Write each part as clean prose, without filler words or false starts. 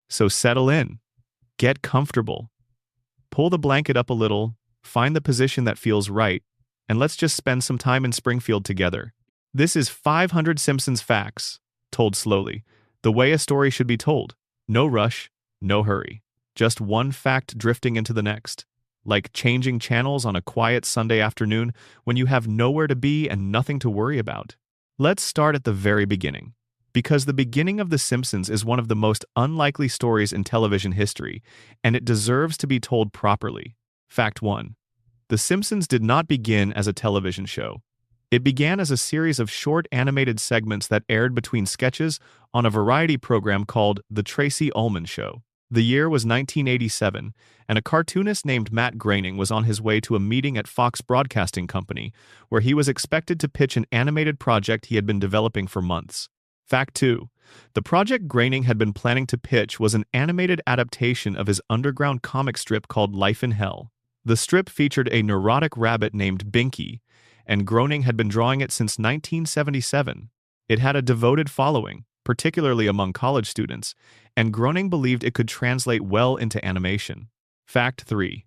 So settle in, get comfortable, pull the blanket up a little, find the position that feels right, and let's just spend some time in Springfield together. This is 500 Simpsons facts, told slowly, the way a story should be told. No rush, no hurry. Just one fact drifting into the next. Like changing channels on a quiet Sunday afternoon when you have nowhere to be and nothing to worry about. Let's start at the very beginning. Because the beginning of The Simpsons is one of the most unlikely stories in television history, and it deserves to be told properly. Fact 1. The Simpsons did not begin as a television show. It began as a series of short animated segments that aired between sketches on a variety program called The Tracey Ullman Show. The year was 1987, and a cartoonist named Matt Groening was on his way to a meeting at Fox Broadcasting Company, where he was expected to pitch an animated project he had been developing for months. Fact 2. The project Groening had been planning to pitch was an animated adaptation of his underground comic strip called Life in Hell. The strip featured a neurotic rabbit named Binky, and Groening had been drawing it since 1977. It had a devoted following, particularly among college students, and Groening believed it could translate well into animation. Fact 3.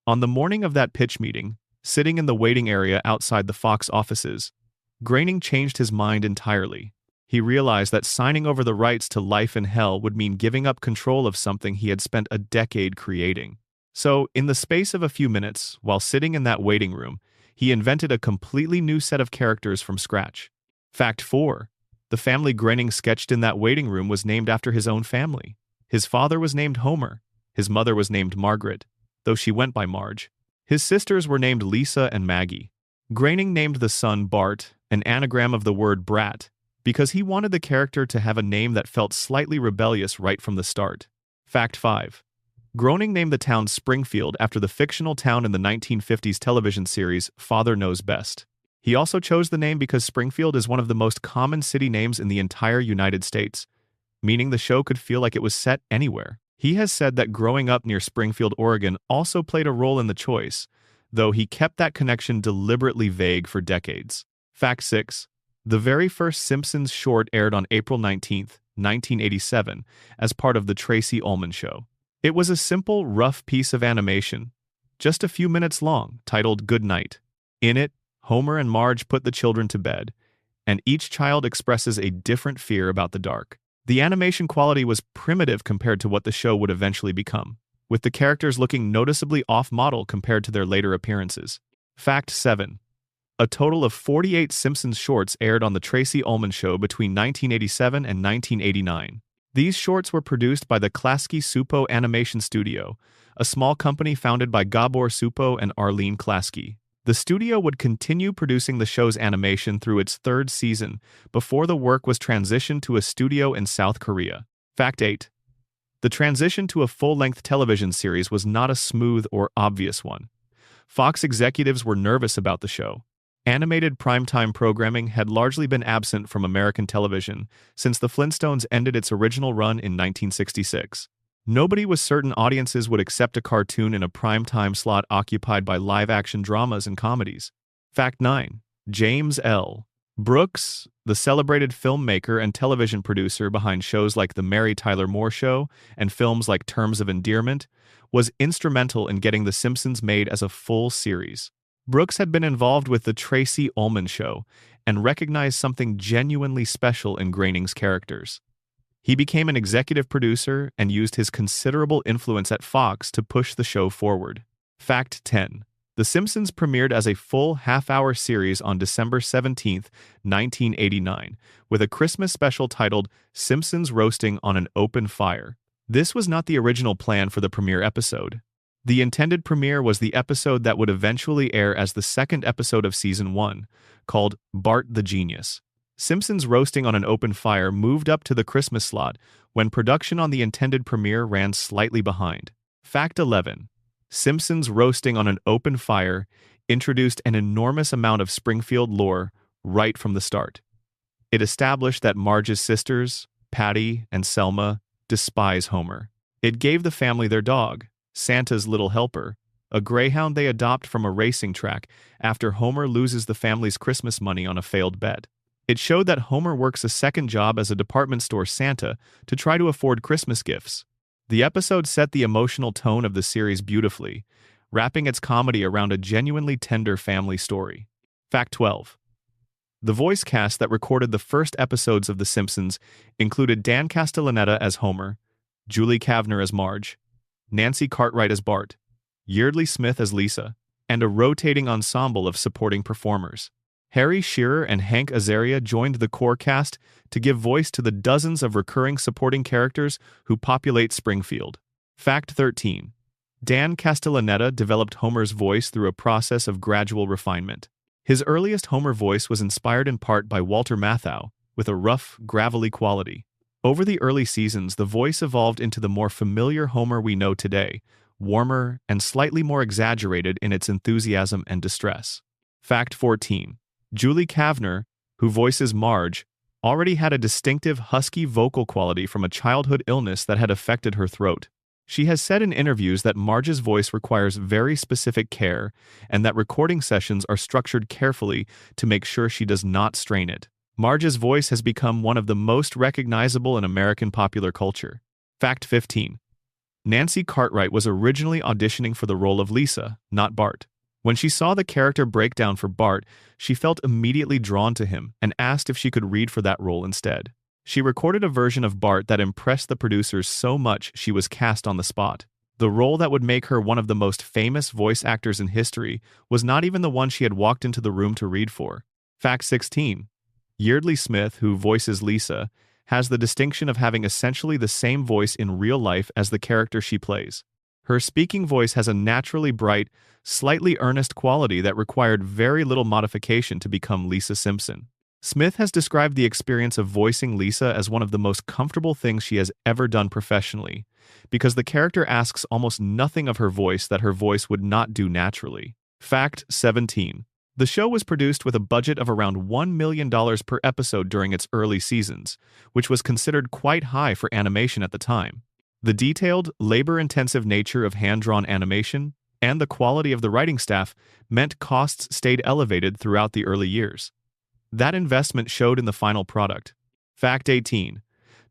On the morning of that pitch meeting, sitting in the waiting area outside the Fox offices, Groening changed his mind entirely. He realized that signing over the rights to Life in Hell would mean giving up control of something he had spent a decade creating. So, in the space of a few minutes, while sitting in that waiting room, he invented a completely new set of characters from scratch. Fact 4. The family Groening sketched in that waiting room was named after his own family. His father was named Homer. His mother was named Margaret, though she went by Marge. His sisters were named Lisa and Maggie. Groening named the son Bart, an anagram of the word brat, because he wanted the character to have a name that felt slightly rebellious right from the start. Fact 5. Groening named the town Springfield after the fictional town in the 1950s television series Father Knows Best. He also chose the name because Springfield is one of the most common city names in the entire United States, meaning the show could feel like it was set anywhere. He has said that growing up near Springfield, Oregon also played a role in the choice, though he kept that connection deliberately vague for decades. Fact 6. The very first Simpsons short aired on April 19, 1987, as part of The Tracey Ullman Show. It was a simple, rough piece of animation, just a few minutes long, titled Good Night. In it, Homer and Marge put the children to bed, and each child expresses a different fear about the dark. The animation quality was primitive compared to what the show would eventually become, with the characters looking noticeably off-model compared to their later appearances. Fact 7. A total of 48 Simpsons shorts aired on The Tracey Ullman Show between 1987 and 1989. These shorts were produced by the Klasky Supo Animation Studio, a small company founded by Gabor Supo and Arlene Klasky. The studio would continue producing the show's animation through its third season before the work was transitioned to a studio in South Korea. Fact 8. The transition to a full-length television series was not a smooth or obvious one. Fox executives were nervous about the show. Animated primetime programming had largely been absent from American television since The Flintstones ended its original run in 1966. Nobody was certain audiences would accept a cartoon in a primetime slot occupied by live-action dramas and comedies. Fact 9. James L. Brooks, the celebrated filmmaker and television producer behind shows like The Mary Tyler Moore Show and films like Terms of Endearment, was instrumental in getting The Simpsons made as a full series. Brooks had been involved with The Tracey Ullman Show and recognized something genuinely special in Groening's characters. He became an executive producer and used his considerable influence at Fox to push the show forward. Fact 10. The Simpsons premiered as a full half-hour series on December 17, 1989, with a Christmas special titled Simpsons Roasting on an Open Fire. This was not the original plan for the premiere episode. The intended premiere was the episode that would eventually air as the second episode of Season 1, called Bart the Genius. Simpsons Roasting on an Open Fire moved up to the Christmas slot when production on the intended premiere ran slightly behind. Fact 11. Simpsons Roasting on an Open Fire introduced an enormous amount of Springfield lore right from the start. It established that Marge's sisters, Patty and Selma, despise Homer. It gave the family their dog, Santa's little helper, a greyhound they adopt from a racing track after Homer loses the family's Christmas money on a failed bet. It showed that Homer works a second job as a department store Santa to try to afford Christmas gifts. The episode set the emotional tone of the series beautifully, wrapping its comedy around a genuinely tender family story. Fact 12. The voice cast that recorded the first episodes of The Simpsons included Dan Castellaneta as Homer, Julie Kavner as Marge, Nancy Cartwright as Bart, Yeardley Smith as Lisa, and a rotating ensemble of supporting performers. Harry Shearer and Hank Azaria joined the core cast to give voice to the dozens of recurring supporting characters who populate Springfield. Fact 13. Dan Castellaneta developed Homer's voice through a process of gradual refinement. His earliest Homer voice was inspired in part by Walter Matthau, with a rough, gravelly quality. Over the early seasons, the voice evolved into the more familiar Homer we know today, warmer and slightly more exaggerated in its enthusiasm and distress. Fact 14. Julie Kavner, who voices Marge, already had a distinctive husky vocal quality from a childhood illness that had affected her throat. She has said in interviews that Marge's voice requires very specific care and that recording sessions are structured carefully to make sure she does not strain it. Marge's voice has become one of the most recognizable in American popular culture. Fact 15. Nancy Cartwright was originally auditioning for the role of Lisa, not Bart. When she saw the character break down for Bart, she felt immediately drawn to him and asked if she could read for that role instead. She recorded a version of Bart that impressed the producers so much she was cast on the spot. The role that would make her one of the most famous voice actors in history was not even the one she had walked into the room to read for. Fact 16. Yeardley Smith, who voices Lisa, has the distinction of having essentially the same voice in real life as the character she plays. Her speaking voice has a naturally bright, slightly earnest quality that required very little modification to become Lisa Simpson. Smith has described the experience of voicing Lisa as one of the most comfortable things she has ever done professionally, because the character asks almost nothing of her voice that her voice would not do naturally. Fact 17. The show was produced with a budget of around $1 million per episode during its early seasons, which was considered quite high for animation at the time. The detailed, labor-intensive nature of hand-drawn animation and the quality of the writing staff meant costs stayed elevated throughout the early years. That investment showed in the final product. Fact 18.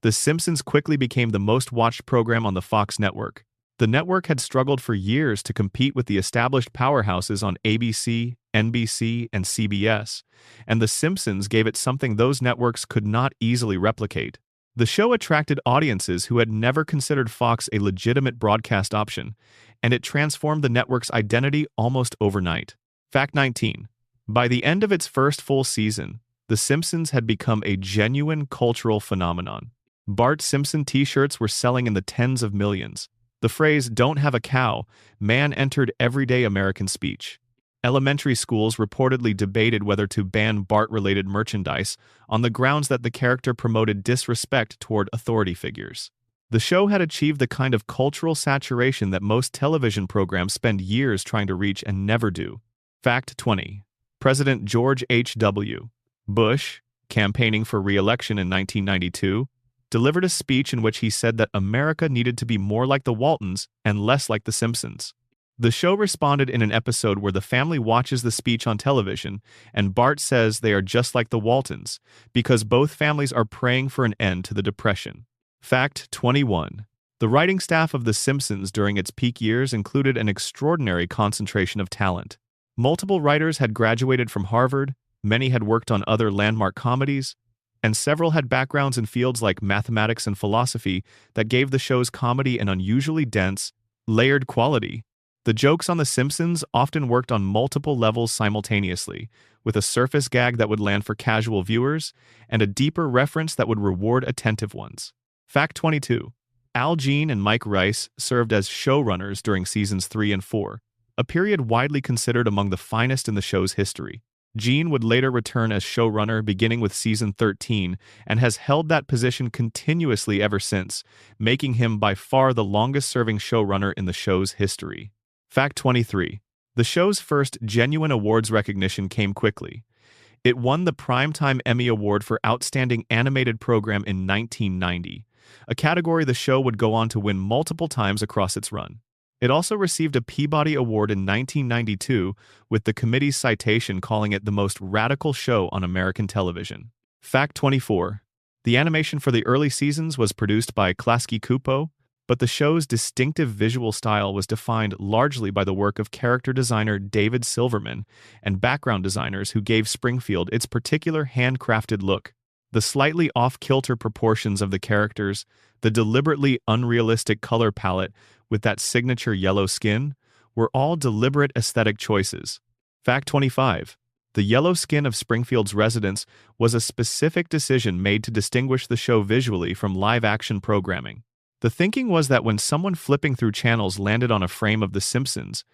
The Simpsons quickly became the most watched program on the Fox network. The network had struggled for years to compete with the established powerhouses on ABC, NBC, and CBS, and The Simpsons gave it something those networks could not easily replicate. The show attracted audiences who had never considered Fox a legitimate broadcast option, and it transformed the network's identity almost overnight. Fact 19. By the end of its first full season, The Simpsons had become a genuine cultural phenomenon. Bart Simpson t-shirts were selling in the tens of millions. The phrase, "Don't have a cow," entered everyday American speech. Elementary schools reportedly debated whether to ban Bart-related merchandise on the grounds that the character promoted disrespect toward authority figures. The show had achieved the kind of cultural saturation that most television programs spend years trying to reach and never do. Fact 20. President George H.W. Bush, campaigning for re-election in 1992, delivered a speech in which he said that America needed to be more like the Waltons and less like The Simpsons. The show responded in an episode where the family watches the speech on television, and Bart says they are just like the Waltons, because both families are praying for an end to the Depression. Fact 21. The writing staff of The Simpsons during its peak years included an extraordinary concentration of talent. Multiple writers had graduated from Harvard, many had worked on other landmark comedies, and several had backgrounds in fields like mathematics and philosophy that gave the show's comedy an unusually dense, layered quality. The jokes on The Simpsons often worked on multiple levels simultaneously, with a surface gag that would land for casual viewers and a deeper reference that would reward attentive ones. Fact 22. Al Jean and Mike Rice served as showrunners during seasons 3 and 4, a period widely considered among the finest in the show's history. Jean would later return as showrunner beginning with season 13 and has held that position continuously ever since, making him by far the longest-serving showrunner in the show's history. Fact 23. The show's first genuine awards recognition came quickly. It won the Primetime Emmy Award for Outstanding Animated Program in 1990, a category the show would go on to win multiple times across its run. It also received a Peabody Award in 1992, with the committee's citation calling it the most radical show on American television. Fact 24. The animation for the early seasons was produced by Klasky Csupo, but the show's distinctive visual style was defined largely by the work of character designer David Silverman and background designers who gave Springfield its particular handcrafted look. The slightly off-kilter proportions of the characters, the deliberately unrealistic color palette with that signature yellow skin, were all deliberate aesthetic choices. Fact 25. The yellow skin of Springfield's residents was a specific decision made to distinguish the show visually from live-action programming. The thinking was that when someone flipping through channels landed on a frame of The Simpsons,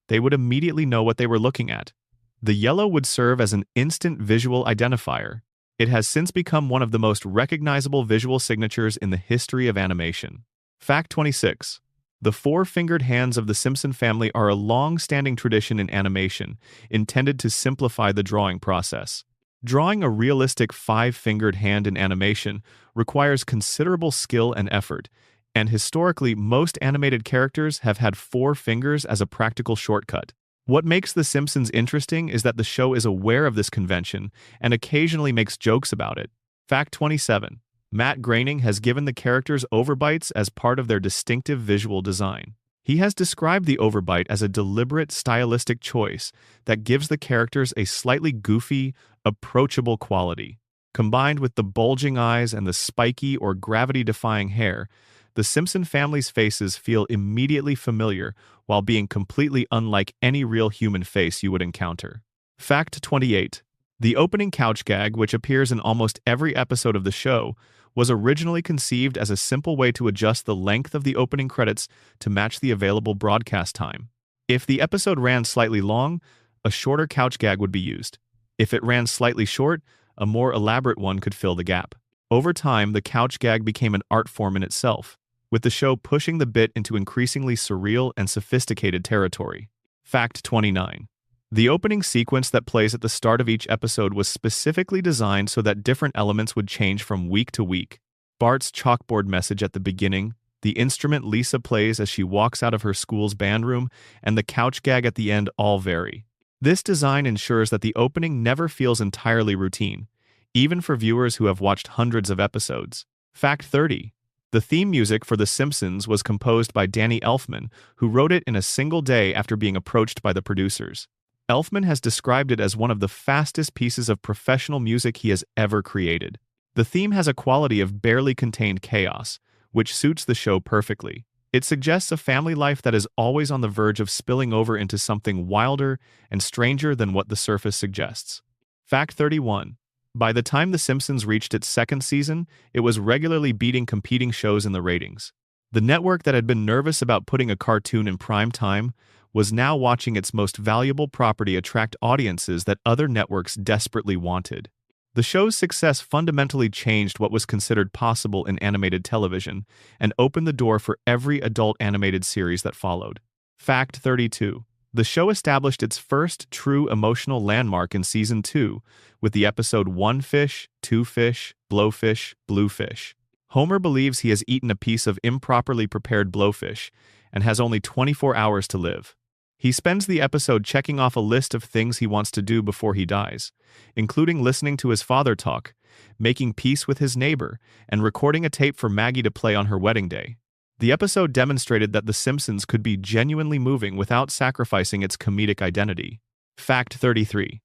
they would immediately know what they were looking at. The yellow would serve as an instant visual identifier. It has since become one of the most recognizable visual signatures in the history of animation. Fact 26. The four-fingered hands of the Simpson family are a long-standing tradition in animation, intended to simplify the drawing process. Drawing a realistic five-fingered hand in animation requires considerable skill and effort, and historically most animated characters have had four fingers as a practical shortcut. What makes The Simpsons interesting is that the show is aware of this convention and occasionally makes jokes about it. Fact 27. Matt Groening has given the characters overbites as part of their distinctive visual design. He has described the overbite as a deliberate stylistic choice that gives the characters a slightly goofy, approachable quality. Combined with the bulging eyes and the spiky or gravity-defying hair, the Simpson family's faces feel immediately familiar while being completely unlike any real human face you would encounter. Fact 28. The opening couch gag, which appears in almost every episode of the show, was originally conceived as a simple way to adjust the length of the opening credits to match the available broadcast time. If the episode ran slightly long, a shorter couch gag would be used. If it ran slightly short, a more elaborate one could fill the gap. Over time, the couch gag became an art form in itself, with the show pushing the bit into increasingly surreal and sophisticated territory. Fact 29. The opening sequence that plays at the start of each episode was specifically designed so that different elements would change from week to week. Bart's chalkboard message at the beginning, the instrument Lisa plays as she walks out of her school's band room, and the couch gag at the end all vary. This design ensures that the opening never feels entirely routine, even for viewers who have watched hundreds of episodes. Fact 30. The theme music for The Simpsons was composed by Danny Elfman, who wrote it in a single day after being approached by the producers. Elfman has described it as one of the fastest pieces of professional music he has ever created. The theme has a quality of barely contained chaos, which suits the show perfectly. It suggests a family life that is always on the verge of spilling over into something wilder and stranger than what the surface suggests. Fact 31. By the time The Simpsons reached its second season, it was regularly beating competing shows in the ratings. The network that had been nervous about putting a cartoon in prime time was now watching its most valuable property attract audiences that other networks desperately wanted. The show's success fundamentally changed what was considered possible in animated television and opened the door for every adult animated series that followed. Fact 32. The show established its first true emotional landmark in Season 2 with the episode One Fish, Two Fish, Blowfish, Bluefish. Homer believes he has eaten a piece of improperly prepared blowfish and has only 24 hours to live. He spends the episode checking off a list of things he wants to do before he dies, including listening to his father talk, making peace with his neighbor, and recording a tape for Maggie to play on her wedding day. The episode demonstrated that The Simpsons could be genuinely moving without sacrificing its comedic identity. Fact 33.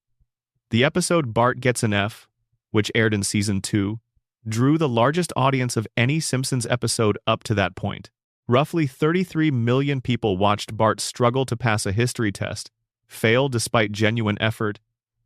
The episode Bart Gets an F, which aired in Season 2, drew the largest audience of any Simpsons episode up to that point. Roughly 33 million people watched Bart struggle to pass a history test, fail despite genuine effort,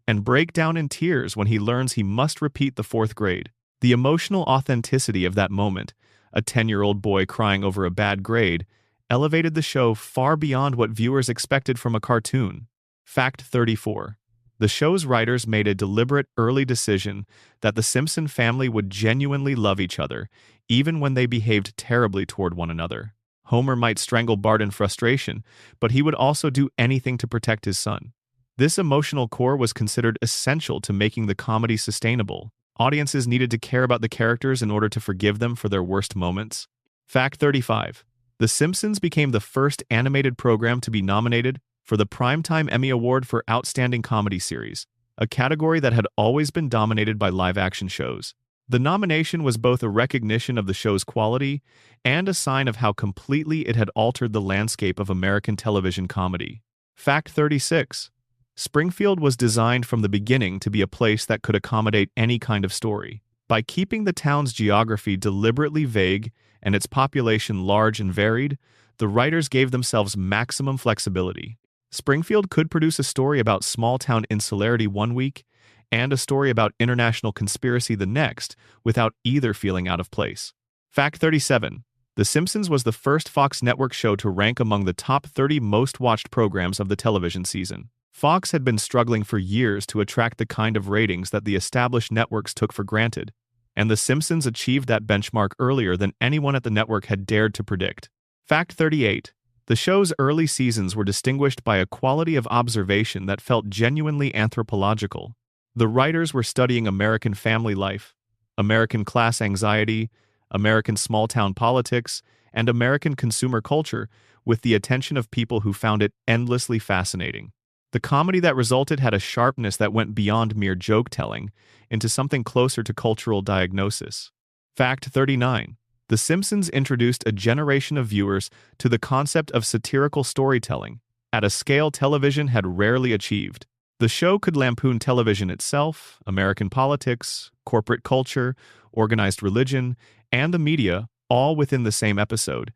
and break down in tears when he learns he must repeat the fourth grade. The emotional authenticity of that moment, a 10-year-old boy crying over a bad grade, elevated the show far beyond what viewers expected from a cartoon. Fact 34. The show's writers made a deliberate early decision that the Simpson family would genuinely love each other, even when they behaved terribly toward one another. Homer might strangle Bart in frustration, but he would also do anything to protect his son. This emotional core was considered essential to making the comedy sustainable. Audiences needed to care about the characters in order to forgive them for their worst moments. Fact 35. The Simpsons became the first animated program to be nominated for the Primetime Emmy Award for Outstanding Comedy Series, a category that had always been dominated by live-action shows. The nomination was both a recognition of the show's quality and a sign of how completely it had altered the landscape of American television comedy. Fact 36. Springfield was designed from the beginning to be a place that could accommodate any kind of story. By keeping the town's geography deliberately vague and its population large and varied, the writers gave themselves maximum flexibility. Springfield could produce a story about small-town insularity one week and a story about international conspiracy the next without either feeling out of place. Fact 37. The Simpsons was the first Fox network show to rank among the top 30 most-watched programs of the television season. Fox had been struggling for years to attract the kind of ratings that the established networks took for granted, and The Simpsons achieved that benchmark earlier than anyone at the network had dared to predict. Fact 38. The show's early seasons were distinguished by a quality of observation that felt genuinely anthropological. The writers were studying American family life, American class anxiety, American small-town politics, and American consumer culture with the attention of people who found it endlessly fascinating. The comedy that resulted had a sharpness that went beyond mere joke-telling into something closer to cultural diagnosis. Fact 39. The Simpsons introduced a generation of viewers to the concept of satirical storytelling at a scale television had rarely achieved. The show could lampoon television itself, American politics, corporate culture, organized religion, and the media all within the same episode,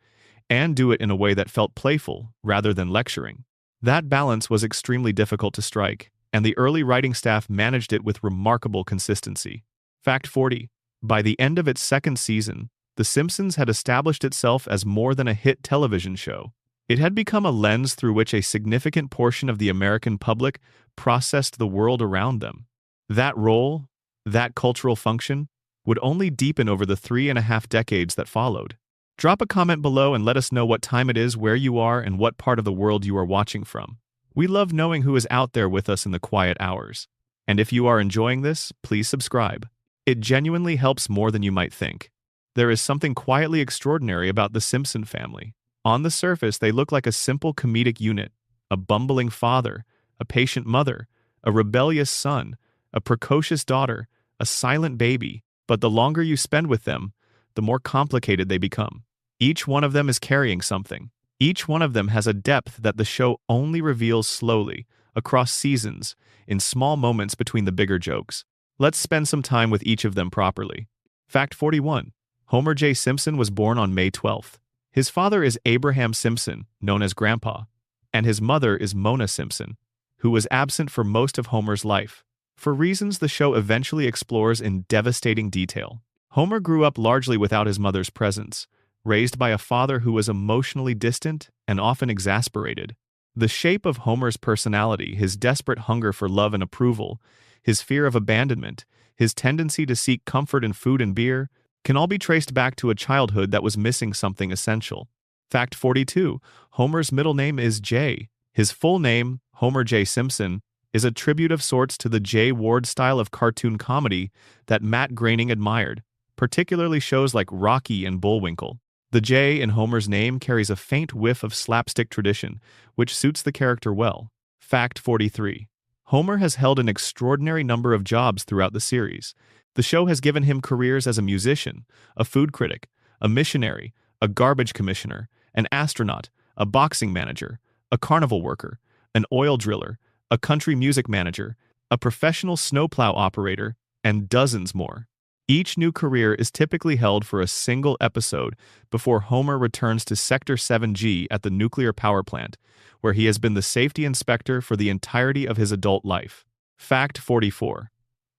and do it in a way that felt playful rather than lecturing. That balance was extremely difficult to strike, and the early writing staff managed it with remarkable consistency. Fact 40. By the end of its second season, The Simpsons had established itself as more than a hit television show. It had become a lens through which a significant portion of the American public processed the world around them. That role, that cultural function, would only deepen over the 3.5 decades that followed. Drop a comment below and let us know what time it is, where you are, and what part of the world you are watching from. We love knowing who is out there with us in the quiet hours. And if you are enjoying this, please subscribe. It genuinely helps more than you might think. There is something quietly extraordinary about the Simpson family. On the surface, they look like a simple comedic unit: a bumbling father, a patient mother, a rebellious son, a precocious daughter, a silent baby. But the longer you spend with them, the more complicated they become. Each one of them is carrying something. Each one of them has a depth that the show only reveals slowly, across seasons, in small moments between the bigger jokes. Let's spend some time with each of them properly. Fact 41. Homer J. Simpson was born on May 12th. His father is Abraham Simpson, known as Grandpa, and his mother is Mona Simpson, who was absent for most of Homer's life, for reasons the show eventually explores in devastating detail. Homer grew up largely without his mother's presence, raised by a father who was emotionally distant and often exasperated. The shape of Homer's personality, his desperate hunger for love and approval, his fear of abandonment, his tendency to seek comfort in food and beer, can all be traced back to a childhood that was missing something essential. Fact 42. Homer's middle name is J. His full name, Homer J. Simpson, is a tribute of sorts to the J. Ward style of cartoon comedy that Matt Groening admired, particularly shows like Rocky and Bullwinkle. The J in Homer's name carries a faint whiff of slapstick tradition, which suits the character well. Fact 43. Homer has held an extraordinary number of jobs throughout the series. The show has given him careers as a musician, a food critic, a missionary, a garbage commissioner, an astronaut, a boxing manager, a carnival worker, an oil driller, a country music manager, a professional snowplow operator, and dozens more. Each new career is typically held for a single episode before Homer returns to Sector 7G at the nuclear power plant, where he has been the safety inspector for the entirety of his adult life. Fact 44.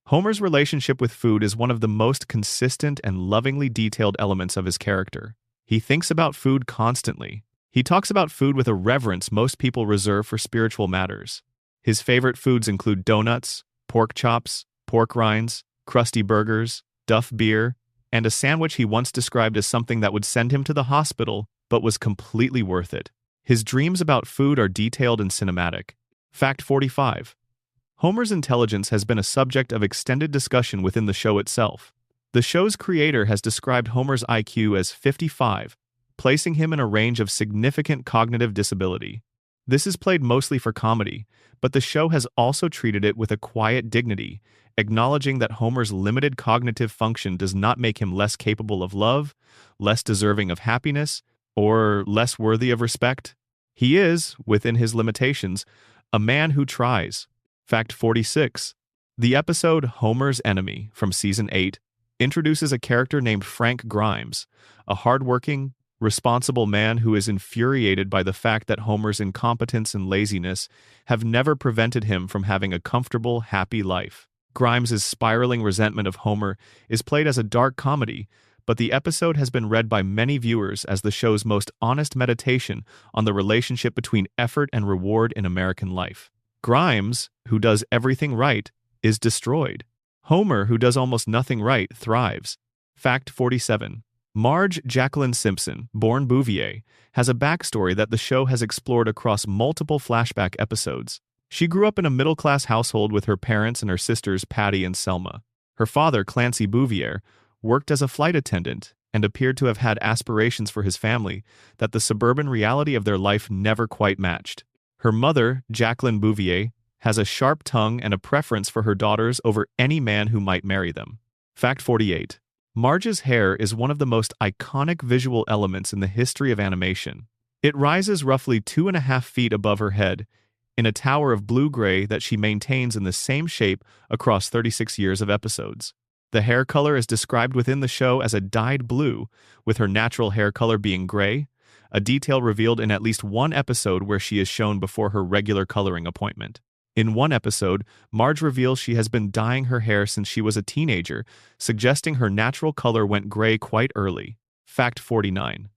Homer's relationship with food is one of the most consistent and lovingly detailed elements of his character. He thinks about food constantly. He talks about food with a reverence most people reserve for spiritual matters. His favorite foods include donuts, pork chops, pork rinds, crusty burgers, Duff beer, and a sandwich he once described as something that would send him to the hospital, but was completely worth it. His dreams about food are detailed and cinematic. Fact 45. Homer's intelligence has been a subject of extended discussion within the show itself. The show's creator has described Homer's IQ as 55, placing him in a range of significant cognitive disability. This is played mostly for comedy, but the show has also treated it with a quiet dignity, acknowledging that Homer's limited cognitive function does not make him less capable of love, less deserving of happiness, or less worthy of respect. He is, within his limitations, a man who tries. Fact 46. The episode Homer's Enemy from Season 8 introduces a character named Frank Grimes, a hardworking, responsible man who is infuriated by the fact that Homer's incompetence and laziness have never prevented him from having a comfortable, happy life. Grimes's spiraling resentment of Homer is played as a dark comedy, but the episode has been read by many viewers as the show's most honest meditation on the relationship between effort and reward in American life. Grimes, who does everything right, is destroyed. Homer, who does almost nothing right, thrives. Fact 47. Marge Jacqueline Simpson, born Bouvier, has a backstory that the show has explored across multiple flashback episodes. She grew up in a middle-class household with her parents and her sisters Patty and Selma. Her father, Clancy Bouvier, worked as a flight attendant and appeared to have had aspirations for his family that the suburban reality of their life never quite matched. Her mother, Jacqueline Bouvier, has a sharp tongue and a preference for her daughters over any man who might marry them. Fact 48. Marge's hair is one of the most iconic visual elements in the history of animation. It rises roughly 2.5 feet above her head in a tower of blue-gray that she maintains in the same shape across 36 years of episodes. The hair color is described within the show as a dyed blue, with her natural hair color being gray, a detail revealed in at least one episode where she is shown before her regular coloring appointment. In one episode, Marge reveals she has been dyeing her hair since she was a teenager, suggesting her natural color went gray quite early. Fact 49.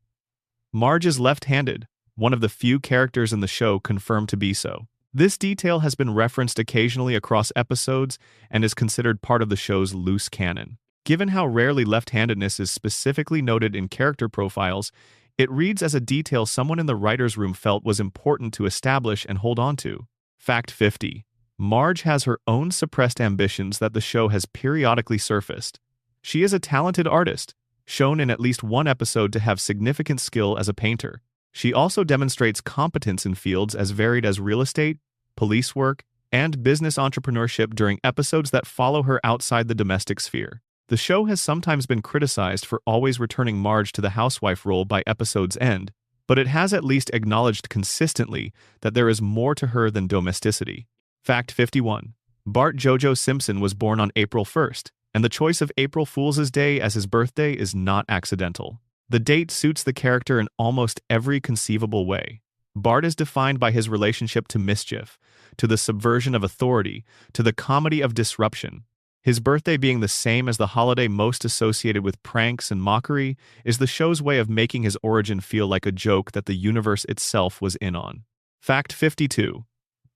Marge is left-handed, one of the few characters in the show confirmed to be so. This detail has been referenced occasionally across episodes and is considered part of the show's loose canon. Given how rarely left-handedness is specifically noted in character profiles, it reads as a detail someone in the writer's room felt was important to establish and hold on to. Fact 50. Marge has her own suppressed ambitions that the show has periodically surfaced. She is a talented artist, shown in at least one episode to have significant skill as a painter. She also demonstrates competence in fields as varied as real estate, police work, and business entrepreneurship during episodes that follow her outside the domestic sphere. The show has sometimes been criticized for always returning Marge to the housewife role by episode's end, but it has at least acknowledged consistently that there is more to her than domesticity. Fact 51. Bart Jojo Simpson was born on April 1st, and the choice of April Fool's Day as his birthday is not accidental. The date suits the character in almost every conceivable way. Bart is defined by his relationship to mischief, to the subversion of authority, to the comedy of disruption. His birthday being the same as the holiday most associated with pranks and mockery is the show's way of making his origin feel like a joke that the universe itself was in on. Fact 52.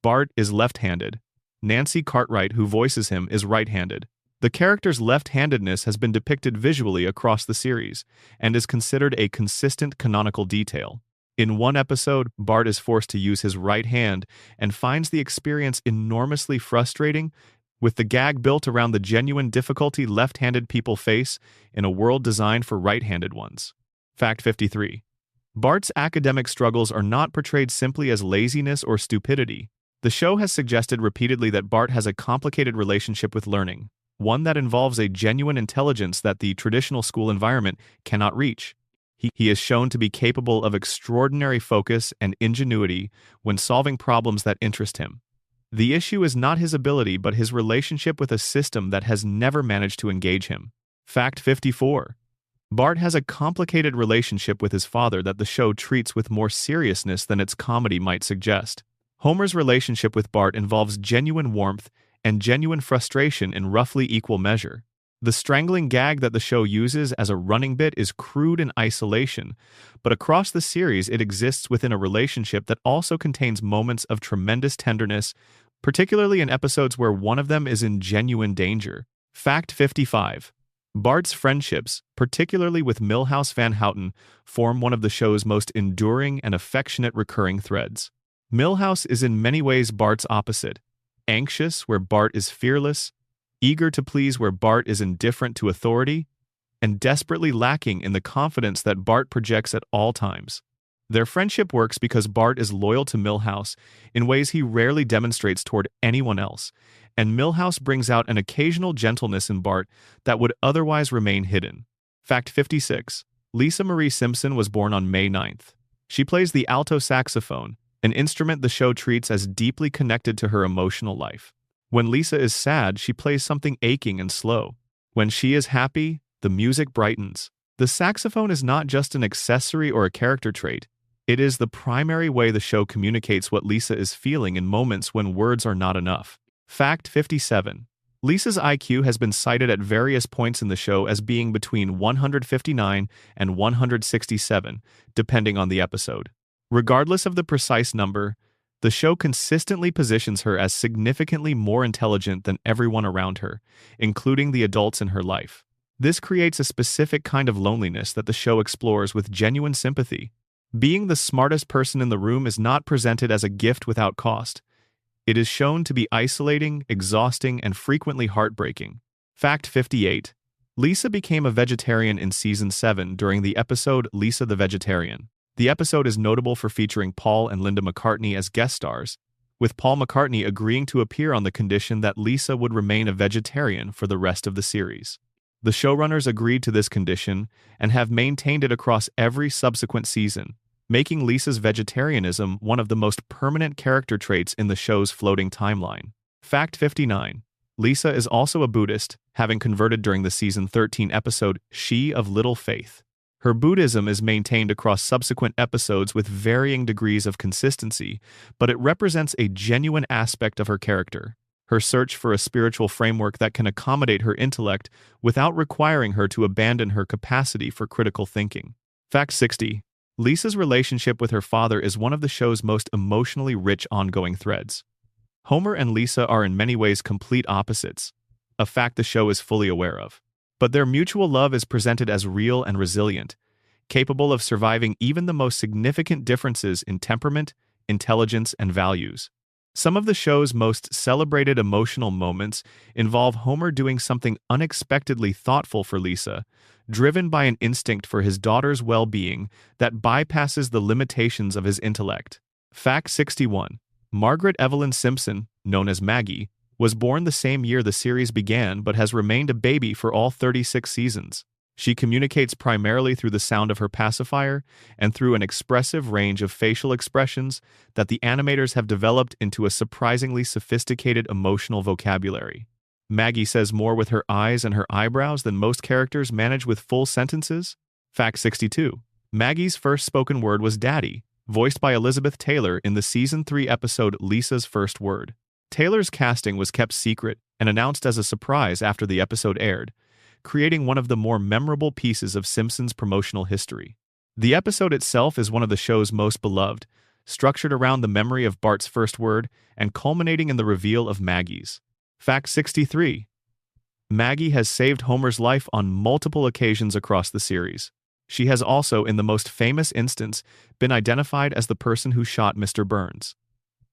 Bart is left-handed. Nancy Cartwright, who voices him, is right-handed. The character's left-handedness has been depicted visually across the series and is considered a consistent canonical detail. In one episode, Bart is forced to use his right hand and finds the experience enormously frustrating, with the gag built around the genuine difficulty left-handed people face in a world designed for right-handed ones. Fact 53. Bart's academic struggles are not portrayed simply as laziness or stupidity. The show has suggested repeatedly that Bart has a complicated relationship with learning, one that involves a genuine intelligence that the traditional school environment cannot reach. He is shown to be capable of extraordinary focus and ingenuity when solving problems that interest him. The issue is not his ability but his relationship with a system that has never managed to engage him. Fact 54. Bart has a complicated relationship with his father that the show treats with more seriousness than its comedy might suggest. Homer's relationship with Bart involves genuine warmth and genuine frustration in roughly equal measure. The strangling gag that the show uses as a running bit is crude in isolation, but across the series it exists within a relationship that also contains moments of tremendous tenderness, particularly in episodes where one of them is in genuine danger. Fact 55. Bart's friendships, particularly with Milhouse Van Houten, form one of the show's most enduring and affectionate recurring threads. Milhouse is in many ways Bart's opposite: anxious where Bart is fearless, eager to please where Bart is indifferent to authority, and desperately lacking in the confidence that Bart projects at all times. Their friendship works because Bart is loyal to Milhouse in ways he rarely demonstrates toward anyone else, and Milhouse brings out an occasional gentleness in Bart that would otherwise remain hidden. Fact 56. Lisa Marie Simpson was born on May 9th. She plays the alto saxophone, an instrument the show treats as deeply connected to her emotional life. When Lisa is sad, she plays something aching and slow. When she is happy, the music brightens. The saxophone is not just an accessory or a character trait. It is the primary way the show communicates what Lisa is feeling in moments when words are not enough. Fact 57. Lisa's IQ has been cited at various points in the show as being between 159 and 167, depending on the episode. Regardless of the precise number, the show consistently positions her as significantly more intelligent than everyone around her, including the adults in her life. This creates a specific kind of loneliness that the show explores with genuine sympathy. Being the smartest person in the room is not presented as a gift without cost. It is shown to be isolating, exhausting, and frequently heartbreaking. Fact 58. Lisa became a vegetarian in Season 7 during the episode Lisa the Vegetarian. The episode is notable for featuring Paul and Linda McCartney as guest stars, with Paul McCartney agreeing to appear on the condition that Lisa would remain a vegetarian for the rest of the series. The showrunners agreed to this condition and have maintained it across every subsequent season, making Lisa's vegetarianism one of the most permanent character traits in the show's floating timeline. Fact 59. Lisa is also a Buddhist, having converted during the Season 13 episode She of Little Faith. Her Buddhism is maintained across subsequent episodes with varying degrees of consistency, but it represents a genuine aspect of her character, her search for a spiritual framework that can accommodate her intellect without requiring her to abandon her capacity for critical thinking. Fact 60. Lisa's relationship with her father is one of the show's most emotionally rich ongoing threads. Homer and Lisa are in many ways complete opposites, a fact the show is fully aware of. But their mutual love is presented as real and resilient, capable of surviving even the most significant differences in temperament, intelligence, and values. Some of the show's most celebrated emotional moments involve Homer doing something unexpectedly thoughtful for Lisa, driven by an instinct for his daughter's well-being that bypasses the limitations of his intellect. Fact 61. Margaret Evelyn Simpson, known as Maggie, was born the same year the series began but has remained a baby for all 36 seasons. She communicates primarily through the sound of her pacifier and through an expressive range of facial expressions that the animators have developed into a surprisingly sophisticated emotional vocabulary. Maggie says more with her eyes and her eyebrows than most characters manage with full sentences. Fact 62. Maggie's first spoken word was Daddy, voiced by Elizabeth Taylor in the Season 3 episode Lisa's First Word. Taylor's casting was kept secret and announced as a surprise after the episode aired, creating one of the more memorable pieces of Simpsons promotional history. The episode itself is one of the show's most beloved, structured around the memory of Bart's first word and culminating in the reveal of Maggie's. Fact 63. Maggie has saved Homer's life on multiple occasions across the series. She has also, in the most famous instance, been identified as the person who shot Mr. Burns.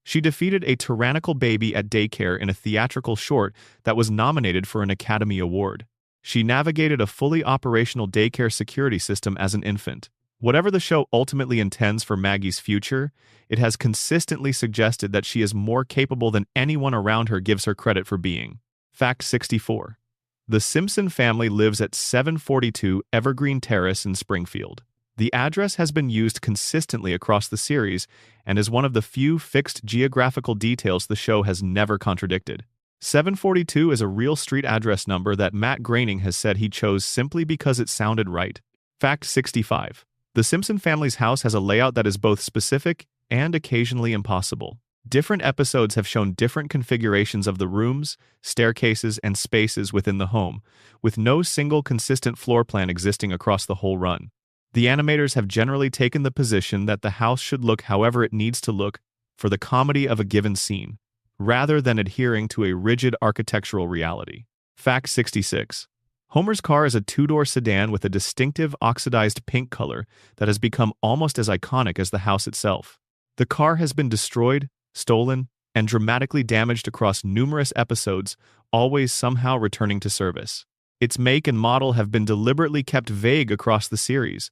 She defeated a tyrannical baby at daycare in a theatrical short that was nominated for an Academy Award. She navigated a fully operational daycare security system as an infant. Whatever the show ultimately intends for Maggie's future, it has consistently suggested that she is more capable than anyone around her gives her credit for being. Fact 64. The Simpson family lives at 742 Evergreen Terrace in Springfield. The address has been used consistently across the series and is one of the few fixed geographical details the show has never contradicted. 742 is a real street address number that Matt Groening has said he chose simply because it sounded right. Fact 65. The Simpson family's house has a layout that is both specific and occasionally impossible. Different episodes have shown different configurations of the rooms, staircases, and spaces within the home, with no single consistent floor plan existing across the whole run. The animators have generally taken the position that the house should look however it needs to look for the comedy of a given scene, rather than adhering to a rigid architectural reality. Fact 66. Homer's car is a two-door sedan with a distinctive oxidized pink color that has become almost as iconic as the house itself. The car has been destroyed, stolen, and dramatically damaged across numerous episodes, always somehow returning to service. Its make and model have been deliberately kept vague across the series,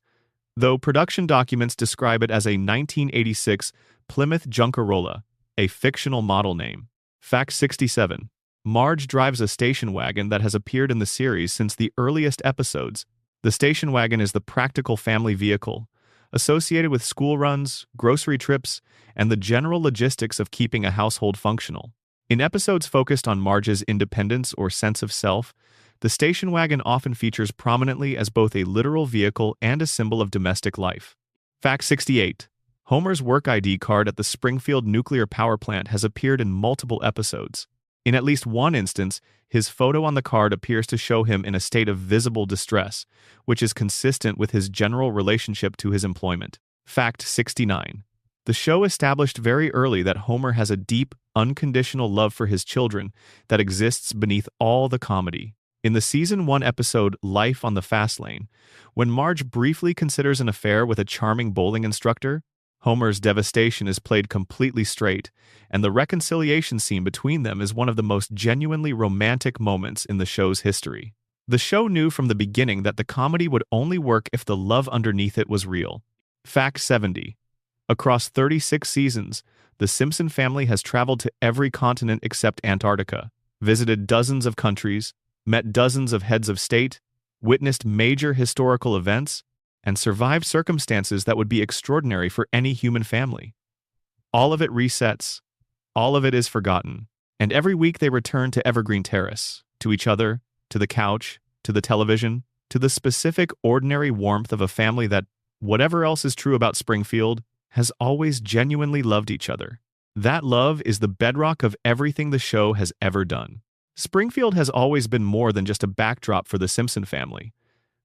though production documents describe it as a 1986 Plymouth Junkerola, a fictional model name. Fact 67. Marge drives a station wagon that has appeared in the series since the earliest episodes. The station wagon is the practical family vehicle, associated with school runs, grocery trips, and the general logistics of keeping a household functional. In episodes focused on Marge's independence or sense of self, the station wagon often features prominently as both a literal vehicle and a symbol of domestic life. Fact 68. Homer's work ID card at the Springfield nuclear power plant has appeared in multiple episodes. In at least one instance, his photo on the card appears to show him in a state of visible distress, which is consistent with his general relationship to his employment. Fact 69. The show established very early that Homer has a deep, unconditional love for his children that exists beneath all the comedy. In the Season 1 episode Life on the Fast Lane, when Marge briefly considers an affair with a charming bowling instructor, Homer's devastation is played completely straight, and the reconciliation scene between them is one of the most genuinely romantic moments in the show's history. The show knew from the beginning that the comedy would only work if the love underneath it was real. Fact 70. Across 36 seasons, the Simpson family has traveled to every continent except Antarctica, visited dozens of countries, met dozens of heads of state, witnessed major historical events, and survived circumstances that would be extraordinary for any human family. All of it resets, all of it is forgotten, and every week they return to Evergreen Terrace, to each other, to the couch, to the television, to the specific ordinary warmth of a family that, whatever else is true about Springfield, has always genuinely loved each other. That love is the bedrock of everything the show has ever done. Springfield has always been more than just a backdrop for the Simpson family.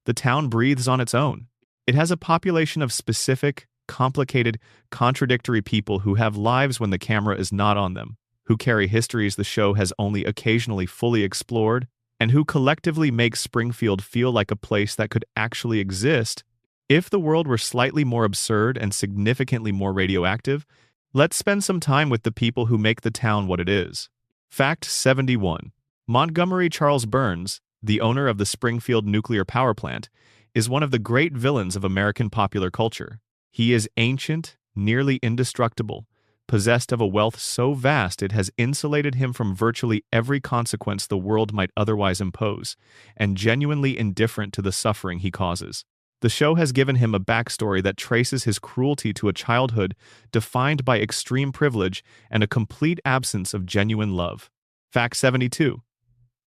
The town breathes on its own. It has a population of specific, complicated, contradictory people who have lives when the camera is not on them, who carry histories the show has only occasionally fully explored, and who collectively make Springfield feel like a place that could actually exist. If the world were slightly more absurd and significantly more radioactive, let's spend some time with the people who make the town what it is. Fact 71. Montgomery Charles Burns, the owner of the Springfield nuclear power plant, is one of the great villains of American popular culture. He is ancient, nearly indestructible, possessed of a wealth so vast it has insulated him from virtually every consequence the world might otherwise impose, and genuinely indifferent to the suffering he causes. The show has given him a backstory that traces his cruelty to a childhood defined by extreme privilege and a complete absence of genuine love. Fact 72.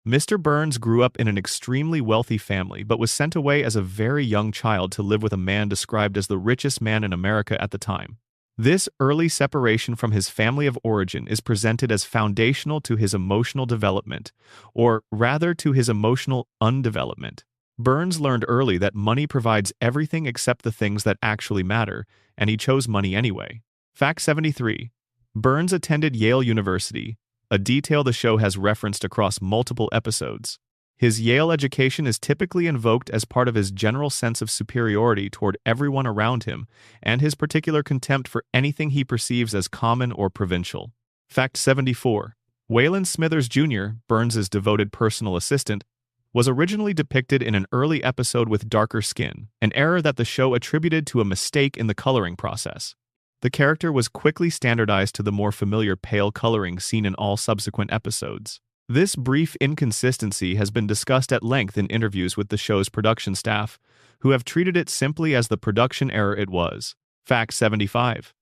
Mr. Burns grew up in an extremely wealthy family but was sent away as a very young child to live with a man described as the richest man in America at the time. This early separation from his family of origin is presented as foundational to his emotional development, or rather to his emotional undevelopment. Burns learned early that money provides everything except the things that actually matter, and he chose money anyway. Fact 73. Burns attended Yale University, a detail the show has referenced across multiple episodes. His Yale education is typically invoked as part of his general sense of superiority toward everyone around him and his particular contempt for anything he perceives as common or provincial. Fact 74. Waylon Smithers Jr., Burns's devoted personal assistant, was originally depicted in an early episode with darker skin, an error that the show attributed to a mistake in the coloring process. The character was quickly standardized to the more familiar pale coloring seen in all subsequent episodes. This brief inconsistency has been discussed at length in interviews with the show's production staff, who have treated it simply as the production error it was. Fact 75.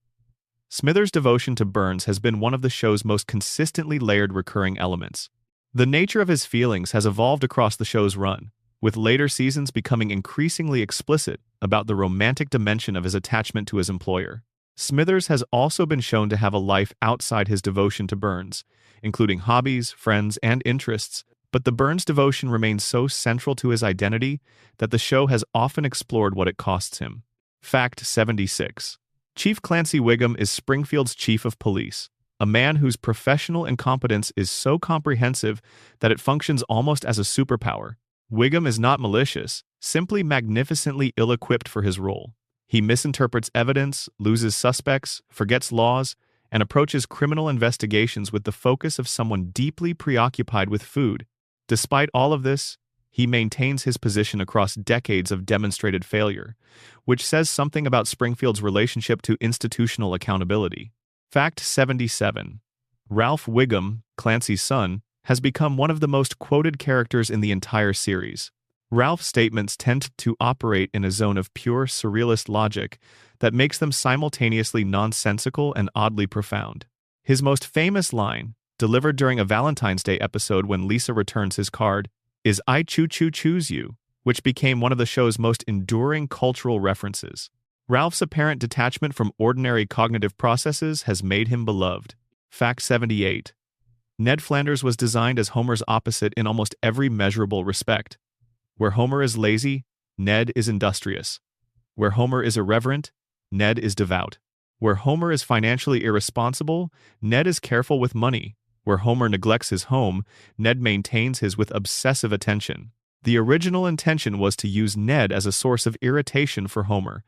Smithers' devotion to Burns has been one of the show's most consistently layered recurring elements. The nature of his feelings has evolved across the show's run, with later seasons becoming increasingly explicit about the romantic dimension of his attachment to his employer. Smithers has also been shown to have a life outside his devotion to Burns, including hobbies, friends, and interests, but the Burns devotion remains so central to his identity that the show has often explored what it costs him. Fact 76. Chief Clancy Wiggum is Springfield's chief of police, a man whose professional incompetence is so comprehensive that it functions almost as a superpower. Wiggum is not malicious, simply magnificently ill-equipped for his role. He misinterprets evidence, loses suspects, forgets laws, and approaches criminal investigations with the focus of someone deeply preoccupied with food. Despite all of this, He maintains his position across decades of demonstrated failure, which says something about Springfield's relationship to institutional accountability. Fact 77. Ralph Wiggum, Clancy's son, has become one of the most quoted characters in the entire series. Ralph's statements tend to operate in a zone of pure surrealist logic that makes them simultaneously nonsensical and oddly profound. His most famous line, delivered during a Valentine's Day episode when Lisa returns his card, is "I choose you," which became one of the show's most enduring cultural references. Ralph's apparent detachment from ordinary cognitive processes has made him beloved. Fact 78. Ned Flanders was designed as Homer's opposite in almost every measurable respect. Where Homer is lazy, Ned is industrious. Where Homer is irreverent, Ned is devout. Where Homer is financially irresponsible, Ned is careful with money. Where Homer neglects his home, Ned maintains his with obsessive attention. The original intention was to use Ned as a source of irritation for Homer,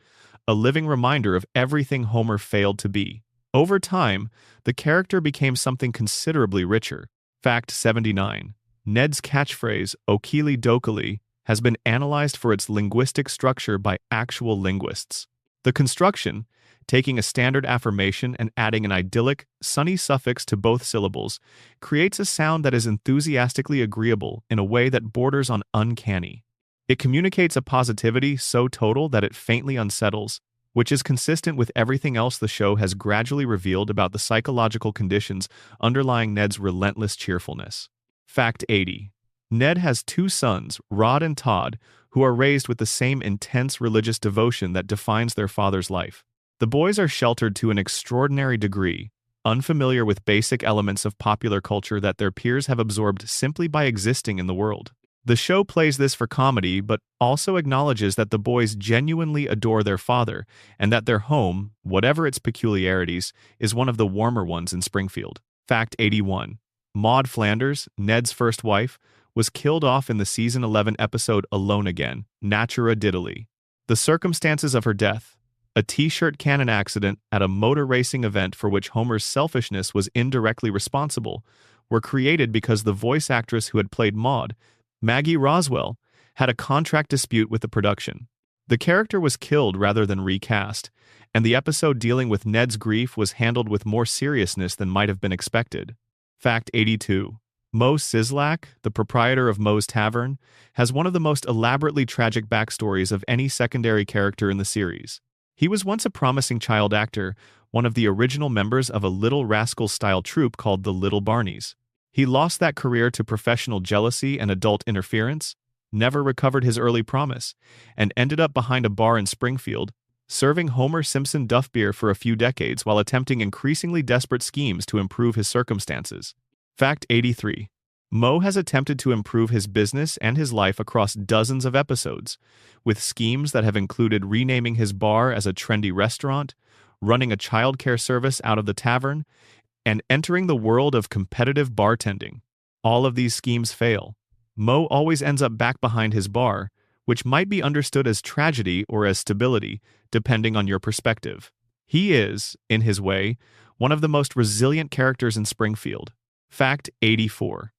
a living reminder of everything Homer failed to be. Over time, the character became something considerably richer. Fact 79. Ned's catchphrase, "Okili dokili," has been analyzed for its linguistic structure by actual linguists. The construction, taking a standard affirmation and adding an idyllic, sunny suffix to both syllables, creates a sound that is enthusiastically agreeable in a way that borders on uncanny. It communicates a positivity so total that it faintly unsettles, which is consistent with everything else the show has gradually revealed about the psychological conditions underlying Ned's relentless cheerfulness. Fact 80. Ned has two sons, Rod and Todd, who are raised with the same intense religious devotion that defines their father's life. The boys are sheltered to an extraordinary degree, unfamiliar with basic elements of popular culture that their peers have absorbed simply by existing in the world. The show plays this for comedy but also acknowledges that the boys genuinely adore their father and that their home, whatever its peculiarities, is one of the warmer ones in Springfield. Fact 81. Maude Flanders, Ned's first wife, was killed off in the season 11 episode Alone Again, Natura Diddly. The circumstances of her death, a t-shirt cannon accident at a motor racing event for which Homer's selfishness was indirectly responsible, were created because the voice actress who had played Maude, Maggie Roswell, had a contract dispute with the production. The character was killed rather than recast, and the episode dealing with Ned's grief was handled with more seriousness than might have been expected. Fact 82. Moe Sislak, the proprietor of Moe's Tavern, has one of the most elaborately tragic backstories of any secondary character in the series. He was once a promising child actor, one of the original members of a Little Rascals-style troupe called the Little Barneys. He lost that career to professional jealousy and adult interference, never recovered his early promise, and ended up behind a bar in Springfield, serving Homer Simpson Duff beer for a few decades while attempting increasingly desperate schemes to improve his circumstances. Fact 83. Moe has attempted to improve his business and his life across dozens of episodes, with schemes that have included renaming his bar as a trendy restaurant, running a childcare service out of the tavern, and entering the world of competitive bartending. All of these schemes fail. Moe always ends up back behind his bar, which might be understood as tragedy or as stability, depending on your perspective. He is, in his way, one of the most resilient characters in Springfield. Fact 84.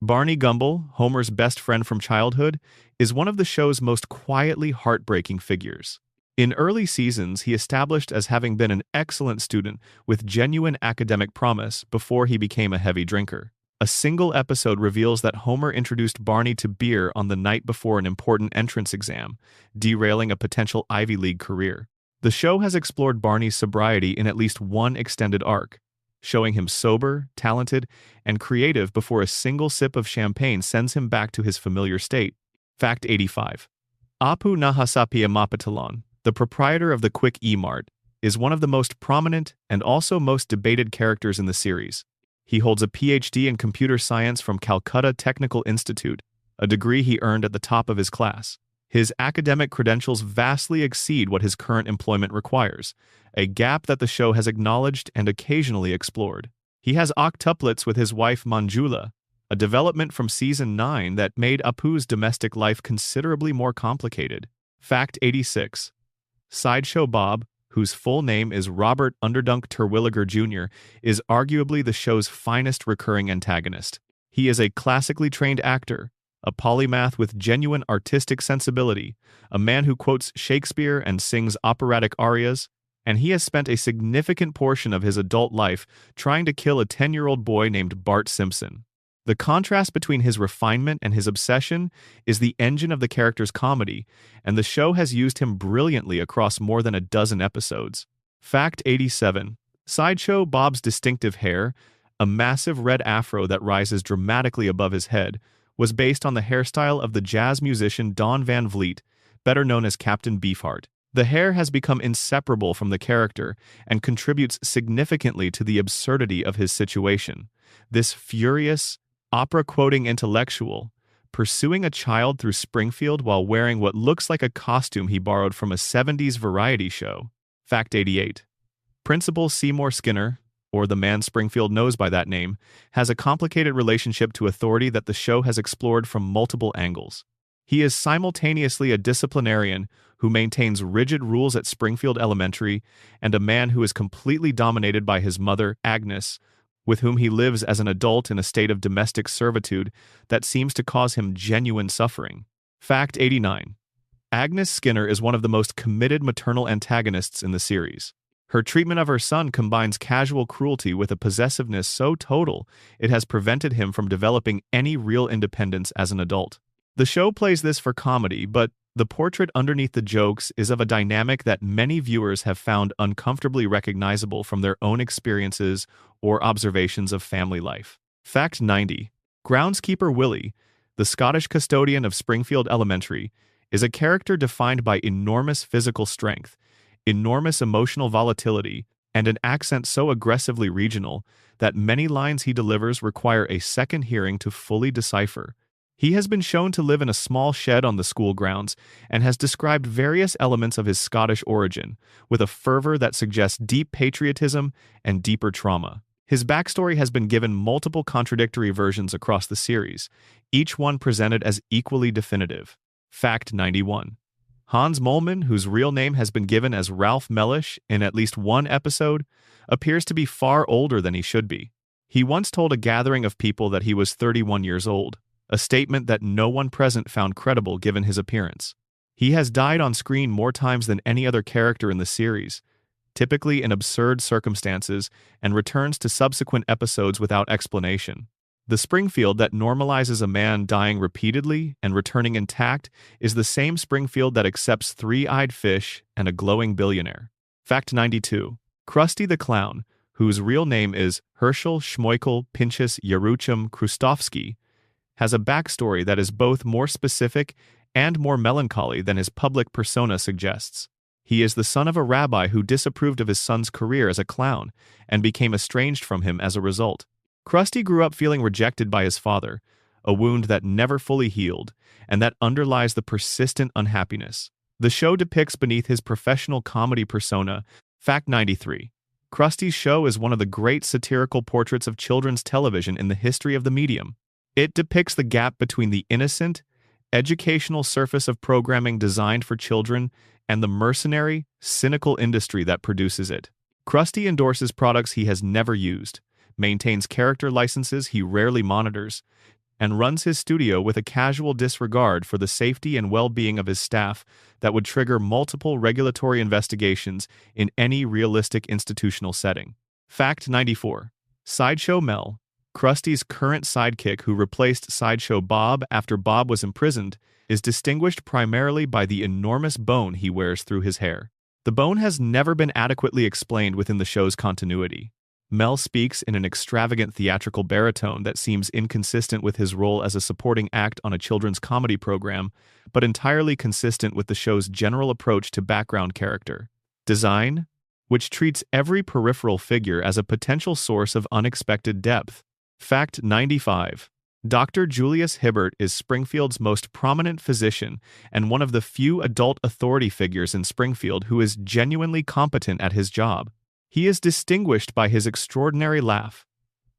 Barney Gumble, Homer's best friend from childhood, is one of the show's most quietly heartbreaking figures. In early seasons, he established as having been an excellent student with genuine academic promise before he became a heavy drinker. A single episode reveals that Homer introduced Barney to beer on the night before an important entrance exam, derailing a potential Ivy League career. The show has explored Barney's sobriety in at least one extended arc, showing him sober, talented, and creative before a single sip of champagne sends him back to his familiar state. Fact 85. Apu Nahasapia Mapatalon, the proprietor of the Quick E-Mart, is one of the most prominent and also most debated characters in the series. He holds a PhD in computer science from Calcutta Technical Institute, a degree he earned at the top of his class. His academic credentials vastly exceed what his current employment requires, a gap that the show has acknowledged and occasionally explored. He has octuplets with his wife Manjula, a development from Season 9 that made Apu's domestic life considerably more complicated. Fact 86. Sideshow Bob, whose full name is Robert Underdunk Terwilliger Jr., is arguably the show's finest recurring antagonist. He is a classically trained actor, a polymath with genuine artistic sensibility, a man who quotes Shakespeare and sings operatic arias, and he has spent a significant portion of his adult life trying to kill a 10-year-old boy named Bart Simpson. The contrast between his refinement and his obsession is the engine of the character's comedy, and the show has used him brilliantly across more than a dozen episodes. Fact 87. Sideshow Bob's distinctive hair, a massive red afro that rises dramatically above his head, was based on the hairstyle of the jazz musician Don Van Vliet, better known as Captain Beefheart. The hair has become inseparable from the character and contributes significantly to the absurdity of his situation. This furious, opera-quoting intellectual, pursuing a child through Springfield while wearing what looks like a costume he borrowed from a 70s variety show. Fact 88. Principal Seymour Skinner, or the man Springfield knows by that name, has a complicated relationship to authority that the show has explored from multiple angles. He is simultaneously a disciplinarian who maintains rigid rules at Springfield Elementary and a man who is completely dominated by his mother, Agnes, with whom he lives as an adult in a state of domestic servitude that seems to cause him genuine suffering. Fact 89. Agnes Skinner is one of the most committed maternal antagonists in the series. Her treatment of her son combines casual cruelty with a possessiveness so total it has prevented him from developing any real independence as an adult. The show plays this for comedy, but the portrait underneath the jokes is of a dynamic that many viewers have found uncomfortably recognizable from their own experiences or observations of family life. Fact 90. Groundskeeper Willie, the Scottish custodian of Springfield Elementary, is a character defined by enormous physical strength, enormous emotional volatility, and an accent so aggressively regional that many lines he delivers require a second hearing to fully decipher. He has been shown to live in a small shed on the school grounds and has described various elements of his Scottish origin with a fervor that suggests deep patriotism and deeper trauma. His backstory has been given multiple contradictory versions across the series, each one presented as equally definitive. Fact 91. Hans Moleman, whose real name has been given as Ralph Mellish in at least one episode, appears to be far older than he should be. He once told a gathering of people that he was 31 years old, a statement that no one present found credible given his appearance. He has died on screen more times than any other character in the series, typically in absurd circumstances, and returns to subsequent episodes without explanation. The Springfield that normalizes a man dying repeatedly and returning intact is the same Springfield that accepts three-eyed fish and a glowing billionaire. Fact 92. Krusty the Clown, whose real name is Herschel Schmoikel Pinchas Yaruchim Krustovsky, has a backstory that is both more specific and more melancholy than his public persona suggests. He is the son of a rabbi who disapproved of his son's career as a clown and became estranged from him as a result. Krusty grew up feeling rejected by his father, a wound that never fully healed, and that underlies the persistent unhappiness. The show depicts beneath his professional comedy persona. Fact 93. Krusty's show is one of the great satirical portraits of children's television in the history of the medium. It depicts the gap between the innocent, educational surface of programming designed for children and the mercenary, cynical industry that produces it. Krusty endorses products he has never used, maintains character licenses he rarely monitors, and runs his studio with a casual disregard for the safety and well-being of his staff that would trigger multiple regulatory investigations in any realistic institutional setting. Fact 94. Sideshow Mel, Krusty's current sidekick who replaced Sideshow Bob after Bob was imprisoned, is distinguished primarily by the enormous bone he wears through his hair. The bone has never been adequately explained within the show's continuity. Mel speaks in an extravagant theatrical baritone that seems inconsistent with his role as a supporting act on a children's comedy program, but entirely consistent with the show's general approach to background character design, which treats every peripheral figure as a potential source of unexpected depth. Fact 95. Dr. Julius Hibbert is Springfield's most prominent physician and one of the few adult authority figures in Springfield who is genuinely competent at his job. He is distinguished by his extraordinary laugh,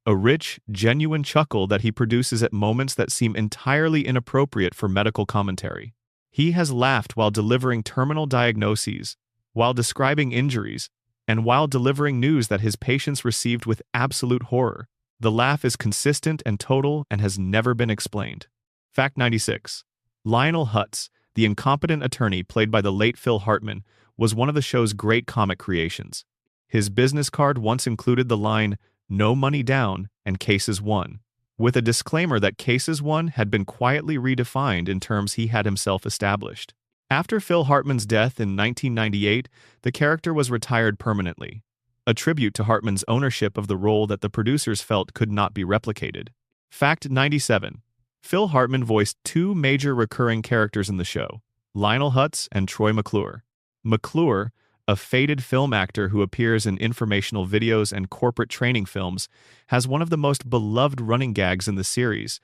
a rich, genuine chuckle that he produces at moments that seem entirely inappropriate for medical commentary. He has laughed while delivering terminal diagnoses, while describing injuries, and while delivering news that his patients received with absolute horror. The laugh is consistent and total and has never been explained. Fact 96. Lionel Hutz, the incompetent attorney played by the late Phil Hartman, was one of the show's great comic creations. His business card once included the line, "No money down" and cases won, with a disclaimer that cases won had been quietly redefined in terms he had himself established. After Phil Hartman's death in 1998, the character was retired permanently, a tribute to Hartman's ownership of the role that the producers felt could not be replicated. Fact 97. Phil Hartman voiced two major recurring characters in the show, Lionel Hutz and Troy McClure. McClure, a faded film actor who appears in informational videos and corporate training films, has one of the most beloved running gags in the series,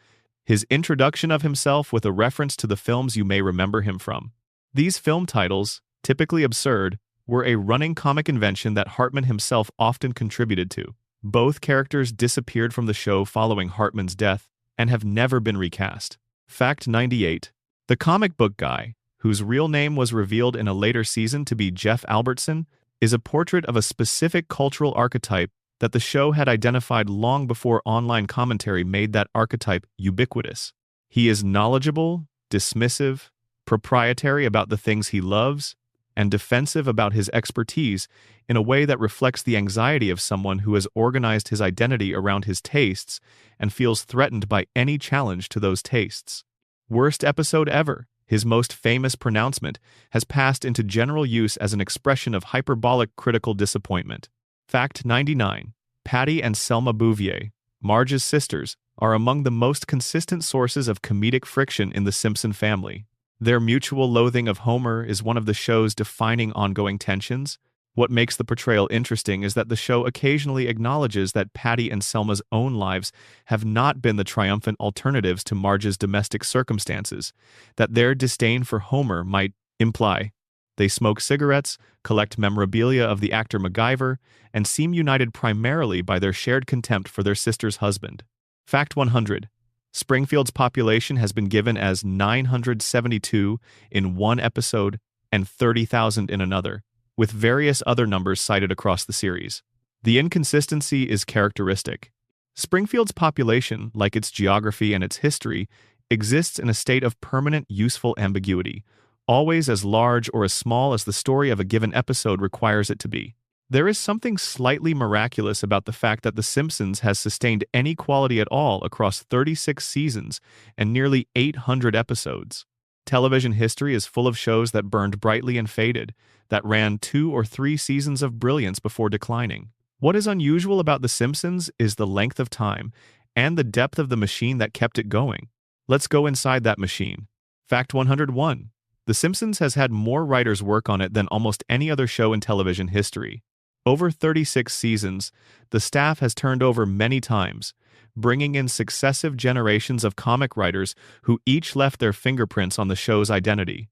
his introduction of himself with a reference to the films you may remember him from. These film titles, typically absurd, were a running comic invention that Hartman himself often contributed to. Both characters disappeared from the show following Hartman's death and have never been recast. Fact 98. The comic book guy, whose real name was revealed in a later season to be Jeff Albertson, is a portrait of a specific cultural archetype that the show had identified long before online commentary made that archetype ubiquitous. He is knowledgeable, dismissive, proprietary about the things he loves, and defensive about his expertise in a way that reflects the anxiety of someone who has organized his identity around his tastes and feels threatened by any challenge to those tastes. Worst episode ever. His most famous pronouncement has passed into general use as an expression of hyperbolic critical disappointment. Fact 99. Patty and Selma Bouvier, Marge's sisters, are among the most consistent sources of comedic friction in the Simpson family. Their mutual loathing of Homer is one of the show's defining ongoing tensions. What makes the portrayal interesting is that the show occasionally acknowledges that Patty and Selma's own lives have not been the triumphant alternatives to Marge's domestic circumstances, that their disdain for Homer might imply. They smoke cigarettes, collect memorabilia of the actor MacGyver, and seem united primarily by their shared contempt for their sister's husband. Fact 100. Springfield's population has been given as 972 in one episode and 30,000 in another, with various other numbers cited across the series. The inconsistency is characteristic. Springfield's population, like its geography and its history, exists in a state of permanent useful ambiguity, always as large or as small as the story of a given episode requires it to be. There is something slightly miraculous about the fact that The Simpsons has sustained any quality at all across 36 seasons and nearly 800 episodes. Television history is full of shows that burned brightly and faded, that ran 2 or 3 seasons of brilliance before declining. What is unusual about The Simpsons is the length of time and the depth of the machine that kept it going. Let's go inside that machine. Fact 101. The Simpsons has had more writers work on it than almost any other show in television history. Over 36 seasons, the staff has turned over many times, bringing in successive generations of comic writers who each left their fingerprints on the show's identity.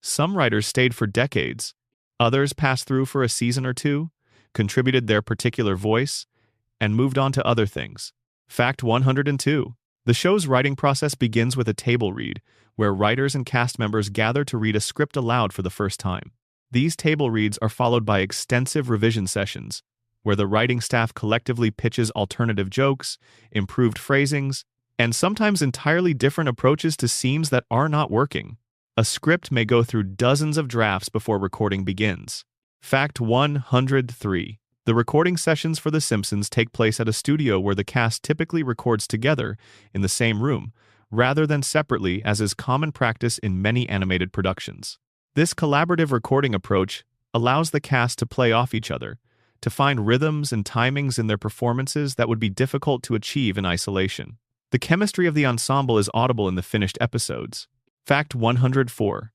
Some writers stayed for decades, others passed through for a season or two, contributed their particular voice, and moved on to other things. Fact 102. The show's writing process begins with a table read, where writers and cast members gather to read a script aloud for the first time. These table reads are followed by extensive revision sessions, where the writing staff collectively pitches alternative jokes, improved phrasings, and sometimes entirely different approaches to scenes that are not working. A script may go through dozens of drafts before recording begins. Fact 103. The recording sessions for The Simpsons take place at a studio where the cast typically records together in the same room, rather than separately as is common practice in many animated productions. This collaborative recording approach allows the cast to play off each other, to find rhythms and timings in their performances that would be difficult to achieve in isolation. The chemistry of the ensemble is audible in the finished episodes. Fact 104.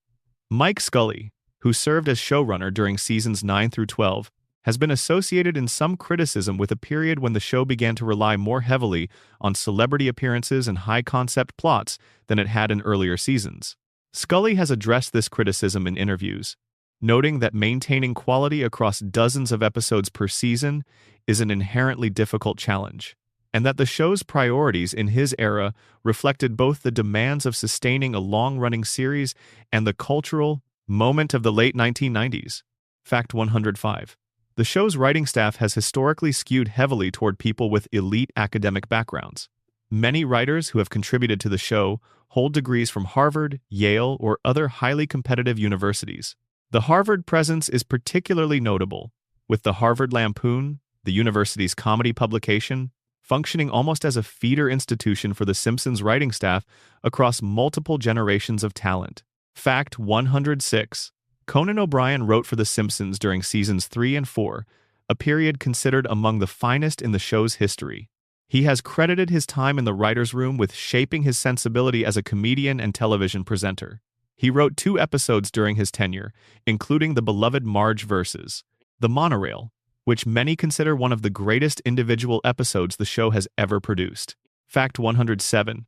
Mike Scully, who served as showrunner during seasons 9 through 12, has been associated in some criticism with a period when the show began to rely more heavily on celebrity appearances and high-concept plots than it had in earlier seasons. Scully has addressed this criticism in interviews, noting that maintaining quality across dozens of episodes per season is an inherently difficult challenge, and that the show's priorities in his era reflected both the demands of sustaining a long-running series and the cultural moment of the late 1990s. Fact 105. The show's writing staff has historically skewed heavily toward people with elite academic backgrounds. Many writers who have contributed to the show hold degrees from Harvard, Yale, or other highly competitive universities. The Harvard presence is particularly notable, with the Harvard Lampoon, the university's comedy publication, functioning almost as a feeder institution for the Simpsons writing staff across multiple generations of talent. Fact 106. Conan O'Brien wrote for The Simpsons during seasons 3 and 4, a period considered among the finest in the show's history. He has credited his time in the writer's room with shaping his sensibility as a comedian and television presenter. He wrote 2 episodes during his tenure, including the beloved Marge vs. The Monorail, which many consider one of the greatest individual episodes the show has ever produced. Fact 107.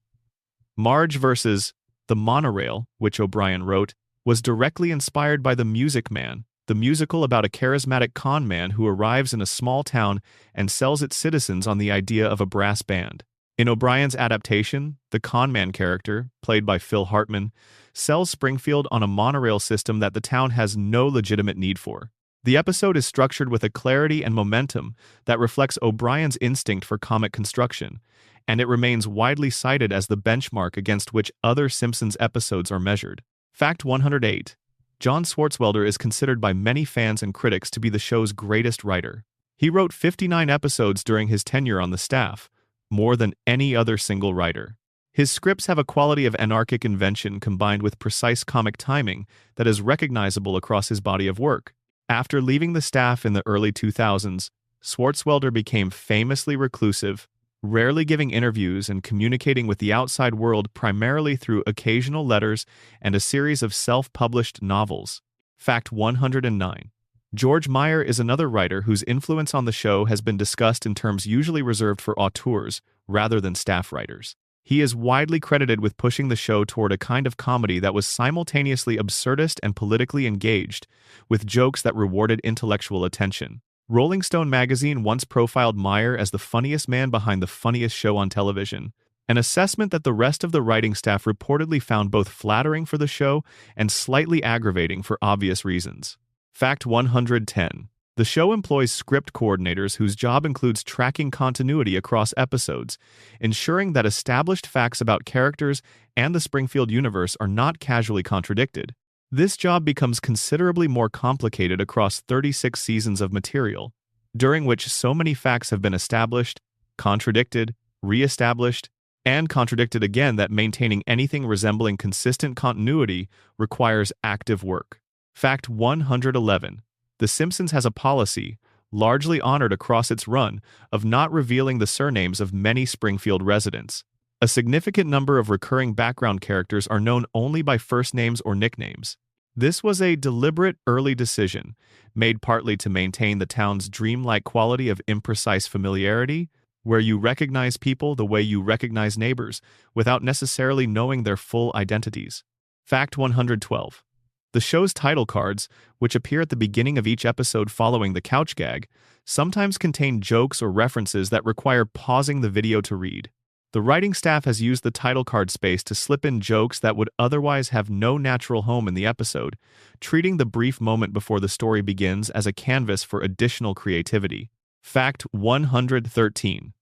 Marge vs. The Monorail, which O'Brien wrote, was directly inspired by The Music Man, the musical about a charismatic con man who arrives in a small town and sells its citizens on the idea of a brass band. In O'Brien's adaptation, the con man character, played by Phil Hartman, sells Springfield on a monorail system that the town has no legitimate need for. The episode is structured with a clarity and momentum that reflects O'Brien's instinct for comic construction, and it remains widely cited as the benchmark against which other Simpsons episodes are measured. Fact 108. John Swartzwelder is considered by many fans and critics to be the show's greatest writer. He wrote 59 episodes during his tenure on the staff, more than any other single writer. His scripts have a quality of anarchic invention combined with precise comic timing that is recognizable across his body of work. After leaving the staff in the early 2000s, Swartzwelder became famously reclusive, rarely giving interviews and communicating with the outside world primarily through occasional letters and a series of self-published novels. Fact 109. George Meyer is another writer whose influence on the show has been discussed in terms usually reserved for auteurs rather than staff writers. He is widely credited with pushing the show toward a kind of comedy that was simultaneously absurdist and politically engaged, with jokes that rewarded intellectual attention. Rolling Stone magazine once profiled Meyer as the funniest man behind the funniest show on television, an assessment that the rest of the writing staff reportedly found both flattering for the show and slightly aggravating for obvious reasons. Fact 110. The show employs script coordinators whose job includes tracking continuity across episodes, ensuring that established facts about characters and the Springfield universe are not casually contradicted. This job becomes considerably more complicated across 36 seasons of material, during which so many facts have been established, contradicted, re-established, and contradicted again that maintaining anything resembling consistent continuity requires active work. Fact 111. The Simpsons has a policy, largely honored across its run, of not revealing the surnames of many Springfield residents. A significant number of recurring background characters are known only by first names or nicknames. This was a deliberate early decision, made partly to maintain the town's dreamlike quality of imprecise familiarity, where you recognize people the way you recognize neighbors, without necessarily knowing their full identities. Fact 112. The show's title cards, which appear at the beginning of each episode following the couch gag, sometimes contain jokes or references that require pausing the video to read. The writing staff has used the title card space to slip in jokes that would otherwise have no natural home in the episode, treating the brief moment before the story begins as a canvas for additional creativity. Fact 113.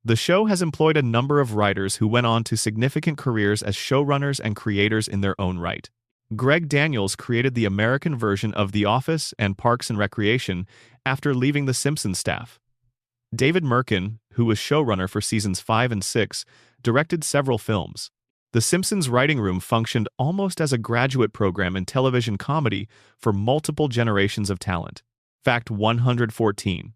The show has employed a number of writers who went on to significant careers as showrunners and creators in their own right. Greg Daniels created the American version of The Office and Parks and Recreation after leaving the Simpsons staff. David Merkin, who was showrunner for seasons 5 and 6, directed several films. The Simpsons writing room functioned almost as a graduate program in television comedy for multiple generations of talent. Fact 114.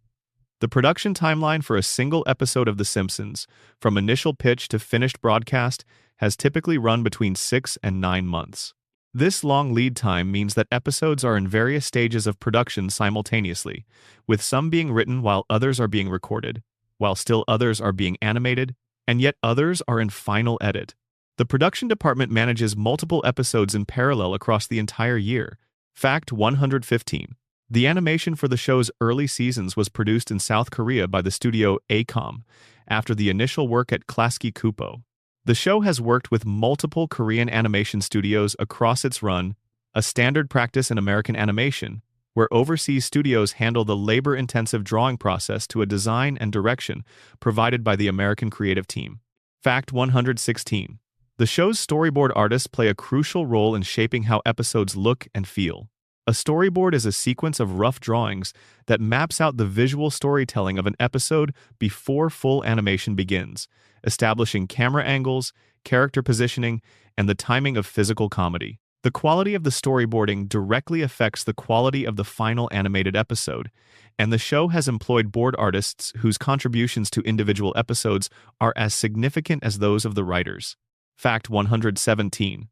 The production timeline for a single episode of The Simpsons, from initial pitch to finished broadcast, has typically run between 6 and 9 months. This long lead time means that episodes are in various stages of production simultaneously, with some being written while others are being recorded, while still others are being animated, and yet others are in final edit. The production department manages multiple episodes in parallel across the entire year. Fact 115. The animation for the show's early seasons was produced in South Korea by the studio ACOM, after the initial work at Klasky Csupo. The show has worked with multiple Korean animation studios across its run, a standard practice in American animation, where overseas studios handle the labor-intensive drawing process to a design and direction provided by the American creative team. Fact 116. The show's storyboard artists play a crucial role in shaping how episodes look and feel. A storyboard is a sequence of rough drawings that maps out the visual storytelling of an episode before full animation begins, establishing camera angles, character positioning, and the timing of physical comedy. The quality of the storyboarding directly affects the quality of the final animated episode, and the show has employed board artists whose contributions to individual episodes are as significant as those of the writers. Fact 117.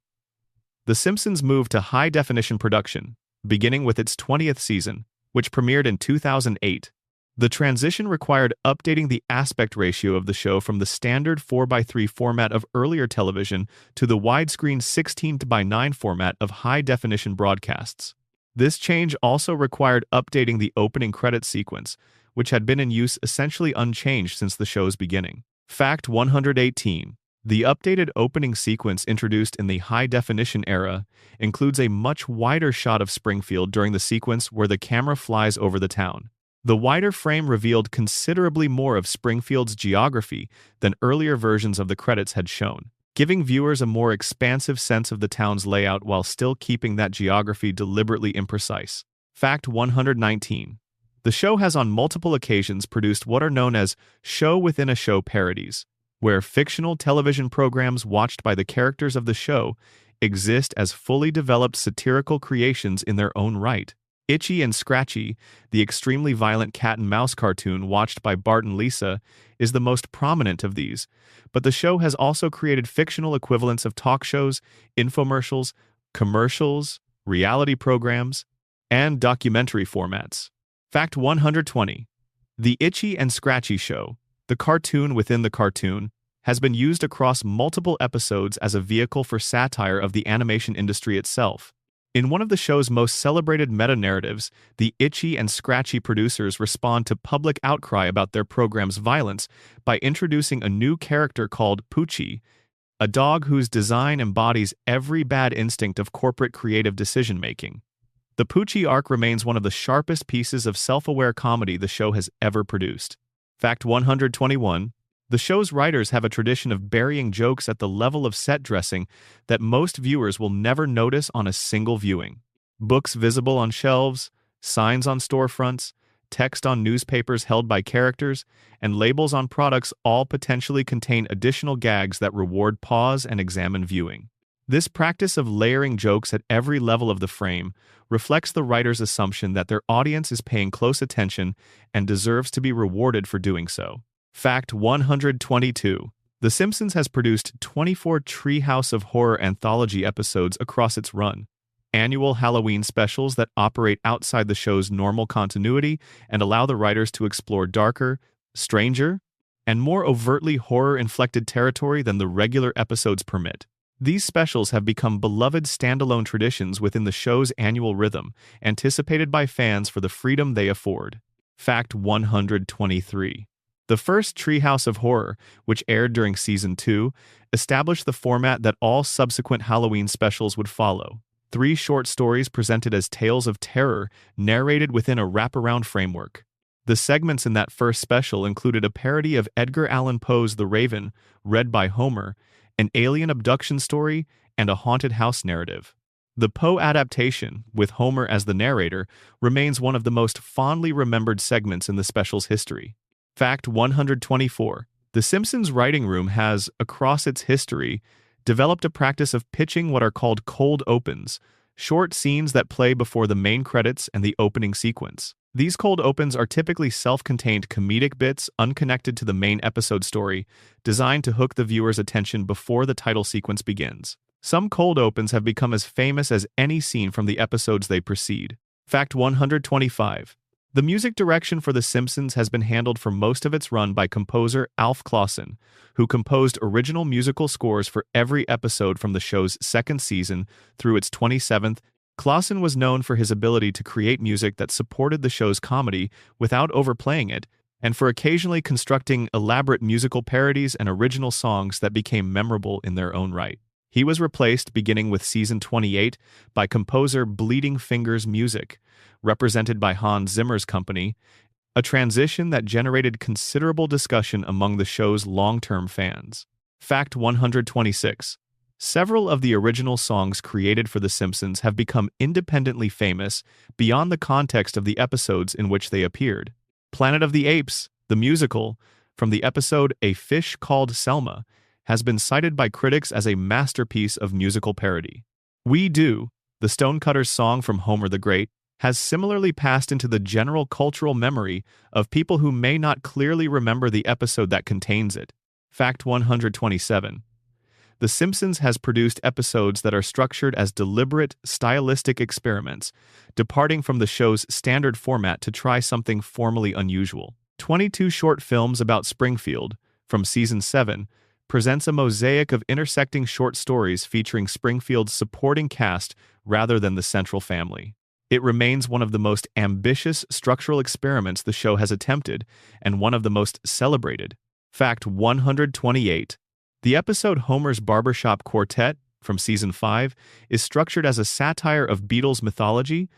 The Simpsons moved to high-definition production, beginning with its 20th season, which premiered in 2008. The transition required updating the aspect ratio of the show from the standard 4:3 format of earlier television to the widescreen 16:9 format of high-definition broadcasts. This change also required updating the opening credits sequence, which had been in use essentially unchanged since the show's beginning. Fact 118. The updated opening sequence introduced in the high-definition era includes a much wider shot of Springfield during the sequence where the camera flies over the town. The wider frame revealed considerably more of Springfield's geography than earlier versions of the credits had shown, giving viewers a more expansive sense of the town's layout while still keeping that geography deliberately imprecise. Fact 119. The show has on multiple occasions produced what are known as show-within-a-show parodies, where fictional television programs watched by the characters of the show exist as fully developed satirical creations in their own right. Itchy and Scratchy, the extremely violent cat and mouse cartoon watched by Bart and Lisa, is the most prominent of these, but the show has also created fictional equivalents of talk shows, infomercials, commercials, reality programs, and documentary formats. Fact 120. The Itchy and Scratchy Show, the cartoon within the cartoon, has been used across multiple episodes as a vehicle for satire of the animation industry itself. In one of the show's most celebrated meta-narratives, the Itchy and Scratchy producers respond to public outcry about their program's violence by introducing a new character called Poochie, a dog whose design embodies every bad instinct of corporate creative decision-making. The Poochie arc remains one of the sharpest pieces of self-aware comedy the show has ever produced. Fact 121. The show's writers have a tradition of burying jokes at the level of set dressing that most viewers will never notice on a single viewing. Books visible on shelves, signs on storefronts, text on newspapers held by characters, and labels on products all potentially contain additional gags that reward pause and examine viewing. This practice of layering jokes at every level of the frame reflects the writer's assumption that their audience is paying close attention and deserves to be rewarded for doing so. Fact 122. The Simpsons has produced 24 Treehouse of Horror anthology episodes across its run, annual Halloween specials that operate outside the show's normal continuity and allow the writers to explore darker, stranger, and more overtly horror-inflected territory than the regular episodes permit. These specials have become beloved standalone traditions within the show's annual rhythm, anticipated by fans for the freedom they afford. Fact 123. The first Treehouse of Horror, which aired during Season 2, established the format that all subsequent Halloween specials would follow. 3 short stories presented as tales of terror, narrated within a wraparound framework. The segments in that first special included a parody of Edgar Allan Poe's The Raven, read by Homer, an alien abduction story, and a haunted house narrative. The Poe adaptation, with Homer as the narrator, remains one of the most fondly remembered segments in the special's history. Fact 124. The Simpsons writing room has, across its history, developed a practice of pitching what are called cold opens, short scenes that play before the main credits and the opening sequence. These cold opens are typically self-contained comedic bits unconnected to the main episode story, designed to hook the viewer's attention before the title sequence begins. Some cold opens have become as famous as any scene from the episodes they precede. Fact 125. The music direction for The Simpsons has been handled for most of its run by composer Alf Clausen, who composed original musical scores for every episode from the show's second season through its 27th. Clausen was known for his ability to create music that supported the show's comedy without overplaying it, and for occasionally constructing elaborate musical parodies and original songs that became memorable in their own right. He was replaced, beginning with Season 28, by composer Bleeding Fingers Music, represented by Hans Zimmer's company, a transition that generated considerable discussion among the show's long-term fans. Fact 126. Several of the original songs created for The Simpsons have become independently famous beyond the context of the episodes in which they appeared. Planet of the Apes, the musical, from the episode A Fish Called Selma, has been cited by critics as a masterpiece of musical parody. We Do, the Stonecutters song from Homer the Great, has similarly passed into the general cultural memory of people who may not clearly remember the episode that contains it. Fact 127. The Simpsons has produced episodes that are structured as deliberate, stylistic experiments, departing from the show's standard format to try something formally unusual. 22 short films about Springfield, from Season 7, presents a mosaic of intersecting short stories featuring Springfield's supporting cast rather than the central family. It remains one of the most ambitious structural experiments the show has attempted, and one of the most celebrated. Fact 128. The episode Homer's Barbershop Quartet, from Season 5, is structured as a satire of Beatles mythology,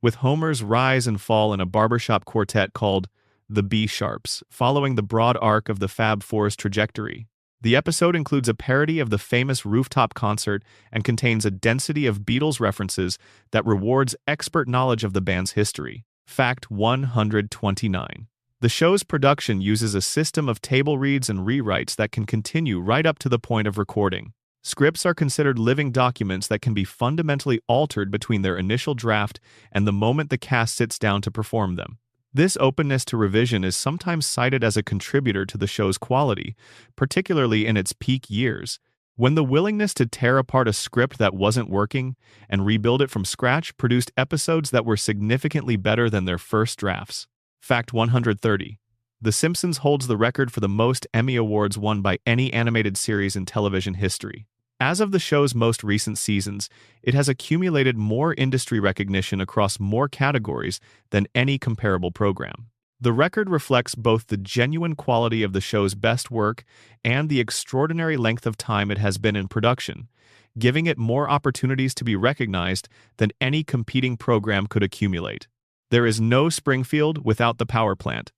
with Homer's rise and fall in a barbershop quartet called the B-Sharps, following the broad arc of the Fab Four's trajectory. The episode includes a parody of the famous rooftop concert and contains a density of Beatles references that rewards expert knowledge of the band's history. Fact 129. The show's production uses a system of table reads and rewrites that can continue right up to the point of recording. Scripts are considered living documents that can be fundamentally altered between their initial draft and the moment the cast sits down to perform them. This openness to revision is sometimes cited as a contributor to the show's quality, particularly in its peak years, when the willingness to tear apart a script that wasn't working and rebuild it from scratch produced episodes that were significantly better than their first drafts. Fact 130. The Simpsons holds the record for the most Emmy Awards won by any animated series in television history. As of the show's most recent seasons, it has accumulated more industry recognition across more categories than any comparable program. The record reflects both the genuine quality of the show's best work and the extraordinary length of time it has been in production, giving it more opportunities to be recognized than any competing program could accumulate. There is no Springfield without the power plant,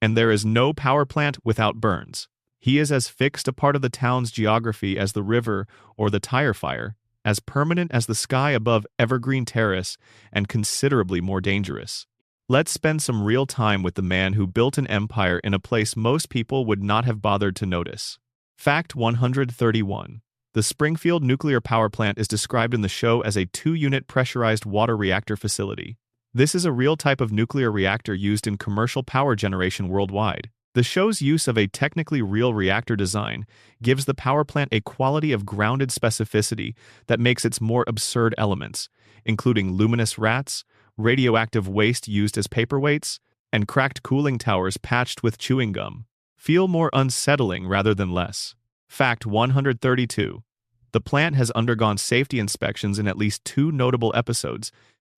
and there is no power plant without Burns. He is as fixed a part of the town's geography as the river or the tire fire, as permanent as the sky above Evergreen Terrace, and considerably more dangerous. Let's spend some real time with the man who built an empire in a place most people would not have bothered to notice. Fact 131. The Springfield nuclear power plant is described in the show as a 2-unit pressurized water reactor facility. This is a real type of nuclear reactor used in commercial power generation worldwide. The show's use of a technically real reactor design gives the power plant a quality of grounded specificity that makes its more absurd elements, including luminous rats, radioactive waste used as paperweights, and cracked cooling towers patched with chewing gum, feel more unsettling rather than less. Fact 132. The plant has undergone safety inspections in at least 2 notable episodes,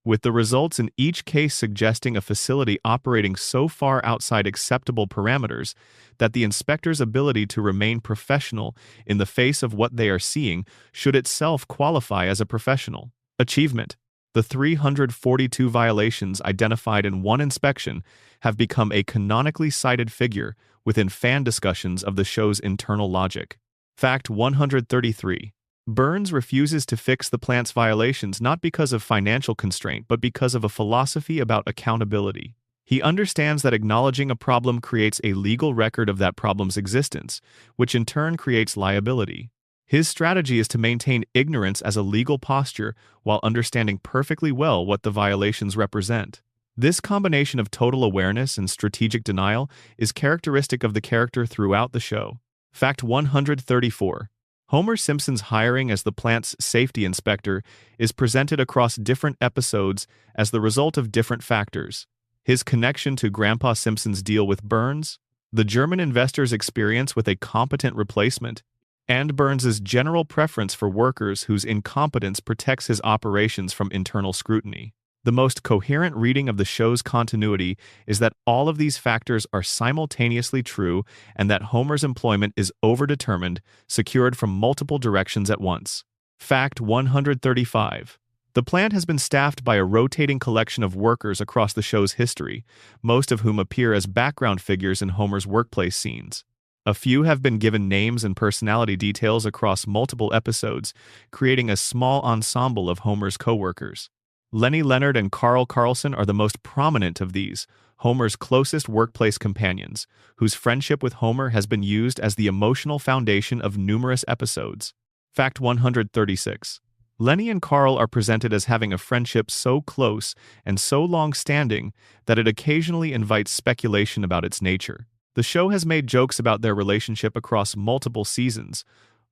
with the results in each case suggesting a facility operating so far outside acceptable parameters that the inspector's ability to remain professional in the face of what they are seeing should itself qualify as a professional achievement. The 342 violations identified in one inspection have become a canonically cited figure within fan discussions of the show's internal logic. Fact 133. Burns refuses to fix the plant's violations not because of financial constraint but because of a philosophy about accountability. He understands that acknowledging a problem creates a legal record of that problem's existence, which in turn creates liability. His strategy is to maintain ignorance as a legal posture while understanding perfectly well what the violations represent. This combination of total awareness and strategic denial is characteristic of the character throughout the show. Fact 134. Homer Simpson's hiring as the plant's safety inspector is presented across different episodes as the result of different factors: his connection to Grandpa Simpson's deal with Burns, the German investor's experience with a competent replacement, and Burns's general preference for workers whose incompetence protects his operations from internal scrutiny. The most coherent reading of the show's continuity is that all of these factors are simultaneously true and that Homer's employment is overdetermined, secured from multiple directions at once. Fact 135. The plant has been staffed by a rotating collection of workers across the show's history, most of whom appear as background figures in Homer's workplace scenes. A few have been given names and personality details across multiple episodes, creating a small ensemble of Homer's co-workers. Lenny Leonard and Carl Carlson are the most prominent of these, Homer's closest workplace companions, whose friendship with Homer has been used as the emotional foundation of numerous episodes. Fact 136. Lenny and Carl are presented as having a friendship so close and so long-standing that it occasionally invites speculation about its nature. The show has made jokes about their relationship across multiple seasons,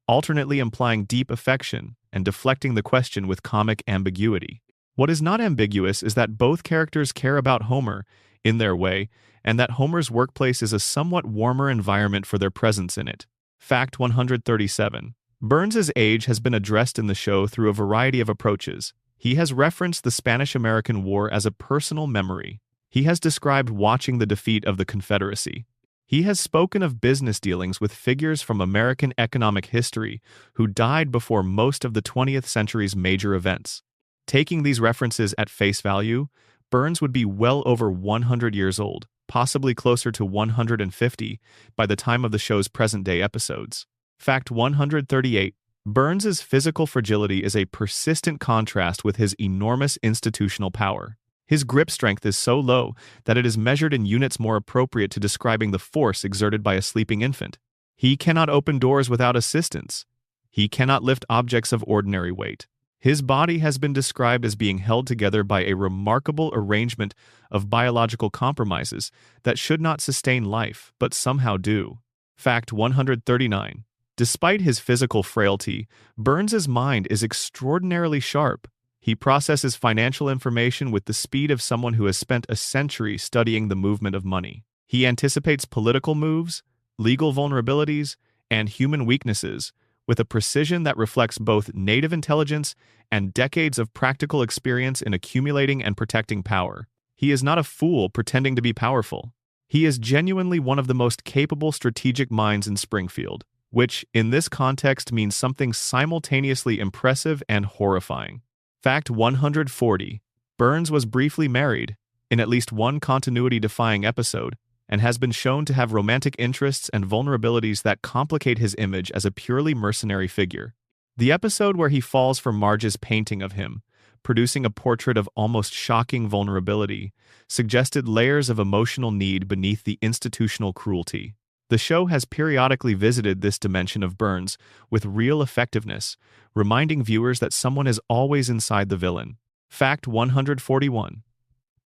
alternately implying deep affection and deflecting the question with comic ambiguity. What is not ambiguous is that both characters care about Homer, in their way, and that Homer's workplace is a somewhat warmer environment for their presence in it. Fact 137. Burns's age has been addressed in the show through a variety of approaches. He has referenced the Spanish-American War as a personal memory. He has described watching the defeat of the Confederacy. He has spoken of business dealings with figures from American economic history who died before most of the 20th century's major events. Taking these references at face value, Burns would be well over 100 years old, possibly closer to 150 by the time of the show's present-day episodes. Fact 138. Burns's physical fragility is a persistent contrast with his enormous institutional power. His grip strength is so low that it is measured in units more appropriate to describing the force exerted by a sleeping infant. He cannot open doors without assistance. He cannot lift objects of ordinary weight. His body has been described as being held together by a remarkable arrangement of biological compromises that should not sustain life, but somehow do. Fact 139. Despite his physical frailty, Burns's mind is extraordinarily sharp. He processes financial information with the speed of someone who has spent a century studying the movement of money. He anticipates political moves, legal vulnerabilities, and human weaknesses with a precision that reflects both native intelligence and decades of practical experience in accumulating and protecting power. He is not a fool pretending to be powerful. He is genuinely one of the most capable strategic minds in Springfield, which, in this context, means something simultaneously impressive and horrifying. Fact 140. Burns was briefly married, in at least one continuity-defying episode, and has been shown to have romantic interests and vulnerabilities that complicate his image as a purely mercenary figure. The episode where he falls for Marge's painting of him, producing a portrait of almost shocking vulnerability, suggested layers of emotional need beneath the institutional cruelty. The show has periodically visited this dimension of Burns with real effectiveness, reminding viewers that someone is always inside the villain. Fact 141.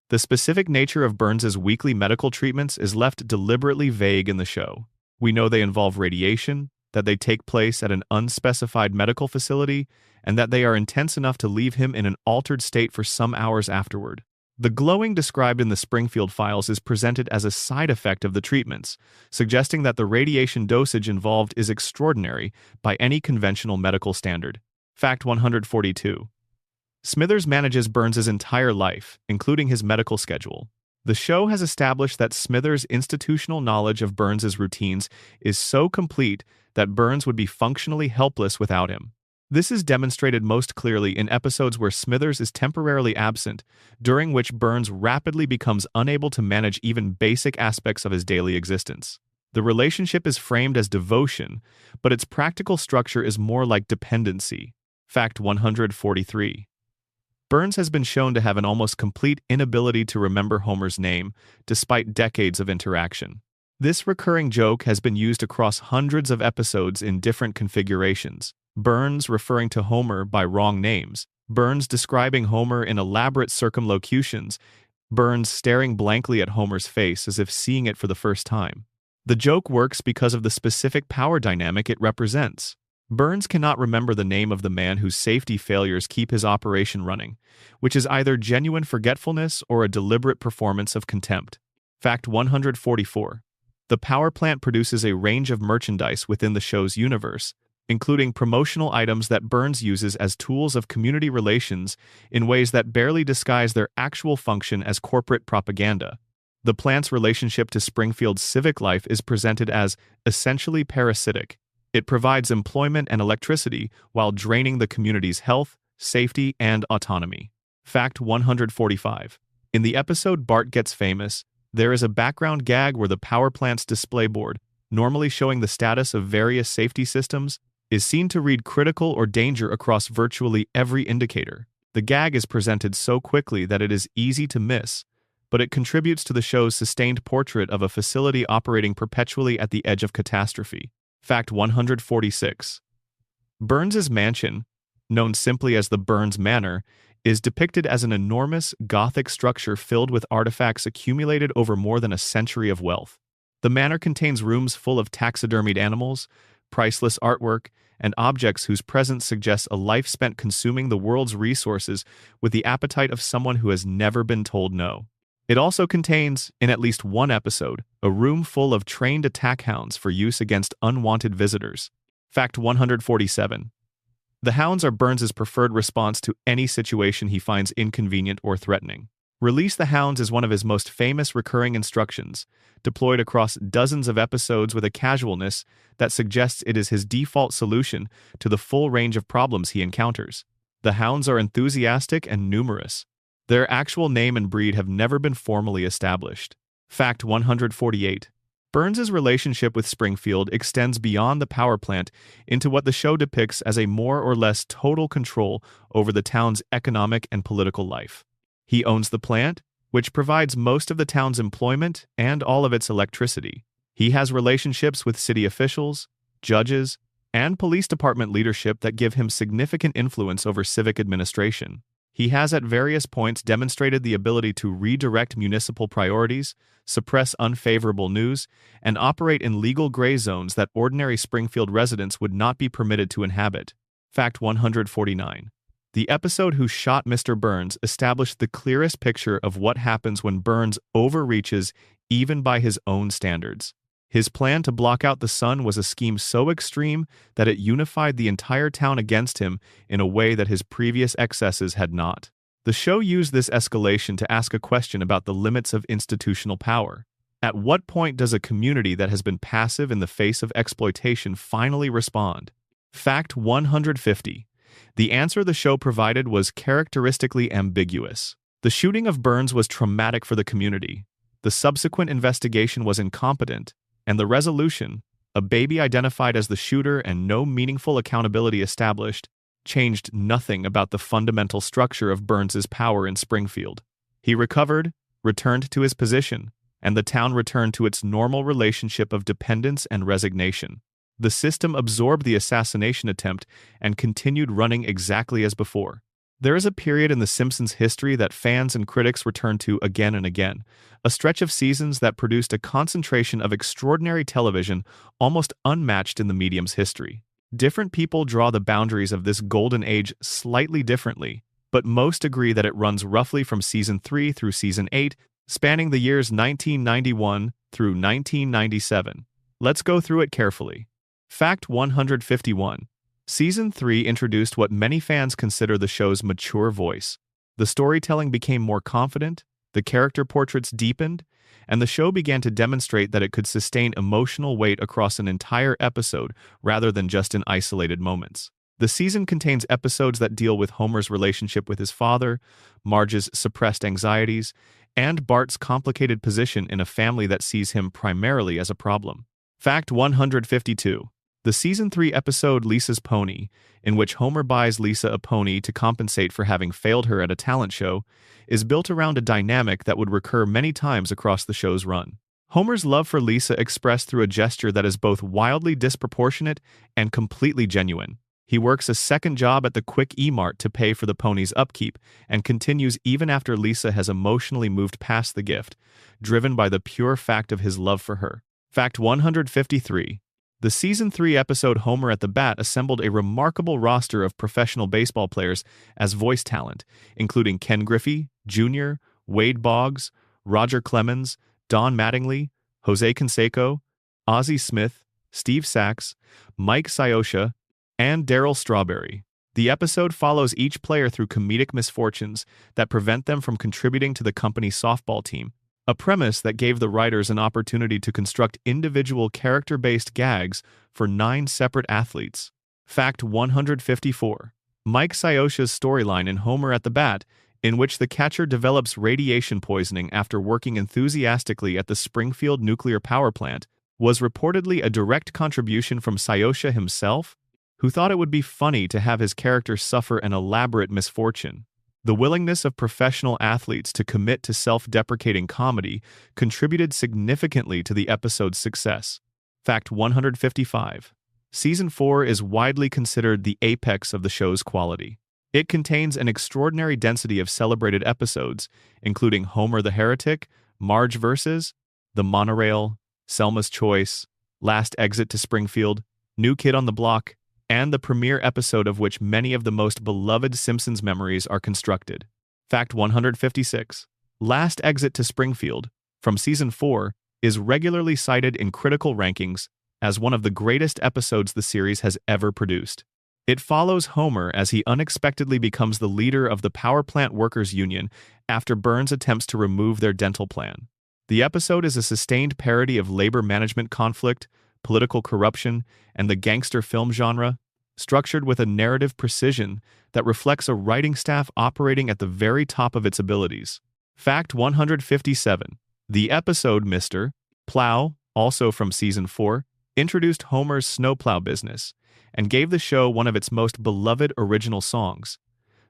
The specific nature of Burns's weekly medical treatments is left deliberately vague in the show. We know they involve radiation, that they take place at an unspecified medical facility, and that they are intense enough to leave him in an altered state for some hours afterward. The glowing described in the Springfield Files is presented as a side effect of the treatments, suggesting that the radiation dosage involved is extraordinary by any conventional medical standard. Fact 142. Smithers manages Burns's entire life, including his medical schedule. The show has established that Smithers' institutional knowledge of Burns's routines is so complete that Burns would be functionally helpless without him. This is demonstrated most clearly in episodes where Smithers is temporarily absent, during which Burns rapidly becomes unable to manage even basic aspects of his daily existence. The relationship is framed as devotion, but its practical structure is more like dependency. Fact 143. Burns has been shown to have an almost complete inability to remember Homer's name, despite decades of interaction. This recurring joke has been used across hundreds of episodes in different configurations. Burns referring to Homer by wrong names, Burns describing Homer in elaborate circumlocutions, Burns staring blankly at Homer's face as if seeing it for the first time. The joke works because of the specific power dynamic it represents. Burns cannot remember the name of the man whose safety failures keep his operation running, which is either genuine forgetfulness or a deliberate performance of contempt. Fact 144. The power plant produces a range of merchandise within the show's universe, including promotional items that Burns uses as tools of community relations in ways that barely disguise their actual function as corporate propaganda. The plant's relationship to Springfield's civic life is presented as essentially parasitic. It provides employment and electricity while draining the community's health, safety, and autonomy. Fact 145. In the episode Bart Gets Famous, there is a background gag where the power plant's display board, normally showing the status of various safety systems, is seen to read critical or danger across virtually every indicator. The gag is presented so quickly that it is easy to miss, but it contributes to the show's sustained portrait of a facility operating perpetually at the edge of catastrophe. Fact 146. Burns's mansion, known simply as the Burns Manor, is depicted as an enormous Gothic structure filled with artifacts accumulated over more than a century of wealth. The manor contains rooms full of taxidermied animals, priceless artwork, and objects whose presence suggests a life spent consuming the world's resources with the appetite of someone who has never been told no. It also contains, in at least one episode, a room full of trained attack hounds for use against unwanted visitors. Fact 147. The hounds are Burns's preferred response to any situation he finds inconvenient or threatening. Release the hounds is one of his most famous recurring instructions, deployed across dozens of episodes with a casualness that suggests it is his default solution to the full range of problems he encounters. The hounds are enthusiastic and numerous. Their actual name and breed have never been formally established. Fact 148. Burns's relationship with Springfield extends beyond the power plant into what the show depicts as a more or less total control over the town's economic and political life. He owns the plant, which provides most of the town's employment and all of its electricity. He has relationships with city officials, judges, and police department leadership that give him significant influence over civic administration. He has at various points demonstrated the ability to redirect municipal priorities, suppress unfavorable news, and operate in legal gray zones that ordinary Springfield residents would not be permitted to inhabit. Fact 149. The episode Who Shot Mr. Burns established the clearest picture of what happens when Burns overreaches even by his own standards. His plan to block out the sun was a scheme so extreme that it unified the entire town against him in a way that his previous excesses had not. The show used this escalation to ask a question about the limits of institutional power. At what point does a community that has been passive in the face of exploitation finally respond? Fact 150. The answer the show provided was characteristically ambiguous. The shooting of Burns was traumatic for the community. The subsequent investigation was incompetent, and the resolution, a baby identified as the shooter and no meaningful accountability established, changed nothing about the fundamental structure of Burns's power in Springfield. He recovered, returned to his position, and the town returned to its normal relationship of dependence and resignation. The system absorbed the assassination attempt and continued running exactly as before. There is a period in The Simpsons' history that fans and critics return to again and again, a stretch of seasons that produced a concentration of extraordinary television almost unmatched in the medium's history. Different people draw the boundaries of this golden age slightly differently, but most agree that it runs roughly from Season 3 through Season 8, spanning the years 1991 through 1997. Let's go through it carefully. Fact 151. Season 3 introduced what many fans consider the show's mature voice. The storytelling became more confident, the character portraits deepened, and the show began to demonstrate that it could sustain emotional weight across an entire episode rather than just in isolated moments. The season contains episodes that deal with Homer's relationship with his father, Marge's suppressed anxieties, and Bart's complicated position in a family that sees him primarily as a problem. Fact 152. The Season 3 episode Lisa's Pony, in which Homer buys Lisa a pony to compensate for having failed her at a talent show, is built around a dynamic that would recur many times across the show's run. Homer's love for Lisa expressed through a gesture that is both wildly disproportionate and completely genuine. He works a second job at the Quick E-Mart to pay for the pony's upkeep and continues even after Lisa has emotionally moved past the gift, driven by the pure fact of his love for her. Fact 153. The Season 3 episode Homer at the Bat assembled a remarkable roster of professional baseball players as voice talent, including Ken Griffey, Jr., Wade Boggs, Roger Clemens, Don Mattingly, Jose Canseco, Ozzie Smith, Steve Sachs, Mike Scioscia, and Darryl Strawberry. The episode follows each player through comedic misfortunes that prevent them from contributing to the company's softball team, a premise that gave the writers an opportunity to construct individual character-based gags for 9 separate athletes. Fact 154. Mike Scioscia's storyline in Homer at the Bat, in which the catcher develops radiation poisoning after working enthusiastically at the Springfield nuclear power plant, was reportedly a direct contribution from Scioscia himself, who thought it would be funny to have his character suffer an elaborate misfortune. The willingness of professional athletes to commit to self-deprecating comedy contributed significantly to the episode's success. Fact 155. Season 4 is widely considered the apex of the show's quality. It contains an extraordinary density of celebrated episodes, including Homer the Heretic, Marge vs. The Monorail, Selma's Choice, Last Exit to Springfield, New Kid on the Block, and the premiere episode of which many of the most beloved Simpsons memories are constructed. Fact 156. Last Exit to Springfield, from Season 4, is regularly cited in critical rankings as one of the greatest episodes the series has ever produced. It follows Homer as he unexpectedly becomes the leader of the power plant workers' union after Burns attempts to remove their dental plan. The episode is a sustained parody of labor management conflict, political corruption, and the gangster film genre, structured with a narrative precision that reflects a writing staff operating at the very top of its abilities. Fact 157. The episode Mr. Plow, also from Season 4, introduced Homer's snowplow business and gave the show one of its most beloved original songs,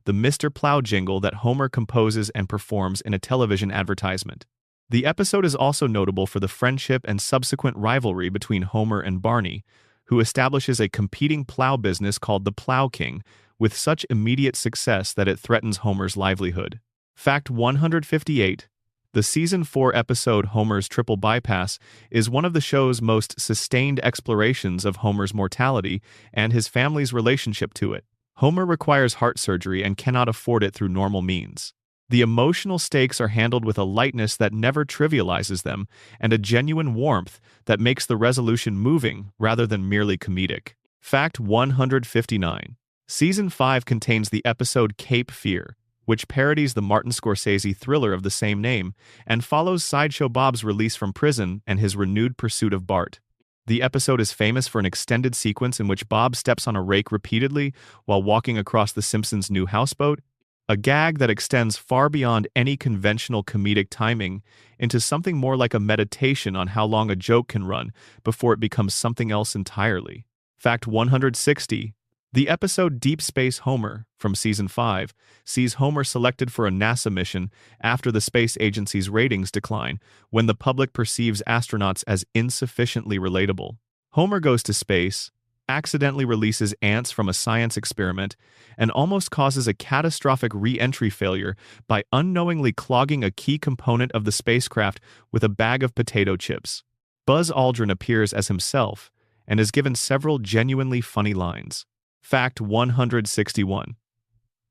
the Mr. Plow jingle that Homer composes and performs in a television advertisement. The episode is also notable for the friendship and subsequent rivalry between Homer and Barney, who establishes a competing plow business called the Plow King with such immediate success that it threatens Homer's livelihood. Fact 158. The Season 4 episode Homer's Triple Bypass is one of the show's most sustained explorations of Homer's mortality and his family's relationship to it. Homer requires heart surgery and cannot afford it through normal means. The emotional stakes are handled with a lightness that never trivializes them and a genuine warmth that makes the resolution moving rather than merely comedic. Fact 159. Season 5 contains the episode Cape Fear, which parodies the Martin Scorsese thriller of the same name and follows Sideshow Bob's release from prison and his renewed pursuit of Bart. The episode is famous for an extended sequence in which Bob steps on a rake repeatedly while walking across the Simpsons' new houseboat, a gag that extends far beyond any conventional comedic timing into something more like a meditation on how long a joke can run before it becomes something else entirely. Fact 160. The episode Deep Space Homer, from Season 5, sees Homer selected for a NASA mission after the space agency's ratings decline when the public perceives astronauts as insufficiently relatable. Homer goes to space, accidentally releases ants from a science experiment, and almost causes a catastrophic re-entry failure by unknowingly clogging a key component of the spacecraft with a bag of potato chips. Buzz Aldrin appears as himself and is given several genuinely funny lines. Fact 161.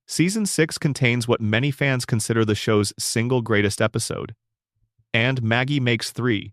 Season 6 contains what many fans consider the show's single greatest episode, And Maggie Makes 3,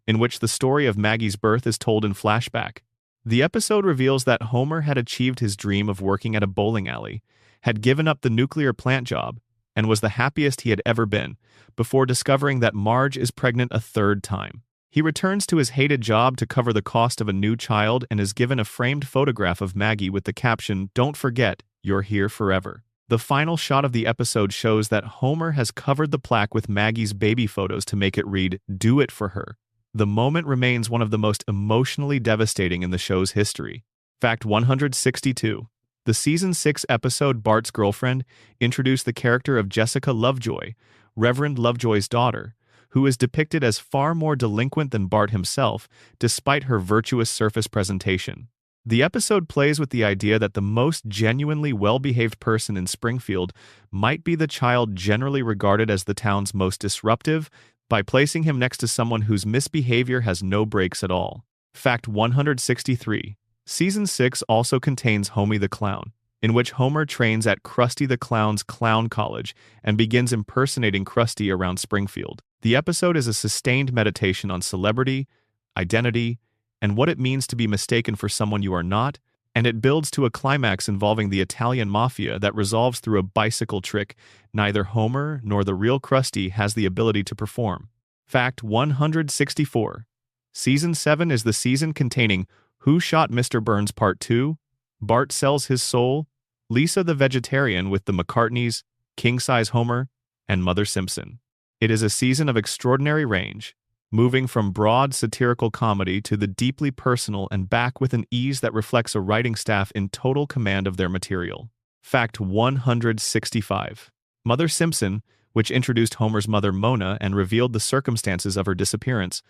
in which the story of Maggie's birth is told in flashback. The episode reveals that Homer had achieved his dream of working at a bowling alley, had given up the nuclear plant job, and was the happiest he had ever been, before discovering that Marge is pregnant a third time. He returns to his hated job to cover the cost of a new child and is given a framed photograph of Maggie with the caption, "Don't forget, you're here forever." The final shot of the episode shows that Homer has covered the plaque with Maggie's baby photos to make it read, "Do it for her." The moment remains one of the most emotionally devastating in the show's history. Fact 162. The Season 6 episode Bart's Girlfriend introduced the character of Jessica Lovejoy, Reverend Lovejoy's daughter, who is depicted as far more delinquent than Bart himself, despite her virtuous surface presentation. The episode plays with the idea that the most genuinely well-behaved person in Springfield might be the child generally regarded as the town's most disruptive, by placing him next to someone whose misbehavior has no brakes at all. Fact 163. Season 6 also contains Homie the Clown, in which Homer trains at Krusty the Clown's clown college and begins impersonating Krusty around Springfield. The episode is a sustained meditation on celebrity, identity, and what it means to be mistaken for someone you are not, and it builds to a climax involving the Italian mafia that resolves through a bicycle trick neither Homer nor the real Krusty has the ability to perform. Fact 164. Season 7 is the season containing Who Shot Mr. Burns Part 2, Bart Sells His Soul, Lisa the Vegetarian with the McCartneys, King Size Homer, and Mother Simpson. It is a season of extraordinary range, moving from broad satirical comedy to the deeply personal and back with an ease that reflects a writing staff in total command of their material. Fact 165. Mother Simpson, which introduced Homer's mother Mona and revealed the circumstances of her disappearance,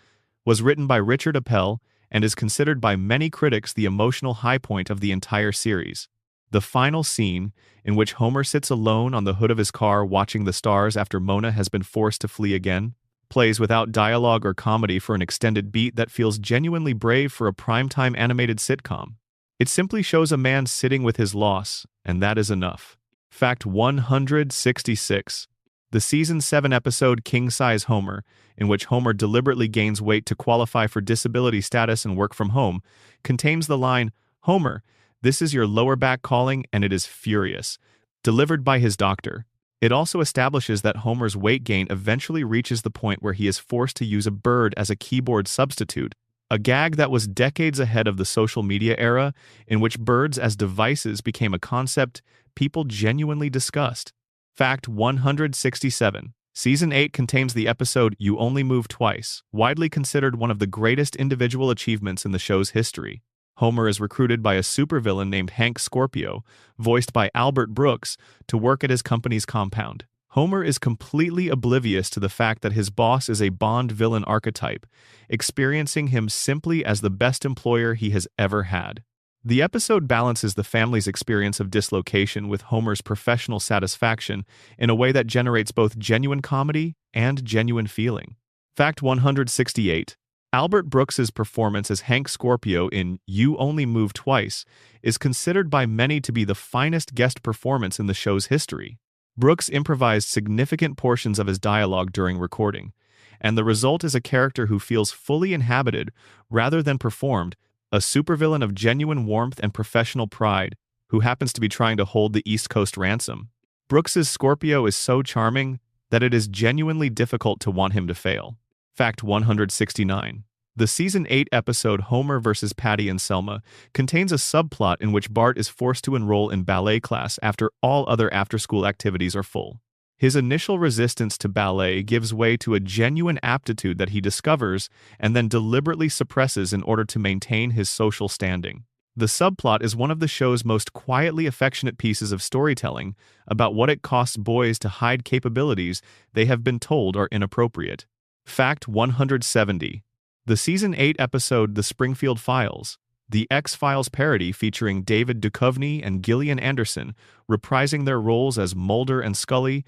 was written by Richard Appel and is considered by many critics the emotional high point of the entire series. The final scene, in which Homer sits alone on the hood of his car watching the stars after Mona has been forced to flee again, plays without dialogue or comedy for an extended beat that feels genuinely brave for a primetime animated sitcom. It simply shows a man sitting with his loss, and that is enough. Fact 166. The Season 7 episode King Size Homer, in which Homer deliberately gains weight to qualify for disability status and work from home, contains the line, "Homer, this is your lower back calling and it is furious," delivered by his doctor. It also establishes that Homer's weight gain eventually reaches the point where he is forced to use a bird as a keyboard substitute, a gag that was decades ahead of the social media era, in which birds as devices became a concept people genuinely discussed. Fact 167. Season 8 contains the episode You Only Move Twice, widely considered one of the greatest individual achievements in the show's history. Homer is recruited by a supervillain named Hank Scorpio, voiced by Albert Brooks, to work at his company's compound. Homer is completely oblivious to the fact that his boss is a Bond villain archetype, experiencing him simply as the best employer he has ever had. The episode balances the family's experience of dislocation with Homer's professional satisfaction in a way that generates both genuine comedy and genuine feeling. Fact 168. Albert Brooks's performance as Hank Scorpio in You Only Move Twice is considered by many to be the finest guest performance in the show's history. Brooks improvised significant portions of his dialogue during recording, and the result is a character who feels fully inhabited rather than performed, a supervillain of genuine warmth and professional pride who happens to be trying to hold the East Coast ransom. Brooks's Scorpio is so charming that it is genuinely difficult to want him to fail. Fact 169. The Season 8 episode Homer vs. Patty and Selma contains a subplot in which Bart is forced to enroll in ballet class after all other after-school activities are full. His initial resistance to ballet gives way to a genuine aptitude that he discovers and then deliberately suppresses in order to maintain his social standing. The subplot is one of the show's most quietly affectionate pieces of storytelling about what it costs boys to hide capabilities they have been told are inappropriate. Fact 170. The Season 8 episode The Springfield Files, the X-Files parody featuring David Duchovny and Gillian Anderson reprising their roles as Mulder and Scully,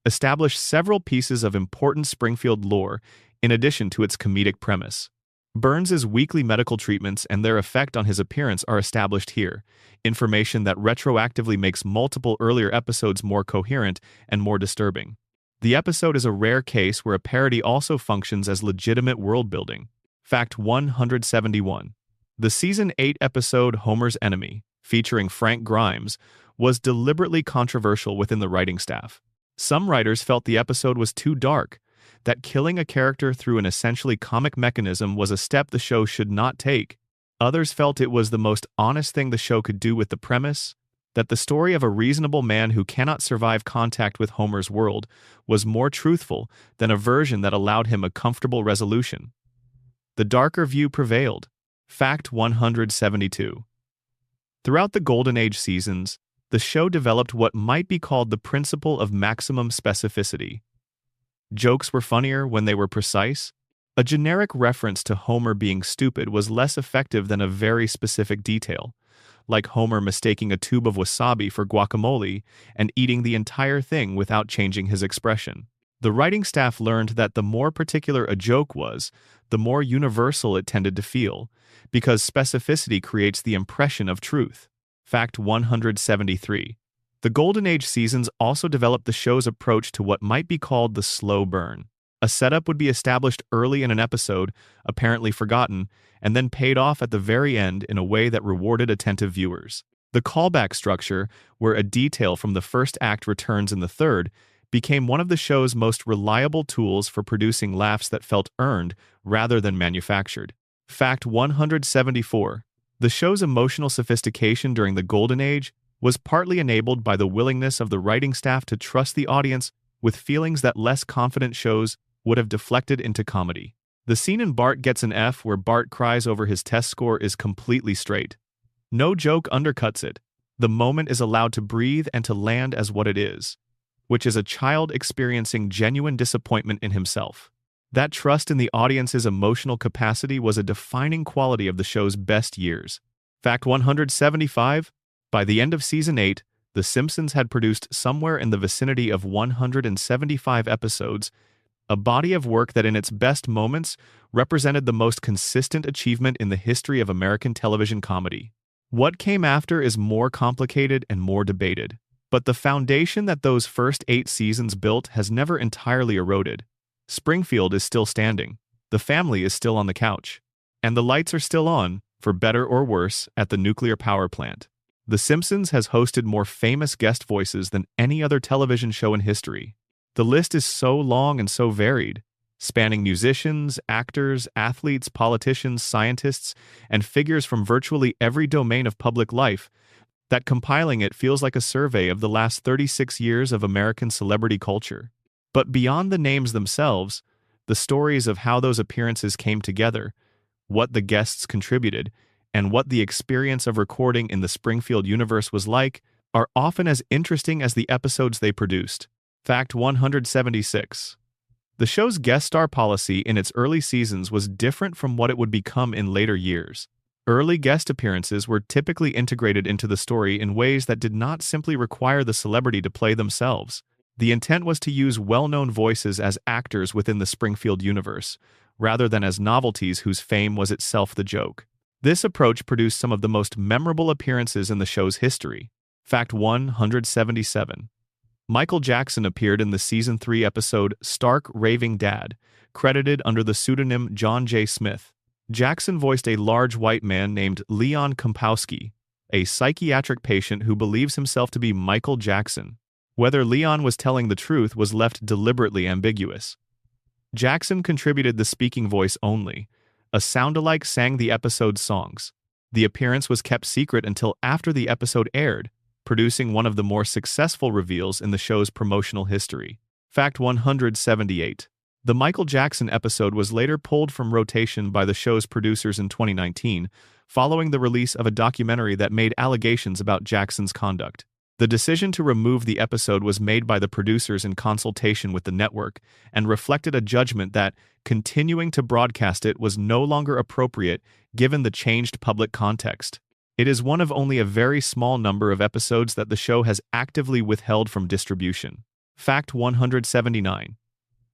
established several pieces of important Springfield lore in addition to its comedic premise. Burns' weekly medical treatments and their effect on his appearance are established here, information that retroactively makes multiple earlier episodes more coherent and more disturbing. The episode is a rare case where a parody also functions as legitimate world-building. Fact 171. The Season 8 episode Homer's Enemy, featuring Frank Grimes, was deliberately controversial within the writing staff. Some writers felt the episode was too dark, that killing a character through an essentially comic mechanism was a step the show should not take. Others felt it was the most honest thing the show could do with the premise, that the story of a reasonable man who cannot survive contact with Homer's world was more truthful than a version that allowed him a comfortable resolution. The darker view prevailed. Fact 172. Throughout the Golden Age seasons, the show developed what might be called the principle of maximum specificity. Jokes were funnier when they were precise. A generic reference to Homer being stupid was less effective than a very specific detail, like Homer mistaking a tube of wasabi for guacamole and eating the entire thing without changing his expression. The writing staff learned that the more particular a joke was, the more universal it tended to feel, because specificity creates the impression of truth. Fact 173. The Golden Age seasons also developed the show's approach to what might be called the slow burn. A setup would be established early in an episode, apparently forgotten, and then paid off at the very end in a way that rewarded attentive viewers. The callback structure, where a detail from the first act returns in the third, became one of the show's most reliable tools for producing laughs that felt earned rather than manufactured. Fact 174. The show's emotional sophistication during the Golden Age was partly enabled by the willingness of the writing staff to trust the audience with feelings that less confident shows would have deflected into comedy. The scene in Bart Gets an F where Bart cries over his test score is completely straight. No joke undercuts it. The moment is allowed to breathe and to land as what it is, which is a child experiencing genuine disappointment in himself. That trust in the audience's emotional capacity was a defining quality of the show's best years. Fact 175. By the end of Season 8, The Simpsons had produced somewhere in the vicinity of 175 episodes, a body of work that in its best moments represented the most consistent achievement in the history of American television comedy. What came after is more complicated and more debated, but the foundation that those first 8 seasons built has never entirely eroded. Springfield is still standing, the family is still on the couch, and the lights are still on, for better or worse, at the nuclear power plant. The Simpsons has hosted more famous guest voices than any other television show in history. The list is so long and so varied, spanning musicians, actors, athletes, politicians, scientists, and figures from virtually every domain of public life, that compiling it feels like a survey of the last 36 years of American celebrity culture. But beyond the names themselves, the stories of how those appearances came together, what the guests contributed, and what the experience of recording in the Springfield universe was like, are often as interesting as the episodes they produced. Fact 176. The show's guest star policy in its early seasons was different from what it would become in later years. Early guest appearances were typically integrated into the story in ways that did not simply require the celebrity to play themselves. The intent was to use well-known voices as actors within the Springfield universe, rather than as novelties whose fame was itself the joke. This approach produced some of the most memorable appearances in the show's history. Fact 177. Michael Jackson appeared in the Season 3 episode Stark Raving Dad, credited under the pseudonym John J. Smith. Jackson voiced a large white man named Leon Kompowski, a psychiatric patient who believes himself to be Michael Jackson. Whether Leon was telling the truth was left deliberately ambiguous. Jackson contributed the speaking voice only. A sound-alike sang the episode's songs. The appearance was kept secret until after the episode aired, producing one of the more successful reveals in the show's promotional history. Fact 178. The Michael Jackson episode was later pulled from rotation by the show's producers in 2019, following the release of a documentary that made allegations about Jackson's conduct. The decision to remove the episode was made by the producers in consultation with the network and reflected a judgment that continuing to broadcast it was no longer appropriate given the changed public context. It is one of only a very small number of episodes that the show has actively withheld from distribution. Fact 179.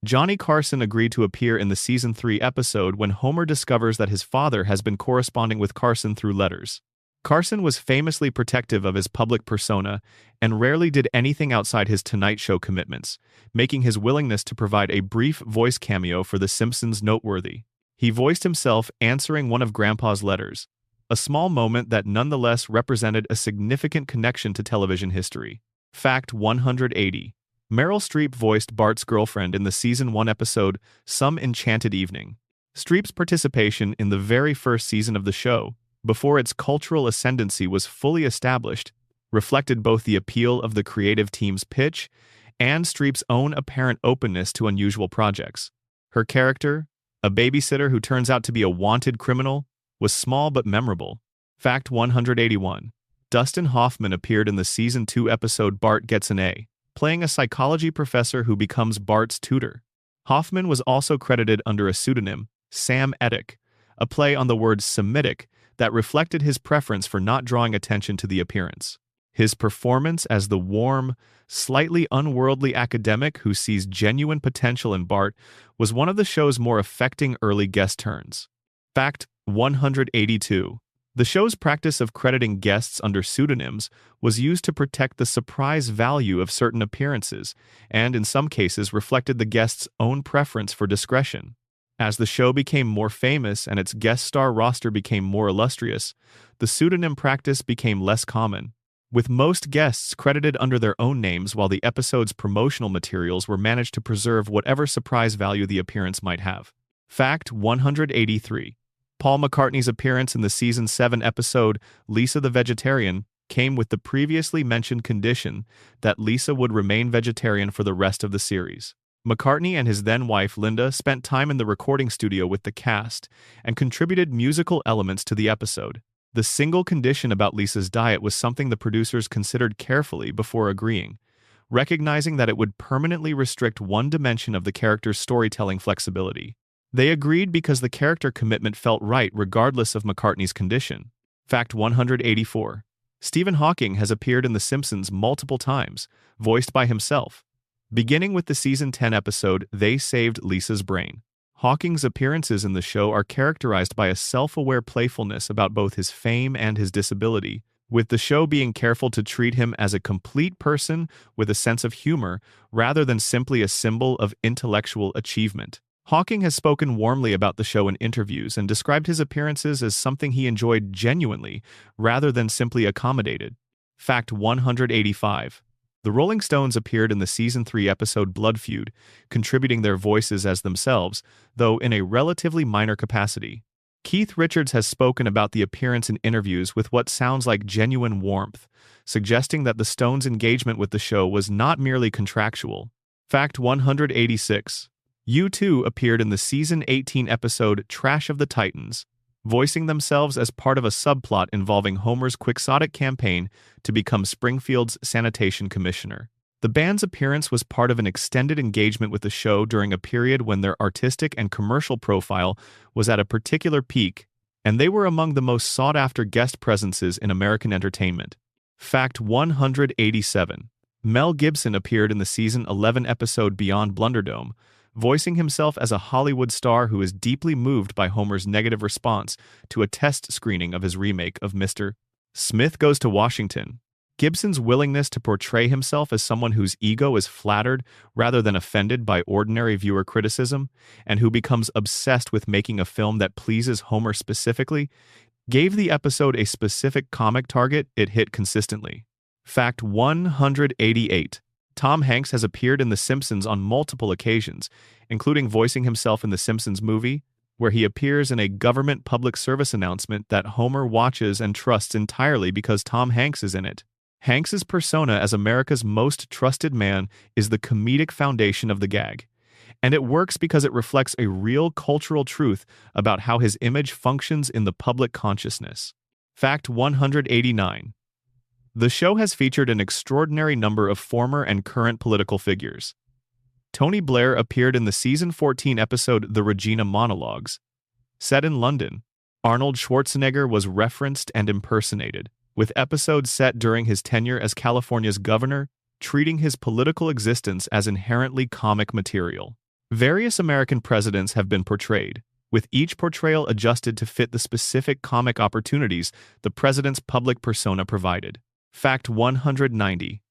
Johnny Carson agreed to appear in the Season 3 episode when Homer discovers that his father has been corresponding with Carson through letters. Carson was famously protective of his public persona and rarely did anything outside his Tonight Show commitments, making his willingness to provide a brief voice cameo for The Simpsons noteworthy. He voiced himself answering one of Grandpa's letters, a small moment that nonetheless represented a significant connection to television history. Fact 180. Meryl Streep voiced Bart's girlfriend in the Season 1 episode Some Enchanted Evening. Streep's participation in the very first season of the show, before its cultural ascendancy was fully established, reflected both the appeal of the creative team's pitch and Streep's own apparent openness to unusual projects. Her character, a babysitter who turns out to be a wanted criminal, was small but memorable. Fact 181. Dustin Hoffman appeared in the Season 2 episode Bart Gets an A, playing a psychology professor who becomes Bart's tutor. Hoffman was also credited under a pseudonym, Sam Ettick, a play on the word Semitic that reflected his preference for not drawing attention to the appearance. His performance as the warm, slightly unworldly academic who sees genuine potential in Bart was one of the show's more affecting early guest turns. Fact 182. The show's practice of crediting guests under pseudonyms was used to protect the surprise value of certain appearances, and in some cases reflected the guest's own preference for discretion. As the show became more famous and its guest star roster became more illustrious, the pseudonym practice became less common, with most guests credited under their own names while the episode's promotional materials were managed to preserve whatever surprise value the appearance might have. Fact 183. Paul McCartney's appearance in the Season 7 episode Lisa the Vegetarian came with the previously mentioned condition that Lisa would remain vegetarian for the rest of the series. McCartney and his then-wife Linda spent time in the recording studio with the cast and contributed musical elements to the episode. The single condition about Lisa's diet was something the producers considered carefully before agreeing, recognizing that it would permanently restrict one dimension of the character's storytelling flexibility. They agreed because the character commitment felt right regardless of McCartney's condition. Fact 184. Stephen Hawking has appeared in The Simpsons multiple times, voiced by himself. Beginning with the season 10 episode, They Saved Lisa's Brain. Hawking's appearances in the show are characterized by a self-aware playfulness about both his fame and his disability, with the show being careful to treat him as a complete person with a sense of humor rather than simply a symbol of intellectual achievement. Hawking has spoken warmly about the show in interviews and described his appearances as something he enjoyed genuinely rather than simply accommodated. Fact 185. The Rolling Stones appeared in the Season 3 episode Blood Feud, contributing their voices as themselves, though in a relatively minor capacity. Keith Richards has spoken about the appearance in interviews with what sounds like genuine warmth, suggesting that the Stones' engagement with the show was not merely contractual. Fact 186. U2 appeared in the Season 18 episode Trash of the Titans, voicing themselves as part of a subplot involving Homer's quixotic campaign to become Springfield's sanitation commissioner. The band's appearance was part of an extended engagement with the show during a period when their artistic and commercial profile was at a particular peak, and they were among the most sought-after guest presences in American entertainment. Fact 187. Mel Gibson appeared in the Season 11 episode Beyond Blunderdome, voicing himself as a Hollywood star who is deeply moved by Homer's negative response to a test screening of his remake of Mr. Smith Goes to Washington. Gibson's willingness to portray himself as someone whose ego is flattered rather than offended by ordinary viewer criticism, and who becomes obsessed with making a film that pleases Homer specifically, gave the episode a specific comic target it hit consistently. Fact 188. Tom Hanks has appeared in The Simpsons on multiple occasions, including voicing himself in The Simpsons movie, where he appears in a government public service announcement that Homer watches and trusts entirely because Tom Hanks is in it. Hanks's persona as America's most trusted man is the comedic foundation of the gag, and it works because it reflects a real cultural truth about how his image functions in the public consciousness. Fact 189. The show has featured an extraordinary number of former and current political figures. Tony Blair appeared in the Season 14 episode The Regina Monologues. Set in London, Arnold Schwarzenegger was referenced and impersonated, with episodes set during his tenure as California's governor, treating his political existence as inherently comic material. Various American presidents have been portrayed, with each portrayal adjusted to fit the specific comic opportunities the president's public persona provided. Fact 190.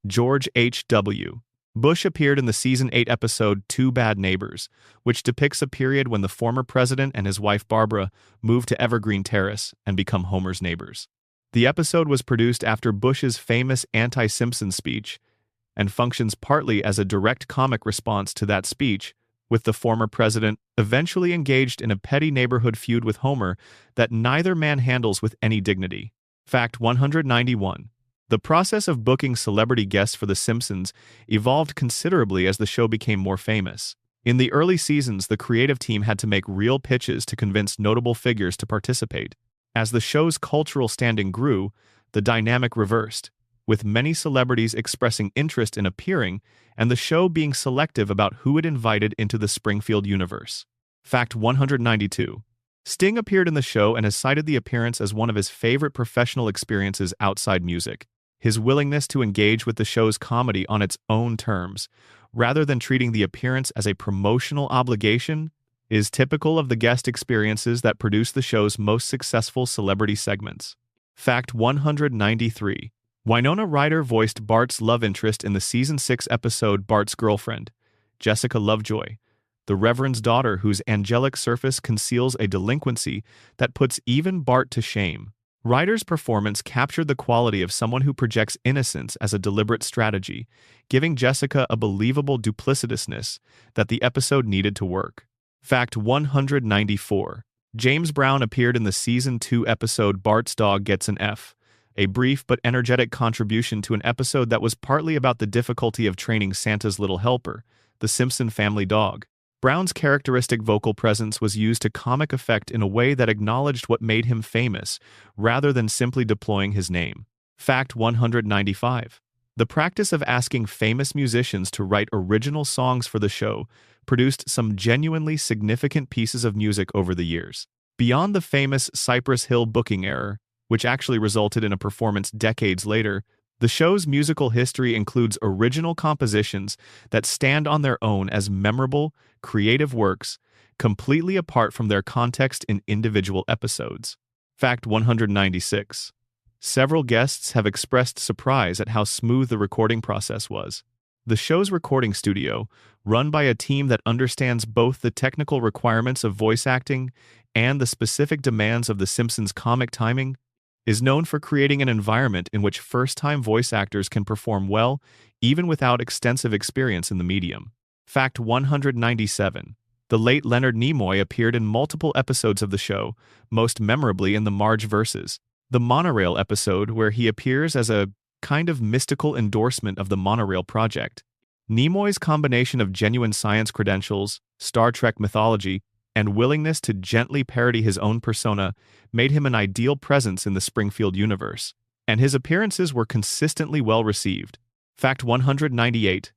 George H.W. Bush appeared in the Season 8 episode Two Bad Neighbors, which depicts a period when the former president and his wife Barbara moved to Evergreen Terrace and become Homer's neighbors. The episode was produced after Bush's famous anti-Simpsons speech and functions partly as a direct comic response to that speech, with the former president eventually engaged in a petty neighborhood feud with Homer that neither man handles with any dignity. Fact 191. The process of booking celebrity guests for The Simpsons evolved considerably as the show became more famous. In the early seasons, the creative team had to make real pitches to convince notable figures to participate. As the show's cultural standing grew, the dynamic reversed, with many celebrities expressing interest in appearing and the show being selective about who it invited into the Springfield universe. Fact 192. Sting appeared in the show and has cited the appearance as one of his favorite professional experiences outside music. His willingness to engage with the show's comedy on its own terms, rather than treating the appearance as a promotional obligation, is typical of the guest experiences that produce the show's most successful celebrity segments. Fact 193. Winona Ryder voiced Bart's love interest in the Season 6 episode Bart's Girlfriend, Jessica Lovejoy, the Reverend's daughter whose angelic surface conceals a delinquency that puts even Bart to shame. Ryder's performance captured the quality of someone who projects innocence as a deliberate strategy, giving Jessica a believable duplicitousness that the episode needed to work. Fact 194. James Brown appeared in the Season 2 episode Bart's Dog Gets an F, a brief but energetic contribution to an episode that was partly about the difficulty of training Santa's little helper, the Simpson family dog. Brown's characteristic vocal presence was used to comic effect in a way that acknowledged what made him famous, rather than simply deploying his name. Fact 195. The practice of asking famous musicians to write original songs for the show produced some genuinely significant pieces of music over the years. Beyond the famous Cypress Hill booking error, which actually resulted in a performance decades later, the show's musical history includes original compositions that stand on their own as memorable, creative works, completely apart from their context in individual episodes. Fact 196. Several guests have expressed surprise at how smooth the recording process was. The show's recording studio, run by a team that understands both the technical requirements of voice acting and the specific demands of The Simpsons' comic timing, is known for creating an environment in which first-time voice actors can perform well, even without extensive experience in the medium. Fact 197. The late Leonard Nimoy appeared in multiple episodes of the show, most memorably in the Marge Versus, the monorail episode where he appears as a kind of mystical endorsement of the monorail project. Nimoy's combination of genuine science credentials, Star Trek mythology, and willingness to gently parody his own persona made him an ideal presence in the Springfield universe, and his appearances were consistently well received. Fact 198.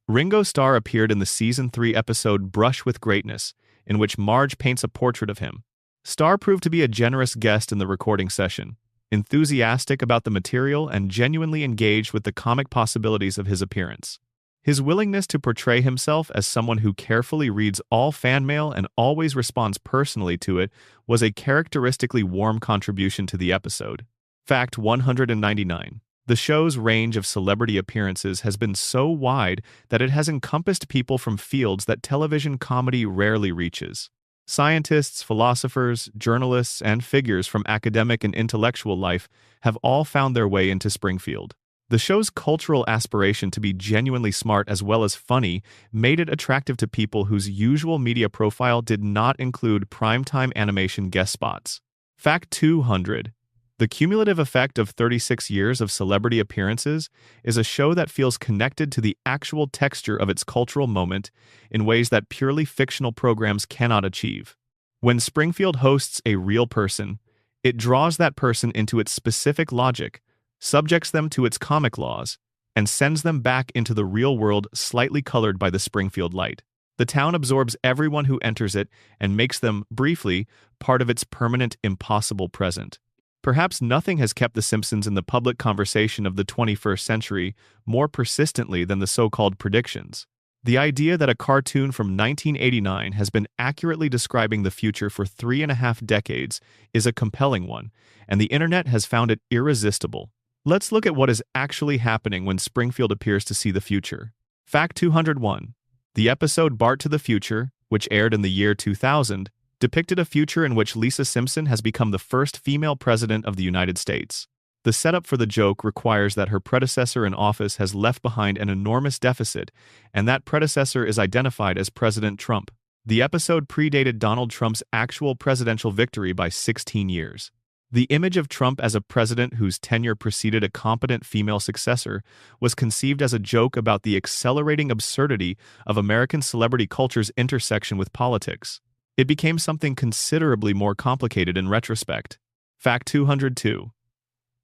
Ringo Starr appeared in the Season 3 episode Brush with Greatness, in which Marge paints a portrait of him. Starr proved to be a generous guest in the recording session, enthusiastic about the material and genuinely engaged with the comic possibilities of his appearance. His willingness to portray himself as someone who carefully reads all fan mail and always responds personally to it was a characteristically warm contribution to the episode. Fact 199. The show's range of celebrity appearances has been so wide that it has encompassed people from fields that television comedy rarely reaches. Scientists, philosophers, journalists, and figures from academic and intellectual life have all found their way into Springfield. The show's cultural aspiration to be genuinely smart as well as funny made it attractive to people whose usual media profile did not include primetime animation guest spots. Fact 200. The cumulative effect of 36 years of celebrity appearances is a show that feels connected to the actual texture of its cultural moment in ways that purely fictional programs cannot achieve. When Springfield hosts a real person, it draws that person into its specific logic, subjects them to its comic laws, and sends them back into the real world slightly colored by the Springfield light. The town absorbs everyone who enters it and makes them, briefly, part of its permanent, impossible present. Perhaps nothing has kept The Simpsons in the public conversation of the 21st century more persistently than the so-called predictions. The idea that a cartoon from 1989 has been accurately describing the future for 3.5 decades is a compelling one, and the internet has found it irresistible. Let's look at what is actually happening when Springfield appears to see the future. Fact 201. The episode Bart to the Future, which aired in the year 2000, depicted a future in which Lisa Simpson has become the first female president of the United States. The setup for the joke requires that her predecessor in office has left behind an enormous deficit, and that predecessor is identified as President Trump. The episode predated Donald Trump's actual presidential victory by 16 years. The image of Trump as a president whose tenure preceded a competent female successor was conceived as a joke about the accelerating absurdity of American celebrity culture's intersection with politics. It became something considerably more complicated in retrospect. Fact 202.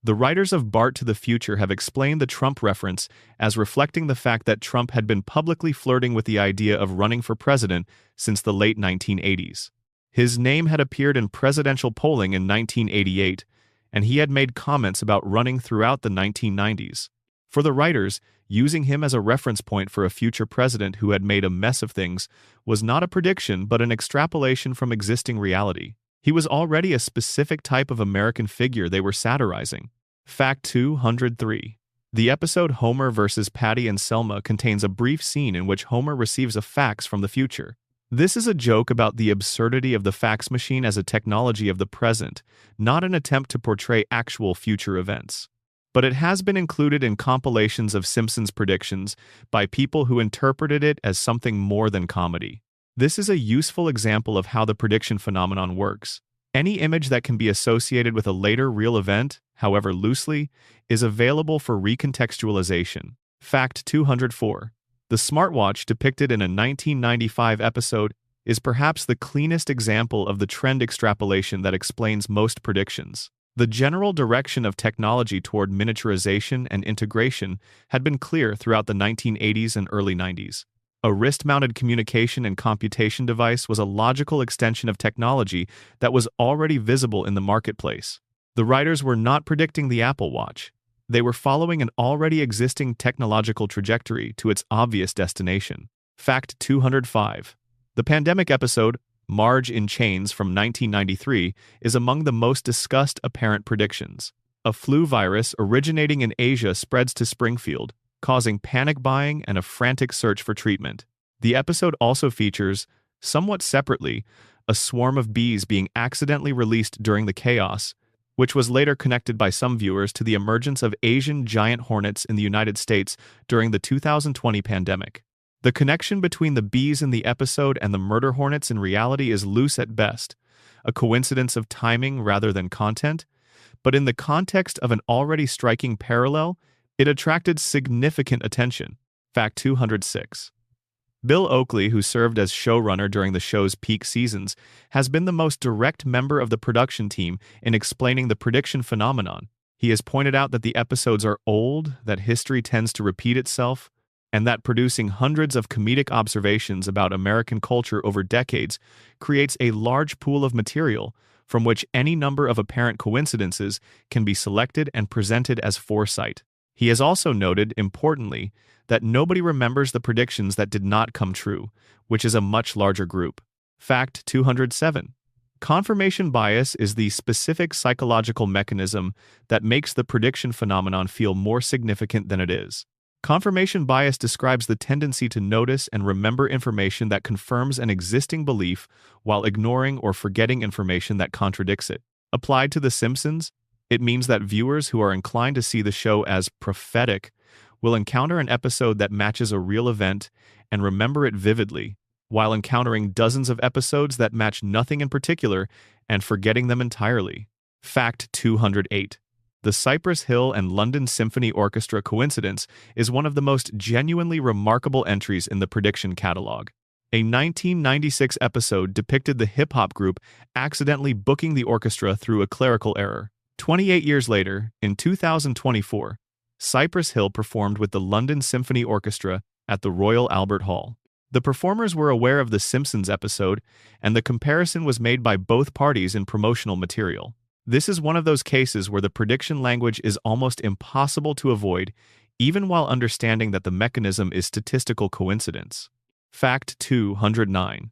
The writers of Bart to the Future have explained the Trump reference as reflecting the fact that Trump had been publicly flirting with the idea of running for president since the late 1980s. His name had appeared in presidential polling in 1988, and he had made comments about running throughout the 1990s. For the writers, using him as a reference point for a future president who had made a mess of things was not a prediction but an extrapolation from existing reality. He was already a specific type of American figure they were satirizing. Fact 203. The episode Homer vs. Patty and Selma contains a brief scene in which Homer receives a fax from the future. This is a joke about the absurdity of the fax machine as a technology of the present, not an attempt to portray actual future events. But it has been included in compilations of Simpsons predictions by people who interpreted it as something more than comedy. This is a useful example of how the prediction phenomenon works. Any image that can be associated with a later real event, however loosely, is available for recontextualization. Fact 204. The smartwatch depicted in a 1995 episode is perhaps the cleanest example of the trend extrapolation that explains most predictions. The general direction of technology toward miniaturization and integration had been clear throughout the 1980s and early 90s. A wrist-mounted communication and computation device was a logical extension of technology that was already visible in the marketplace. The writers were not predicting the Apple Watch. They were following an already existing technological trajectory to its obvious destination. Fact 205. The pandemic episode, Marge in Chains from 1993, is among the most discussed apparent predictions. A flu virus originating in Asia spreads to Springfield, causing panic buying and a frantic search for treatment. The episode also features, somewhat separately, a swarm of bees being accidentally released during the chaos, which was later connected by some viewers to the emergence of Asian giant hornets in the United States during the 2020 pandemic. The connection between the bees in the episode and the murder hornets in reality is loose at best, a coincidence of timing rather than content, but in the context of an already striking parallel, it attracted significant attention. Fact 206. Bill Oakley, who served as showrunner during the show's peak seasons, has been the most direct member of the production team in explaining the prediction phenomenon. He has pointed out that the episodes are old, that history tends to repeat itself, and that producing hundreds of comedic observations about American culture over decades creates a large pool of material from which any number of apparent coincidences can be selected and presented as foresight. He has also noted, importantly, that nobody remembers the predictions that did not come true, which is a much larger group. Fact 207. Confirmation bias is the specific psychological mechanism that makes the prediction phenomenon feel more significant than it is. Confirmation bias describes the tendency to notice and remember information that confirms an existing belief while ignoring or forgetting information that contradicts it. Applied to The Simpsons, it means that viewers who are inclined to see the show as prophetic will encounter an episode that matches a real event and remember it vividly, while encountering dozens of episodes that match nothing in particular and forgetting them entirely. Fact 208. The Cypress Hill and London Symphony Orchestra coincidence is one of the most genuinely remarkable entries in the prediction catalog. A 1996 episode depicted the hip-hop group accidentally booking the orchestra through a clerical error. 28 years later, in 2024, Cypress Hill performed with the London Symphony Orchestra at the Royal Albert Hall. The performers were aware of the Simpsons episode, and the comparison was made by both parties in promotional material. This is one of those cases where the prediction language is almost impossible to avoid, even while understanding that the mechanism is statistical coincidence. Fact 209.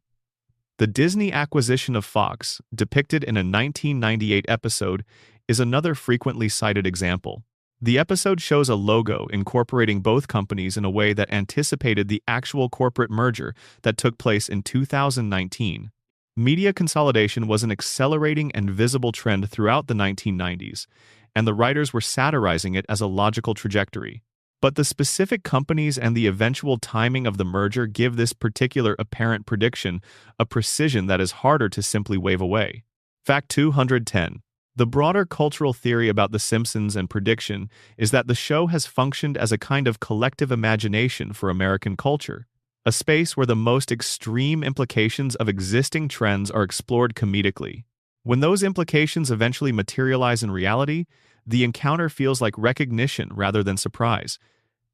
The Disney acquisition of Fox, depicted in a 1998 episode, is another frequently cited example. The episode shows a logo incorporating both companies in a way that anticipated the actual corporate merger that took place in 2019. Media consolidation was an accelerating and visible trend throughout the 1990s, and the writers were satirizing it as a logical trajectory. But the specific companies and the eventual timing of the merger give this particular apparent prediction a precision that is harder to simply wave away. Fact 210. The broader cultural theory about The Simpsons and prediction is that the show has functioned as a kind of collective imagination for American culture, a space where the most extreme implications of existing trends are explored comedically. When those implications eventually materialize in reality, the encounter feels like recognition rather than surprise,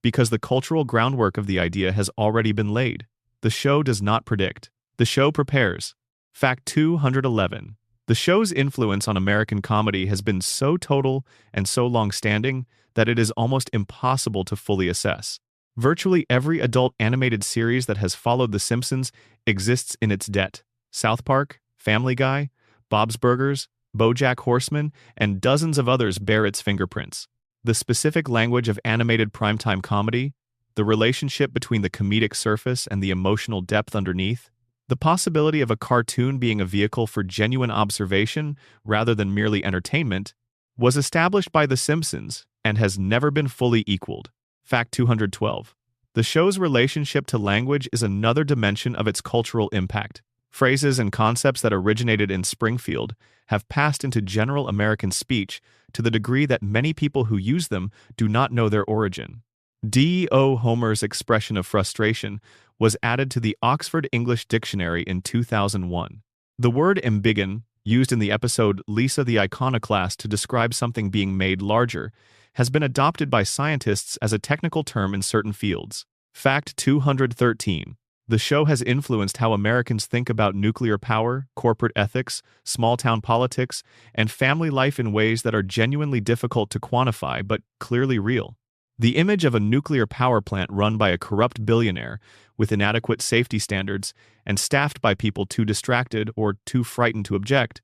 because the cultural groundwork of the idea has already been laid. The show does not predict. The show prepares. Fact 211. The show's influence on American comedy has been so total and so long-standing that it is almost impossible to fully assess. Virtually every adult animated series that has followed The Simpsons exists in its debt. South Park, Family Guy, Bob's Burgers, BoJack Horseman, and dozens of others bear its fingerprints. The specific language of animated primetime comedy, the relationship between the comedic surface and the emotional depth underneath, the possibility of a cartoon being a vehicle for genuine observation rather than merely entertainment, was established by The Simpsons and has never been fully equaled. Fact 212. The show's relationship to language is another dimension of its cultural impact. Phrases and concepts that originated in Springfield have passed into general American speech to the degree that many people who use them do not know their origin. D.O. Homer's expression of frustration was added to the Oxford English Dictionary in 2001. The word embiggen, used in the episode Lisa the Iconoclast to describe something being made larger, has been adopted by scientists as a technical term in certain fields. Fact 213. The show has influenced how Americans think about nuclear power, corporate ethics, small-town politics, and family life in ways that are genuinely difficult to quantify but clearly real. The image of a nuclear power plant run by a corrupt billionaire with inadequate safety standards and staffed by people too distracted or too frightened to object,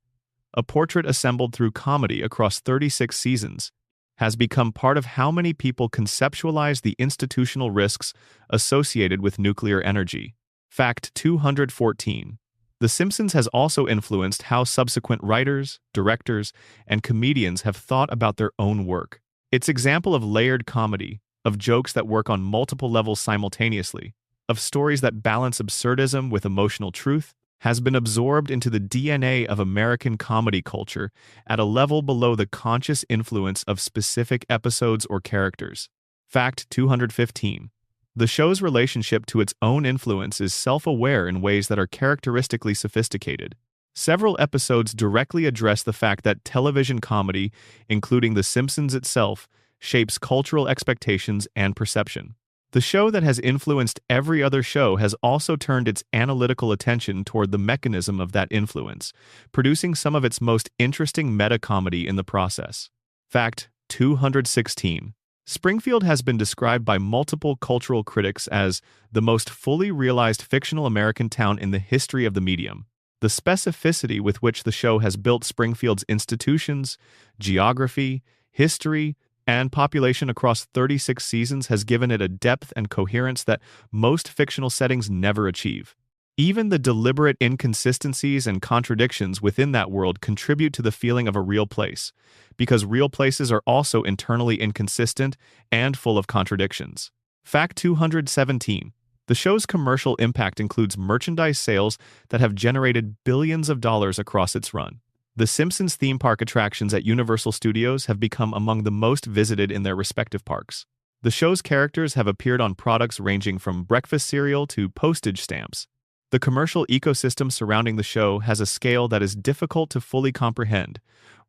a portrait assembled through comedy across 36 seasons, has become part of how many people conceptualize the institutional risks associated with nuclear energy. Fact 214. The Simpsons has also influenced how subsequent writers, directors, and comedians have thought about their own work. Its example of layered comedy, of jokes that work on multiple levels simultaneously, of stories that balance absurdism with emotional truth, has been absorbed into the DNA of American comedy culture at a level below the conscious influence of specific episodes or characters. Fact 215. The show's relationship to its own influence is self-aware in ways that are characteristically sophisticated. Several episodes directly address the fact that television comedy, including The Simpsons itself, shapes cultural expectations and perception. The show that has influenced every other show has also turned its analytical attention toward the mechanism of that influence, producing some of its most interesting meta-comedy in the process. Fact 216. Springfield has been described by multiple cultural critics as the most fully realized fictional American town in the history of the medium. The specificity with which the show has built Springfield's institutions, geography, history, and population across 36 seasons has given it a depth and coherence that most fictional settings never achieve. Even the deliberate inconsistencies and contradictions within that world contribute to the feeling of a real place, because real places are also internally inconsistent and full of contradictions. Fact 217. The show's commercial impact includes merchandise sales that have generated billions of dollars across its run. The Simpsons theme park attractions at Universal Studios have become among the most visited in their respective parks. The show's characters have appeared on products ranging from breakfast cereal to postage stamps. The commercial ecosystem surrounding the show has a scale that is difficult to fully comprehend,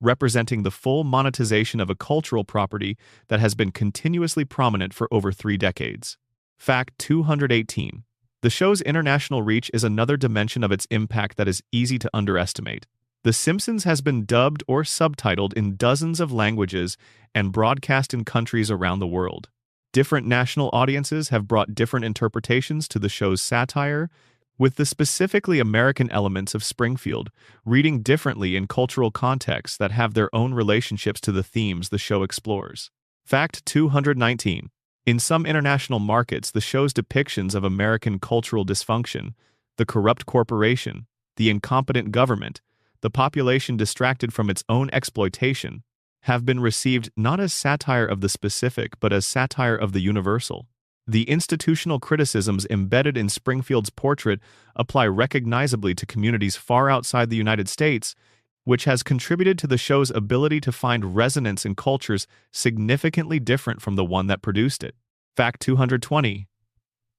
representing the full monetization of a cultural property that has been continuously prominent for over 3 decades. Fact 218. The show's international reach is another dimension of its impact that is easy to underestimate. The Simpsons has been dubbed or subtitled in dozens of languages and broadcast in countries around the world. Different national audiences have brought different interpretations to the show's satire, with the specifically American elements of Springfield reading differently in cultural contexts that have their own relationships to the themes the show explores. Fact 219. In some international markets, the show's depictions of American cultural dysfunction, the corrupt corporation, the incompetent government, the population distracted from its own exploitation, have been received not as satire of the specific but as satire of the universal. The institutional criticisms embedded in Springfield's portrait apply recognizably to communities far outside the United States, which has contributed to the show's ability to find resonance in cultures significantly different from the one that produced it. Fact 220.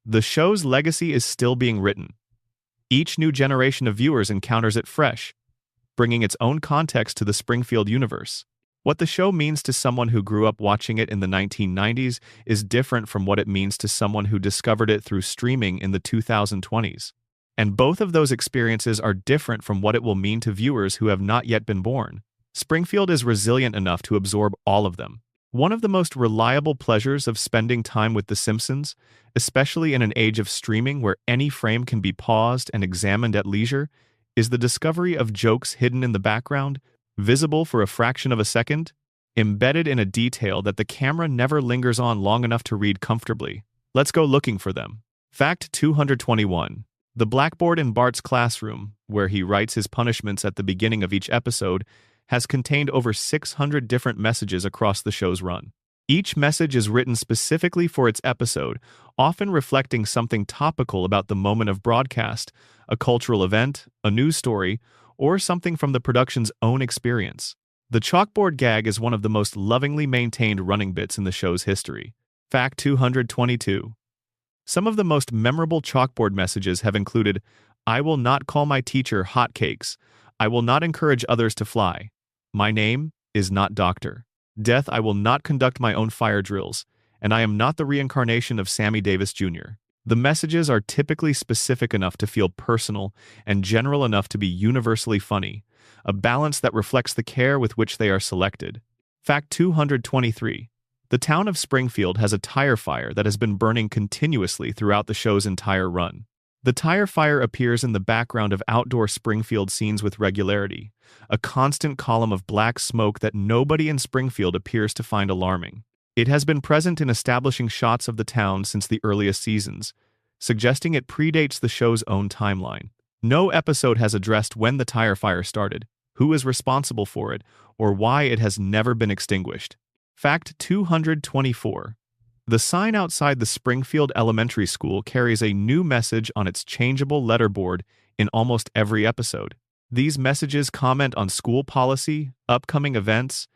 The show's legacy is still being written. Each new generation of viewers encounters it fresh, bringing its own context to the Springfield universe. What the show means to someone who grew up watching it in the 1990s is different from what it means to someone who discovered it through streaming in the 2020s. And both of those experiences are different from what it will mean to viewers who have not yet been born. Springfield is resilient enough to absorb all of them. One of the most reliable pleasures of spending time with The Simpsons, especially in an age of streaming where any frame can be paused and examined at leisure, is the discovery of jokes hidden in the background, visible for a fraction of a second, embedded in a detail that the camera never lingers on long enough to read comfortably. Let's go looking for them. Fact 221. The blackboard in Bart's classroom, where he writes his punishments at the beginning of each episode, has contained over 600 different messages across the show's run. Each message is written specifically for its episode, often reflecting something topical about the moment of broadcast, a cultural event, a news story, or something from the production's own experience. The chalkboard gag is one of the most lovingly maintained running bits in the show's history. Fact 222. Some of the most memorable chalkboard messages have included, "I will not call my teacher hotcakes. I will not encourage others to fly. My name is not doctor. Death, I will not conduct my own fire drills. And I am not the reincarnation of Sammy Davis Jr." The messages are typically specific enough to feel personal and general enough to be universally funny, a balance that reflects the care with which they are selected. Fact 223. The town of Springfield has a tire fire that has been burning continuously throughout the show's entire run. The tire fire appears in the background of outdoor Springfield scenes with regularity, a constant column of black smoke that nobody in Springfield appears to find alarming. It has been present in establishing shots of the town since the earliest seasons, suggesting it predates the show's own timeline. No episode has addressed when the tire fire started, who is responsible for it, or why it has never been extinguished. Fact 224. The sign outside the Springfield Elementary School carries a new message on its changeable letterboard in almost every episode. These messages comment on school policy, upcoming events,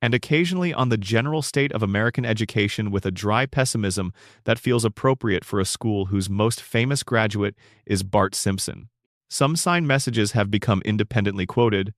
and occasionally on the general state of American education with a dry pessimism that feels appropriate for a school whose most famous graduate is Bart Simpson. Some sign messages have become independently quoted,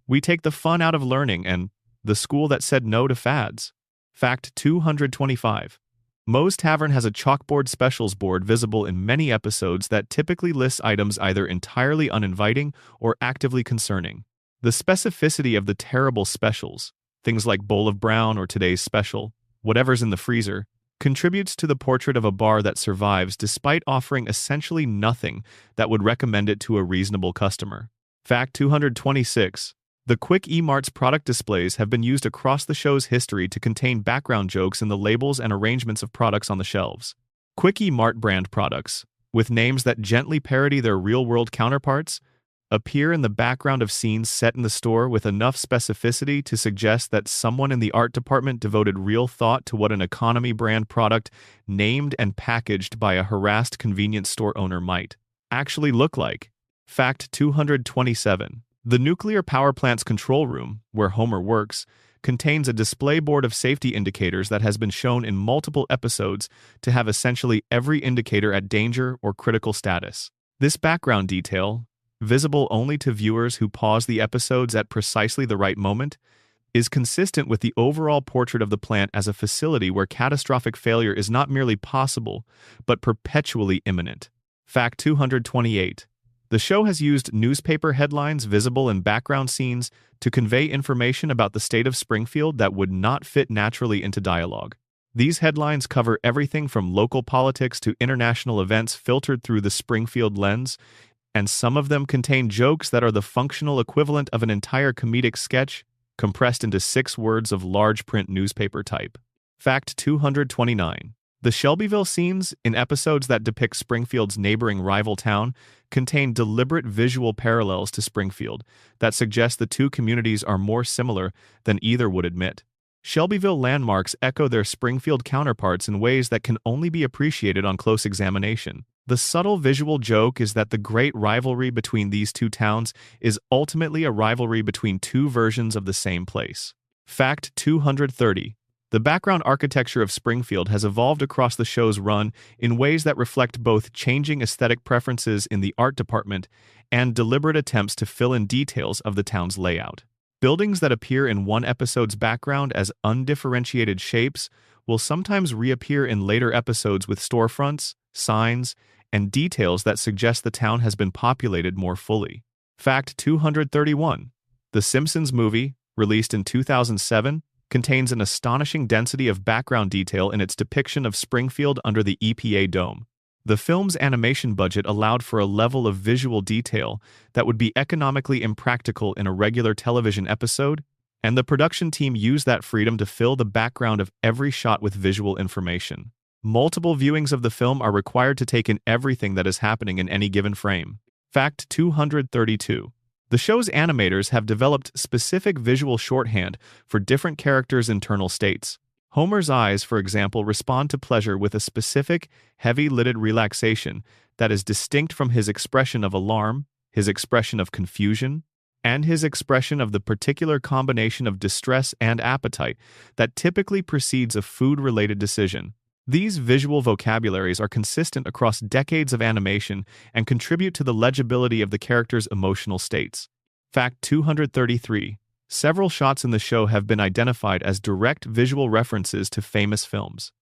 "We take the fun out of learning," and "The school that said no to fads." Fact 225. Moe's Tavern has a chalkboard specials board visible in many episodes that typically lists items either entirely uninviting or actively concerning. The specificity of the terrible specials, things like bowl of brown or today's special, whatever's in the freezer, contributes to the portrait of a bar that survives despite offering essentially nothing that would recommend it to a reasonable customer. Fact 226. The Quick E-Mart's product displays have been used across the show's history to contain background jokes in the labels and arrangements of products on the shelves. Quick E-Mart brand products, with names that gently parody their real-world counterparts, appear in the background of scenes set in the store with enough specificity to suggest that someone in the art department devoted real thought to what an economy brand product named and packaged by a harassed convenience store owner might actually look like. Fact 227. The nuclear power plant's control room, where Homer works, contains a display board of safety indicators that has been shown in multiple episodes to have essentially every indicator at danger or critical status. This background detail, visible only to viewers who pause the episodes at precisely the right moment, is consistent with the overall portrait of the plant as a facility where catastrophic failure is not merely possible, but perpetually imminent. Fact 228. The show has used newspaper headlines visible in background scenes to convey information about the state of Springfield that would not fit naturally into dialogue. These headlines cover everything from local politics to international events filtered through the Springfield lens, and some of them contain jokes that are the functional equivalent of an entire comedic sketch compressed into 6 words of large print newspaper type. Fact 229. The Shelbyville scenes, in episodes that depict Springfield's neighboring rival town, contain deliberate visual parallels to Springfield that suggest the two communities are more similar than either would admit. Shelbyville landmarks echo their Springfield counterparts in ways that can only be appreciated on close examination. The subtle visual joke is that the great rivalry between these two towns is ultimately a rivalry between two versions of the same place. Fact 230. The background architecture of Springfield has evolved across the show's run in ways that reflect both changing aesthetic preferences in the art department and deliberate attempts to fill in details of the town's layout. Buildings that appear in one episode's background as undifferentiated shapes will sometimes reappear in later episodes with storefronts, signs, and details that suggest the town has been populated more fully. Fact 231. The Simpsons movie, released in 2007, contains an astonishing density of background detail in its depiction of Springfield under the EPA dome. The film's animation budget allowed for a level of visual detail that would be economically impractical in a regular television episode, and the production team used that freedom to fill the background of every shot with visual information. Multiple viewings of the film are required to take in everything that is happening in any given frame. Fact 232. The show's animators have developed specific visual shorthand for different characters' internal states. Homer's eyes, for example, respond to pleasure with a specific, heavy-lidded relaxation that is distinct from his expression of alarm, his expression of confusion, and his expression of the particular combination of distress and appetite that typically precedes a food-related decision. These visual vocabularies are consistent across decades of animation and contribute to the legibility of the characters' emotional states. Fact 233. Several shots in the show have been identified as direct visual references to famous films.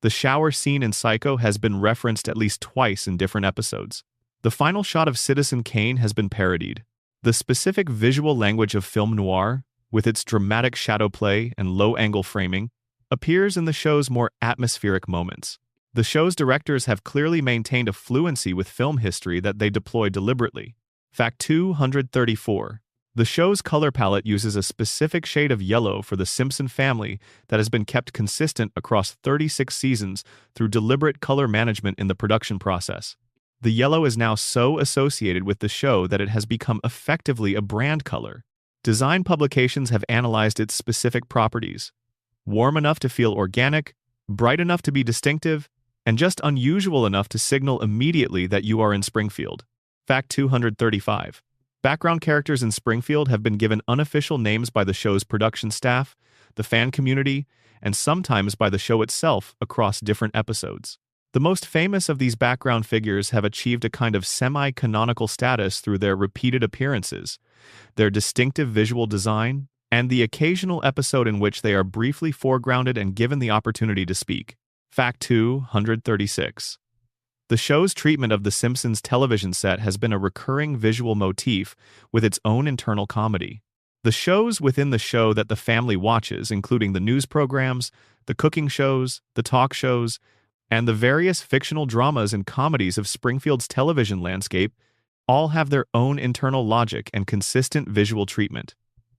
The shower scene in Psycho has been referenced at least twice in different episodes. The final shot of Citizen Kane has been parodied. The specific visual language of film noir, with its dramatic shadow play and low-angle framing, appears in the show's more atmospheric moments. The show's directors have clearly maintained a fluency with film history that they deploy deliberately. Fact 234. The show's color palette uses a specific shade of yellow for the Simpson family that has been kept consistent across 36 seasons through deliberate color management in the production process. The yellow is now so associated with the show that it has become effectively a brand color. Design publications have analyzed its specific properties: warm enough to feel organic, bright enough to be distinctive, and just unusual enough to signal immediately that you are in Springfield. Fact 235. Background characters in Springfield have been given unofficial names by the show's production staff, the fan community, and sometimes by the show itself across different episodes. The most famous of these background figures have achieved a kind of semi-canonical status through their repeated appearances, their distinctive visual design, and the occasional episode in which they are briefly foregrounded and given the opportunity to speak. Fact 236. The show's treatment of The Simpsons television set has been a recurring visual motif with its own internal comedy. The shows within the show that the family watches, including the news programs, the cooking shows, the talk shows, and the various fictional dramas and comedies of Springfield's television landscape, all have their own internal logic and consistent visual treatment.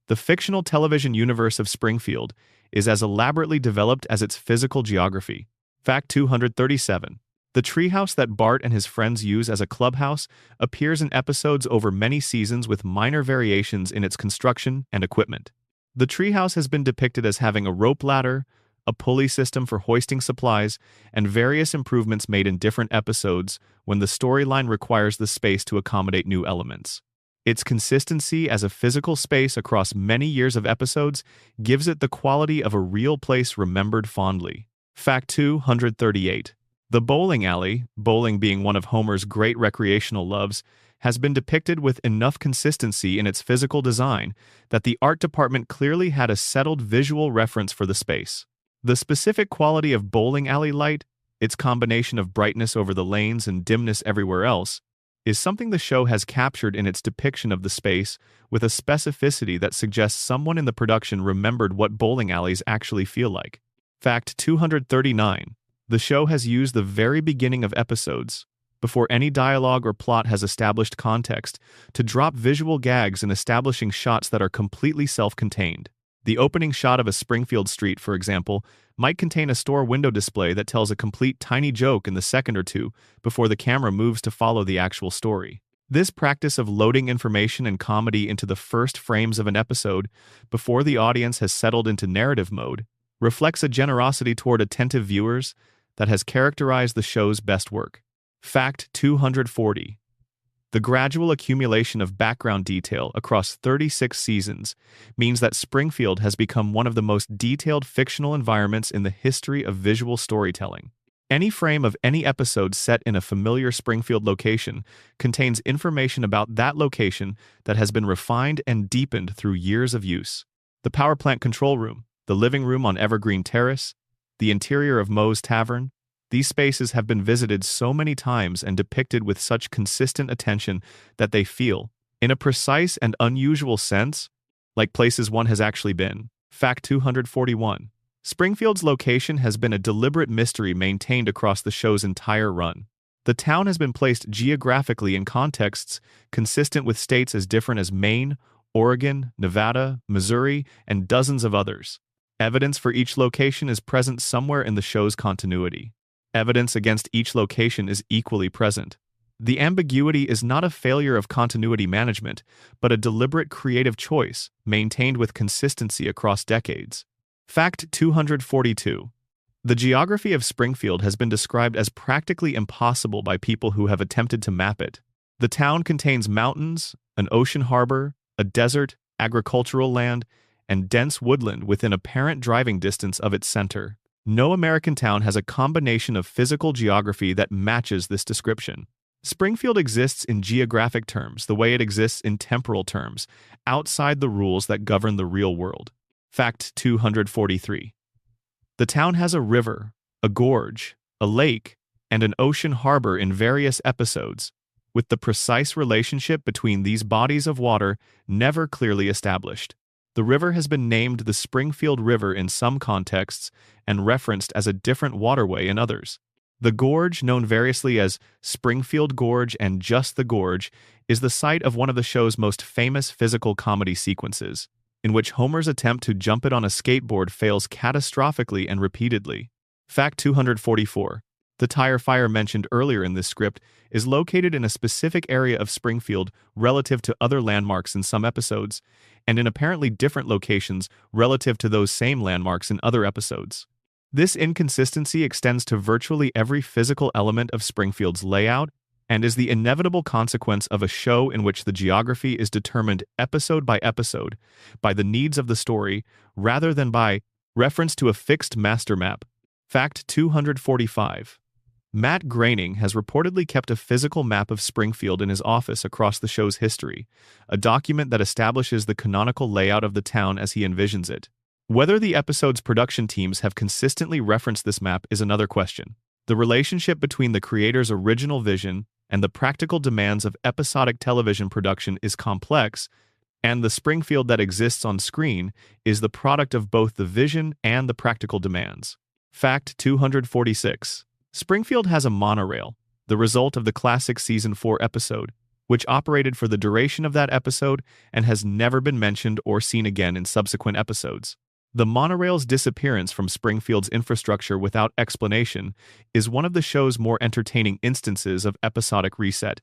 The fictional television universe of Springfield is as elaborately developed as its physical geography. Fact 237. The treehouse that Bart and his friends use as a clubhouse appears in episodes over many seasons with minor variations in its construction and equipment. The treehouse has been depicted as having a rope ladder, a pulley system for hoisting supplies, and various improvements made in different episodes when the storyline requires the space to accommodate new elements. Its consistency as a physical space across many years of episodes gives it the quality of a real place remembered fondly. Fact 238. The bowling alley, bowling being one of Homer's great recreational loves, has been depicted with enough consistency in its physical design that the art department clearly had a settled visual reference for the space. The specific quality of bowling alley light, its combination of brightness over the lanes and dimness everywhere else, is something the show has captured in its depiction of the space with a specificity that suggests someone in the production remembered what bowling alleys actually feel like. Fact 239. The show has used the very beginning of episodes, before any dialogue or plot has established context, to drop visual gags in establishing shots that are completely self-contained. The opening shot of a Springfield street, for example, might contain a store window display that tells a complete tiny joke in the second or two before the camera moves to follow the actual story. This practice of loading information and comedy into the first frames of an episode before the audience has settled into narrative mode reflects a generosity toward attentive viewers that has characterized the show's best work. Fact 240. The gradual accumulation of background detail across 36 seasons means that Springfield has become one of the most detailed fictional environments in the history of visual storytelling. Any frame of any episode set in a familiar Springfield location contains information about that location that has been refined and deepened through years of use. The power plant control room, the living room on Evergreen Terrace, the interior of Moe's Tavern, these spaces have been visited so many times and depicted with such consistent attention that they feel, in a precise and unusual sense, like places one has actually been. Fact 241. Springfield's location has been a deliberate mystery maintained across the show's entire run. The town has been placed geographically in contexts consistent with states as different as Maine, Oregon, Nevada, Missouri, and dozens of others. Evidence for each location is present somewhere in the show's continuity. Evidence against each location is equally present. The ambiguity is not a failure of continuity management, but a deliberate creative choice, maintained with consistency across decades. Fact 242. The geography of Springfield has been described as practically impossible by people who have attempted to map it. The town contains mountains, an ocean harbor, a desert, agricultural land, and dense woodland within apparent driving distance of its center. No American town has a combination of physical geography that matches this description. Springfield exists in geographic terms the way it exists in temporal terms, outside the rules that govern the real world. Fact 243. The town has a river, a gorge, a lake, and an ocean harbor in various episodes, with the precise relationship between these bodies of water never clearly established. The river has been named the Springfield River in some contexts and referenced as a different waterway in others. The gorge, known variously as Springfield Gorge and just the Gorge, is the site of one of the show's most famous physical comedy sequences, in which Homer's attempt to jump it on a skateboard fails catastrophically and repeatedly. Fact 244. The tire fire mentioned earlier in this script is located in a specific area of Springfield relative to other landmarks in some episodes, and in apparently different locations relative to those same landmarks in other episodes. This inconsistency extends to virtually every physical element of Springfield's layout and is the inevitable consequence of a show in which the geography is determined episode by the needs of the story rather than by reference to a fixed master map. Fact 245. Matt Groening has reportedly kept a physical map of Springfield in his office across the show's history, a document that establishes the canonical layout of the town as he envisions it. Whether the episode's production teams have consistently referenced this map is another question. The relationship between the creator's original vision and the practical demands of episodic television production is complex, and the Springfield that exists on screen is the product of both the vision and the practical demands. Fact 246. Springfield has a monorail, the result of the classic Season 4 episode, which operated for the duration of that episode and has never been mentioned or seen again in subsequent episodes. The monorail's disappearance from Springfield's infrastructure without explanation is one of the show's more entertaining instances of episodic reset,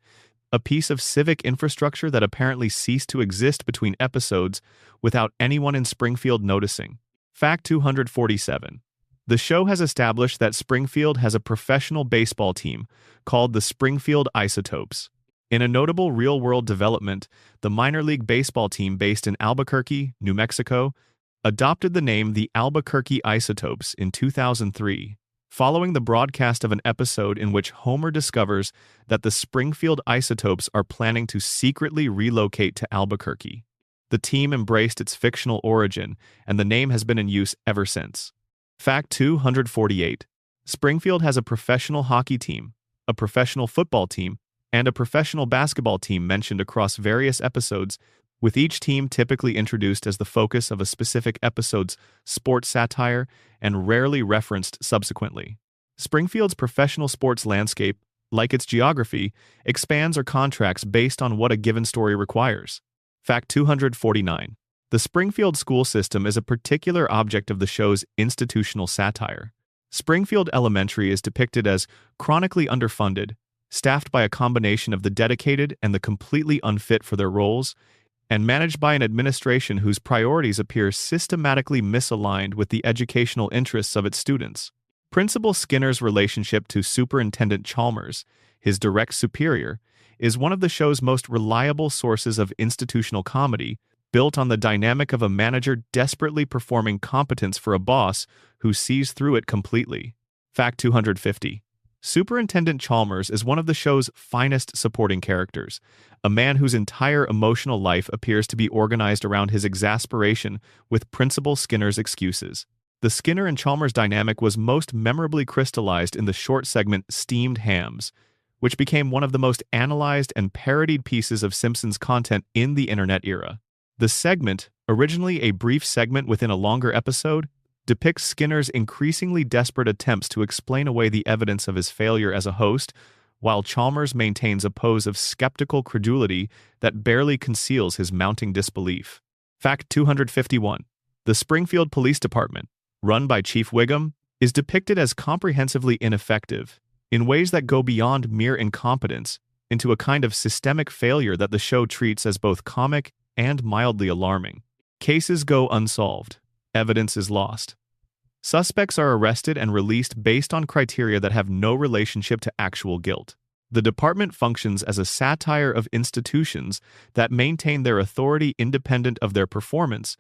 a piece of civic infrastructure that apparently ceased to exist between episodes without anyone in Springfield noticing. Fact 247. The show has established that Springfield has a professional baseball team called the Springfield Isotopes. In a notable real-world development, the minor league baseball team based in Albuquerque, New Mexico, adopted the name the Albuquerque Isotopes in 2003, following the broadcast of an episode in which Homer discovers that the Springfield Isotopes are planning to secretly relocate to Albuquerque. The team embraced its fictional origin, and the name has been in use ever since. Fact 248. Springfield has a professional hockey team, a professional football team, and a professional basketball team mentioned across various episodes, with each team typically introduced as the focus of a specific episode's sports satire and rarely referenced subsequently. Springfield's professional sports landscape, like its geography, expands or contracts based on what a given story requires. Fact 249. The Springfield school system is a particular object of the show's institutional satire. Springfield Elementary is depicted as chronically underfunded, staffed by a combination of the dedicated and the completely unfit for their roles, and managed by an administration whose priorities appear systematically misaligned with the educational interests of its students. Principal Skinner's relationship to Superintendent Chalmers, his direct superior, is one of the show's most reliable sources of institutional comedy, built on the dynamic of a manager desperately performing competence for a boss who sees through it completely. Fact 250. Superintendent Chalmers is one of the show's finest supporting characters, a man whose entire emotional life appears to be organized around his exasperation with Principal Skinner's excuses. The Skinner and Chalmers dynamic was most memorably crystallized in the short segment Steamed Hams, which became one of the most analyzed and parodied pieces of Simpsons content in the internet era. The segment, originally a brief segment within a longer episode, depicts Skinner's increasingly desperate attempts to explain away the evidence of his failure as a host, while Chalmers maintains a pose of skeptical credulity that barely conceals his mounting disbelief. Fact 251. The Springfield Police Department, run by Chief Wiggum, is depicted as comprehensively ineffective, in ways that go beyond mere incompetence into a kind of systemic failure that the show treats as both comic and mildly alarming. Cases go unsolved. Evidence is lost. Suspects are arrested and released based on criteria that have no relationship to actual guilt. The department functions as a satire of institutions that maintain their authority independent of their performance,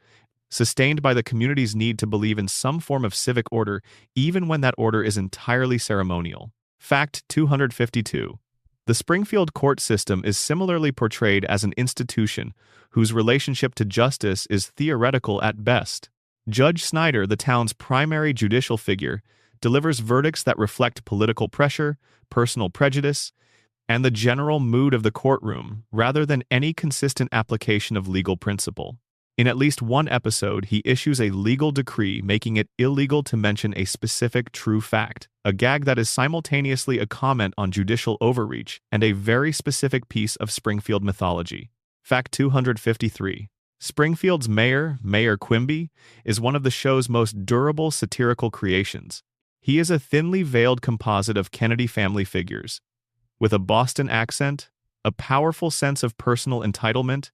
sustained by the community's need to believe in some form of civic order, even when that order is entirely ceremonial. Fact 252. The Springfield court system is similarly portrayed as an institution whose relationship to justice is theoretical at best. Judge Snyder, the town's primary judicial figure, delivers verdicts that reflect political pressure, personal prejudice, and the general mood of the courtroom, rather than any consistent application of legal principle. In at least one episode, he issues a legal decree making it illegal to mention a specific true fact, a gag that is simultaneously a comment on judicial overreach and a very specific piece of Springfield mythology. Fact 253. Springfield's mayor, Mayor Quimby, is one of the show's most durable satirical creations. He is a thinly veiled composite of Kennedy family figures, with a Boston accent, a powerful sense of personal entitlement,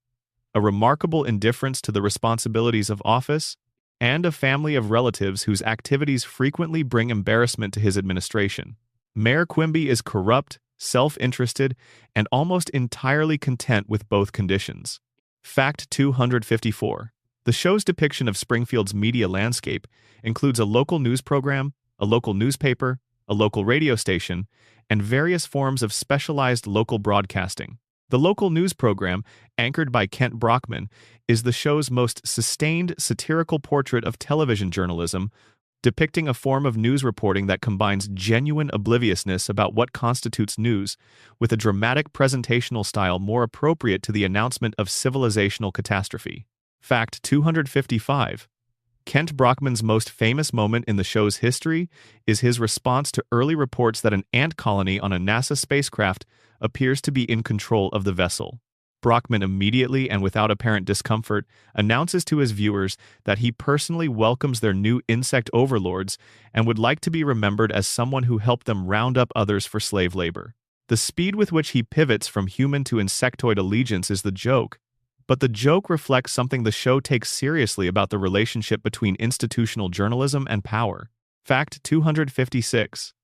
a remarkable indifference to the responsibilities of office, and a family of relatives whose activities frequently bring embarrassment to his administration. Mayor Quimby is corrupt, self-interested, and almost entirely content with both conditions. Fact 254. The show's depiction of Springfield's media landscape includes a local news program, a local newspaper, a local radio station, and various forms of specialized local broadcasting. The local news program, anchored by Kent Brockman, is the show's most sustained satirical portrait of television journalism, depicting a form of news reporting that combines genuine obliviousness about what constitutes news with a dramatic presentational style more appropriate to the announcement of civilizational catastrophe. Fact 255. Kent Brockman's most famous moment in the show's history is his response to early reports that an ant colony on a NASA spacecraft appears to be in control of the vessel. Brockman immediately and without apparent discomfort announces to his viewers that he personally welcomes their new insect overlords and would like to be remembered as someone who helped them round up others for slave labor. The speed with which he pivots from human to insectoid allegiance is the joke, but the joke reflects something the show takes seriously about the relationship between institutional journalism and power. Fact 256.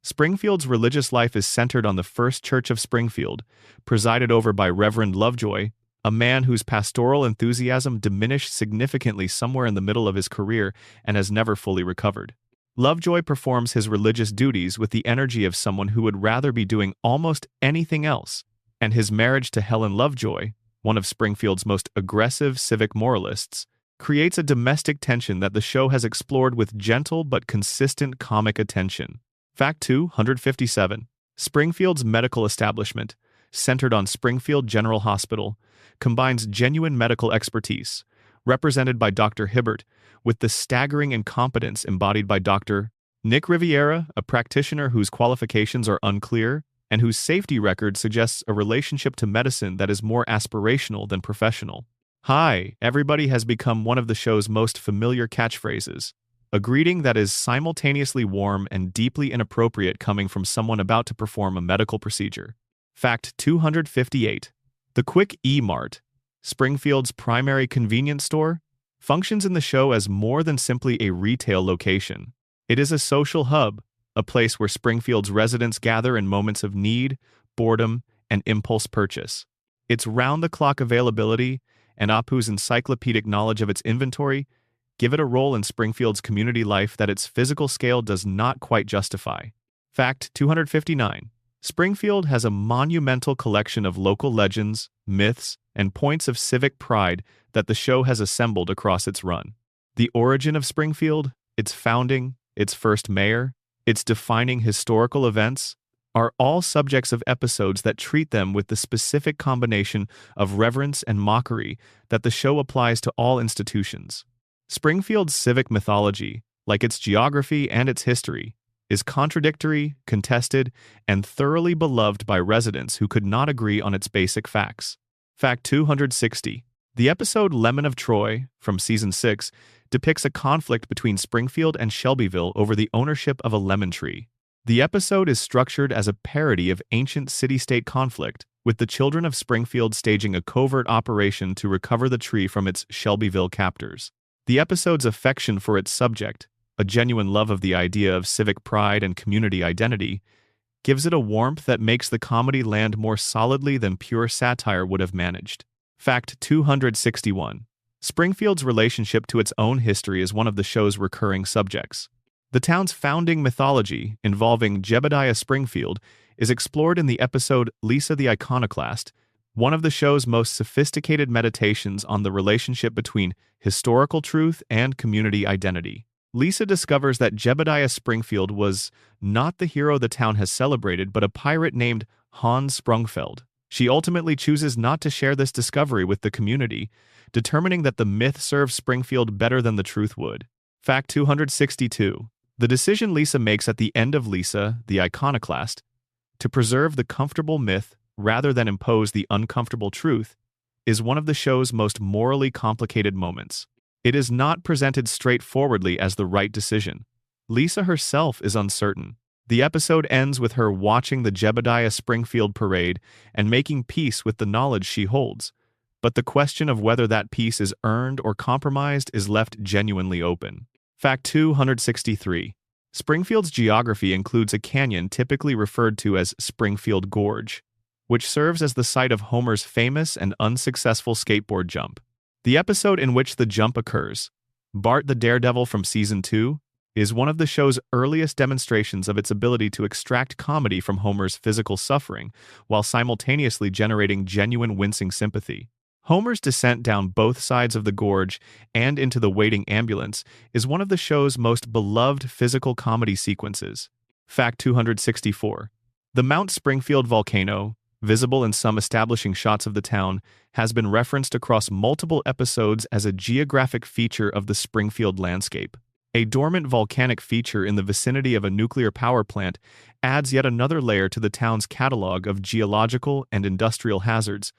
Springfield's religious life is centered on the First Church of Springfield, presided over by Reverend Lovejoy, a man whose pastoral enthusiasm diminished significantly somewhere in the middle of his career and has never fully recovered. Lovejoy performs his religious duties with the energy of someone who would rather be doing almost anything else, and his marriage to Helen Lovejoy, one of Springfield's most aggressive civic moralists, creates a domestic tension that the show has explored with gentle but consistent comic attention. Fact 257. Springfield's medical establishment, centered on Springfield General Hospital, combines genuine medical expertise, represented by Dr. Hibbert, with the staggering incompetence embodied by Dr. Nick Riviera, a practitioner whose qualifications are unclear and whose safety record suggests a relationship to medicine that is more aspirational than professional. "Hi, everybody" has become one of the show's most familiar catchphrases, a greeting that is simultaneously warm and deeply inappropriate coming from someone about to perform a medical procedure. Fact 258. The Quick E-Mart, Springfield's primary convenience store, functions in the show as more than simply a retail location. It is a social hub, a place where Springfield's residents gather in moments of need, boredom, and impulse purchase. Its round-the-clock availability and Apu's encyclopedic knowledge of its inventory give it a role in Springfield's community life that its physical scale does not quite justify. Fact 259. Springfield has a monumental collection of local legends, myths, and points of civic pride that the show has assembled across its run. The origin of Springfield, its founding, its first mayor, its defining historical events, are all subjects of episodes that treat them with the specific combination of reverence and mockery that the show applies to all institutions. Springfield's civic mythology, like its geography and its history, is contradictory, contested, and thoroughly beloved by residents who could not agree on its basic facts. Fact 260. The episode Lemon of Troy, from Season 6, depicts a conflict between Springfield and Shelbyville over the ownership of a lemon tree. The episode is structured as a parody of ancient city-state conflict, with the children of Springfield staging a covert operation to recover the tree from its Shelbyville captors. The episode's affection for its subject, a genuine love of the idea of civic pride and community identity, gives it a warmth that makes the comedy land more solidly than pure satire would have managed. Fact 261. Springfield's relationship to its own history is one of the show's recurring subjects. The town's founding mythology, involving Jebediah Springfield, is explored in the episode Lisa the Iconoclast, one of the show's most sophisticated meditations on the relationship between historical truth and community identity. Lisa discovers that Jebediah Springfield was not the hero the town has celebrated, but a pirate named Hans Sprungfeld. She ultimately chooses not to share this discovery with the community, determining that the myth serves Springfield better than the truth would. Fact 262. The decision Lisa makes at the end of Lisa, the Iconoclast, to preserve the comfortable myth rather than impose the uncomfortable truth, is one of the show's most morally complicated moments. It is not presented straightforwardly as the right decision. Lisa herself is uncertain. The episode ends with her watching the Jebediah Springfield parade and making peace with the knowledge she holds, but the question of whether that peace is earned or compromised is left genuinely open. Fact 263. Springfield's geography includes a canyon typically referred to as Springfield Gorge, which serves as the site of Homer's famous and unsuccessful skateboard jump. The episode in which the jump occurs, Bart the Daredevil from Season 2, is one of the show's earliest demonstrations of its ability to extract comedy from Homer's physical suffering while simultaneously generating genuine wincing sympathy. Homer's descent down both sides of the gorge and into the waiting ambulance is one of the show's most beloved physical comedy sequences. Fact 264. The Mount Springfield volcano, visible in some establishing shots of the town, has been referenced across multiple episodes as a geographic feature of the Springfield landscape. A dormant volcanic feature in the vicinity of a nuclear power plant adds yet another layer to the town's catalog of geological and industrial hazards,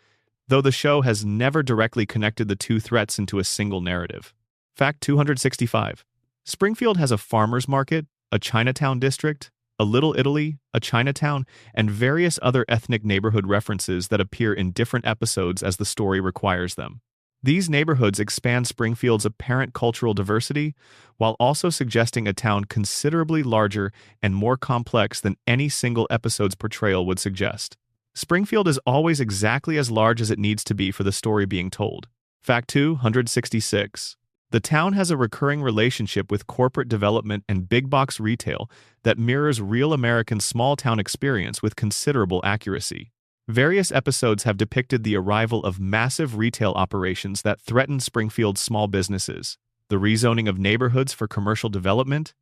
though the show has never directly connected the two threats into a single narrative. Fact 265. Springfield has a farmers market, a Chinatown district, a Little Italy, a Chinatown, and various other ethnic neighborhood references that appear in different episodes as the story requires them. These neighborhoods expand Springfield's apparent cultural diversity, while also suggesting a town considerably larger and more complex than any single episode's portrayal would suggest. Springfield is always exactly as large as it needs to be for the story being told. Fact 266. The town has a recurring relationship with corporate development and big-box retail that mirrors real American small-town experience with considerable accuracy. Various episodes have depicted the arrival of massive retail operations that threaten Springfield's small businesses, the rezoning of neighborhoods for commercial development,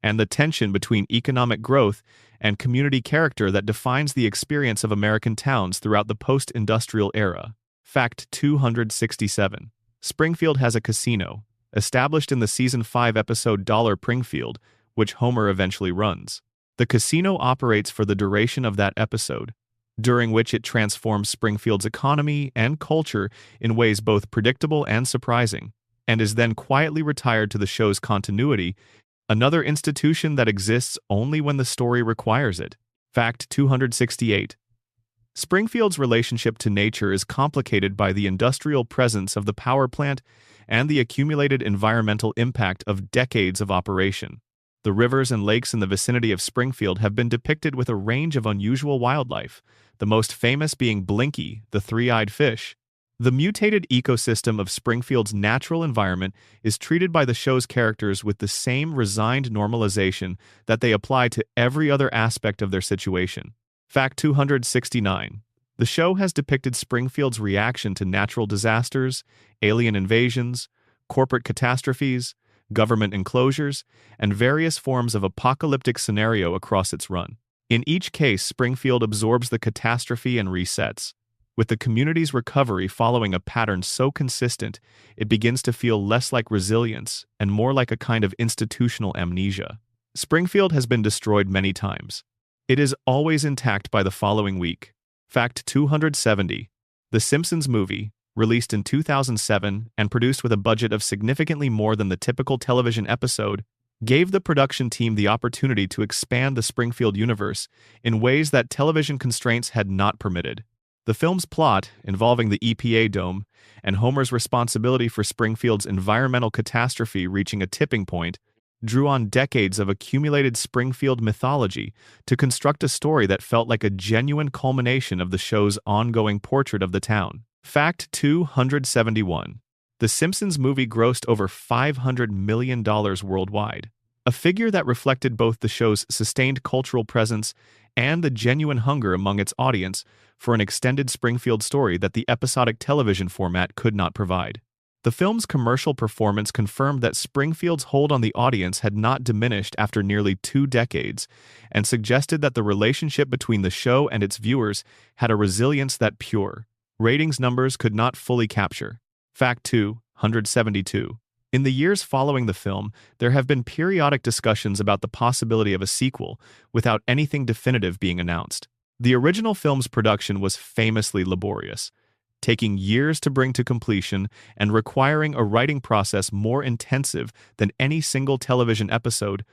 and the tension between economic growth and community character that defines the experience of American towns throughout the post-industrial era. Fact 267. Springfield has a casino, established in the Season 5 episode Dollar Pringfield, which Homer eventually runs. The casino operates for the duration of that episode, during which it transforms Springfield's economy and culture in ways both predictable and surprising, and is then quietly retired to the show's continuity, another institution that exists only when the story requires it. Fact 268. Springfield's relationship to nature is complicated by the industrial presence of the power plant and the accumulated environmental impact of decades of operation. The rivers and lakes in the vicinity of Springfield have been depicted with a range of unusual wildlife, the most famous being Blinky, the three-eyed fish. The mutated ecosystem of Springfield's natural environment is treated by the show's characters with the same resigned normalization that they apply to every other aspect of their situation. Fact 269. The show has depicted Springfield's reaction to natural disasters, alien invasions, corporate catastrophes, government enclosures, and various forms of apocalyptic scenario across its run. In each case, Springfield absorbs the catastrophe and resets, with the community's recovery following a pattern so consistent it begins to feel less like resilience and more like a kind of institutional amnesia. Springfield has been destroyed many times. It is always intact by the following week. Fact 270. The Simpsons movie, released in 2007 and produced with a budget of significantly more than the typical television episode, gave the production team the opportunity to expand the Springfield universe in ways that television constraints had not permitted. The film's plot, involving the EPA dome and Homer's responsibility for Springfield's environmental catastrophe reaching a tipping point, drew on decades of accumulated Springfield mythology to construct a story that felt like a genuine culmination of the show's ongoing portrait of the town. Fact 271. The Simpsons movie grossed over $500 million worldwide, a figure that reflected both the show's sustained cultural presence and the genuine hunger among its audience for an extended Springfield story that the episodic television format could not provide. The film's commercial performance confirmed that Springfield's hold on the audience had not diminished after nearly 2 decades, and suggested that the relationship between the show and its viewers had a resilience that pure ratings numbers could not fully capture. Fact 272. In the years following the film, there have been periodic discussions about the possibility of a sequel, without anything definitive being announced. The original film's production was famously laborious, taking years to bring to completion and requiring a writing process more intensive than any single television episode,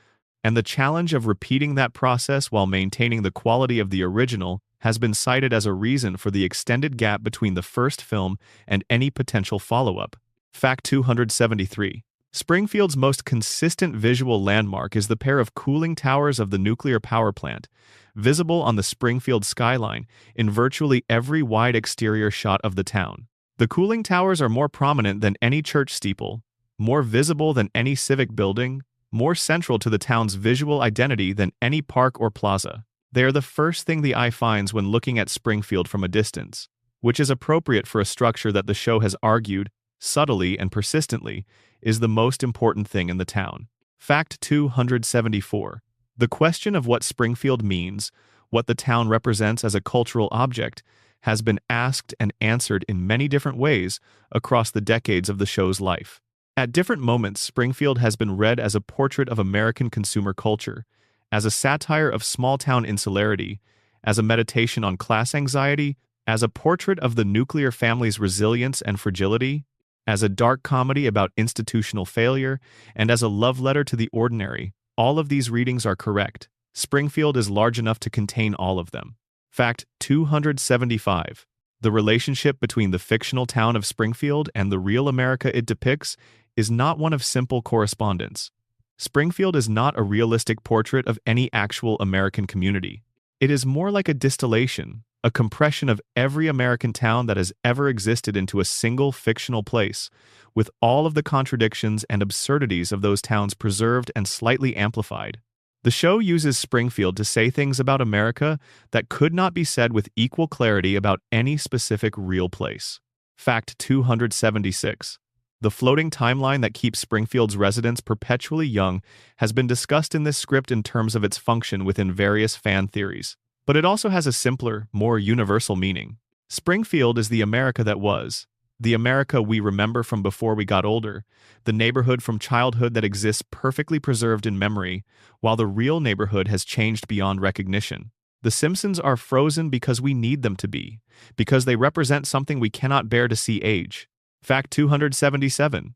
and the challenge of repeating that process while maintaining the quality of the original has been cited as a reason for the extended gap between the first film and any potential follow-up. Fact 273. Springfield's most consistent visual landmark is the pair of cooling towers of the nuclear power plant, visible on the Springfield skyline in virtually every wide exterior shot of the town. The cooling towers are more prominent than any church steeple, more visible than any civic building, more central to the town's visual identity than any park or plaza. They are the first thing the eye finds when looking at Springfield from a distance, which is appropriate for a structure that the show has argued, subtly and persistently, is the most important thing in the town. Fact 274. The question of what Springfield means, what the town represents as a cultural object, has been asked and answered in many different ways across the decades of the show's life. At different moments, Springfield has been read as a portrait of American consumer culture, as a satire of small-town insularity, as a meditation on class anxiety, as a portrait of the nuclear family's resilience and fragility, as a dark comedy about institutional failure, and as a love letter to the ordinary. All of these readings are correct. Springfield is large enough to contain all of them. Fact 275. The relationship between the fictional town of Springfield and the real America it depicts is not one of simple correspondence. Springfield is not a realistic portrait of any actual American community. It is more like a distillation, a compression of every American town that has ever existed into a single fictional place, with all of the contradictions and absurdities of those towns preserved and slightly amplified. The show uses Springfield to say things about America that could not be said with equal clarity about any specific real place. Fact 276. The floating timeline that keeps Springfield's residents perpetually young has been discussed in this script in terms of its function within various fan theories. But it also has a simpler, more universal meaning. Springfield is the America that was, the America we remember from before we got older, the neighborhood from childhood that exists perfectly preserved in memory, while the real neighborhood has changed beyond recognition. The Simpsons are frozen because we need them to be, because they represent something we cannot bear to see age. Fact 277.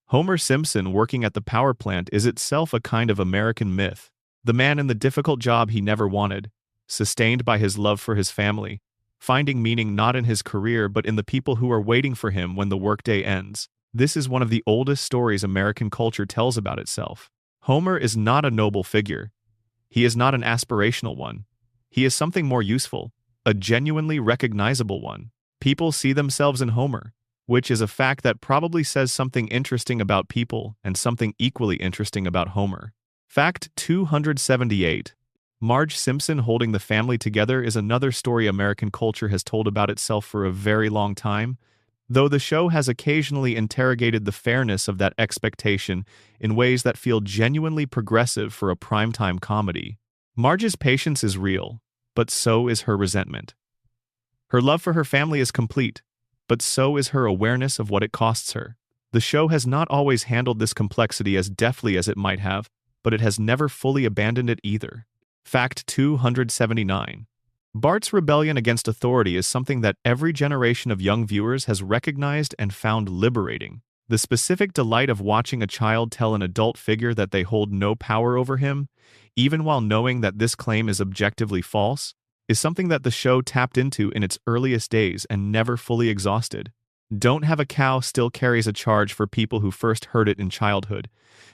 Homer Simpson working at the power plant is itself a kind of American myth. The man in the difficult job he never wanted, sustained by his love for his family, finding meaning not in his career but in the people who are waiting for him when the workday ends. This is one of the oldest stories American culture tells about itself. Homer is not a noble figure. He is not an aspirational one. He is something more useful, a genuinely recognizable one. People see themselves in Homer, which is a fact that probably says something interesting about people and something equally interesting about Homer. Fact 278. Marge Simpson holding the family together is another story American culture has told about itself for a very long time, though the show has occasionally interrogated the fairness of that expectation in ways that feel genuinely progressive for a primetime comedy. Marge's patience is real, but so is her resentment. Her love for her family is complete, but so is her awareness of what it costs her. The show has not always handled this complexity as deftly as it might have, but it has never fully abandoned it either. Fact 279. Bart's rebellion against authority is something that every generation of young viewers has recognized and found liberating. The specific delight of watching a child tell an adult figure that they hold no power over him, even while knowing that this claim is objectively false, is something that the show tapped into in its earliest days and never fully exhausted. Don't Have a Cow still carries a charge for people who first heard it in childhood,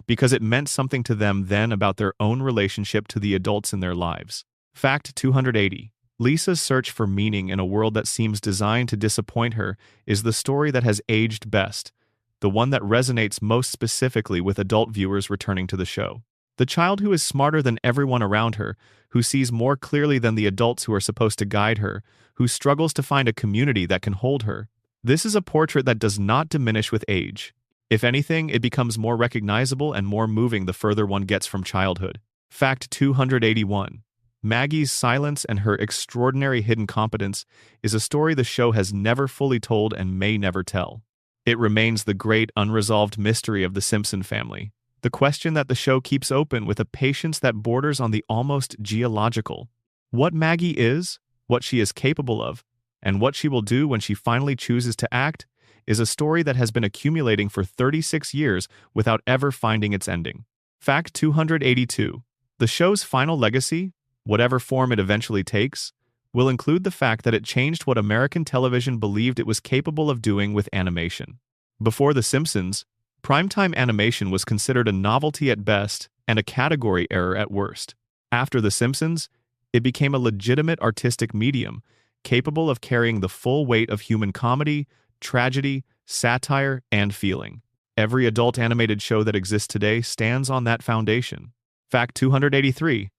because it meant something to them then about their own relationship to the adults in their lives. Fact 280. Lisa's search for meaning in a world that seems designed to disappoint her is the story that has aged best, the one that resonates most specifically with adult viewers returning to the show. The child who is smarter than everyone around her, who sees more clearly than the adults who are supposed to guide her, who struggles to find a community that can hold her. This is a portrait that does not diminish with age. If anything, it becomes more recognizable and more moving the further one gets from childhood. Fact 281. Maggie's silence and her extraordinary hidden competence is a story the show has never fully told and may never tell. It remains the great unresolved mystery of the Simpson family. The question that the show keeps open with a patience that borders on the almost geological. What Maggie is, what she is capable of, and what she will do when she finally chooses to act, is a story that has been accumulating for 36 years without ever finding its ending. Fact 282. The show's final legacy, whatever form it eventually takes, will include the fact that it changed what American television believed it was capable of doing with animation. Before The Simpsons, primetime animation was considered a novelty at best and a category error at worst. After The Simpsons, it became a legitimate artistic medium, capable of carrying the full weight of human comedy, tragedy, satire, and feeling. Every adult animated show that exists today stands on that foundation. Fact 283.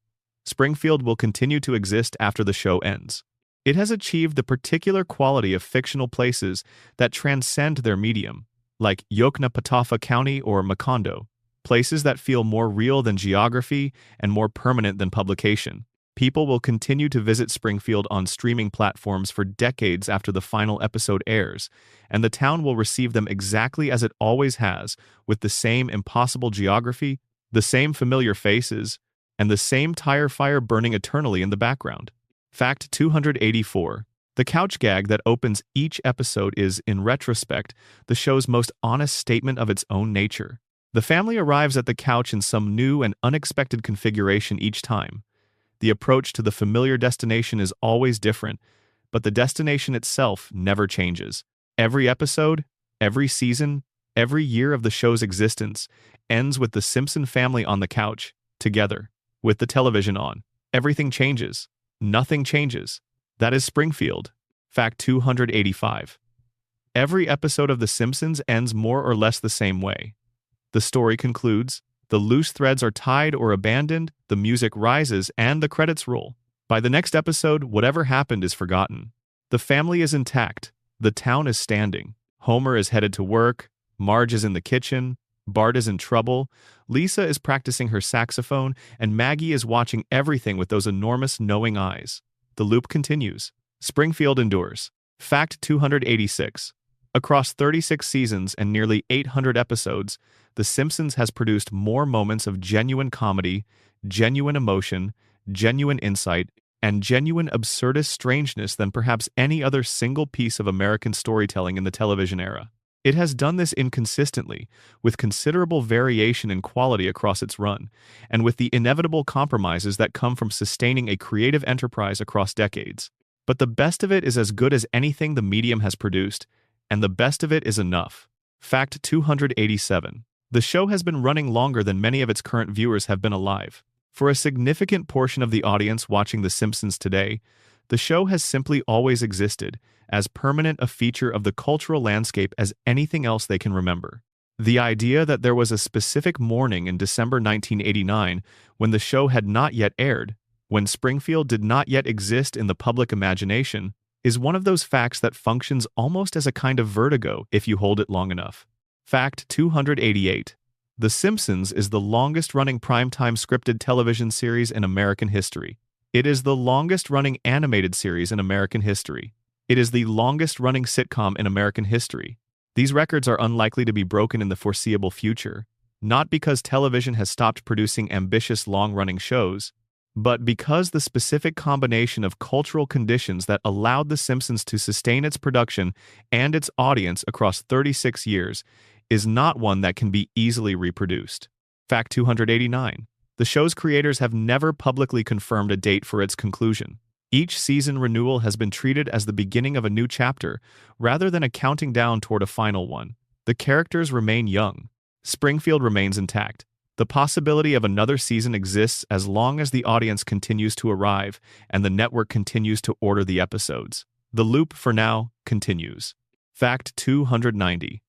Springfield will continue to exist after the show ends. It has achieved the particular quality of fictional places that transcend their medium, like Yoknapatawpha County or Macondo, places that feel more real than geography and more permanent than publication. People will continue to visit Springfield on streaming platforms for decades after the final episode airs, and the town will receive them exactly as it always has, with the same impossible geography, the same familiar faces, and the same tire fire burning eternally in the background. Fact 284. The couch gag that opens each episode is, in retrospect, the show's most honest statement of its own nature. The family arrives at the couch in some new and unexpected configuration each time. The approach to the familiar destination is always different, but the destination itself never changes. Every episode, every season, every year of the show's existence ends with the Simpson family on the couch, together, with the television on. Everything changes. Nothing changes. That is Springfield. Fact 285. Every episode of The Simpsons ends more or less the same way. The story concludes, the loose threads are tied or abandoned, the music rises, and the credits roll. By the next episode, whatever happened is forgotten. The family is intact. The town is standing. Homer is headed to work. Marge is in the kitchen. Bart is in trouble. Lisa is practicing her saxophone, and Maggie is watching everything with those enormous knowing eyes. The loop continues. Springfield endures. Fact 286. Across 36 seasons and nearly 800 episodes, The Simpsons has produced more moments of genuine comedy, genuine emotion, genuine insight, and genuine absurdist strangeness than perhaps any other single piece of American storytelling in the television era. It has done this inconsistently, with considerable variation in quality across its run, and with the inevitable compromises that come from sustaining a creative enterprise across decades. But the best of it is as good as anything the medium has produced, and the best of it is enough. Fact 287. The show has been running longer than many of its current viewers have been alive. For a significant portion of the audience watching The Simpsons today, the show has simply always existed, as permanent a feature of the cultural landscape as anything else they can remember. The idea that there was a specific morning in December 1989 when the show had not yet aired, when Springfield did not yet exist in the public imagination, is one of those facts that functions almost as a kind of vertigo if you hold it long enough. Fact 288. The Simpsons is the longest-running primetime scripted television series in American history. It is the longest-running animated series in American history. It is the longest-running sitcom in American history. These records are unlikely to be broken in the foreseeable future, not because television has stopped producing ambitious long-running shows, but because the specific combination of cultural conditions that allowed The Simpsons to sustain its production and its audience across 36 years is not one that can be easily reproduced. Fact 289. The show's creators have never publicly confirmed a date for its conclusion. Each season renewal has been treated as the beginning of a new chapter, rather than a counting down toward a final one. The characters remain young. Springfield remains intact. The possibility of another season exists as long as the audience continues to arrive and the network continues to order the episodes. The loop, for now, continues. Fact 290.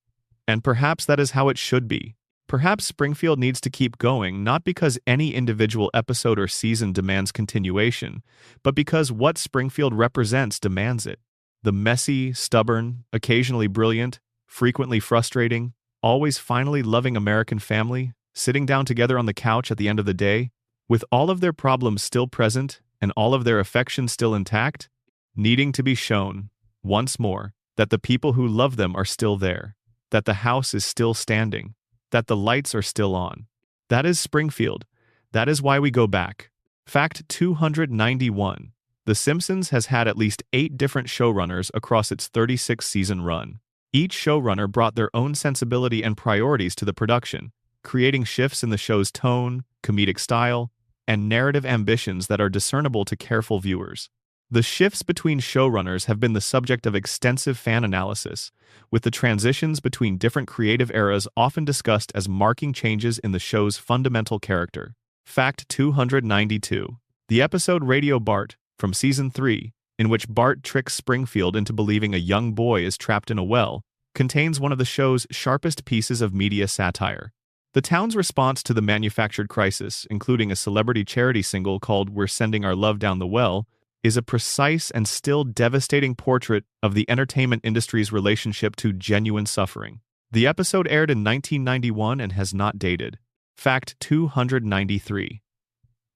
And perhaps that is how it should be. Perhaps Springfield needs to keep going not because any individual episode or season demands continuation, but because what Springfield represents demands it. The messy, stubborn, occasionally brilliant, frequently frustrating, always finally loving American family, sitting down together on the couch at the end of the day, with all of their problems still present and all of their affection still intact, needing to be shown, once more, that the people who love them are still there, that the house is still standing, that the lights are still on. That is Springfield. That is why we go back. Fact 291. The Simpsons has had at least 8 different showrunners across its 36-season run. Each showrunner brought their own sensibility and priorities to the production, creating shifts in the show's tone, comedic style, and narrative ambitions that are discernible to careful viewers. The shifts between showrunners have been the subject of extensive fan analysis, with the transitions between different creative eras often discussed as marking changes in the show's fundamental character. Fact 292. The episode Radio Bart, from Season 3, in which Bart tricks Springfield into believing a young boy is trapped in a well, contains one of the show's sharpest pieces of media satire. The town's response to the manufactured crisis, including a celebrity charity single called We're Sending Our Love Down the Well, is a precise and still devastating portrait of the entertainment industry's relationship to genuine suffering. The episode aired in 1991 and has not dated. Fact 293.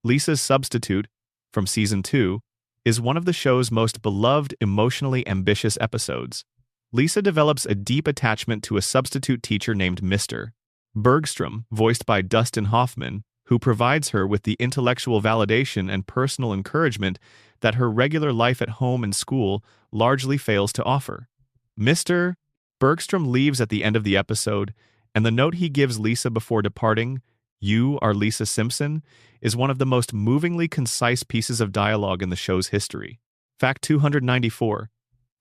Lisa's Substitute, from Season 2, is one of the show's most beloved, emotionally ambitious episodes. Lisa develops a deep attachment to a substitute teacher named Mr. Bergstrom, voiced by Dustin Hoffman, who provides her with the intellectual validation and personal encouragement that her regular life at home and school largely fails to offer. Mr. Bergstrom leaves at the end of the episode, and the note he gives Lisa before departing, "You are Lisa Simpson," is one of the most movingly concise pieces of dialogue in the show's history. Fact 294.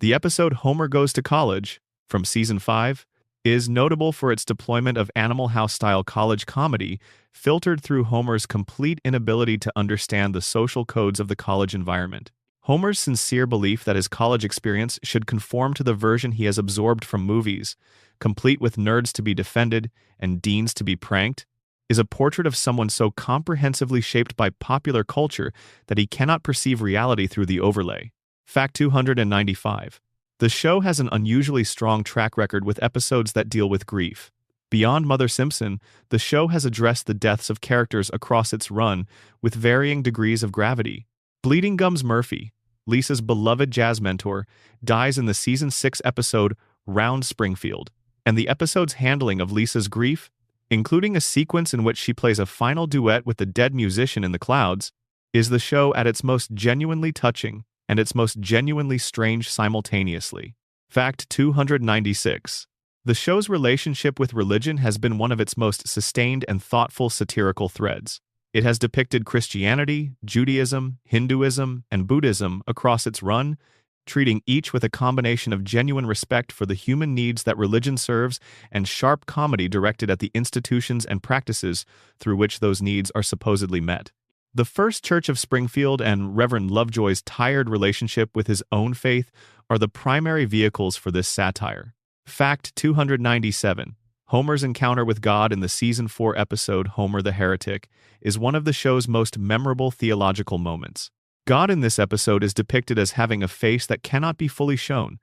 The episode Homer Goes to College, from Season 5, is notable for its deployment of Animal House-style college comedy filtered through Homer's complete inability to understand the social codes of the college environment. Homer's sincere belief that his college experience should conform to the version he has absorbed from movies, complete with nerds to be defended and deans to be pranked, is a portrait of someone so comprehensively shaped by popular culture that he cannot perceive reality through the overlay. Fact 295. The show has an unusually strong track record with episodes that deal with grief. Beyond Mother Simpson, the show has addressed the deaths of characters across its run with varying degrees of gravity. Bleeding Gums Murphy, Lisa's beloved jazz mentor, dies in the Season 6 episode Round Springfield, and the episode's handling of Lisa's grief, including a sequence in which she plays a final duet with the dead musician in the clouds, is the show at its most genuinely touching and its most genuinely strange simultaneously. Fact 296. The show's relationship with religion has been one of its most sustained and thoughtful satirical threads. It has depicted Christianity, Judaism, Hinduism, and Buddhism across its run, treating each with a combination of genuine respect for the human needs that religion serves and sharp comedy directed at the institutions and practices through which those needs are supposedly met. The First Church of Springfield and Reverend Lovejoy's tired relationship with his own faith are the primary vehicles for this satire. Fact 297. Homer's encounter with God in the Season 4 episode Homer the Heretic is one of the show's most memorable theological moments. God in this episode is depicted as having a face that cannot be fully shown,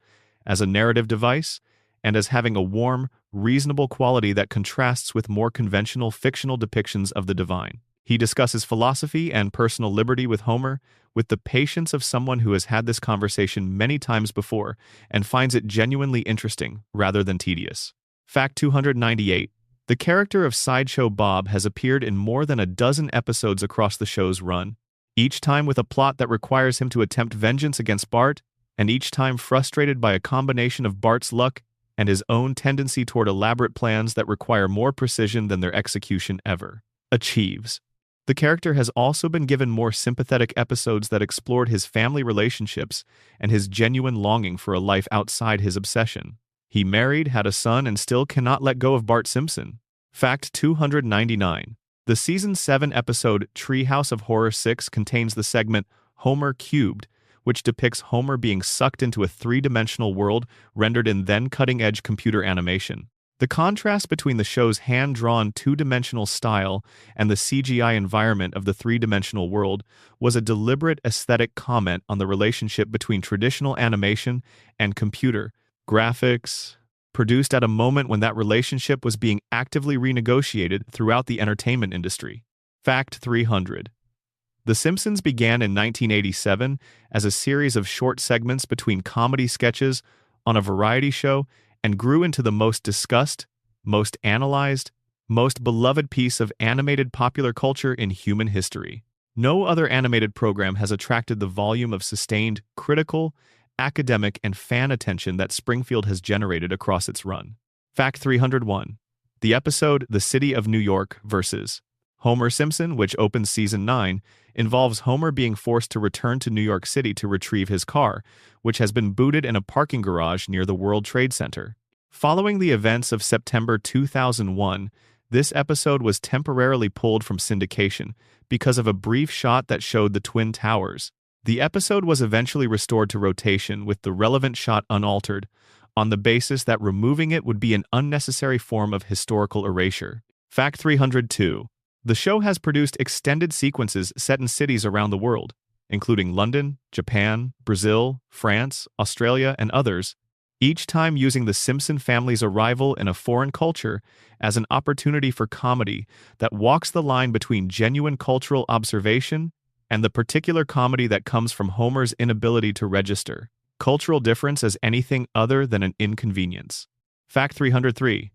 as a narrative device, and as having a warm, reasonable quality that contrasts with more conventional fictional depictions of the divine. He discusses philosophy and personal liberty with Homer with the patience of someone who has had this conversation many times before and finds it genuinely interesting rather than tedious. Fact 298. The character of Sideshow Bob has appeared in more than a dozen episodes across the show's run, each time with a plot that requires him to attempt vengeance against Bart, and each time frustrated by a combination of Bart's luck and his own tendency toward elaborate plans that require more precision than their execution ever achieves. The character has also been given more sympathetic episodes that explored his family relationships and his genuine longing for a life outside his obsession. He married, had a son, and still cannot let go of Bart Simpson. Fact 299. The Season 7 episode Treehouse of Horror 6 contains the segment Homer Cubed, which depicts Homer being sucked into a three-dimensional world rendered in then cutting-edge computer animation. The contrast between the show's hand-drawn two-dimensional style and the CGI environment of the three-dimensional world was a deliberate aesthetic comment on the relationship between traditional animation and computer graphics, produced at a moment when that relationship was being actively renegotiated throughout the entertainment industry. Fact 300. The Simpsons began in 1987 as a series of short segments between comedy sketches on a variety show and grew into the most discussed, most analyzed, most beloved piece of animated popular culture in human history. No other animated program has attracted the volume of sustained, critical, academic, and fan attention that Springfield has generated across its run. Fact 301. The episode The City of New York vs. Homer Simpson, which opens Season 9, involves Homer being forced to return to New York City to retrieve his car, which has been booted in a parking garage near the World Trade Center. Following the events of September 2001, this episode was temporarily pulled from syndication because of a brief shot that showed the Twin Towers. The episode was eventually restored to rotation with the relevant shot unaltered, on the basis that removing it would be an unnecessary form of historical erasure. Fact 302. The show has produced extended sequences set in cities around the world, including London, Japan, Brazil, France, Australia, and others, each time using the Simpson family's arrival in a foreign culture as an opportunity for comedy that walks the line between genuine cultural observation and the particular comedy that comes from Homer's inability to register cultural difference as anything other than an inconvenience. Fact 303.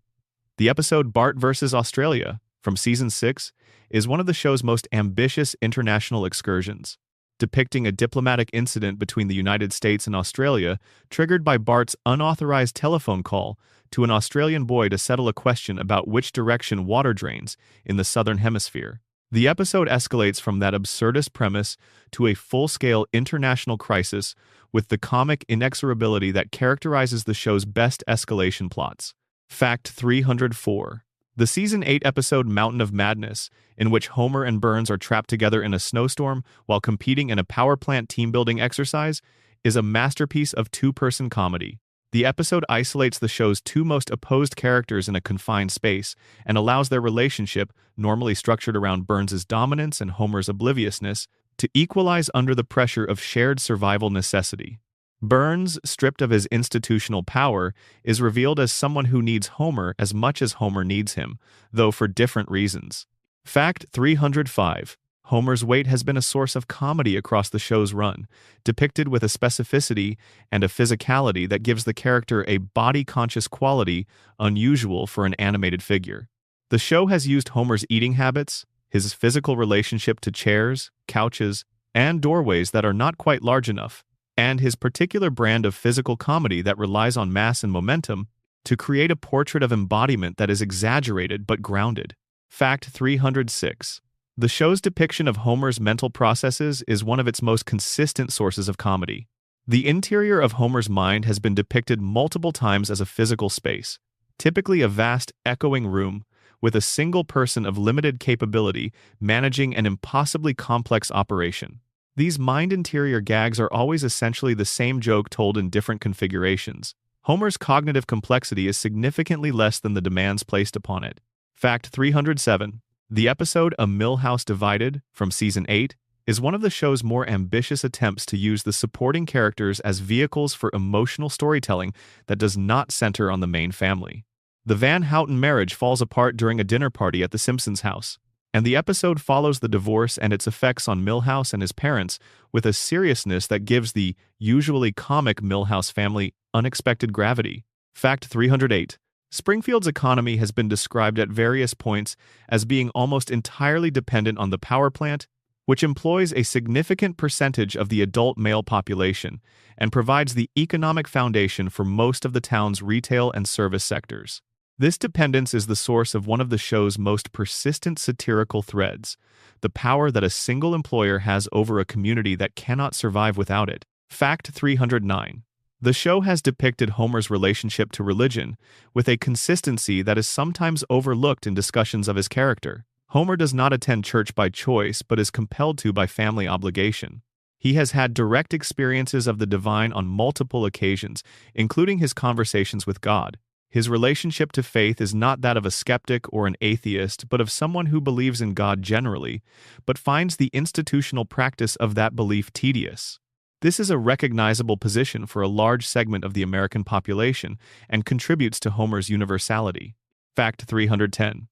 The episode Bart vs. Australia, from Season 6, is one of the show's most ambitious international excursions, depicting a diplomatic incident between the United States and Australia triggered by Bart's unauthorized telephone call to an Australian boy to settle a question about which direction water drains in the Southern Hemisphere. The episode escalates from that absurdist premise to a full-scale international crisis with the comic inexorability that characterizes the show's best escalation plots. Fact 304. The Season 8 episode Mountain of Madness, in which Homer and Burns are trapped together in a snowstorm while competing in a power plant team-building exercise, is a masterpiece of two-person comedy. The episode isolates the show's two most opposed characters in a confined space and allows their relationship, normally structured around Burns' dominance and Homer's obliviousness, to equalize under the pressure of shared survival necessity. Burns, stripped of his institutional power, is revealed as someone who needs Homer as much as Homer needs him, though for different reasons. Fact 305. Homer's weight has been a source of comedy across the show's run, depicted with a specificity and a physicality that gives the character a body-conscious quality unusual for an animated figure. The show has used Homer's eating habits, his physical relationship to chairs, couches, and doorways that are not quite large enough, and his particular brand of physical comedy that relies on mass and momentum to create a portrait of embodiment that is exaggerated but grounded. Fact 306. The show's depiction of Homer's mental processes is one of its most consistent sources of comedy. The interior of Homer's mind has been depicted multiple times as a physical space, typically a vast, echoing room, with a single person of limited capability managing an impossibly complex operation. These mind-interior gags are always essentially the same joke told in different configurations. Homer's cognitive complexity is significantly less than the demands placed upon it. Fact 307. The episode A Millhouse Divided, from Season 8, is one of the show's more ambitious attempts to use the supporting characters as vehicles for emotional storytelling that does not center on the main family. The Van Houten marriage falls apart during a dinner party at the Simpsons' house, and the episode follows the divorce and its effects on Milhouse and his parents with a seriousness that gives the usually comic Milhouse family unexpected gravity. Fact 308. Springfield's economy has been described at various points as being almost entirely dependent on the power plant, which employs a significant percentage of the adult male population and provides the economic foundation for most of the town's retail and service sectors. This dependence is the source of one of the show's most persistent satirical threads, the power that a single employer has over a community that cannot survive without it. Fact 309. The show has depicted Homer's relationship to religion with a consistency that is sometimes overlooked in discussions of his character. Homer does not attend church by choice but is compelled to by family obligation. He has had direct experiences of the divine on multiple occasions, including his conversations with God. His relationship to faith is not that of a skeptic or an atheist, but of someone who believes in God generally, but finds the institutional practice of that belief tedious. This is a recognizable position for a large segment of the American population and contributes to Homer's universality. Fact 310.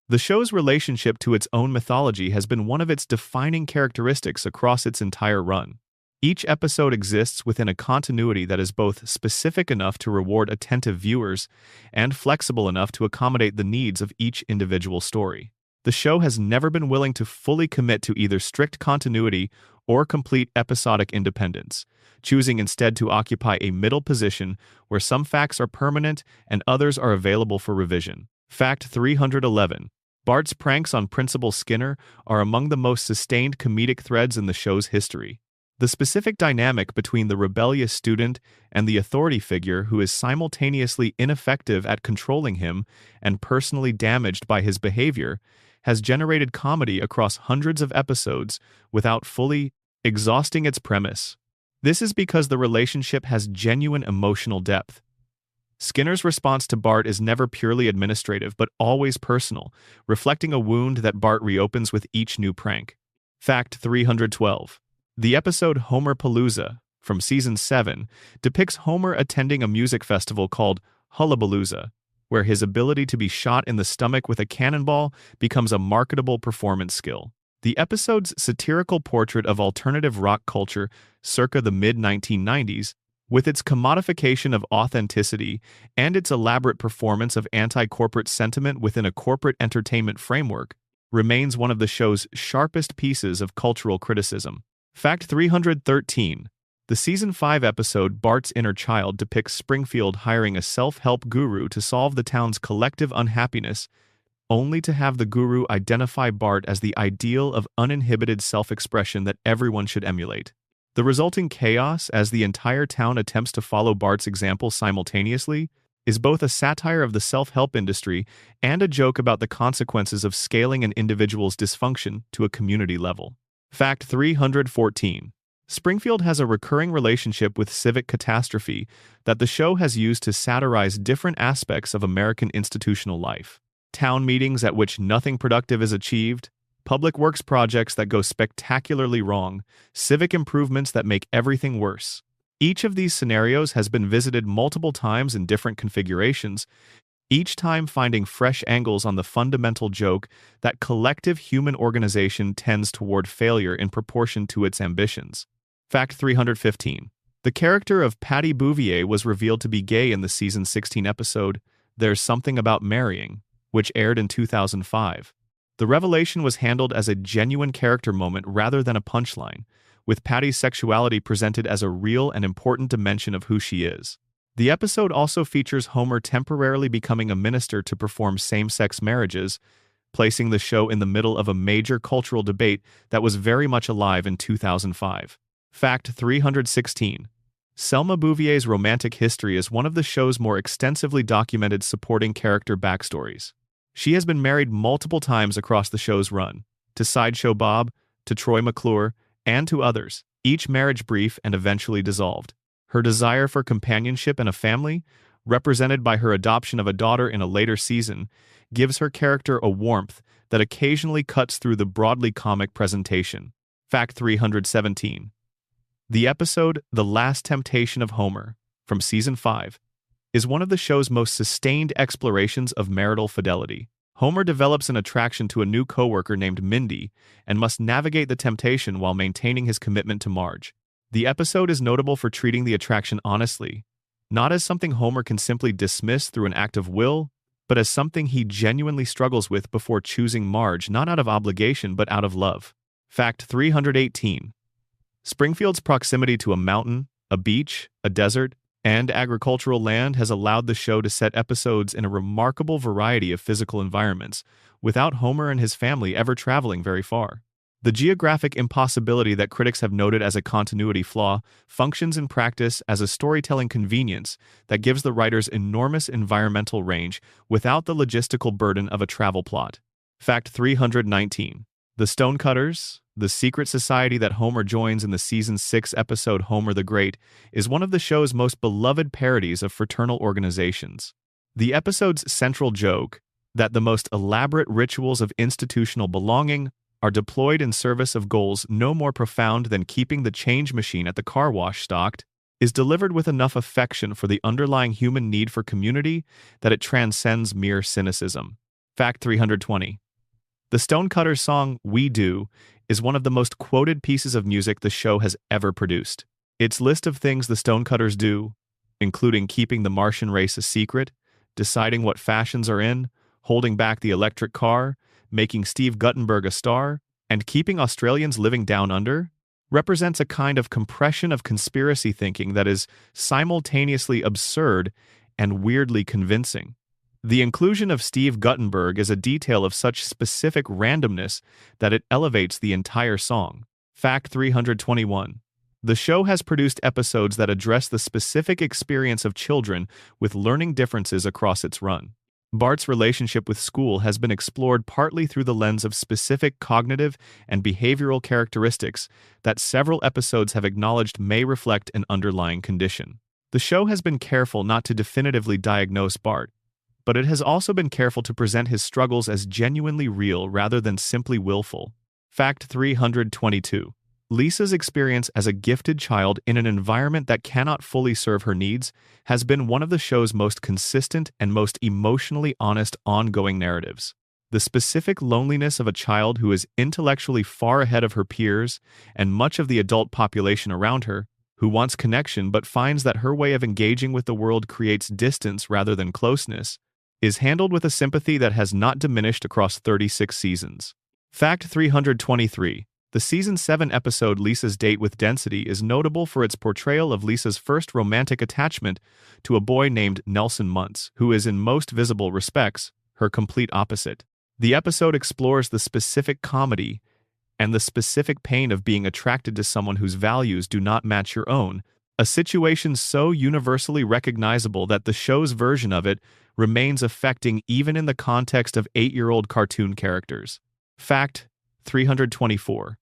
The show's relationship to its own mythology has been one of its defining characteristics across its entire run. Each episode exists within a continuity that is both specific enough to reward attentive viewers and flexible enough to accommodate the needs of each individual story. The show has never been willing to fully commit to either strict continuity or complete episodic independence, choosing instead to occupy a middle position where some facts are permanent and others are available for revision. Fact 311. Bart's pranks on Principal Skinner are among the most sustained comedic threads in the show's history. The specific dynamic between the rebellious student and the authority figure who is simultaneously ineffective at controlling him and personally damaged by his behavior has generated comedy across hundreds of episodes without fully exhausting its premise. This is because the relationship has genuine emotional depth. Skinner's response to Bart is never purely administrative but always personal, reflecting a wound that Bart reopens with each new prank. Fact 312. The episode Homer Palooza, from Season 7, depicts Homer attending a music festival called Hullabalooza, where his ability to be shot in the stomach with a cannonball becomes a marketable performance skill. The episode's satirical portrait of alternative rock culture circa the mid-1990s, with its commodification of authenticity and its elaborate performance of anti-corporate sentiment within a corporate entertainment framework, remains one of the show's sharpest pieces of cultural criticism. Fact 313. The Season 5 episode Bart's Inner Child depicts Springfield hiring a self-help guru to solve the town's collective unhappiness, only to have the guru identify Bart as the ideal of uninhibited self-expression that everyone should emulate. The resulting chaos, as the entire town attempts to follow Bart's example simultaneously, is both a satire of the self-help industry and a joke about the consequences of scaling an individual's dysfunction to a community level. Fact 314. Springfield has a recurring relationship with civic catastrophe that the show has used to satirize different aspects of American institutional life. Town meetings at which nothing productive is achieved, public works projects that go spectacularly wrong, civic improvements that make everything worse. Each of these scenarios has been visited multiple times in different configurations, each time finding fresh angles on the fundamental joke that collective human organization tends toward failure in proportion to its ambitions. Fact 315. The character of Patty Bouvier was revealed to be gay in the Season 16 episode There's Something About Marrying, which aired in 2005. The revelation was handled as a genuine character moment rather than a punchline, with Patty's sexuality presented as a real and important dimension of who she is. The episode also features Homer temporarily becoming a minister to perform same-sex marriages, placing the show in the middle of a major cultural debate that was very much alive in 2005. Fact 316. Selma Bouvier's romantic history is one of the show's more extensively documented supporting character backstories. She has been married multiple times across the show's run, to Sideshow Bob, to Troy McClure, and to others, each marriage brief and eventually dissolved. Her desire for companionship and a family, represented by her adoption of a daughter in a later season, gives her character a warmth that occasionally cuts through the broadly comic presentation. Fact 317. The episode The Last Temptation of Homer, from Season 5, is one of the show's most sustained explorations of marital fidelity. Homer develops an attraction to a new coworker named Mindy and must navigate the temptation while maintaining his commitment to Marge. The episode is notable for treating the attraction honestly, not as something Homer can simply dismiss through an act of will, but as something he genuinely struggles with before choosing Marge not out of obligation but out of love. Fact 318. Springfield's proximity to a mountain, a beach, a desert, and agricultural land has allowed the show to set episodes in a remarkable variety of physical environments, without Homer and his family ever traveling very far. The geographic impossibility that critics have noted as a continuity flaw functions in practice as a storytelling convenience that gives the writers enormous environmental range without the logistical burden of a travel plot. Fact 319. The Stonecutters, the secret society that Homer joins in the Season 6 episode Homer the Great, is one of the show's most beloved parodies of fraternal organizations. The episode's central joke, that the most elaborate rituals of institutional belonging are deployed in service of goals no more profound than keeping the change machine at the car wash stocked, is delivered with enough affection for the underlying human need for community that it transcends mere cynicism. Fact 320. The Stonecutters song, We Do, is one of the most quoted pieces of music the show has ever produced. Its list of things the Stonecutters do, including keeping the Martian race a secret, deciding what fashions are in, holding back the electric car, making Steve Guttenberg a star, and keeping Australians living down under, represents a kind of compression of conspiracy thinking that is simultaneously absurd and weirdly convincing. The inclusion of Steve Guttenberg is a detail of such specific randomness that it elevates the entire song. Fact 321. The show has produced episodes that address the specific experience of children with learning differences across its run. Bart's relationship with school has been explored partly through the lens of specific cognitive and behavioral characteristics that several episodes have acknowledged may reflect an underlying condition. The show has been careful not to definitively diagnose Bart, but it has also been careful to present his struggles as genuinely real rather than simply willful. Fact 322. Lisa's experience as a gifted child in an environment that cannot fully serve her needs has been one of the show's most consistent and most emotionally honest ongoing narratives. The specific loneliness of a child who is intellectually far ahead of her peers and much of the adult population around her, who wants connection but finds that her way of engaging with the world creates distance rather than closeness, is handled with a sympathy that has not diminished across 36 seasons. Fact 323. The Season 7 episode Lisa's Date with Density is notable for its portrayal of Lisa's first romantic attachment to a boy named Nelson Muntz, who is in most visible respects her complete opposite. The episode explores the specific comedy and the specific pain of being attracted to someone whose values do not match your own, a situation so universally recognizable that the show's version of it remains affecting even in the context of 8-year-old cartoon characters. Fact 324.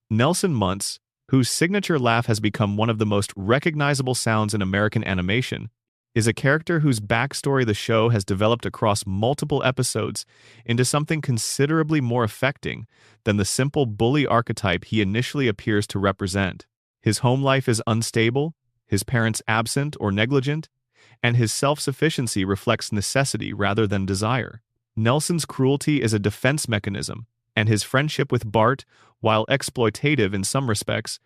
Nelson Muntz, whose signature laugh has become one of the most recognizable sounds in American animation, is a character whose backstory the show has developed across multiple episodes into something considerably more affecting than the simple bully archetype he initially appears to represent. His home life is unstable, his parents absent or negligent, and his self-sufficiency reflects necessity rather than desire. Nelson's cruelty is a defense mechanism, and his friendship with Bart, while exploitative in some respects,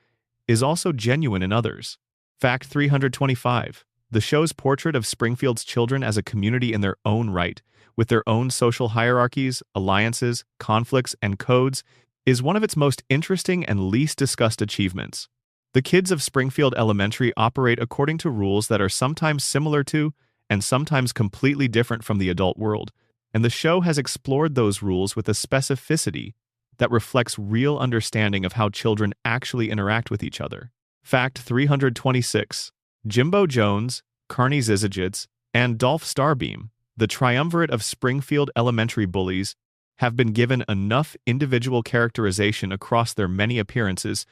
is also genuine in others. Fact 325. The show's portrait of Springfield's children as a community in their own right, with their own social hierarchies, alliances, conflicts, and codes, is one of its most interesting and least discussed achievements. The kids of Springfield Elementary operate according to rules that are sometimes similar to and sometimes completely different from the adult world, and the show has explored those rules with a specificity that reflects real understanding of how children actually interact with each other. Fact 326. Jimbo Jones, Carney Zizigits, and Dolph Starbeam, the triumvirate of Springfield Elementary bullies, have been given enough individual characterization across their many appearances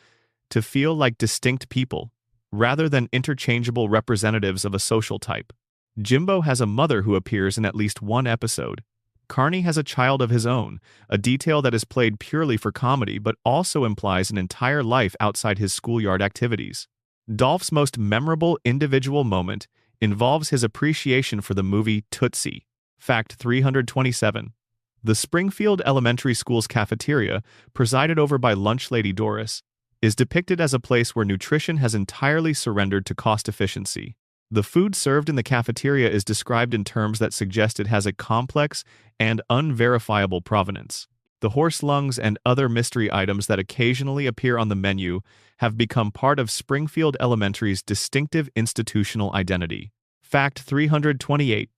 to feel like distinct people, rather than interchangeable representatives of a social type. Jimbo has a mother who appears in at least one episode. Carney has a child of his own, a detail that is played purely for comedy but also implies an entire life outside his schoolyard activities. Dolph's most memorable individual moment involves his appreciation for the movie Tootsie. Fact 327. The Springfield Elementary School's cafeteria, presided over by lunch lady Doris, is depicted as a place where nutrition has entirely surrendered to cost efficiency. The food served in the cafeteria is described in terms that suggest it has a complex and unverifiable provenance. The horse lungs and other mystery items that occasionally appear on the menu have become part of Springfield Elementary's distinctive institutional identity. Fact 328.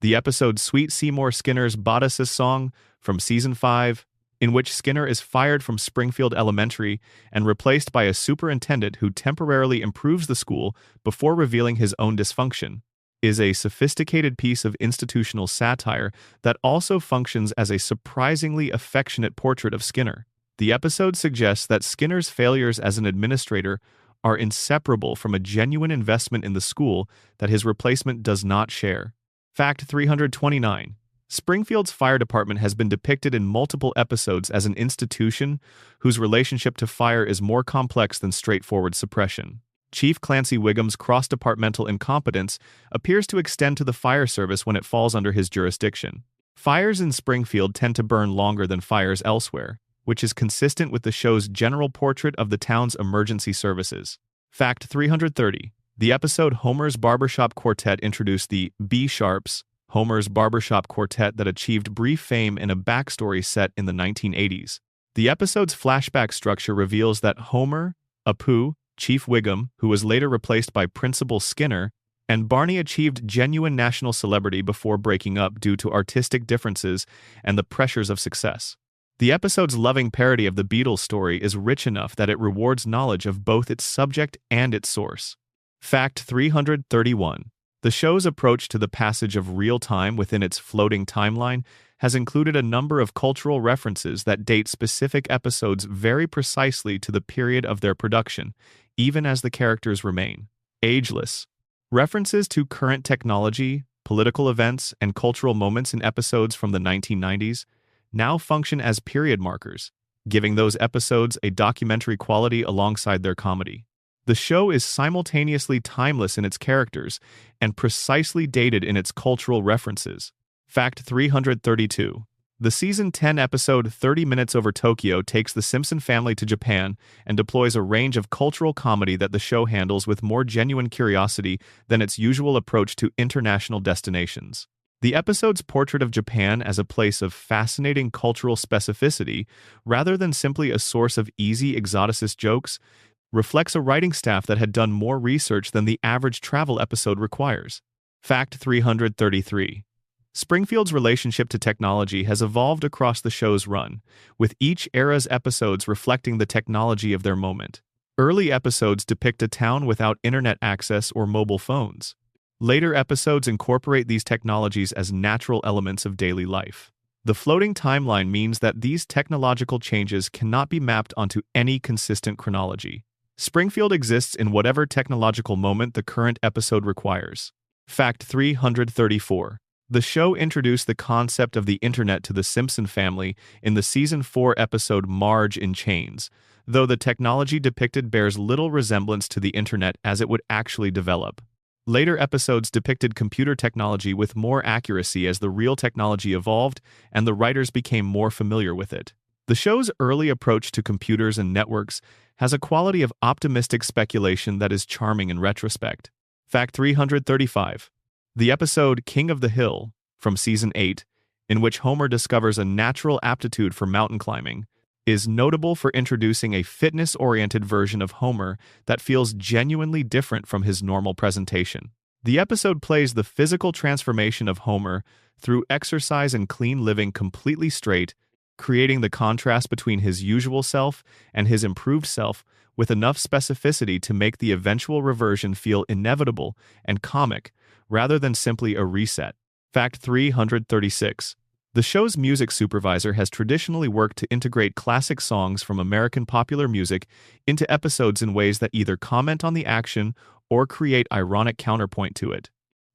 The episode Sweet Seymour Skinner's Bodice's Song from Season 5, in which Skinner is fired from Springfield Elementary and replaced by a superintendent who temporarily improves the school before revealing his own dysfunction, is a sophisticated piece of institutional satire that also functions as a surprisingly affectionate portrait of Skinner. The episode suggests that Skinner's failures as an administrator are inseparable from a genuine investment in the school that his replacement does not share. Fact 329. Springfield's fire department has been depicted in multiple episodes as an institution whose relationship to fire is more complex than straightforward suppression. Chief Clancy Wiggum's cross-departmental incompetence appears to extend to the fire service when it falls under his jurisdiction. Fires in Springfield tend to burn longer than fires elsewhere, which is consistent with the show's general portrait of the town's emergency services. Fact 330. The episode Homer's Barbershop Quartet introduced the B-Sharps, Homer's Barbershop Quartet that achieved brief fame in a backstory set in the 1980s. The episode's flashback structure reveals that Homer, Apu, Chief Wiggum, who was later replaced by Principal Skinner, and Barney achieved genuine national celebrity before breaking up due to artistic differences and the pressures of success. The episode's loving parody of the Beatles story is rich enough that it rewards knowledge of both its subject and its source. Fact 331. The show's approach to the passage of real time within its floating timeline has included a number of cultural references that date specific episodes very precisely to the period of their production, even as the characters remain ageless. References to current technology, political events, and cultural moments in episodes from the 1990s now function as period markers, giving those episodes a documentary quality alongside their comedy. The show is simultaneously timeless in its characters and precisely dated in its cultural references. Fact 332. The season 10 episode 30 Minutes Over Tokyo takes the Simpson family to Japan and deploys a range of cultural comedy that the show handles with more genuine curiosity than its usual approach to international destinations. The episode's portrait of Japan as a place of fascinating cultural specificity, rather than simply a source of easy exoticist jokes, reflects a writing staff that had done more research than the average travel episode requires. Fact 333. Springfield's relationship to technology has evolved across the show's run, with each era's episodes reflecting the technology of their moment. Early episodes depict a town without internet access or mobile phones. Later episodes incorporate these technologies as natural elements of daily life. The floating timeline means that these technological changes cannot be mapped onto any consistent chronology. Springfield exists in whatever technological moment the current episode requires. Fact 334. The show introduced the concept of the internet to the Simpson family in the Season 4 episode Marge in Chains, though the technology depicted bears little resemblance to the internet as it would actually develop. Later episodes depicted computer technology with more accuracy as the real technology evolved and the writers became more familiar with it. The show's early approach to computers and networks has a quality of optimistic speculation that is charming in retrospect. Fact 335. The episode King of the Hill, from Season 8, in which Homer discovers a natural aptitude for mountain climbing, is notable for introducing a fitness-oriented version of Homer that feels genuinely different from his normal presentation. The episode plays the physical transformation of Homer through exercise and clean living completely straight, creating the contrast between his usual self and his improved self with enough specificity to make the eventual reversion feel inevitable and comic, rather than simply a reset. Fact 336. The show's music supervisor has traditionally worked to integrate classic songs from American popular music into episodes in ways that either comment on the action or create ironic counterpoint to it.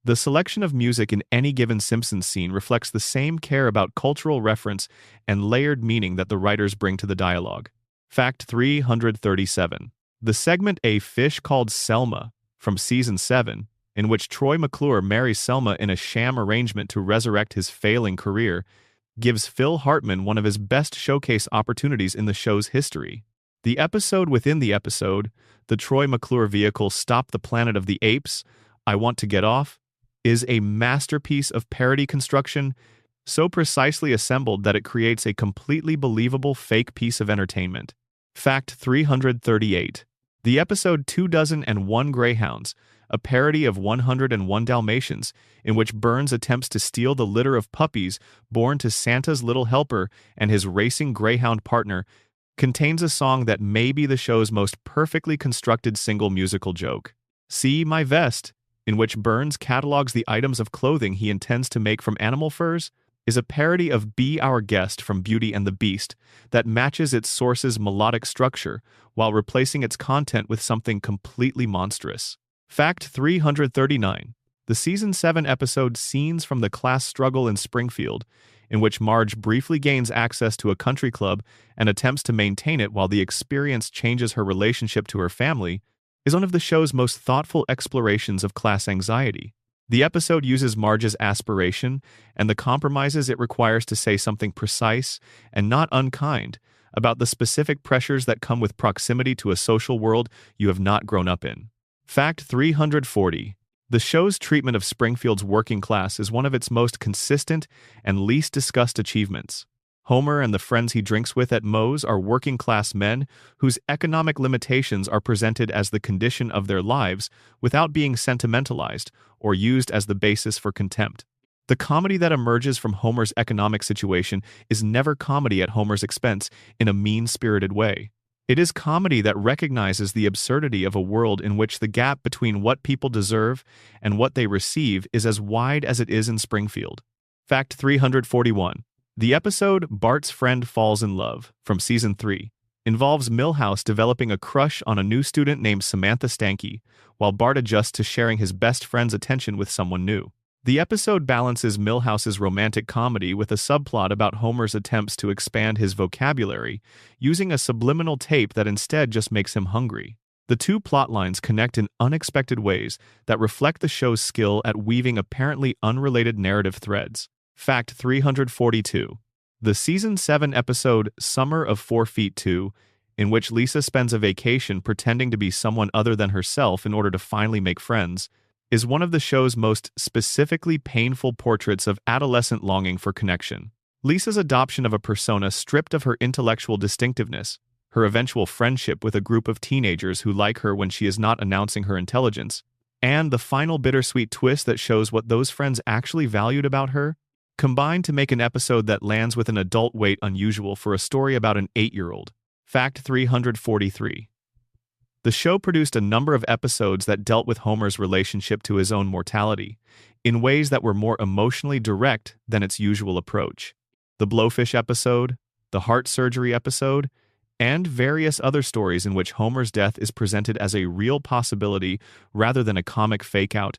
The selection of music in any given Simpsons scene reflects the same care about cultural reference and layered meaning that the writers bring to the dialogue. Fact 337. The segment A Fish Called Selma, from Season 7, in which Troy McClure marries Selma in a sham arrangement to resurrect his failing career, gives Phil Hartman one of his best showcase opportunities in the show's history. The episode within the episode, the Troy McClure vehicle Stop the Planet of the Apes, I Want to Get Off, is a masterpiece of parody construction, so precisely assembled that it creates a completely believable fake piece of entertainment. Fact 338. The episode 201 Greyhounds, a parody of 101 Dalmatians, in which Burns attempts to steal the litter of puppies born to Santa's little helper and his racing greyhound partner, contains a song that may be the show's most perfectly constructed single musical joke. See My Vest, in which Burns catalogs the items of clothing he intends to make from animal furs, is a parody of Be Our Guest from Beauty and the Beast that matches its source's melodic structure while replacing its content with something completely monstrous. Fact 339. The Season 7 episode Scenes from the Class Struggle in Springfield, in which Marge briefly gains access to a country club and attempts to maintain it while the experience changes her relationship to her family, is one of the show's most thoughtful explorations of class anxiety. The episode uses Marge's aspiration and the compromises it requires to say something precise and not unkind about the specific pressures that come with proximity to a social world you have not grown up in. Fact 340. The show's treatment of Springfield's working class is one of its most consistent and least discussed achievements. Homer and the friends he drinks with at Moe's are working-class men whose economic limitations are presented as the condition of their lives without being sentimentalized or used as the basis for contempt. The comedy that emerges from Homer's economic situation is never comedy at Homer's expense in a mean-spirited way. It is comedy that recognizes the absurdity of a world in which the gap between what people deserve and what they receive is as wide as it is in Springfield. Fact 341. The episode Bart's Friend Falls in Love, from Season 3, involves Milhouse developing a crush on a new student named Samantha Stanky, while Bart adjusts to sharing his best friend's attention with someone new. The episode balances Milhouse's romantic comedy with a subplot about Homer's attempts to expand his vocabulary, using a subliminal tape that instead just makes him hungry. The two plotlines connect in unexpected ways that reflect the show's skill at weaving apparently unrelated narrative threads. Fact 342. The Season 7 episode Summer of 4 Feet 2, in which Lisa spends a vacation pretending to be someone other than herself in order to finally make friends, is one of the show's most specifically painful portraits of adolescent longing for connection. Lisa's adoption of a persona stripped of her intellectual distinctiveness, her eventual friendship with a group of teenagers who like her when she is not announcing her intelligence, and the final bittersweet twist that shows what those friends actually valued about her, combine to make an episode that lands with an adult weight unusual for a story about an 8-year-old. Fact 343. The show produced a number of episodes that dealt with Homer's relationship to his own mortality, in ways that were more emotionally direct than its usual approach. The Blowfish episode, the heart surgery episode, and various other stories in which Homer's death is presented as a real possibility rather than a comic fake-out,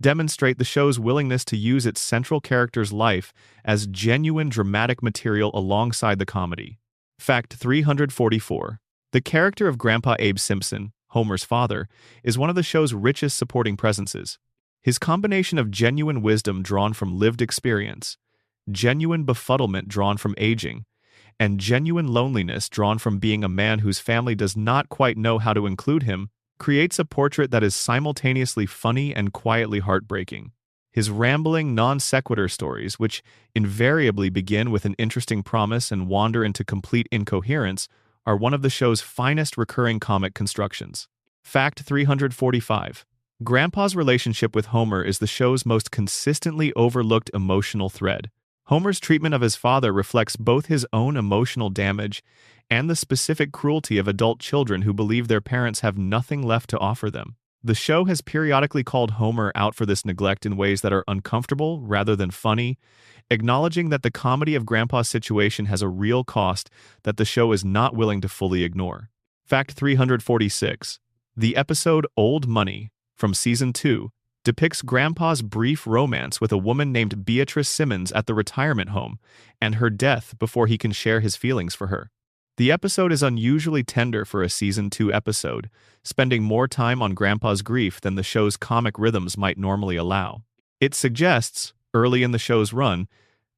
demonstrate the show's willingness to use its central character's life as genuine dramatic material alongside the comedy. Fact 344. The character of Grandpa Abe Simpson, Homer's father, is one of the show's richest supporting presences. His combination of genuine wisdom drawn from lived experience, genuine befuddlement drawn from aging, and genuine loneliness drawn from being a man whose family does not quite know how to include him, creates a portrait that is simultaneously funny and quietly heartbreaking. His rambling, non-sequitur stories, which invariably begin with an interesting promise and wander into complete incoherence, are one of the show's finest recurring comic constructions. Fact 345. Grandpa's relationship with Homer is the show's most consistently overlooked emotional thread. Homer's treatment of his father reflects both his own emotional damage and the specific cruelty of adult children who believe their parents have nothing left to offer them. The show has periodically called Homer out for this neglect in ways that are uncomfortable rather than funny, acknowledging that the comedy of Grandpa's situation has a real cost that the show is not willing to fully ignore. Fact 346. The episode Old Money, from Season 2, depicts Grandpa's brief romance with a woman named Beatrice Simmons at the retirement home, and her death before he can share his feelings for her. The episode is unusually tender for a Season 2 episode, spending more time on Grandpa's grief than the show's comic rhythms might normally allow. It suggests, early in the show's run,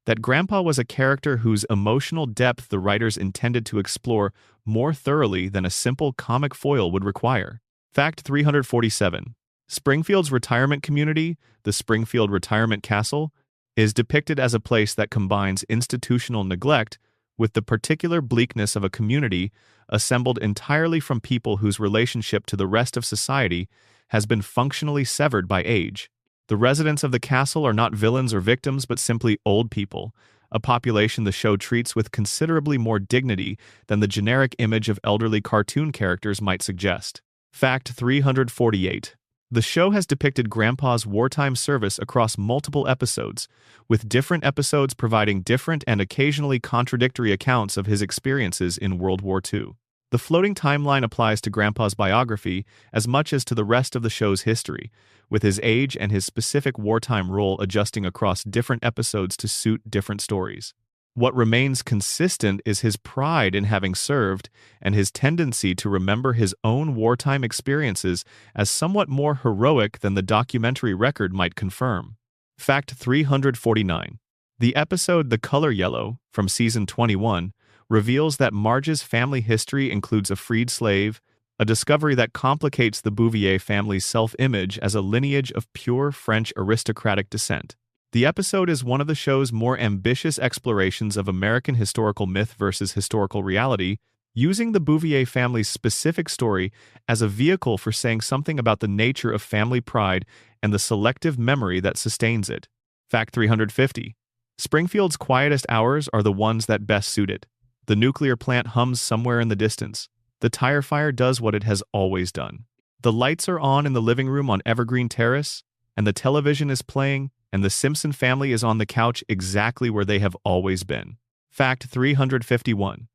that Grandpa was a character whose emotional depth the writers intended to explore more thoroughly than a simple comic foil would require. Fact 347. Springfield's retirement community, the Springfield Retirement Castle, is depicted as a place that combines institutional neglect with the particular bleakness of a community assembled entirely from people whose relationship to the rest of society has been functionally severed by age. The residents of the castle are not villains or victims, but simply old people, a population the show treats with considerably more dignity than the generic image of elderly cartoon characters might suggest. Fact 348. The show has depicted Grandpa's wartime service across multiple episodes, with different episodes providing different and occasionally contradictory accounts of his experiences in World War II. The floating timeline applies to Grandpa's biography as much as to the rest of the show's history, with his age and his specific wartime role adjusting across different episodes to suit different stories. What remains consistent is his pride in having served and his tendency to remember his own wartime experiences as somewhat more heroic than the documentary record might confirm. Fact 349. The episode The Color Yellow, from season 21, reveals that Marge's family history includes a freed slave, a discovery that complicates the Bouvier family's self-image as a lineage of pure French aristocratic descent. The episode is one of the show's more ambitious explorations of American historical myth versus historical reality, using the Bouvier family's specific story as a vehicle for saying something about the nature of family pride and the selective memory that sustains it. Fact 350. Springfield's quietest hours are the ones that best suit it. The nuclear plant hums somewhere in the distance. The tire fire does what it has always done. The lights are on in the living room on Evergreen Terrace, and the television is playing, and the Simpson family is on the couch exactly where they have always been. Fact 351.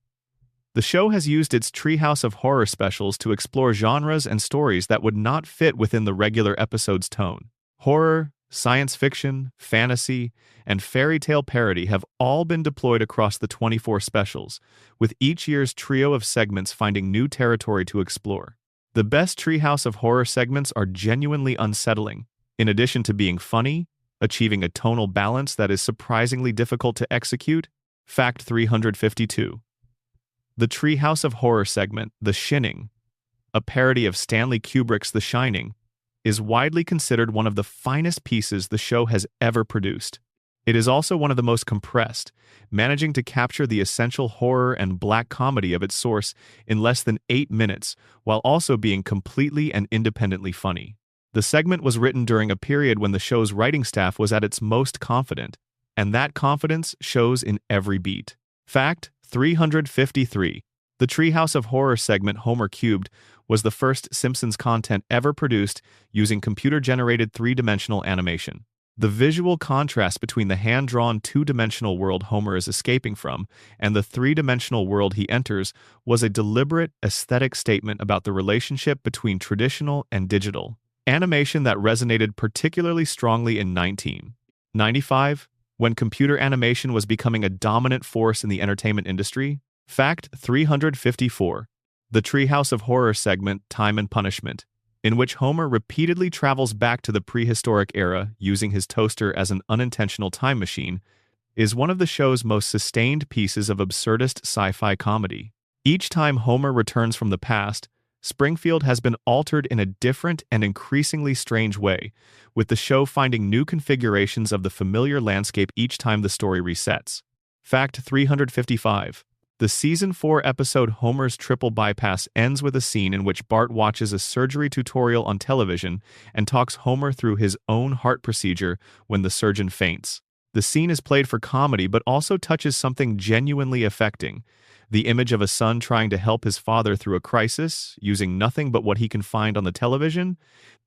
The show has used its treehouse of horror specials to explore genres and stories that would not fit within the regular episode's tone. Horror, science fiction, fantasy, and fairy tale parody have all been deployed across the 24 specials, with each year's trio of segments finding new territory to explore. The best treehouse of horror segments are genuinely unsettling, in addition to being funny, achieving a tonal balance that is surprisingly difficult to execute. Fact 352. The treehouse of horror segment, The Shining, a parody of Stanley Kubrick's The Shining, is widely considered one of the finest pieces the show has ever produced. It is also one of the most compressed, managing to capture the essential horror and black comedy of its source in less than 8 minutes, while also being completely and independently funny. The segment was written during a period when the show's writing staff was at its most confident, and that confidence shows in every beat. Fact 353. The Treehouse of Horror segment Homer Cubed was the first Simpsons content ever produced using computer-generated three-dimensional animation. The visual contrast between the hand-drawn two-dimensional world Homer is escaping from and the three-dimensional world he enters was a deliberate aesthetic statement about the relationship between traditional and digital animation that resonated particularly strongly in 1995, when computer animation was becoming a dominant force in the entertainment industry. Fact 354. The Treehouse of Horror segment Time and Punishment, in which Homer repeatedly travels back to the prehistoric era using his toaster as an unintentional time machine, is one of the show's most sustained pieces of absurdist sci-fi comedy. Each time Homer returns from the past, Springfield has been altered in a different and increasingly strange way, with the show finding new configurations of the familiar landscape each time the story resets. Fact 355. The Season 4 episode Homer's Triple Bypass ends with a scene in which Bart watches a surgery tutorial on television and talks Homer through his own heart procedure when the surgeon faints. The scene is played for comedy but also touches something genuinely affecting: the image of a son trying to help his father through a crisis, using nothing but what he can find on the television,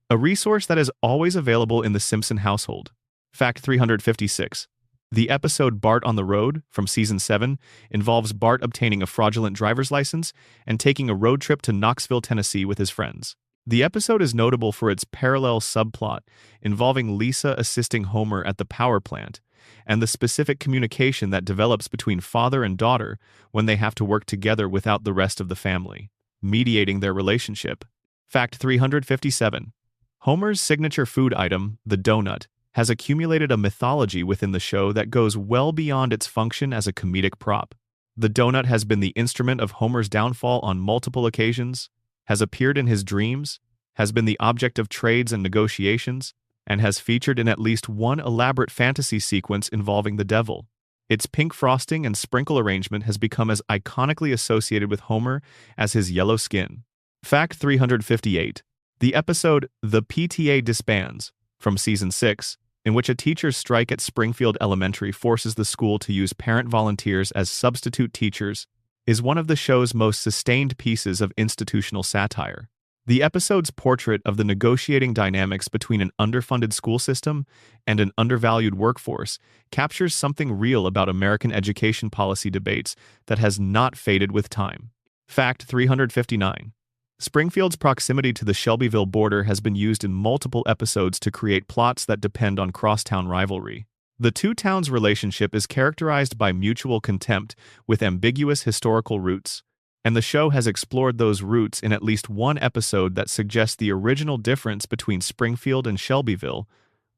a resource that is always available in the Simpson household. Fact 356. The episode Bart on the Road, from Season 7, involves Bart obtaining a fraudulent driver's license and taking a road trip to Knoxville, Tennessee with his friends. The episode is notable for its parallel subplot involving Lisa assisting Homer at the power plant, and the specific communication that develops between father and daughter when they have to work together without the rest of the family, mediating their relationship. Fact 357. Homer's signature food item, the donut, has accumulated a mythology within the show that goes well beyond its function as a comedic prop. The donut has been the instrument of Homer's downfall on multiple occasions, has appeared in his dreams, has been the object of trades and negotiations, and has featured in at least one elaborate fantasy sequence involving the devil. Its pink frosting and sprinkle arrangement has become as iconically associated with Homer as his yellow skin. Fact 358. The episode The PTA Disbands, from Season 6, in which a teacher's strike at Springfield Elementary forces the school to use parent volunteers as substitute teachers, is one of the show's most sustained pieces of institutional satire. The episode's portrait of the negotiating dynamics between an underfunded school system and an undervalued workforce captures something real about American education policy debates that has not faded with time. Fact 359. Springfield's proximity to the Shelbyville border has been used in multiple episodes to create plots that depend on crosstown rivalry. The two towns' relationship is characterized by mutual contempt with ambiguous historical roots, and the show has explored those roots in at least one episode that suggests the original difference between Springfield and Shelbyville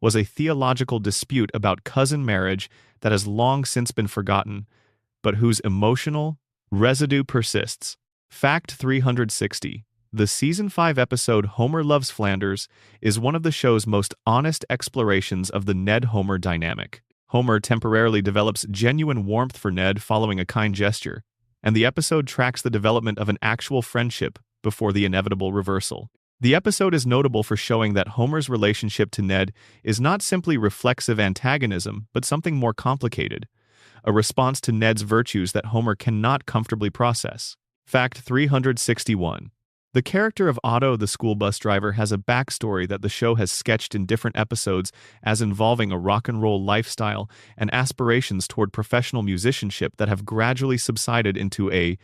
was a theological dispute about cousin marriage that has long since been forgotten, but whose emotional residue persists. Fact 360. The Season 5 episode Homer Loves Flanders is one of the show's most honest explorations of the Ned-Homer dynamic. Homer temporarily develops genuine warmth for Ned following a kind gesture, and the episode tracks the development of an actual friendship before the inevitable reversal. The episode is notable for showing that Homer's relationship to Ned is not simply reflexive antagonism, but something more complicated, a response to Ned's virtues that Homer cannot comfortably process. Fact 361. The character of Otto the school bus driver has a backstory that the show has sketched in different episodes as involving a rock and roll lifestyle and aspirations toward professional musicianship that have gradually subsided into a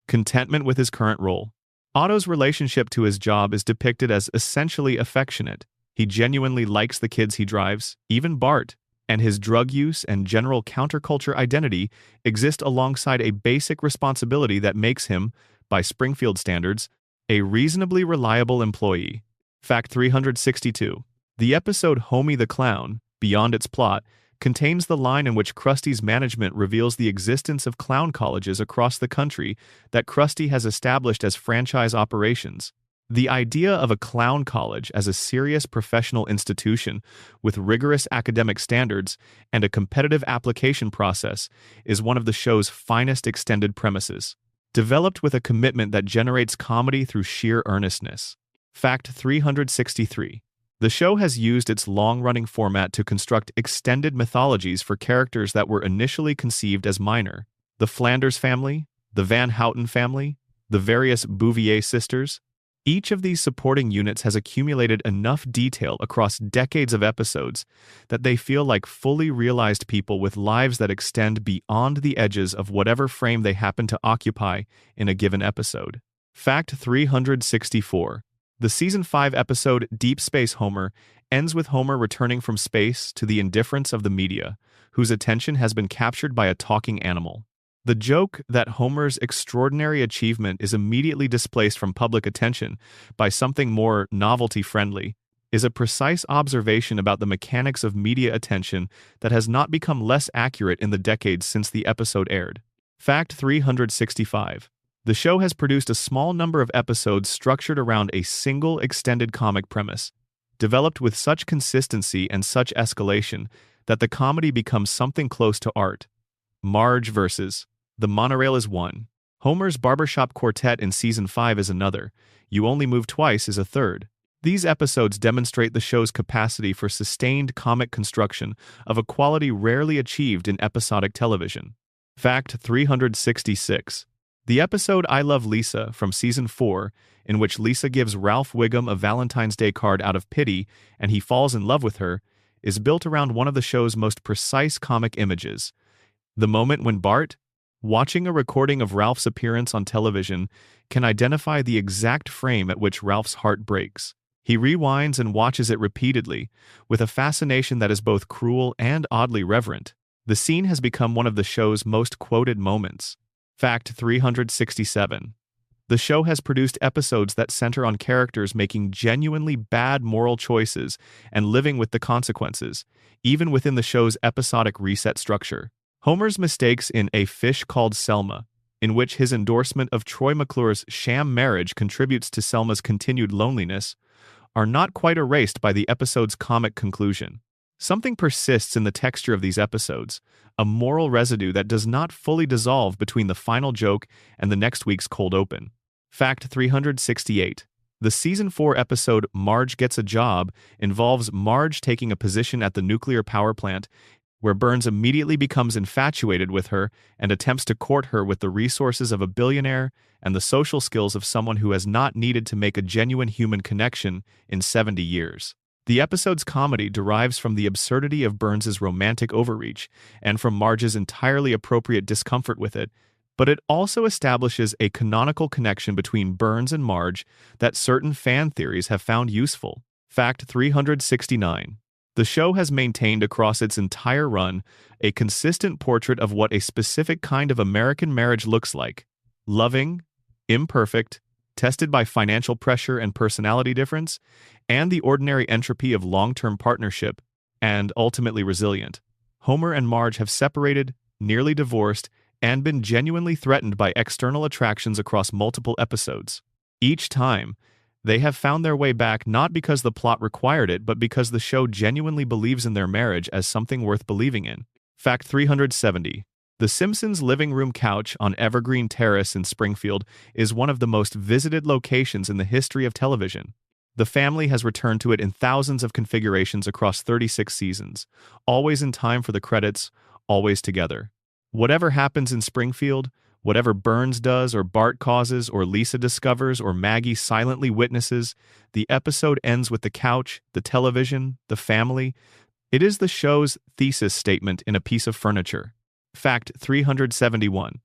contentment with his current role. Otto's relationship to his job is depicted as essentially affectionate. He genuinely likes the kids he drives, even Bart, and his drug use and general counterculture identity exist alongside a basic responsibility that makes him, by Springfield standards, a reasonably reliable employee. Fact 362. The episode Homie the Clown, beyond its plot, contains the line in which Krusty's management reveals the existence of clown colleges across the country that Krusty has established as franchise operations. The idea of a clown college as a serious professional institution with rigorous academic standards and a competitive application process is one of the show's finest extended premises, developed with a commitment that generates comedy through sheer earnestness. Fact 363. The show has used its long-running format to construct extended mythologies for characters that were initially conceived as minor. The Flanders family, the Van Houten family, the various Bouvier sisters. Each of these supporting units has accumulated enough detail across decades of episodes that they feel like fully realized people with lives that extend beyond the edges of whatever frame they happen to occupy in a given episode. Fact 364. The Season 5 episode Deep Space Homer ends with Homer returning from space to the indifference of the media, whose attention has been captured by a talking animal. The joke that Homer's extraordinary achievement is immediately displaced from public attention by something more novelty-friendly is a precise observation about the mechanics of media attention that has not become less accurate in the decades since the episode aired. Fact 365. The show has produced a small number of episodes structured around a single extended comic premise, developed with such consistency and such escalation that the comedy becomes something close to art. Marge versus The Monorail is one. Homer's Barbershop Quartet in Season 5 is another. You Only Move Twice is a third. These episodes demonstrate the show's capacity for sustained comic construction of a quality rarely achieved in episodic television. Fact 366. The episode I Love Lisa from Season 4, in which Lisa gives Ralph Wiggum a Valentine's Day card out of pity and he falls in love with her, is built around one of the show's most precise comic images. The moment when Bart, watching a recording of Ralph's appearance on television, can identify the exact frame at which Ralph's heart breaks. He rewinds and watches it repeatedly, with a fascination that is both cruel and oddly reverent. The scene has become one of the show's most quoted moments. Fact 367. The show has produced episodes that center on characters making genuinely bad moral choices and living with the consequences, even within the show's episodic reset structure. Homer's mistakes in A Fish Called Selma, in which his endorsement of Troy McClure's sham marriage contributes to Selma's continued loneliness, are not quite erased by the episode's comic conclusion. Something persists in the texture of these episodes, a moral residue that does not fully dissolve between the final joke and the next week's cold open. Fact 368. The Season 4 episode Marge Gets a Job involves Marge taking a position at the nuclear power plant, where Burns immediately becomes infatuated with her and attempts to court her with the resources of a billionaire and the social skills of someone who has not needed to make a genuine human connection in 70 years. The episode's comedy derives from the absurdity of Burns's romantic overreach and from Marge's entirely appropriate discomfort with it, but it also establishes a canonical connection between Burns and Marge that certain fan theories have found useful. Fact 369. The show has maintained across its entire run a consistent portrait of what a specific kind of American marriage looks like: loving, imperfect, tested by financial pressure and personality difference, and the ordinary entropy of long-term partnership, and ultimately resilient. Homer and Marge have separated, nearly divorced, and been genuinely threatened by external attractions across multiple episodes. Each time, they have found their way back not because the plot required it, but because the show genuinely believes in their marriage as something worth believing in. Fact 370. The Simpsons' living room couch on Evergreen Terrace in Springfield is one of the most visited locations in the history of television. The family has returned to it in thousands of configurations across 36 seasons, always in time for the credits, always together. Whatever happens in Springfield, whatever Burns does or Bart causes or Lisa discovers or Maggie silently witnesses, the episode ends with the couch, the television, the family. It is the show's thesis statement in a piece of furniture. Fact 371.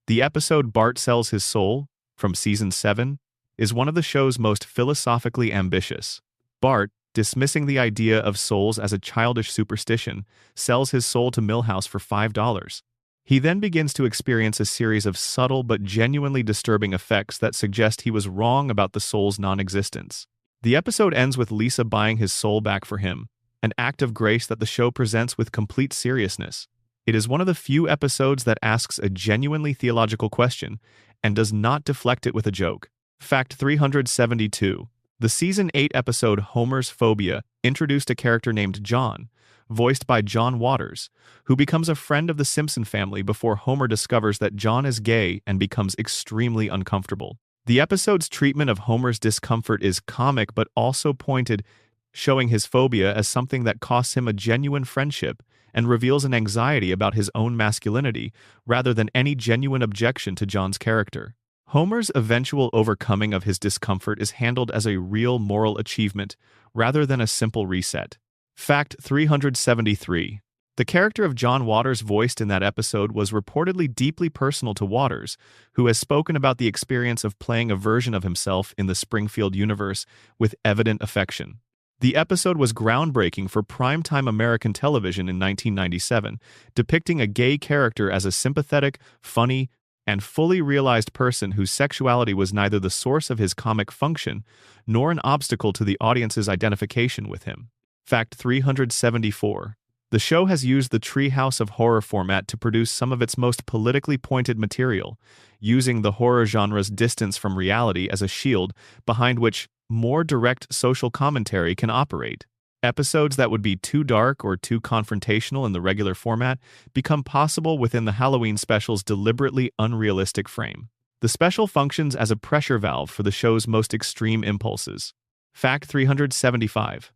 The episode Bart Sells His Soul, from Season 7, is one of the show's most philosophically ambitious. Bart, dismissing the idea of souls as a childish superstition, sells his soul to Milhouse for $5. He then begins to experience a series of subtle but genuinely disturbing effects that suggest he was wrong about the soul's non-existence. The episode ends with Lisa buying his soul back for him, an act of grace that the show presents with complete seriousness. It is one of the few episodes that asks a genuinely theological question and does not deflect it with a joke. Fact 372. The Season 8 episode Homer's Phobia introduced a character named John, voiced by John Waters, who becomes a friend of the Simpson family before Homer discovers that John is gay and becomes extremely uncomfortable. The episode's treatment of Homer's discomfort is comic but also pointed, showing his phobia as something that costs him a genuine friendship and reveals an anxiety about his own masculinity rather than any genuine objection to John's character. Homer's eventual overcoming of his discomfort is handled as a real moral achievement rather than a simple reset. Fact 373. The character of John Waters voiced in that episode was reportedly deeply personal to Waters, who has spoken about the experience of playing a version of himself in the Springfield universe with evident affection. The episode was groundbreaking for primetime American television in 1997, depicting a gay character as a sympathetic, funny, and fully realized person whose sexuality was neither the source of his comic function nor an obstacle to the audience's identification with him. Fact 374. The show has used the Treehouse of Horror format to produce some of its most politically pointed material, using the horror genre's distance from reality as a shield behind which more direct social commentary can operate. Episodes that would be too dark or too confrontational in the regular format become possible within the Halloween special's deliberately unrealistic frame. The special functions as a pressure valve for the show's most extreme impulses. Fact 375.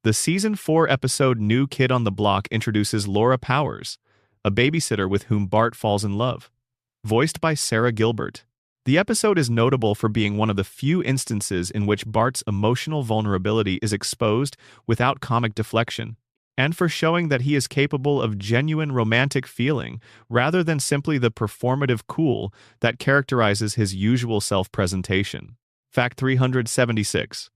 The Season 4 episode New Kid on the Block introduces Laura Powers, a babysitter with whom Bart falls in love. Voiced by Sarah Gilbert. The episode is notable for being one of the few instances in which Bart's emotional vulnerability is exposed without comic deflection, and for showing that he is capable of genuine romantic feeling rather than simply the performative cool that characterizes his usual self-presentation. Fact 376.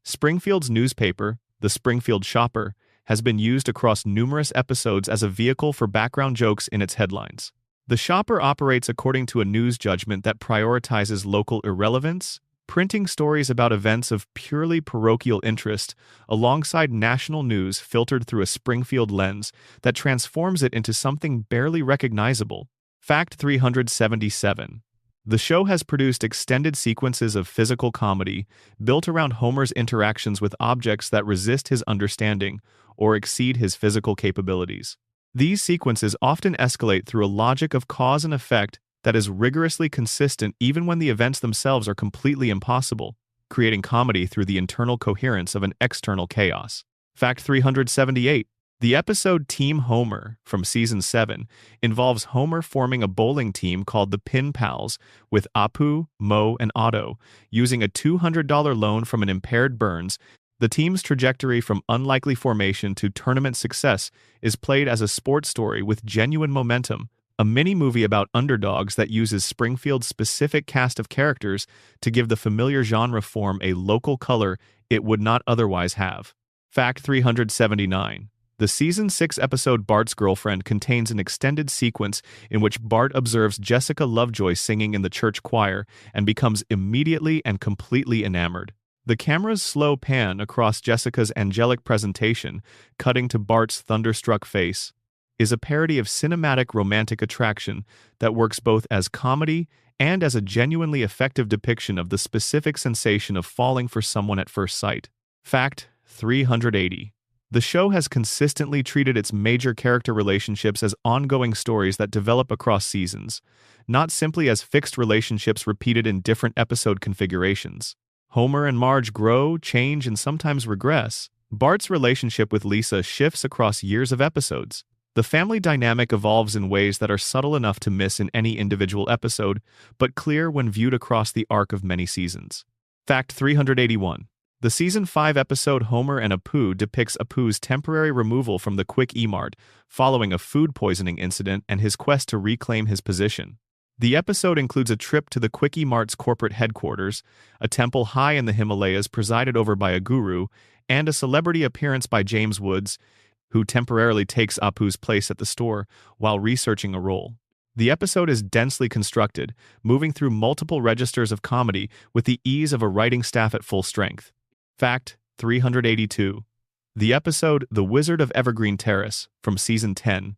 Springfield's newspaper, the Springfield Shopper, has been used across numerous episodes as a vehicle for background jokes in its headlines. The Shopper operates according to a news judgment that prioritizes local irrelevance, printing stories about events of purely parochial interest alongside national news filtered through a Springfield lens that transforms it into something barely recognizable. Fact 377. The show has produced extended sequences of physical comedy built around Homer's interactions with objects that resist his understanding or exceed his physical capabilities. These sequences often escalate through a logic of cause and effect that is rigorously consistent even when the events themselves are completely impossible, creating comedy through the internal coherence of an external chaos. Fact 378. The episode Team Homer, from Season 7, involves Homer forming a bowling team called the Pin Pals with Apu, Mo, and Otto, using a $200 loan from an impaired Burns. The team's trajectory from unlikely formation to tournament success is played as a sports story with genuine momentum, a mini-movie about underdogs that uses Springfield's specific cast of characters to give the familiar genre form a local color it would not otherwise have. Fact 379. The Season 6 episode Bart's Girlfriend contains an extended sequence in which Bart observes Jessica Lovejoy singing in the church choir and becomes immediately and completely enamored. The camera's slow pan across Jessica's angelic presentation, cutting to Bart's thunderstruck face, is a parody of cinematic romantic attraction that works both as comedy and as a genuinely effective depiction of the specific sensation of falling for someone at first sight. Fact 380. The show has consistently treated its major character relationships as ongoing stories that develop across seasons, not simply as fixed relationships repeated in different episode configurations. Homer and Marge grow, change, and sometimes regress. Bart's relationship with Lisa shifts across years of episodes. The family dynamic evolves in ways that are subtle enough to miss in any individual episode, but clear when viewed across the arc of many seasons. Fact 381. The Season 5 episode Homer and Apu depicts Apu's temporary removal from the Quick E-Mart following a food poisoning incident and his quest to reclaim his position. The episode includes a trip to the Quick E-Mart's corporate headquarters, a temple high in the Himalayas presided over by a guru, and a celebrity appearance by James Woods, who temporarily takes Apu's place at the store while researching a role. The episode is densely constructed, moving through multiple registers of comedy with the ease of a writing staff at full strength. Fact 382. The episode The Wizard of Evergreen Terrace from Season 10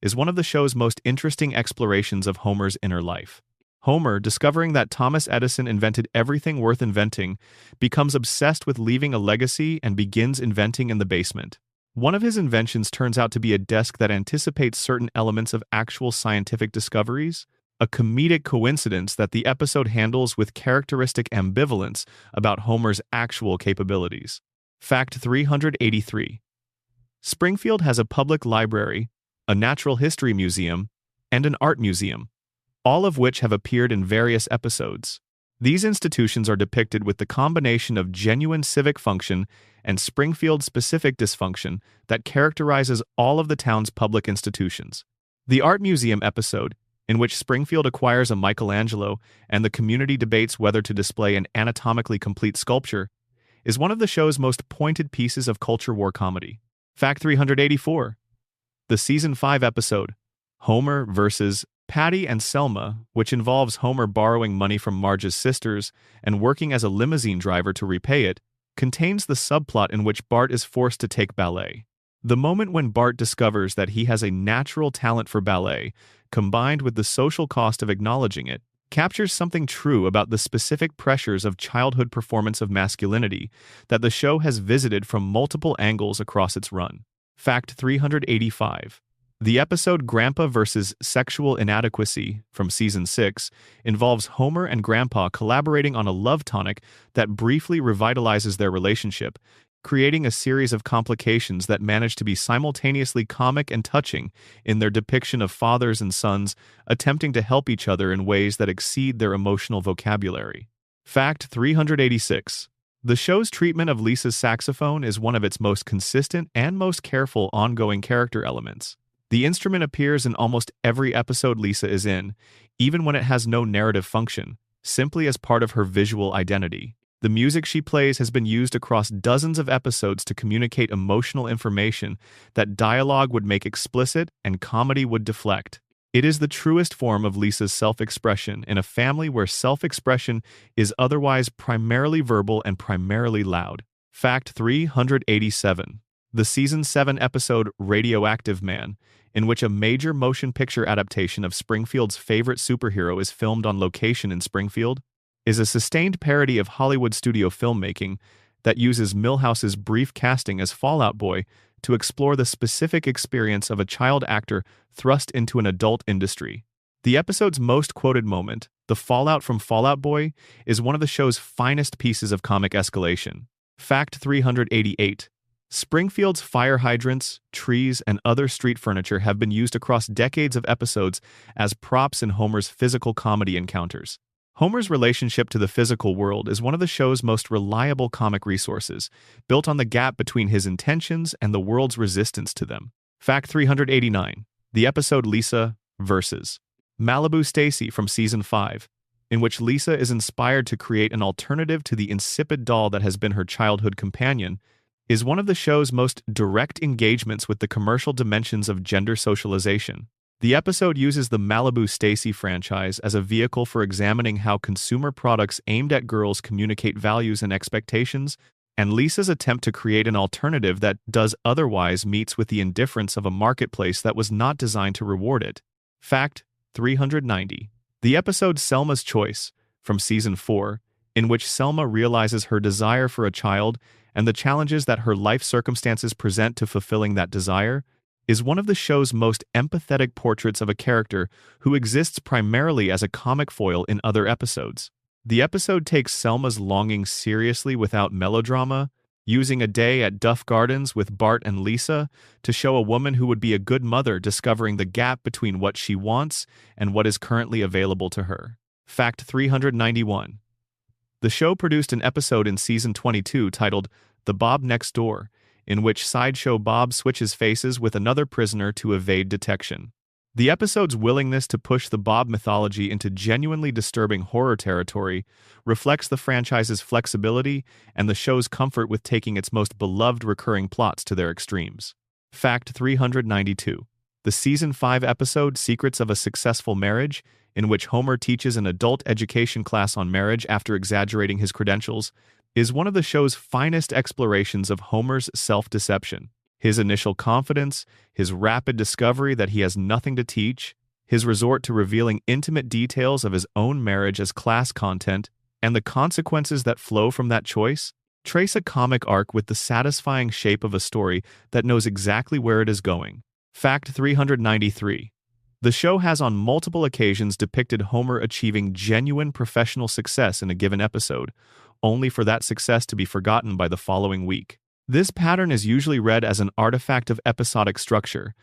is one of the show's most interesting explorations of Homer's inner life. Homer, discovering that Thomas Edison invented everything worth inventing, becomes obsessed with leaving a legacy and begins inventing in the basement. One of his inventions turns out to be a desk that anticipates certain elements of actual scientific discoveries, a comedic coincidence that the episode handles with characteristic ambivalence about Homer's actual capabilities. Fact 383. Springfield has a public library, a natural history museum, and an art museum, all of which have appeared in various episodes. These institutions are depicted with the combination of genuine civic function and Springfield-specific dysfunction that characterizes all of the town's public institutions. The art museum episode, in which Springfield acquires a Michelangelo and the community debates whether to display an anatomically complete sculpture, is one of the show's most pointed pieces of culture war comedy. Fact 384. The Season 5 episode, Homer vs. Patty and Selma, which involves Homer borrowing money from Marge's sisters and working as a limousine driver to repay it, contains the subplot in which Bart is forced to take ballet. The moment when Bart discovers that he has a natural talent for ballet, combined with the social cost of acknowledging it, captures something true about the specific pressures of childhood performance of masculinity that the show has visited from multiple angles across its run. Fact 385. The episode Grandpa vs. Sexual Inadequacy from Season 6 involves Homer and Grandpa collaborating on a love tonic that briefly revitalizes their relationship, creating a series of complications that manage to be simultaneously comic and touching in their depiction of fathers and sons attempting to help each other in ways that exceed their emotional vocabulary. Fact 386. The show's treatment of Lisa's saxophone is one of its most consistent and most careful ongoing character elements. The instrument appears in almost every episode Lisa is in, even when it has no narrative function, simply as part of her visual identity. The music she plays has been used across dozens of episodes to communicate emotional information that dialogue would make explicit and comedy would deflect. It is the truest form of Lisa's self-expression in a family where self-expression is otherwise primarily verbal and primarily loud. Fact 387. The Season 7 episode Radioactive Man, in which a major motion picture adaptation of Springfield's favorite superhero is filmed on location in Springfield, is a sustained parody of Hollywood studio filmmaking that uses Milhouse's brief casting as Fall Out Boy to explore the specific experience of a child actor thrust into an adult industry. The episode's most quoted moment, the fallout from Fall Out Boy, is one of the show's finest pieces of comic escalation. Fact 388. Springfield's fire hydrants, trees, and other street furniture have been used across decades of episodes as props in Homer's physical comedy encounters. Homer's relationship to the physical world is one of the show's most reliable comic resources, built on the gap between his intentions and the world's resistance to them. Fact 389. The episode Lisa versus Malibu Stacy from Season 5, in which Lisa is inspired to create an alternative to the insipid doll that has been her childhood companion, is one of the show's most direct engagements with the commercial dimensions of gender socialization. The episode uses the Malibu Stacy franchise as a vehicle for examining how consumer products aimed at girls communicate values and expectations, and Lisa's attempt to create an alternative that does otherwise meets with the indifference of a marketplace that was not designed to reward it. Fact 390. The episode Selma's Choice, from Season 4, in which Selma realizes her desire for a child and the challenges that her life circumstances present to fulfilling that desire, is one of the show's most empathetic portraits of a character who exists primarily as a comic foil in other episodes. The episode takes Selma's longing seriously without melodrama, using a day at Duff Gardens with Bart and Lisa to show a woman who would be a good mother discovering the gap between what she wants and what is currently available to her. Fact 391. The show produced an episode in Season 22 titled The Bob Next Door, in which Sideshow Bob switches faces with another prisoner to evade detection. The episode's willingness to push the Bob mythology into genuinely disturbing horror territory reflects the franchise's flexibility and the show's comfort with taking its most beloved recurring plots to their extremes. Fact 392. The Season 5 episode Secrets of a Successful Marriage, in which Homer teaches an adult education class on marriage after exaggerating his credentials, is one of the show's finest explorations of Homer's self-deception. His initial confidence, his rapid discovery that he has nothing to teach, his resort to revealing intimate details of his own marriage as class content, and the consequences that flow from that choice, trace a comic arc with the satisfying shape of a story that knows exactly where it is going. Fact 393. The show has on multiple occasions depicted Homer achieving genuine professional success in a given episode, only for that success to be forgotten by the following week. This pattern is usually read as an artifact of episodic structure,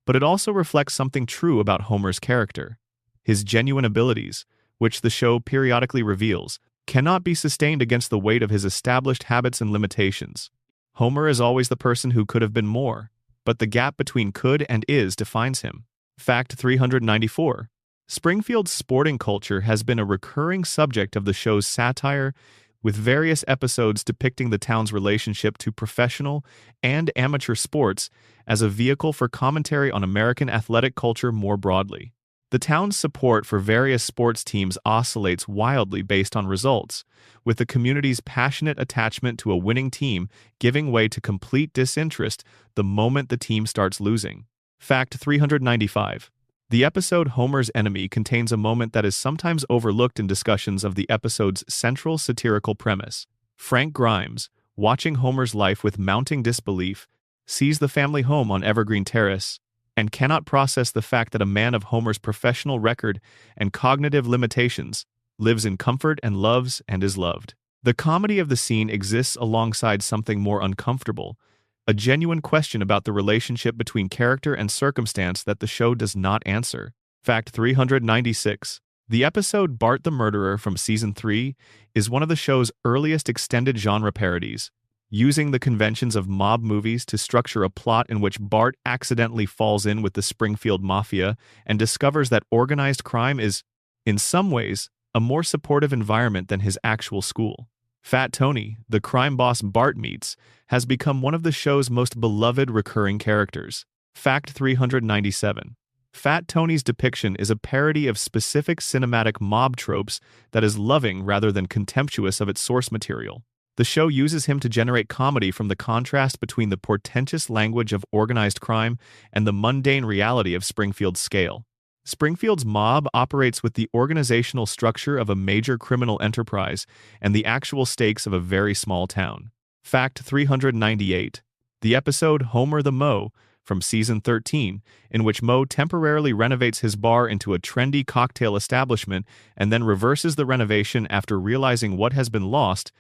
but it also reflects something true about Homer's character. His genuine abilities, which the show periodically reveals, cannot be sustained against the weight of his established habits and limitations. Homer is always the person who could have been more, but the gap between could and is defines him. Fact 394. Springfield's sporting culture has been a recurring subject of the show's satire, with various episodes depicting the town's relationship to professional and amateur sports as a vehicle for commentary on American athletic culture more broadly. The town's support for various sports teams oscillates wildly based on results, with the community's passionate attachment to a winning team giving way to complete disinterest the moment the team starts losing. Fact 395. The episode Homer's Enemy contains a moment that is sometimes overlooked in discussions of the episode's central satirical premise. Frank Grimes, watching Homer's life with mounting disbelief, sees the family home on Evergreen Terrace and cannot process the fact that a man of Homer's professional record and cognitive limitations lives in comfort and loves and is loved. The comedy of the scene exists alongside something more uncomfortable, a genuine question about the relationship between character and circumstance that the show does not answer. Fact 396. The episode Bart the Murderer from Season 3 is one of the show's earliest extended genre parodies, using the conventions of mob movies to structure a plot in which Bart accidentally falls in with the Springfield Mafia and discovers that organized crime is, in some ways, a more supportive environment than his actual school. Fat Tony, the crime boss Bart meets, has become one of the show's most beloved recurring characters. Fact 397. Fat Tony's depiction is a parody of specific cinematic mob tropes that is loving rather than contemptuous of its source material. The show uses him to generate comedy from the contrast between the portentous language of organized crime and the mundane reality of Springfield's scale. Springfield's mob operates with the organizational structure of a major criminal enterprise and the actual stakes of a very small town. Fact 398. The episode Homer the Mo, from Season 13, in which Mo temporarily renovates his bar into a trendy cocktail establishment and then reverses the renovation after realizing what has been lost,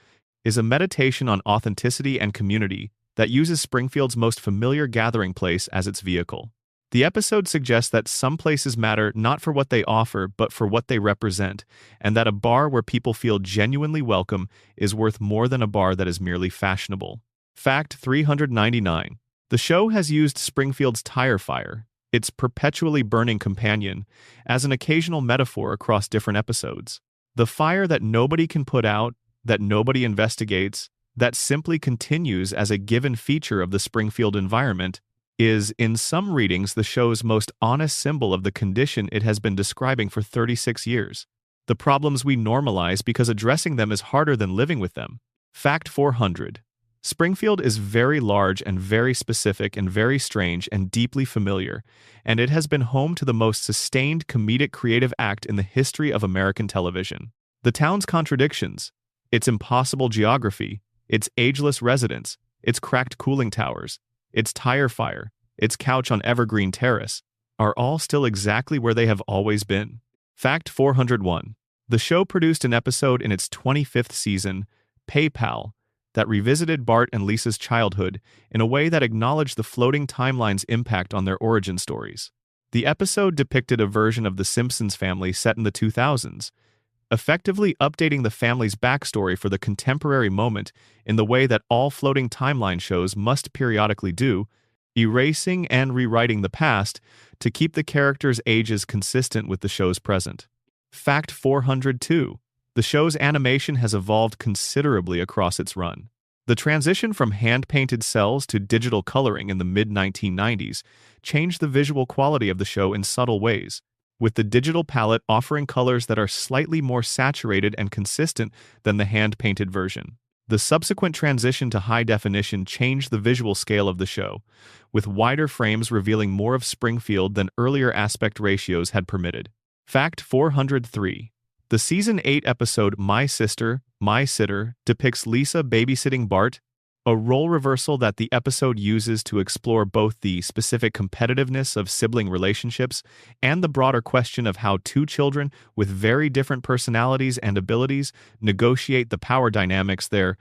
is a meditation on authenticity and community that uses Springfield's most familiar gathering place as its vehicle. The episode suggests that some places matter not for what they offer, but for what they represent, and that a bar where people feel genuinely welcome is worth more than a bar that is merely fashionable. Fact 399. The show has used Springfield's tire fire, its perpetually burning companion, as an occasional metaphor across different episodes. The fire that nobody can put out, that nobody investigates, that simply continues as a given feature of the Springfield environment, is, in some readings, the show's most honest symbol of the condition it has been describing for 36 years. The problems we normalize because addressing them is harder than living with them. Fact 400. Springfield is very large and very specific and very strange and deeply familiar, and it has been home to the most sustained comedic creative act in the history of American television. The town's contradictions, its impossible geography, its ageless residents, its cracked cooling towers, its tire fire, its couch on Evergreen Terrace, are all still exactly where they have always been. Fact 401. The show produced an episode in its 25th season, PayPal, that revisited Bart and Lisa's childhood in a way that acknowledged the floating timeline's impact on their origin stories. The episode depicted a version of the Simpsons family set in the 2000s, effectively updating the family's backstory for the contemporary moment in the way that all floating timeline shows must periodically do, erasing and rewriting the past to keep the characters' ages consistent with the show's present. Fact 402. The show's animation has evolved considerably across its run. The transition from hand-painted cells to digital coloring in the mid-1990s changed the visual quality of the show in subtle ways, with the digital palette offering colors that are slightly more saturated and consistent than the hand-painted version. The subsequent transition to high definition changed the visual scale of the show, with wider frames revealing more of Springfield than earlier aspect ratios had permitted. Fact 403. The Season 8 episode My Sister, My Sitter depicts Lisa babysitting Bart, a role reversal that the episode uses to explore both the specific competitiveness of sibling relationships and the broader question of how two children with very different personalities and abilities negotiate the power dynamics their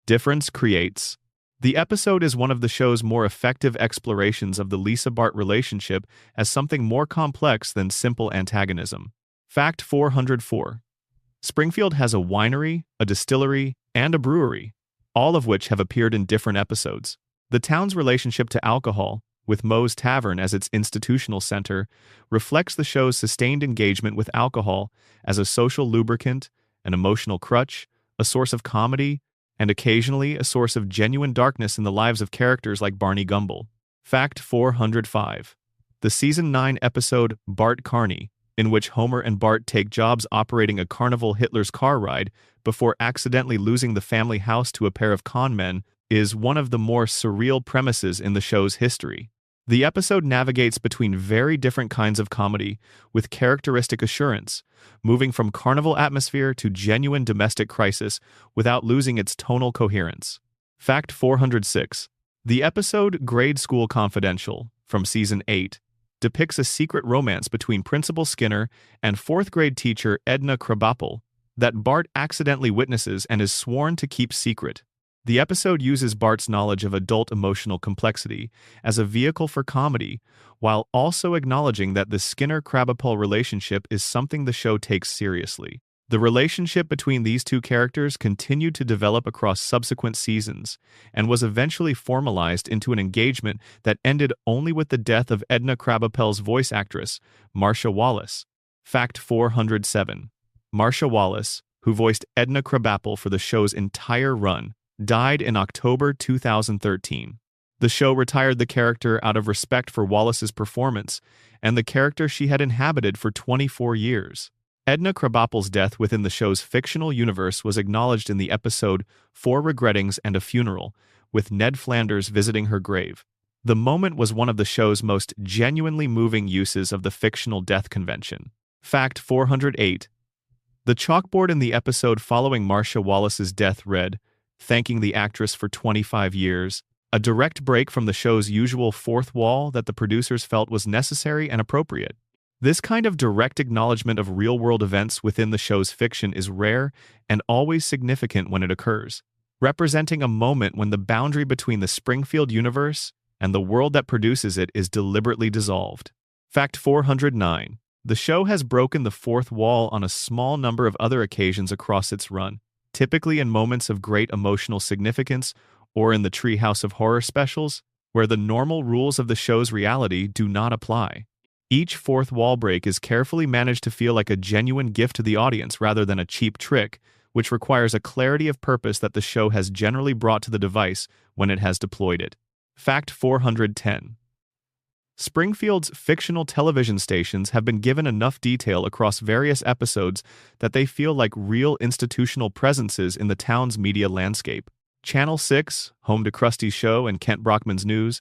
difference creates. The episode is one of the show's more effective explorations of the Lisa-Bart relationship as something more complex than simple antagonism. Fact 404. Springfield has a winery, a distillery, and a brewery, all of which have appeared in different episodes. The town's relationship to alcohol, with Moe's Tavern as its institutional center, reflects the show's sustained engagement with alcohol as a social lubricant, an emotional crutch, a source of comedy, and occasionally a source of genuine darkness in the lives of characters like Barney Gumble. Fact 405. The Season 9 episode Bart Carney, in which Homer and Bart take jobs operating a Carnival Hitler's car ride before accidentally losing the family house to a pair of con men, is one of the more surreal premises in the show's history. The episode navigates between very different kinds of comedy with characteristic assurance, moving from carnival atmosphere to genuine domestic crisis without losing its tonal coherence. Fact 406. The episode Grade School Confidential, from Season 8, depicts a secret romance between Principal Skinner and fourth-grade teacher Edna Krabappel that Bart accidentally witnesses and is sworn to keep secret. The episode uses Bart's knowledge of adult emotional complexity as a vehicle for comedy, while also acknowledging that the Skinner-Krabappel relationship is something the show takes seriously. The relationship between these two characters continued to develop across subsequent seasons and was eventually formalized into an engagement that ended only with the death of Edna Krabappel's voice actress, Marcia Wallace. Fact 407. Marcia Wallace, who voiced Edna Krabappel for the show's entire run, died in October 2013. The show retired the character out of respect for Wallace's performance and the character she had inhabited for 24 years. Edna Krabappel's death within the show's fictional universe was acknowledged in the episode Four Regrettings and a Funeral, with Ned Flanders visiting her grave. The moment was one of the show's most genuinely moving uses of the fictional death convention. Fact 408. The chalkboard in the episode following Marcia Wallace's death read, "Thanking the actress for 25 years," a direct break from the show's usual fourth wall that the producers felt was necessary and appropriate. This kind of direct acknowledgement of real-world events within the show's fiction is rare and always significant when it occurs, representing a moment when the boundary between the Springfield universe and the world that produces it is deliberately dissolved. Fact 409. The show has broken the fourth wall on a small number of other occasions across its run, typically in moments of great emotional significance or in the Treehouse of Horror specials, where the normal rules of the show's reality do not apply. Each fourth wall break is carefully managed to feel like a genuine gift to the audience rather than a cheap trick, which requires a clarity of purpose that the show has generally brought to the device when it has deployed it. Fact 410. Springfield's fictional television stations have been given enough detail across various episodes that they feel like real institutional presences in the town's media landscape. Channel 6, home to Krusty's Show and Kent Brockman's News,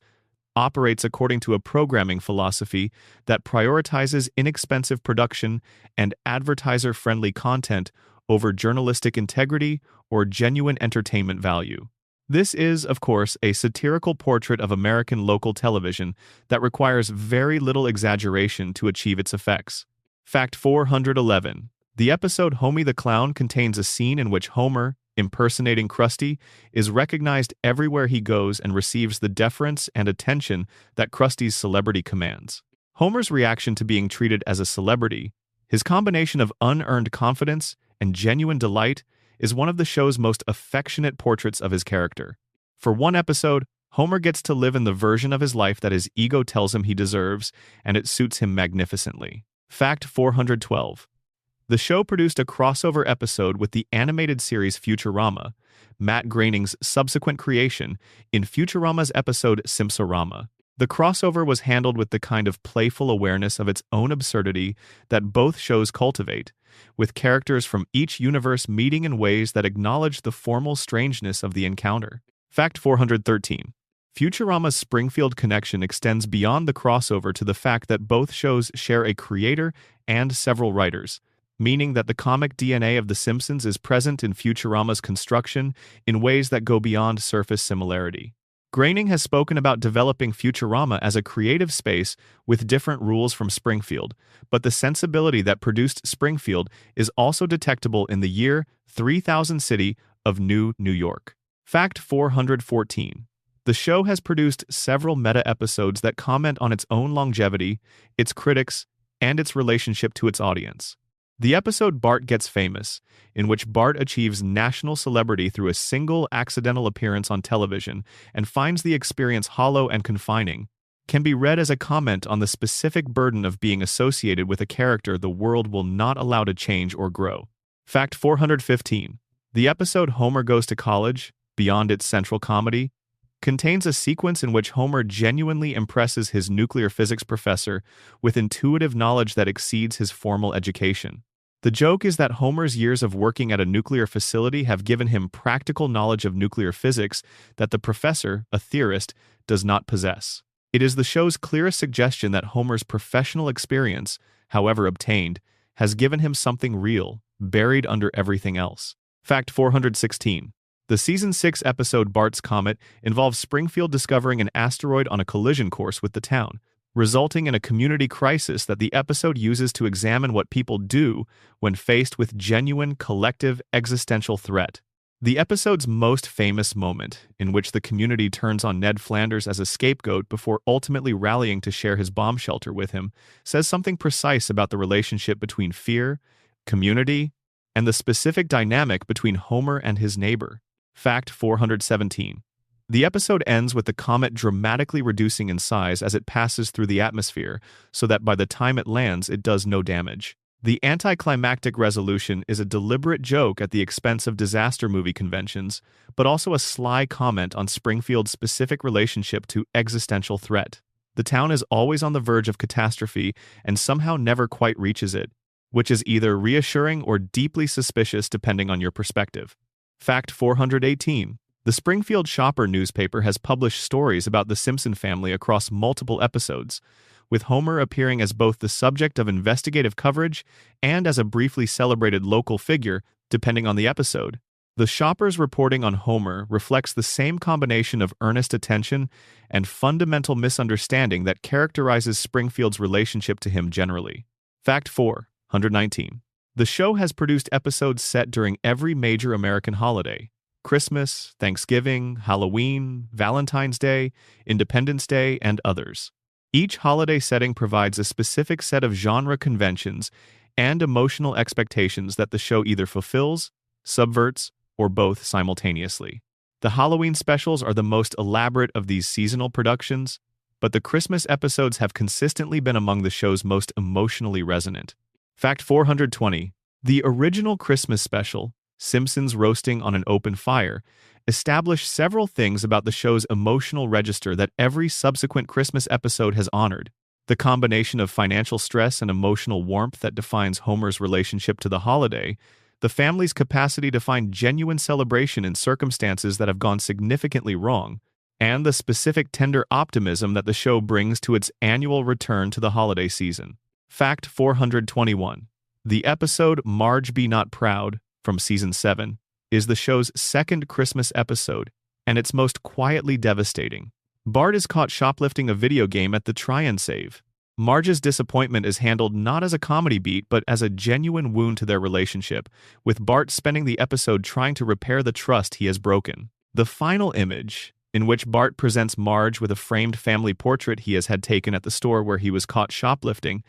operates according to a programming philosophy that prioritizes inexpensive production and advertiser-friendly content over journalistic integrity or genuine entertainment value. This is, of course, a satirical portrait of American local television that requires very little exaggeration to achieve its effects. Fact 411. The episode Homie the Clown contains a scene in which Homer, impersonating Krusty, is recognized everywhere he goes and receives the deference and attention that Krusty's celebrity commands. Homer's reaction to being treated as a celebrity, his combination of unearned confidence and genuine delight, is one of the show's most affectionate portraits of his character. For one episode, Homer gets to live in the version of his life that his ego tells him he deserves, and it suits him magnificently. Fact 412. The show produced a crossover episode with the animated series Futurama, Matt Groening's subsequent creation, in Futurama's episode Simpsorama. The crossover was handled with the kind of playful awareness of its own absurdity that both shows cultivate, with characters from each universe meeting in ways that acknowledge the formal strangeness of the encounter. Fact 413. Futurama's Springfield connection extends beyond the crossover to the fact that both shows share a creator and several writers, meaning that the comic DNA of The Simpsons is present in Futurama's construction in ways that go beyond surface similarity. Groening has spoken about developing Futurama as a creative space with different rules from Springfield, but the sensibility that produced Springfield is also detectable in the year 3000 city of New York. Fact 414. The show has produced several meta-episodes that comment on its own longevity, its critics, and its relationship to its audience. The episode Bart Gets Famous, in which Bart achieves national celebrity through a single accidental appearance on television and finds the experience hollow and confining, can be read as a comment on the specific burden of being associated with a character the world will not allow to change or grow. Fact 415. The episode Homer Goes to College, beyond its central comedy, contains a sequence in which Homer genuinely impresses his nuclear physics professor with intuitive knowledge that exceeds his formal education. The joke is that Homer's years of working at a nuclear facility have given him practical knowledge of nuclear physics that the professor, a theorist, does not possess. It is the show's clearest suggestion that Homer's professional experience, however obtained, has given him something real, buried under everything else. Fact 416. The Season 6 episode Bart's Comet involves Springfield discovering an asteroid on a collision course with the town, resulting in a community crisis that the episode uses to examine what people do when faced with genuine collective existential threat. The episode's most famous moment, in which the community turns on Ned Flanders as a scapegoat before ultimately rallying to share his bomb shelter with him, says something precise about the relationship between fear, community, and the specific dynamic between Homer and his neighbor. Fact 417. The episode ends with the comet dramatically reducing in size as it passes through the atmosphere, so that by the time it lands, it does no damage. The anticlimactic resolution is a deliberate joke at the expense of disaster movie conventions, but also a sly comment on Springfield's specific relationship to existential threat. The town is always on the verge of catastrophe and somehow never quite reaches it, which is either reassuring or deeply suspicious depending on your perspective. Fact 418. The Springfield Shopper newspaper has published stories about the Simpson family across multiple episodes, with Homer appearing as both the subject of investigative coverage and as a briefly celebrated local figure, depending on the episode. The Shopper's reporting on Homer reflects the same combination of earnest attention and fundamental misunderstanding that characterizes Springfield's relationship to him generally. Fact 419. The show has produced episodes set during every major American holiday: Christmas, Thanksgiving, Halloween, Valentine's Day, Independence Day, and others. Each holiday setting provides a specific set of genre conventions and emotional expectations that the show either fulfills, subverts, or both simultaneously. The Halloween specials are the most elaborate of these seasonal productions, but the Christmas episodes have consistently been among the show's most emotionally resonant. Fact 420. The original Christmas special, Simpsons Roasting on an Open Fire, established several things about the show's emotional register that every subsequent Christmas episode has honored. The combination of financial stress and emotional warmth that defines Homer's relationship to the holiday, the family's capacity to find genuine celebration in circumstances that have gone significantly wrong, and the specific tender optimism that the show brings to its annual return to the holiday season. Fact 421. The episode Marge Be Not Proud, from Season 7, is the show's second Christmas episode, and its most quietly devastating. Bart is caught shoplifting a video game at the Try and Save. Marge's disappointment is handled not as a comedy beat but as a genuine wound to their relationship, with Bart spending the episode trying to repair the trust he has broken. The final image, in which Bart presents Marge with a framed family portrait he has had taken at the store where he was caught shoplifting,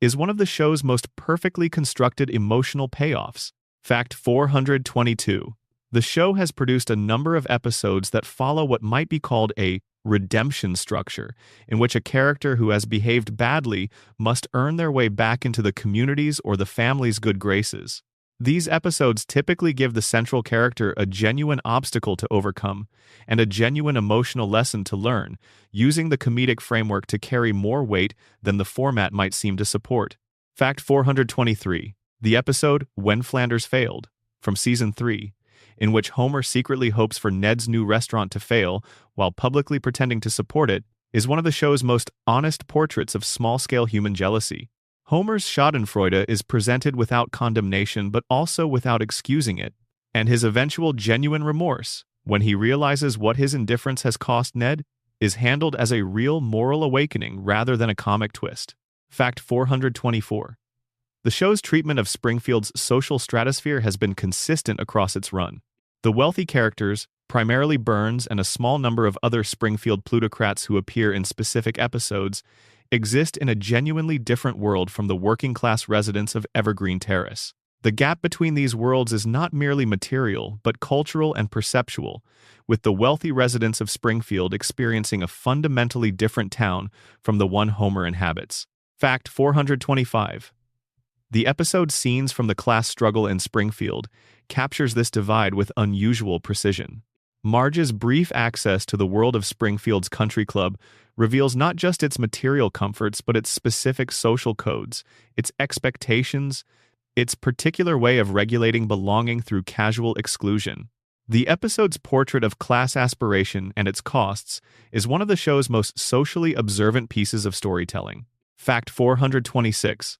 is one of the show's most perfectly constructed emotional payoffs. Fact 422. The show has produced a number of episodes that follow what might be called a redemption structure, in which a character who has behaved badly must earn their way back into the community's or the family's good graces. These episodes typically give the central character a genuine obstacle to overcome and a genuine emotional lesson to learn, using the comedic framework to carry more weight than the format might seem to support. Fact 423. The episode When Flanders Failed, from Season 3, in which Homer secretly hopes for Ned's new restaurant to fail while publicly pretending to support it, is one of the show's most honest portraits of small-scale human jealousy. Homer's schadenfreude is presented without condemnation but also without excusing it, and his eventual genuine remorse, when he realizes what his indifference has cost Ned, is handled as a real moral awakening rather than a comic twist. Fact 424. The show's treatment of Springfield's social stratosphere has been consistent across its run. The wealthy characters, primarily Burns and a small number of other Springfield plutocrats who appear in specific episodes, exist in a genuinely different world from the working-class residents of Evergreen Terrace. The gap between these worlds is not merely material, but cultural and perceptual, with the wealthy residents of Springfield experiencing a fundamentally different town from the one Homer inhabits. Fact 425. The episode Scenes from the Class Struggle in Springfield captures this divide with unusual precision. Marge's brief access to the world of Springfield's country club reveals not just its material comforts but its specific social codes, its expectations, its particular way of regulating belonging through casual exclusion. The episode's portrait of class aspiration and its costs is one of the show's most socially observant pieces of storytelling. Fact 426.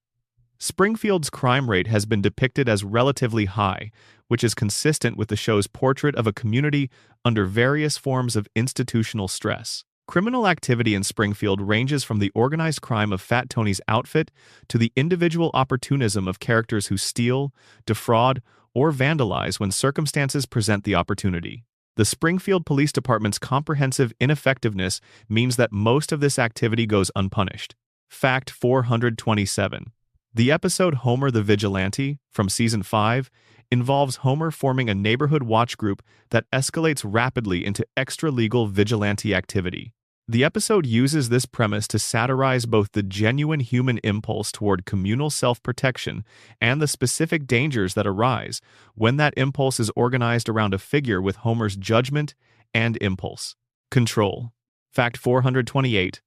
Springfield's crime rate has been depicted as relatively high, which is consistent with the show's portrait of a community under various forms of institutional stress. Criminal activity in Springfield ranges from the organized crime of Fat Tony's outfit to the individual opportunism of characters who steal, defraud, or vandalize when circumstances present the opportunity. The Springfield Police Department's comprehensive ineffectiveness means that most of this activity goes unpunished. Fact 427. The episode Homer the Vigilante, from Season 5, involves Homer forming a neighborhood watch group that escalates rapidly into extra-legal vigilante activity. The episode uses this premise to satirize both the genuine human impulse toward communal self-protection and the specific dangers that arise when that impulse is organized around a figure with Homer's judgment and impulse. Control. Fact 428.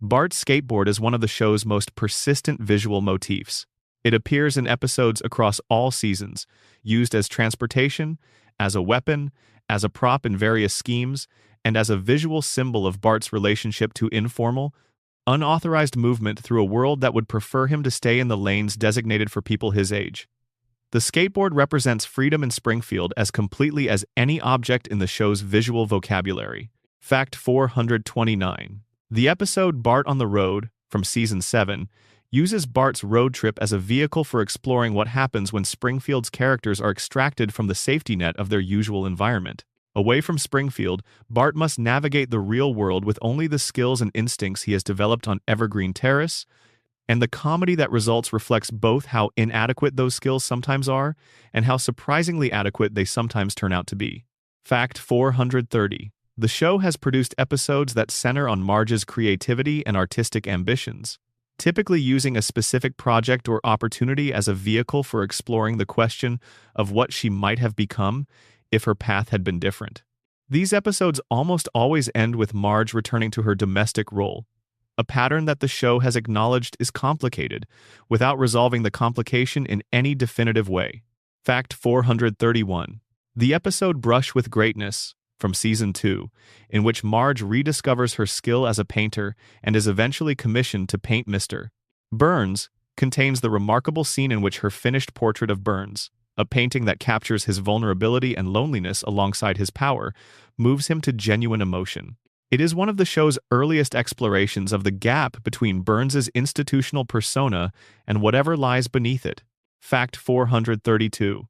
Bart's skateboard is one of the show's most persistent visual motifs. It appears in episodes across all seasons, used as transportation, as a weapon, as a prop in various schemes, and as a visual symbol of Bart's relationship to informal, unauthorized movement through a world that would prefer him to stay in the lanes designated for people his age. The skateboard represents freedom in Springfield as completely as any object in the show's visual vocabulary. Fact 429. The episode Bart on the Road, from Season 7, uses Bart's road trip as a vehicle for exploring what happens when Springfield's characters are extracted from the safety net of their usual environment. Away from Springfield, Bart must navigate the real world with only the skills and instincts he has developed on Evergreen Terrace, and the comedy that results reflects both how inadequate those skills sometimes are and how surprisingly adequate they sometimes turn out to be. Fact 430. The show has produced episodes that center on Marge's creativity and artistic ambitions, typically using a specific project or opportunity as a vehicle for exploring the question of what she might have become if her path had been different. These episodes almost always end with Marge returning to her domestic role, a pattern that the show has acknowledged is complicated, without resolving the complication in any definitive way. Fact 431. The episode Brush with Greatness, from Season 2, in which Marge rediscovers her skill as a painter and is eventually commissioned to paint Mr. Burns, contains the remarkable scene in which her finished portrait of Burns, a painting that captures his vulnerability and loneliness alongside his power, moves him to genuine emotion. It is one of the show's earliest explorations of the gap between Burns's institutional persona and whatever lies beneath it. Fact 432.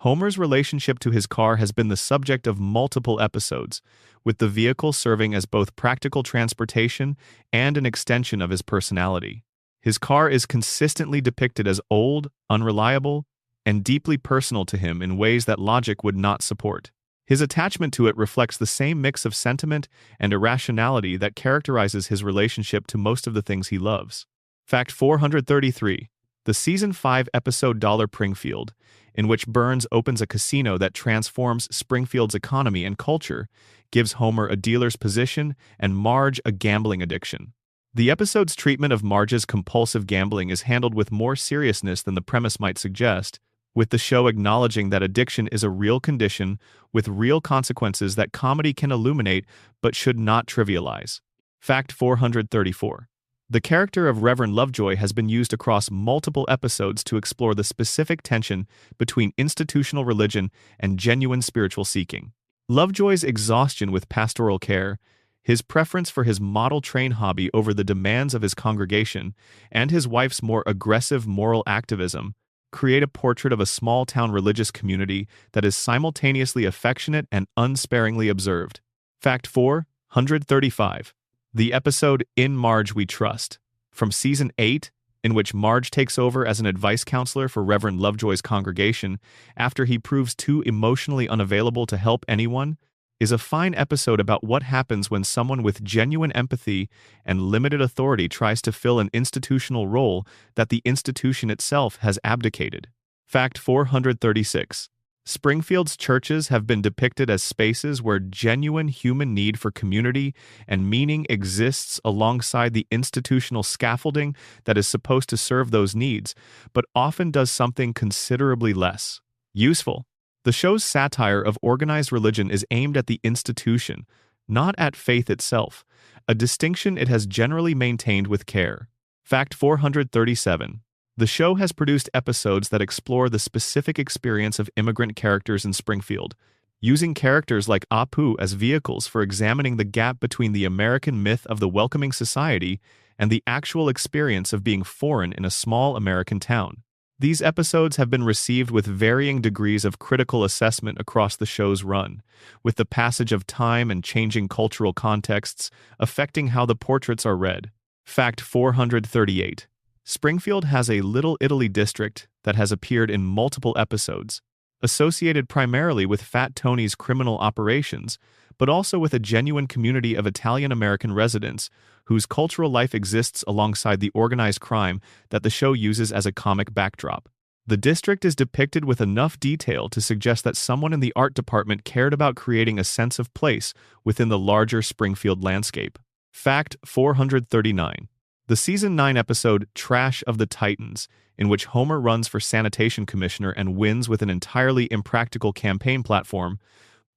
Homer's relationship to his car has been the subject of multiple episodes, with the vehicle serving as both practical transportation and an extension of his personality. His car is consistently depicted as old, unreliable, and deeply personal to him in ways that logic would not support. His attachment to it reflects the same mix of sentiment and irrationality that characterizes his relationship to most of the things he loves. Fact 433. The Season 5 episode Dollar Springfield, in which Burns opens a casino that transforms Springfield's economy and culture, gives Homer a dealer's position and Marge a gambling addiction. The episode's treatment of Marge's compulsive gambling is handled with more seriousness than the premise might suggest, with the show acknowledging that addiction is a real condition with real consequences that comedy can illuminate but should not trivialize. Fact 434. The character of Reverend Lovejoy has been used across multiple episodes to explore the specific tension between institutional religion and genuine spiritual seeking. Lovejoy's exhaustion with pastoral care, his preference for his model train hobby over the demands of his congregation, and his wife's more aggressive moral activism create a portrait of a small-town religious community that is simultaneously affectionate and unsparingly observed. Fact 435. The episode In Marge We Trust, from Season 8, in which Marge takes over as an advice counselor for Reverend Lovejoy's congregation after he proves too emotionally unavailable to help anyone, is a fine episode about what happens when someone with genuine empathy and limited authority tries to fill an institutional role that the institution itself has abdicated. Fact 436. Springfield's churches have been depicted as spaces where genuine human need for community and meaning exists alongside the institutional scaffolding that is supposed to serve those needs, but often does something considerably less useful. The show's satire of organized religion is aimed at the institution, not at faith itself, a distinction it has generally maintained with care. Fact 437. The show has produced episodes that explore the specific experience of immigrant characters in Springfield, using characters like Apu as vehicles for examining the gap between the American myth of the welcoming society and the actual experience of being foreign in a small American town. These episodes have been received with varying degrees of critical assessment across the show's run, with the passage of time and changing cultural contexts affecting how the portraits are read. Fact 438. Springfield has a Little Italy district that has appeared in multiple episodes, associated primarily with Fat Tony's criminal operations, but also with a genuine community of Italian-American residents whose cultural life exists alongside the organized crime that the show uses as a comic backdrop. The district is depicted with enough detail to suggest that someone in the art department cared about creating a sense of place within the larger Springfield landscape. Fact 439. The Season 9 episode Trash of the Titans, in which Homer runs for sanitation commissioner and wins with an entirely impractical campaign platform,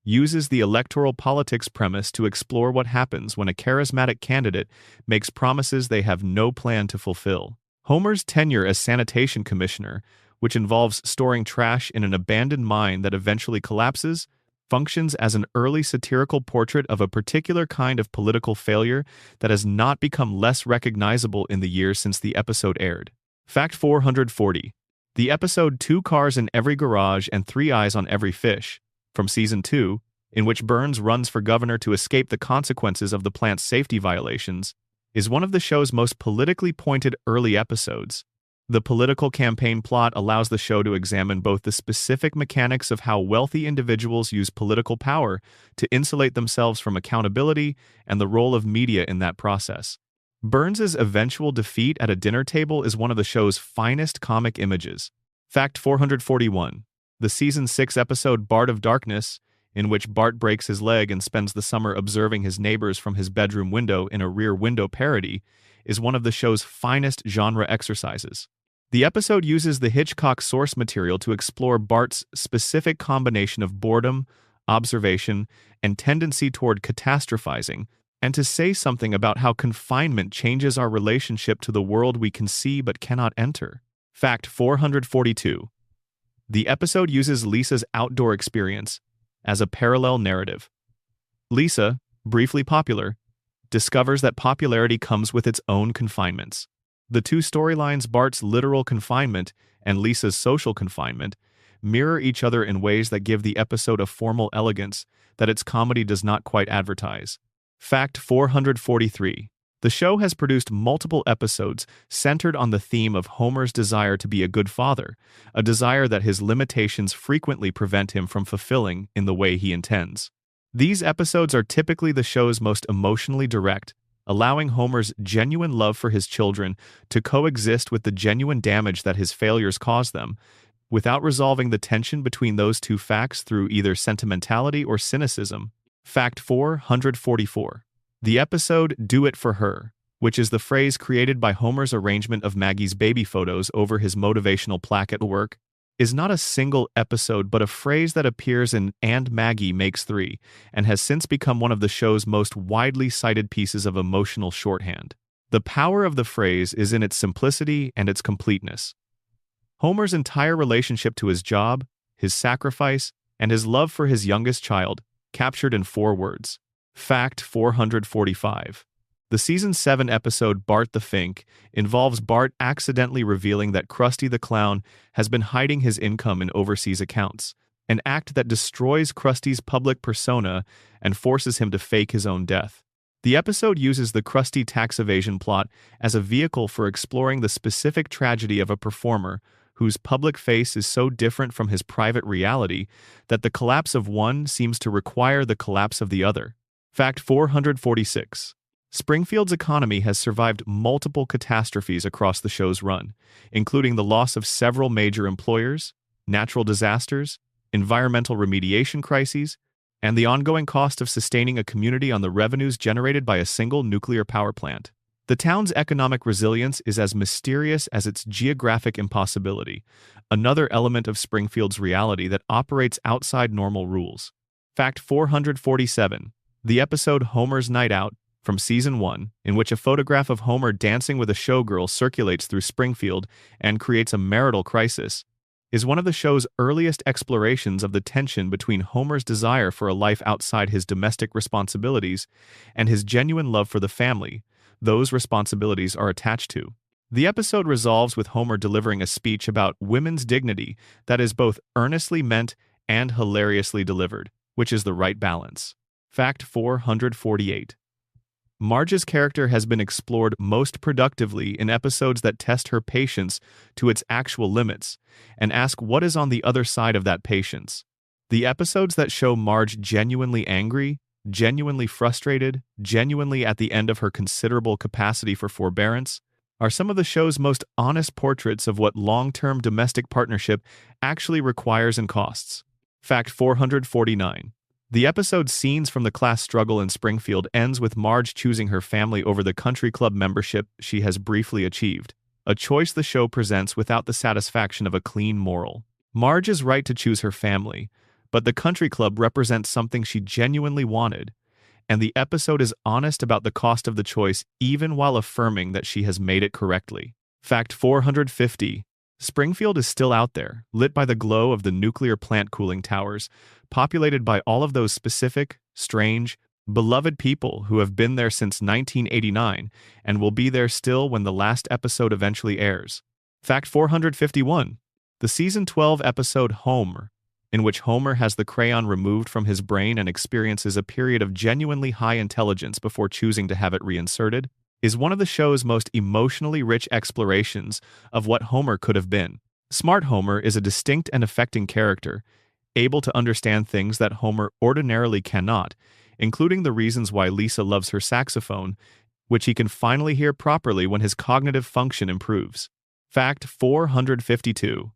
uses the electoral politics premise to explore what happens when a charismatic candidate makes promises they have no plan to fulfill. Homer's tenure as sanitation commissioner, which involves storing trash in an abandoned mine that eventually collapses, functions as an early satirical portrait of a particular kind of political failure that has not become less recognizable in the years since the episode aired. Fact 440. The episode Two Cars in Every Garage and Three Eyes on Every Fish, from Season 2, in which Burns runs for governor to escape the consequences of the plant's safety violations, is one of the show's most politically pointed early episodes. The political campaign plot allows the show to examine both the specific mechanics of how wealthy individuals use political power to insulate themselves from accountability and the role of media in that process. Burns's eventual defeat at a dinner table is one of the show's finest comic images. Fact 441. The season 6 episode Bart of Darkness, in which Bart breaks his leg and spends the summer observing his neighbors from his bedroom window in a Rear Window parody, is one of the show's finest genre exercises. The episode uses the Hitchcock source material to explore Bart's specific combination of boredom, observation, and tendency toward catastrophizing, and to say something about how confinement changes our relationship to the world we can see but cannot enter. Fact 442. The episode uses Lisa's outdoor experience as a parallel narrative. Lisa, briefly popular, discovers that popularity comes with its own confinements. The two storylines, Bart's literal confinement and Lisa's social confinement, mirror each other in ways that give the episode a formal elegance that its comedy does not quite advertise. Fact 443. The show has produced multiple episodes centered on the theme of Homer's desire to be a good father, a desire that his limitations frequently prevent him from fulfilling in the way he intends. These episodes are typically the show's most emotionally direct, allowing Homer's genuine love for his children to coexist with the genuine damage that his failures cause them, without resolving the tension between those two facts through either sentimentality or cynicism. Fact 444. The episode Do It For Her, which is the phrase created by Homer's arrangement of Maggie's baby photos over his motivational plaque at work, is not a single episode but a phrase that appears in And Maggie Makes Three and has since become one of the show's most widely cited pieces of emotional shorthand. The power of the phrase is in its simplicity and its completeness. Homer's entire relationship to his job, his sacrifice, and his love for his youngest child, captured in 4 words. Fact 445. The season 7 episode Bart the Fink involves Bart accidentally revealing that Krusty the Clown has been hiding his income in overseas accounts, an act that destroys Krusty's public persona and forces him to fake his own death. The episode uses the Krusty tax evasion plot as a vehicle for exploring the specific tragedy of a performer whose public face is so different from his private reality that the collapse of one seems to require the collapse of the other. Fact 446. Springfield's economy has survived multiple catastrophes across the show's run, including the loss of several major employers, natural disasters, environmental remediation crises, and the ongoing cost of sustaining a community on the revenues generated by a single nuclear power plant. The town's economic resilience is as mysterious as its geographic impossibility, another element of Springfield's reality that operates outside normal rules. Fact 447. The episode Homer's Night Out, from Season 1, in which a photograph of Homer dancing with a showgirl circulates through Springfield and creates a marital crisis, is one of the show's earliest explorations of the tension between Homer's desire for a life outside his domestic responsibilities and his genuine love for the family those responsibilities are attached to. The episode resolves with Homer delivering a speech about women's dignity that is both earnestly meant and hilariously delivered, which is the right balance. Fact 448. Marge's character has been explored most productively in episodes that test her patience to its actual limits and ask what is on the other side of that patience. The episodes that show Marge genuinely angry, genuinely frustrated, genuinely at the end of her considerable capacity for forbearance, are some of the show's most honest portraits of what long-term domestic partnership actually requires and costs. Fact 449. The episode Scenes from the Class Struggle in Springfield ends with Marge choosing her family over the country club membership she has briefly achieved, a choice the show presents without the satisfaction of a clean moral. Marge is right to choose her family, but the country club represents something she genuinely wanted, and the episode is honest about the cost of the choice even while affirming that she has made it correctly. Fact 450. Springfield is still out there, lit by the glow of the nuclear plant cooling towers, populated by all of those specific, strange, beloved people who have been there since 1989 and will be there still when the last episode eventually airs. Fact 451. The Season 12 episode Homer, in which Homer has the crayon removed from his brain and experiences a period of genuinely high intelligence before choosing to have it reinserted, is one of the show's most emotionally rich explorations of what Homer could have been. Smart Homer is a distinct and affecting character, able to understand things that Homer ordinarily cannot, including the reasons why Lisa loves her saxophone, which he can finally hear properly when his cognitive function improves. Fact 452.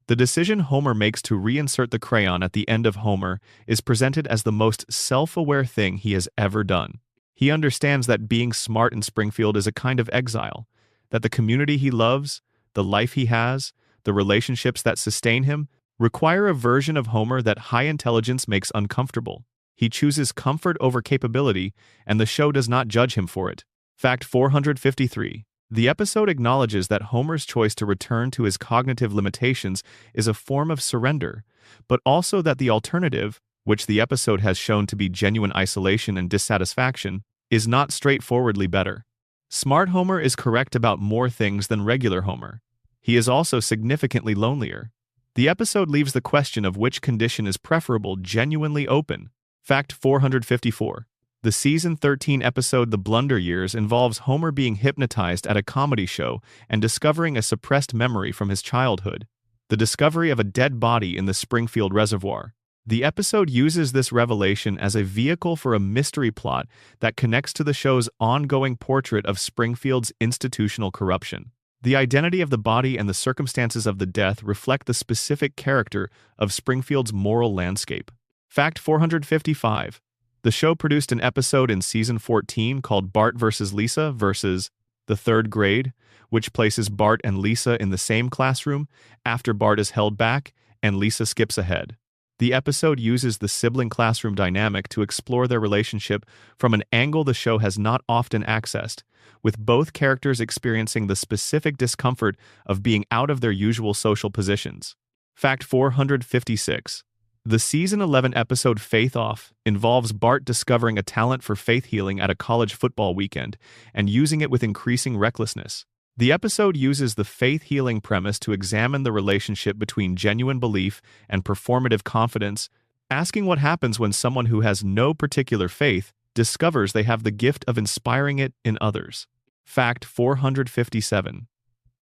The decision Homer makes to reinsert the crayon at the end of Homer is presented as the most self-aware thing he has ever done. He understands that being smart in Springfield is a kind of exile, that the community he loves, the life he has, the relationships that sustain him, require a version of Homer that high intelligence makes uncomfortable. He chooses comfort over capability, and the show does not judge him for it. Fact 453. The episode acknowledges that Homer's choice to return to his cognitive limitations is a form of surrender, but also that the alternative, which the episode has shown to be genuine isolation and dissatisfaction, is not straightforwardly better. Smart Homer is correct about more things than regular Homer. He is also significantly lonelier. The episode leaves the question of which condition is preferable genuinely open. Fact 454. The season 13 episode The Blunder Years involves Homer being hypnotized at a comedy show and discovering a suppressed memory from his childhood, the discovery of a dead body in the Springfield Reservoir. The episode uses this revelation as a vehicle for a mystery plot that connects to the show's ongoing portrait of Springfield's institutional corruption. The identity of the body and the circumstances of the death reflect the specific character of Springfield's moral landscape. Fact 455. The show produced an episode in season 14 called Bart vs. Lisa vs. the Third Grade, which places Bart and Lisa in the same classroom after Bart is held back and Lisa skips ahead. The episode uses the sibling classroom dynamic to explore their relationship from an angle the show has not often accessed, with both characters experiencing the specific discomfort of being out of their usual social positions. Fact 456. The season 11 episode Faith Off involves Bart discovering a talent for faith healing at a college football weekend and using it with increasing recklessness. The episode uses the faith healing premise to examine the relationship between genuine belief and performative confidence, asking what happens when someone who has no particular faith discovers they have the gift of inspiring it in others. Fact 457.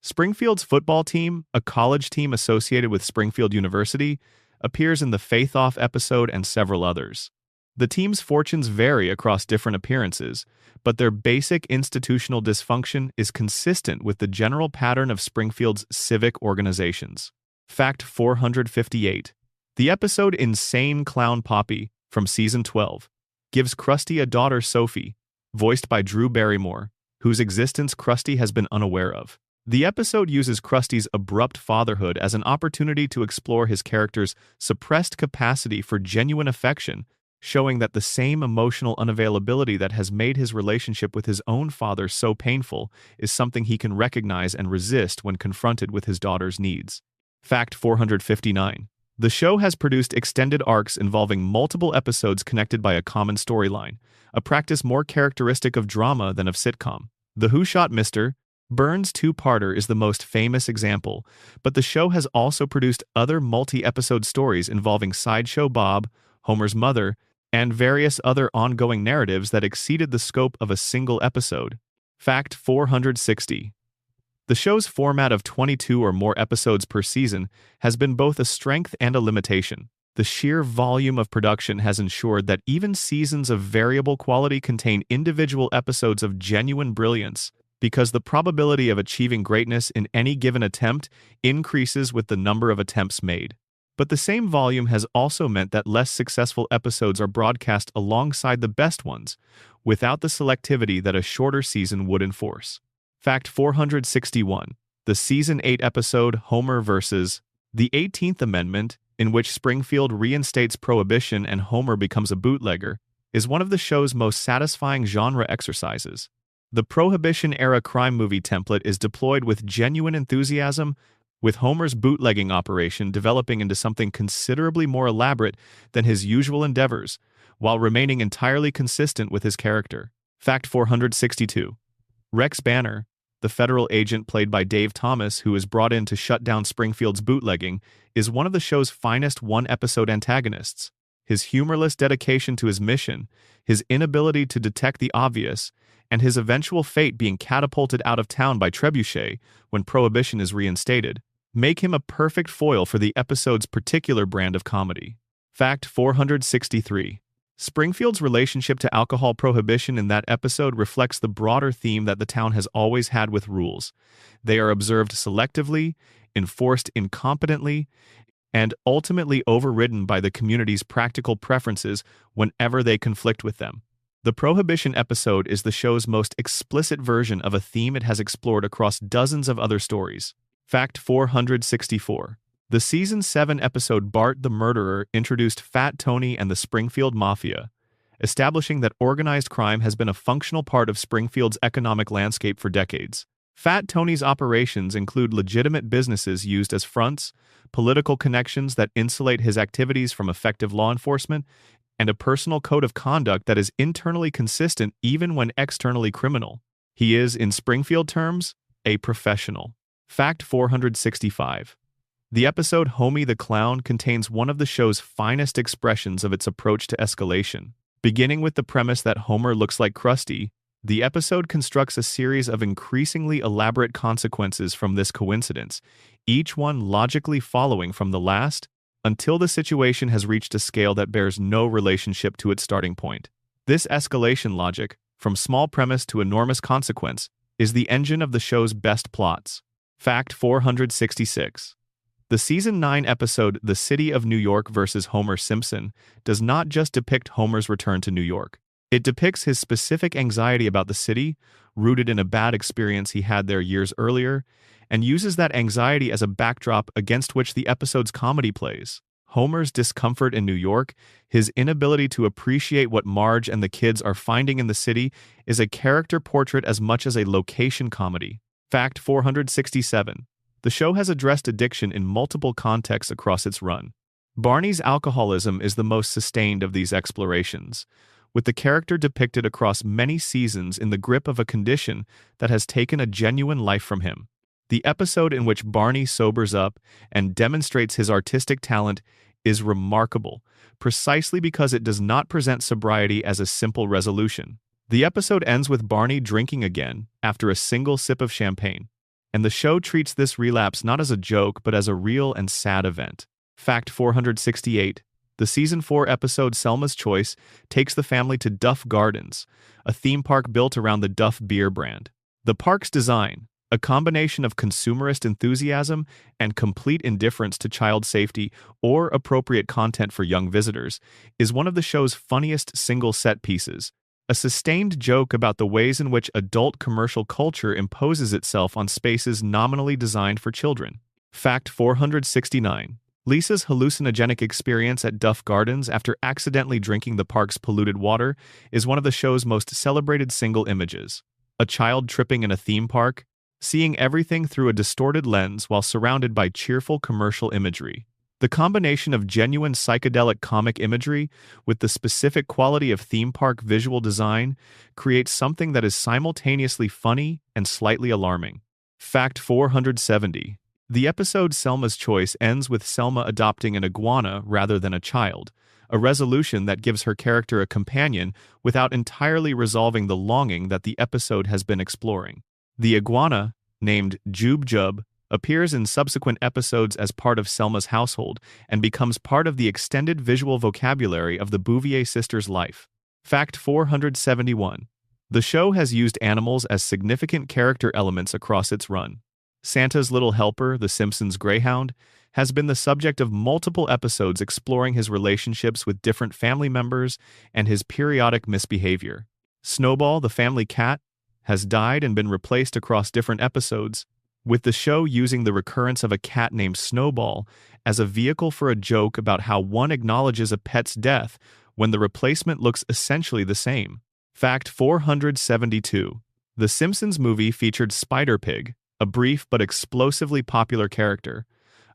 Springfield's football team, a college team associated with Springfield University, appears in the Faith Off episode and several others. The team's fortunes vary across different appearances, but their basic institutional dysfunction is consistent with the general pattern of Springfield's civic organizations. Fact 458. The episode Insane Clown Poppy from season 12 gives Krusty a daughter, Sophie, voiced by Drew Barrymore, whose existence Krusty has been unaware of. The episode uses Krusty's abrupt fatherhood as an opportunity to explore his character's suppressed capacity for genuine affection, showing that the same emotional unavailability that has made his relationship with his own father so painful is something he can recognize and resist when confronted with his daughter's needs. Fact 459. The show has produced extended arcs involving multiple episodes connected by a common storyline, a practice more characteristic of drama than of sitcom. The Who Shot Mr. Burns two-parter is the most famous example, but the show has also produced other multi-episode stories involving Sideshow Bob, Homer's mother, and various other ongoing narratives that exceeded the scope of a single episode. Fact 460. The show's format of 22 or more episodes per season has been both a strength and a limitation. The sheer volume of production has ensured that even seasons of variable quality contain individual episodes of genuine brilliance, because the probability of achieving greatness in any given attempt increases with the number of attempts made. But the same volume has also meant that less successful episodes are broadcast alongside the best ones, without the selectivity that a shorter season would enforce. Fact 461. The Season 8 episode Homer vs. the 18th Amendment, in which Springfield reinstates Prohibition and Homer becomes a bootlegger, is one of the show's most satisfying genre exercises. The Prohibition-era crime movie template is deployed with genuine enthusiasm, with Homer's bootlegging operation developing into something considerably more elaborate than his usual endeavors, while remaining entirely consistent with his character. Fact 462. Rex Banner, the federal agent played by Dave Thomas who is brought in to shut down Springfield's bootlegging, is one of the show's finest one-episode antagonists. His humorless dedication to his mission, his inability to detect the obvious, and his eventual fate being catapulted out of town by Trebuchet when Prohibition is reinstated, make him a perfect foil for the episode's particular brand of comedy. Fact 463. Springfield's relationship to alcohol prohibition in that episode reflects the broader theme that the town has always had with rules. They are observed selectively, enforced incompetently, and ultimately overridden by the community's practical preferences whenever they conflict with them. The Prohibition episode is the show's most explicit version of a theme it has explored across dozens of other stories. Fact 464. The Season 7 episode Bart the Murderer introduced Fat Tony and the Springfield Mafia, establishing that organized crime has been a functional part of Springfield's economic landscape for decades. Fat Tony's operations include legitimate businesses used as fronts, political connections that insulate his activities from effective law enforcement, and a personal code of conduct that is internally consistent even when externally criminal. He is, in Springfield terms, a professional. Fact 465. The episode Homie the Clown contains one of the show's finest expressions of its approach to escalation. Beginning with the premise that Homer looks like Krusty, the episode constructs a series of increasingly elaborate consequences from this coincidence, each one logically following from the last, until the situation has reached a scale that bears no relationship to its starting point. This escalation logic, from small premise to enormous consequence, is the engine of the show's best plots. Fact 466. The Season 9 episode The City of New York vs. Homer Simpson does not just depict Homer's return to New York. It depicts his specific anxiety about the city, rooted in a bad experience he had there years earlier, and uses that anxiety as a backdrop against which the episode's comedy plays. Homer's discomfort in New York, his inability to appreciate what Marge and the kids are finding in the city, is a character portrait as much as a location comedy. Fact 467. The show has addressed addiction in multiple contexts across its run. Barney's alcoholism is the most sustained of these explorations, with the character depicted across many seasons in the grip of a condition that has taken a genuine life from him. The episode in which Barney sobers up and demonstrates his artistic talent is remarkable, precisely because it does not present sobriety as a simple resolution. The episode ends with Barney drinking again after a single sip of champagne, and the show treats this relapse not as a joke but as a real and sad event. Fact 468. The Season 4 episode Selma's Choice takes the family to Duff Gardens, a theme park built around the Duff beer brand. The park's design, a combination of consumerist enthusiasm and complete indifference to child safety or appropriate content for young visitors, is one of the show's funniest single set pieces. A sustained joke about the ways in which adult commercial culture imposes itself on spaces nominally designed for children. Fact 469. Lisa's hallucinogenic experience at Duff Gardens after accidentally drinking the park's polluted water is one of the show's most celebrated single images. A child tripping in a theme park, seeing everything through a distorted lens while surrounded by cheerful commercial imagery. The combination of genuine psychedelic comic imagery with the specific quality of theme park visual design creates something that is simultaneously funny and slightly alarming. Fact 470. The episode Selma's Choice ends with Selma adopting an iguana rather than a child, a resolution that gives her character a companion without entirely resolving the longing that the episode has been exploring. The iguana, named Jube Jub, appears in subsequent episodes as part of Selma's household and becomes part of the extended visual vocabulary of the Bouvier sisters' life. Fact 471. The show has used animals as significant character elements across its run. Santa's little helper, the Simpsons' greyhound, has been the subject of multiple episodes exploring his relationships with different family members and his periodic misbehavior. Snowball, the family cat, has died and been replaced across different episodes, with the show using the recurrence of a cat named Snowball as a vehicle for a joke about how one acknowledges a pet's death when the replacement looks essentially the same. Fact 472. The Simpsons movie featured Spider Pig, a brief but explosively popular character,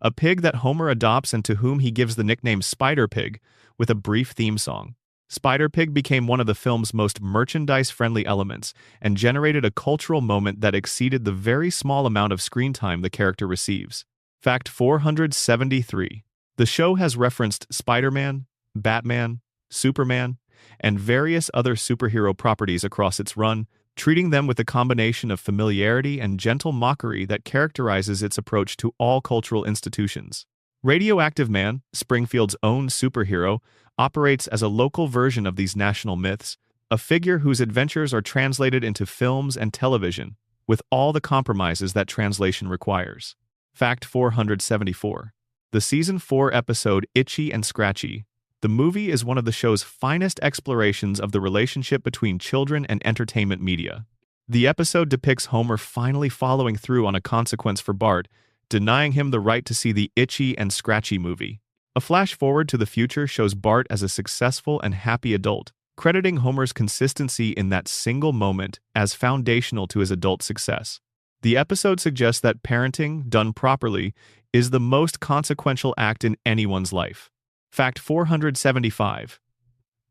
a pig that Homer adopts and to whom he gives the nickname Spider Pig, with a brief theme song. Spider Pig became one of the film's most merchandise-friendly elements and generated a cultural moment that exceeded the very small amount of screen time the character receives. Fact 473. The show has referenced Spider-Man, Batman, Superman, and various other superhero properties across its run, treating them with a combination of familiarity and gentle mockery that characterizes its approach to all cultural institutions. Radioactive Man, Springfield's own superhero, operates as a local version of these national myths, a figure whose adventures are translated into films and television, with all the compromises that translation requires. Fact 474. The Season 4 episode Itchy and Scratchy. The movie is one of the show's finest explorations of the relationship between children and entertainment media. The episode depicts Homer finally following through on a consequence for Bart, denying him the right to see the Itchy and Scratchy movie. A flash forward to the future shows Bart as a successful and happy adult, crediting Homer's consistency in that single moment as foundational to his adult success. The episode suggests that parenting, done properly, is the most consequential act in anyone's life. Fact 475.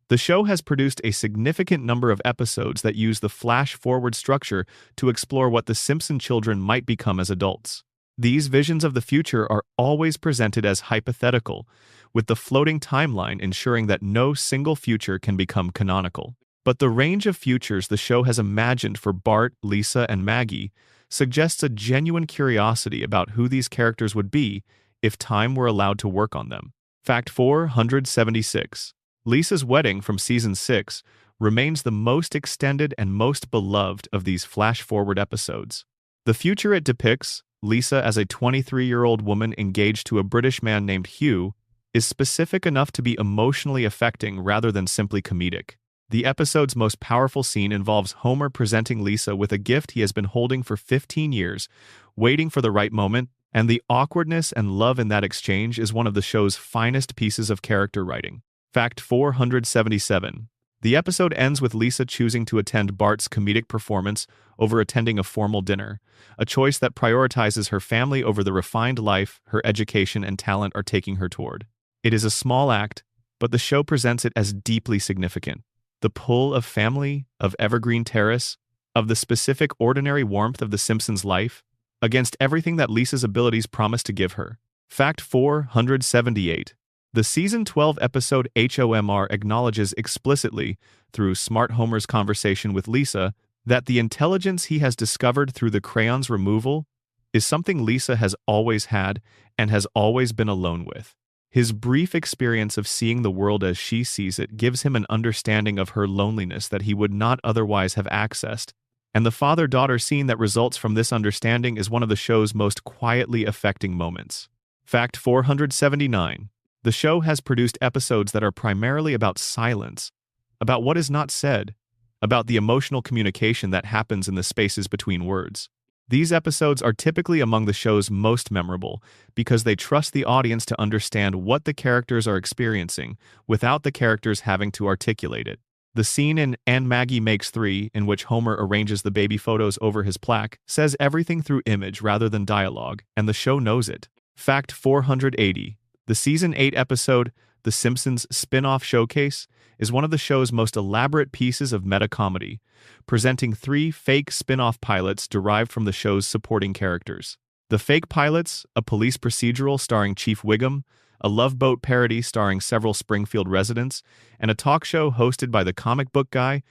The show has produced a significant number of episodes that use the flash-forward structure to explore what the Simpson children might become as adults. These visions of the future are always presented as hypothetical, with the floating timeline ensuring that no single future can become canonical. But the range of futures the show has imagined for Bart, Lisa, and Maggie suggests a genuine curiosity about who these characters would be if time were allowed to work on them. Fact 476. Lisa's wedding from Season 6 remains the most extended and most beloved of these flash-forward episodes. The future it depicts, Lisa as a 23-year-old woman engaged to a British man named Hugh, is specific enough to be emotionally affecting rather than simply comedic. The episode's most powerful scene involves Homer presenting Lisa with a gift he has been holding for 15 years, waiting for the right moment, and the awkwardness and love in that exchange is one of the show's finest pieces of character writing. Fact 477. The episode ends with Lisa choosing to attend Bart's comedic performance over attending a formal dinner, a choice that prioritizes her family over the refined life her education and talent are taking her toward. It is a small act, but the show presents it as deeply significant. The pull of family, of Evergreen Terrace, of the specific ordinary warmth of the Simpsons' life, against everything that Lisa's abilities promise to give her. Fact 478. The Season 12 episode HOMR acknowledges explicitly, through Smart Homer's conversation with Lisa, that the intelligence he has discovered through the crayon's removal is something Lisa has always had and has always been alone with. His brief experience of seeing the world as she sees it gives him an understanding of her loneliness that he would not otherwise have accessed, and the father-daughter scene that results from this understanding is one of the show's most quietly affecting moments. Fact 479. The show has produced episodes that are primarily about silence, about what is not said, about the emotional communication that happens in the spaces between words. These episodes are typically among the show's most memorable because they trust the audience to understand what the characters are experiencing without the characters having to articulate it. The scene in And Maggie Makes Three, in which Homer arranges the baby photos over his plaque, says everything through image rather than dialogue, and the show knows it. Fact 480. The Season 8 episode, The Simpsons Spin-Off Showcase, is one of the show's most elaborate pieces of meta-comedy, presenting 3 fake spin-off pilots derived from the show's supporting characters. The fake pilots, a police procedural starring Chief Wiggum, a Love Boat parody starring several Springfield residents, and a talk show hosted by the comic book guy,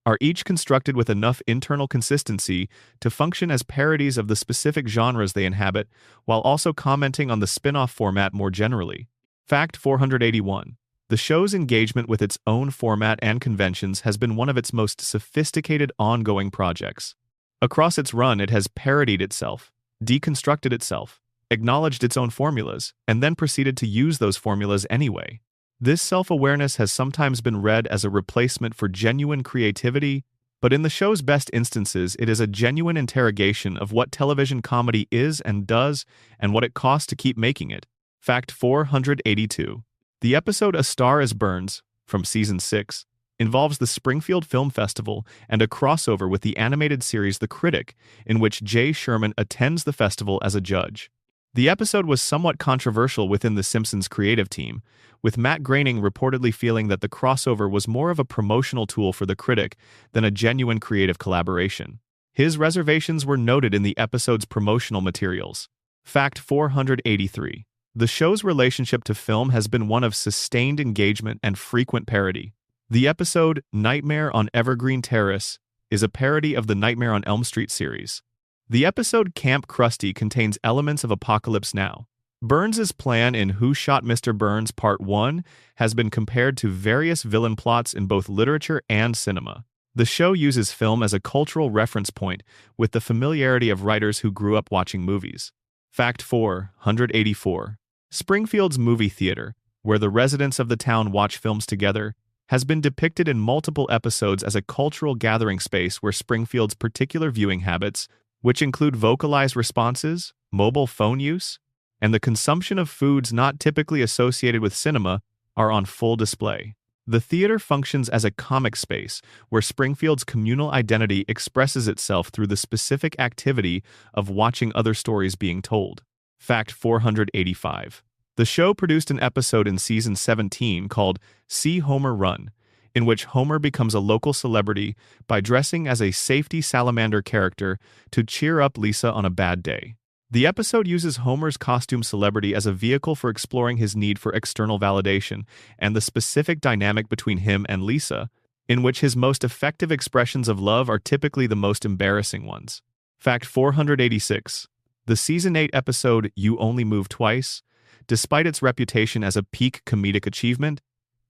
are each constructed with enough internal consistency to function as parodies of the specific genres they inhabit, while also commenting on the spin-off format more generally. Fact 481. The show's engagement with its own format and conventions has been one of its most sophisticated ongoing projects. Across its run, it has parodied itself, deconstructed itself, acknowledged its own formulas, and then proceeded to use those formulas anyway. This self-awareness has sometimes been read as a replacement for genuine creativity, but in the show's best instances, it is a genuine interrogation of what television comedy is and does, and what it costs to keep making it. Fact 482. The episode A Star Is Burns, from Season 6, involves the Springfield Film Festival and a crossover with the animated series The Critic, in which Jay Sherman attends the festival as a judge. The episode was somewhat controversial within the Simpsons creative team, with Matt Groening reportedly feeling that the crossover was more of a promotional tool for The Critic than a genuine creative collaboration. His reservations were noted in the episode's promotional materials. Fact 483. The show's relationship to film has been one of sustained engagement and frequent parody. The episode Nightmare on Evergreen Terrace is a parody of the Nightmare on Elm Street series. The episode Camp Krusty contains elements of Apocalypse Now. Burns' plan in Who Shot Mr. Burns Part 1 has been compared to various villain plots in both literature and cinema. The show uses film as a cultural reference point with the familiarity of writers who grew up watching movies. Fact 484. Springfield's movie theater, where the residents of the town watch films together, has been depicted in multiple episodes as a cultural gathering space where Springfield's particular viewing habits, which include vocalized responses, mobile phone use, and the consumption of foods not typically associated with cinema, are on full display. The theater functions as a comic space where Springfield's communal identity expresses itself through the specific activity of watching other stories being told. Fact 485. The show produced an episode in season 17 called See Homer Run, in which Homer becomes a local celebrity by dressing as a safety salamander character to cheer up Lisa on a bad day. The episode uses Homer's costume celebrity as a vehicle for exploring his need for external validation and the specific dynamic between him and Lisa, in which his most effective expressions of love are typically the most embarrassing ones. Fact 486. The Season 8 episode You Only Move Twice, despite its reputation as a peak comedic achievement,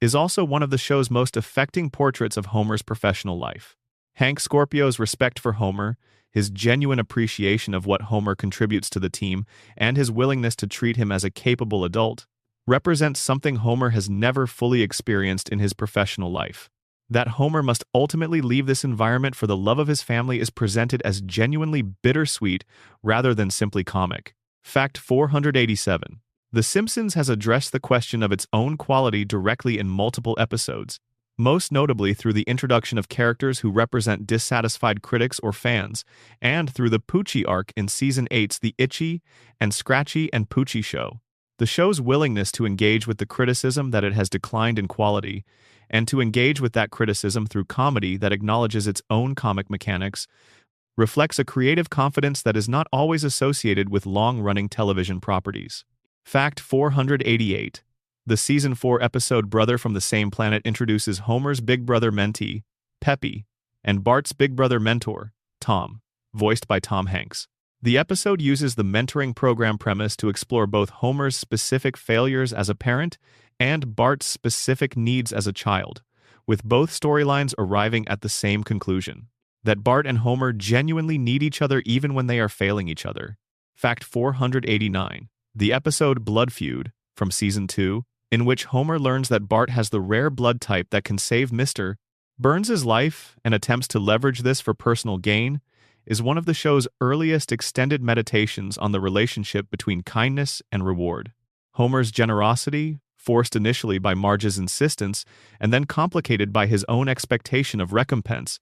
is also one of the show's most affecting portraits of Homer's professional life. Hank Scorpio's respect for Homer, his genuine appreciation of what Homer contributes to the team, and his willingness to treat him as a capable adult, represents something Homer has never fully experienced in his professional life. That Homer must ultimately leave this environment for the love of his family is presented as genuinely bittersweet rather than simply comic. Fact 487. The Simpsons has addressed the question of its own quality directly in multiple episodes, most notably through the introduction of characters who represent dissatisfied critics or fans, and through the Poochie arc in Season 8's The Itchy and Scratchy and Poochie Show. The show's willingness to engage with the criticism that it has declined in quality, and to engage with that criticism through comedy that acknowledges its own comic mechanics, reflects a creative confidence that is not always associated with long-running television properties. Fact 488. The Season 4 episode Brother from the Same Planet introduces Homer's Big Brother mentee, Peppy, and Bart's Big Brother mentor, Tom, voiced by Tom Hanks. The episode uses the mentoring program premise to explore both Homer's specific failures as a parent and Bart's specific needs as a child, with both storylines arriving at the same conclusion: that Bart and Homer genuinely need each other even when they are failing each other. Fact 489. The episode Blood Feud, from Season 2, in which Homer learns that Bart has the rare blood type that can save Mr. Burns' life and attempts to leverage this for personal gain, is one of the show's earliest extended meditations on the relationship between kindness and reward. Homer's generosity, forced initially by Marge's insistence and then complicated by his own expectation of recompense,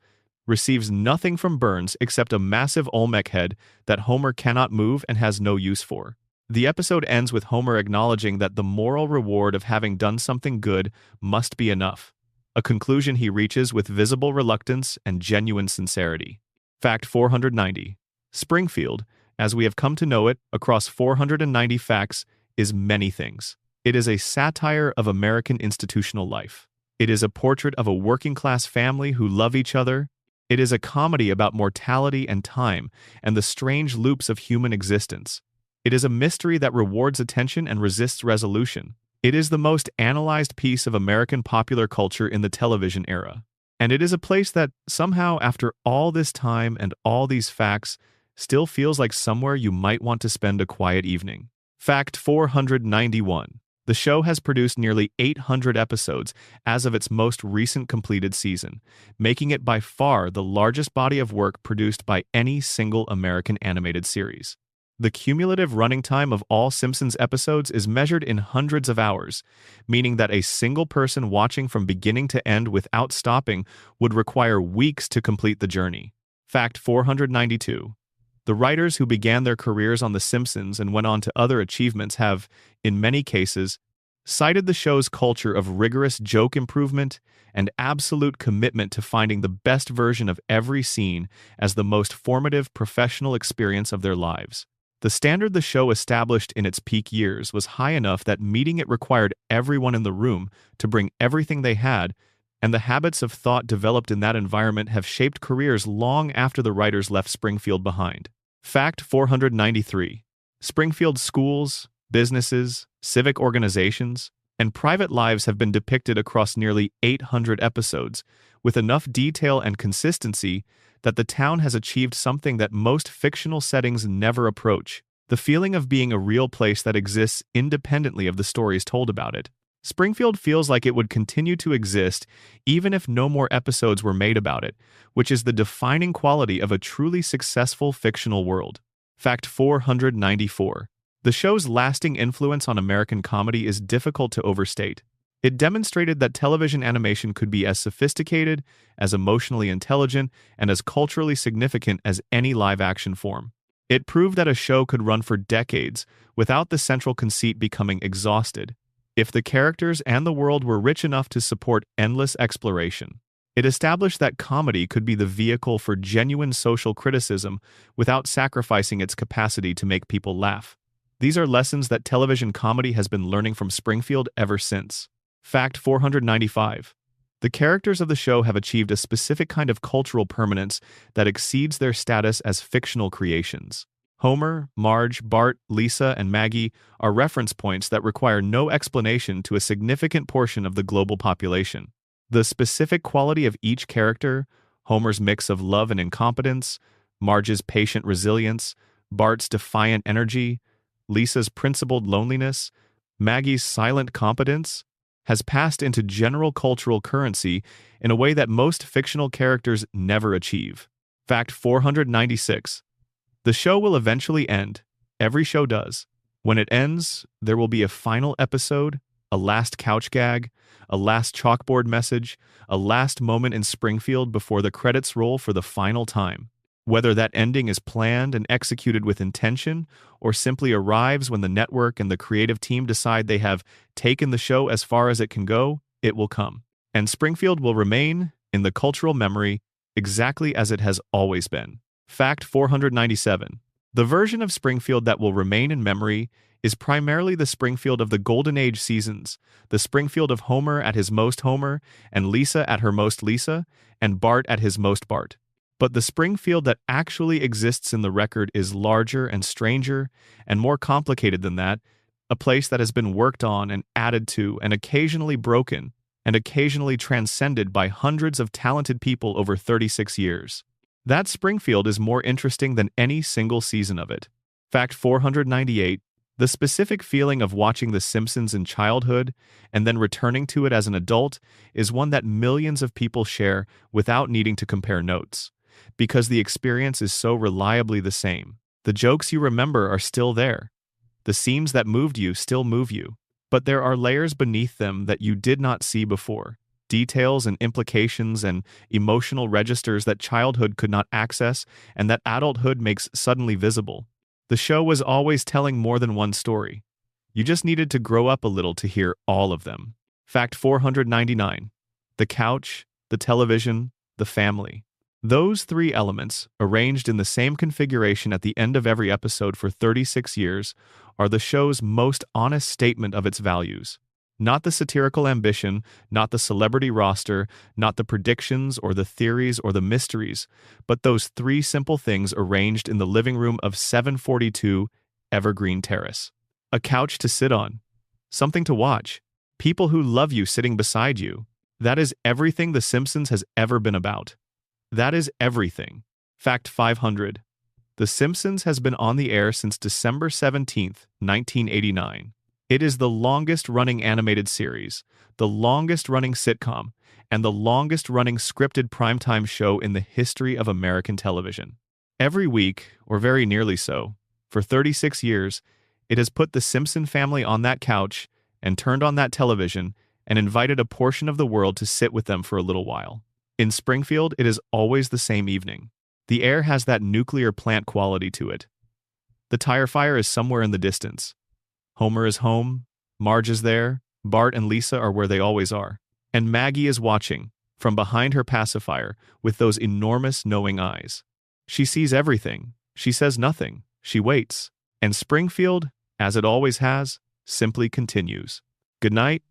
receives nothing from Burns except a massive Olmec head that Homer cannot move and has no use for. The episode ends with Homer acknowledging that the moral reward of having done something good must be enough, a conclusion he reaches with visible reluctance and genuine sincerity. Fact 490. Springfield, as we have come to know it across 490 facts, is many things. It is a satire of American institutional life. It is a portrait of a working-class family who love each other. It is a comedy about mortality and time and the strange loops of human existence. It is a mystery that rewards attention and resists resolution. It is the most analyzed piece of American popular culture in the television era. And it is a place that, somehow, after all this time and all these facts, still feels like somewhere you might want to spend a quiet evening. Fact 491. The show has produced nearly 800 episodes as of its most recent completed season, making it by far the largest body of work produced by any single American animated series. The cumulative running time of all Simpsons episodes is measured in hundreds of hours, meaning that a single person watching from beginning to end without stopping would require weeks to complete the journey. Fact 492. The writers who began their careers on The Simpsons and went on to other achievements have, in many cases, cited the show's culture of rigorous joke improvement and absolute commitment to finding the best version of every scene as the most formative professional experience of their lives. The standard the show established in its peak years was high enough that meeting it required everyone in the room to bring everything they had, and the habits of thought developed in that environment have shaped careers long after the writers left Springfield behind. Fact 493. Springfield's schools, businesses, civic organizations, and private lives have been depicted across nearly 800 episodes, with enough detail and consistency that the town has achieved something that most fictional settings never approach: the feeling of being a real place that exists independently of the stories told about it. Springfield feels like it would continue to exist even if no more episodes were made about it, which is the defining quality of a truly successful fictional world. Fact 494. The show's lasting influence on American comedy is difficult to overstate. It demonstrated that television animation could be as sophisticated, as emotionally intelligent, and as culturally significant as any live-action form. It proved that a show could run for decades without the central conceit becoming exhausted, if the characters and the world were rich enough to support endless exploration. It established that comedy could be the vehicle for genuine social criticism without sacrificing its capacity to make people laugh. These are lessons that television comedy has been learning from Springfield ever since. Fact 495. The characters of the show have achieved a specific kind of cultural permanence that exceeds their status as fictional creations. Homer, Marge, Bart, Lisa, and Maggie are reference points that require no explanation to a significant portion of the global population. The specific quality of each character, Homer's mix of love and incompetence, Marge's patient resilience, Bart's defiant energy, Lisa's principled loneliness, Maggie's silent competence, has passed into general cultural currency in a way that most fictional characters never achieve. Fact 496. The show will eventually end. Every show does. When it ends, there will be a final episode, a last couch gag, a last chalkboard message, a last moment in Springfield before the credits roll for the final time. Whether that ending is planned and executed with intention, or simply arrives when the network and the creative team decide they have taken the show as far as it can go, it will come. And Springfield will remain in the cultural memory exactly as it has always been. Fact 497. The version of Springfield that will remain in memory is primarily the Springfield of the Golden Age seasons, the Springfield of Homer at his most Homer, and Lisa at her most Lisa, and Bart at his most Bart. But the Springfield that actually exists in the record is larger and stranger and more complicated than that, a place that has been worked on and added to and occasionally broken and occasionally transcended by hundreds of talented people over 36 years. That Springfield is more interesting than any single season of it. Fact 498. The specific feeling of watching The Simpsons in childhood and then returning to it as an adult is one that millions of people share without needing to compare notes, because the experience is so reliably the same. The jokes you remember are still there. The scenes that moved you still move you. But there are layers beneath them that you did not see before. Details and implications and emotional registers that childhood could not access and that adulthood makes suddenly visible. The show was always telling more than one story. You just needed to grow up a little to hear all of them. Fact 499. The couch, the television, the family. Those three elements, arranged in the same configuration at the end of every episode for 36 years, are the show's most honest statement of its values. Not the satirical ambition, not the celebrity roster, not the predictions or the theories or the mysteries, but those three simple things arranged in the living room of 742 Evergreen Terrace. A couch to sit on. Something to watch. People who love you sitting beside you. That is everything The Simpsons has ever been about. That is everything. Fact 500. The Simpsons has been on the air since December 17, 1989. It is the longest-running animated series, the longest-running sitcom, and the longest-running scripted primetime show in the history of American television. Every week, or very nearly so, for 36 years, it has put the Simpson family on that couch and turned on that television and invited a portion of the world to sit with them for a little while. In Springfield, it is always the same evening. The air has that nuclear plant quality to it. The tire fire is somewhere in the distance. Homer is home, Marge is there, Bart and Lisa are where they always are. And Maggie is watching, from behind her pacifier, with those enormous knowing eyes. She sees everything. She says nothing. She waits. And Springfield, as it always has, simply continues. Good night,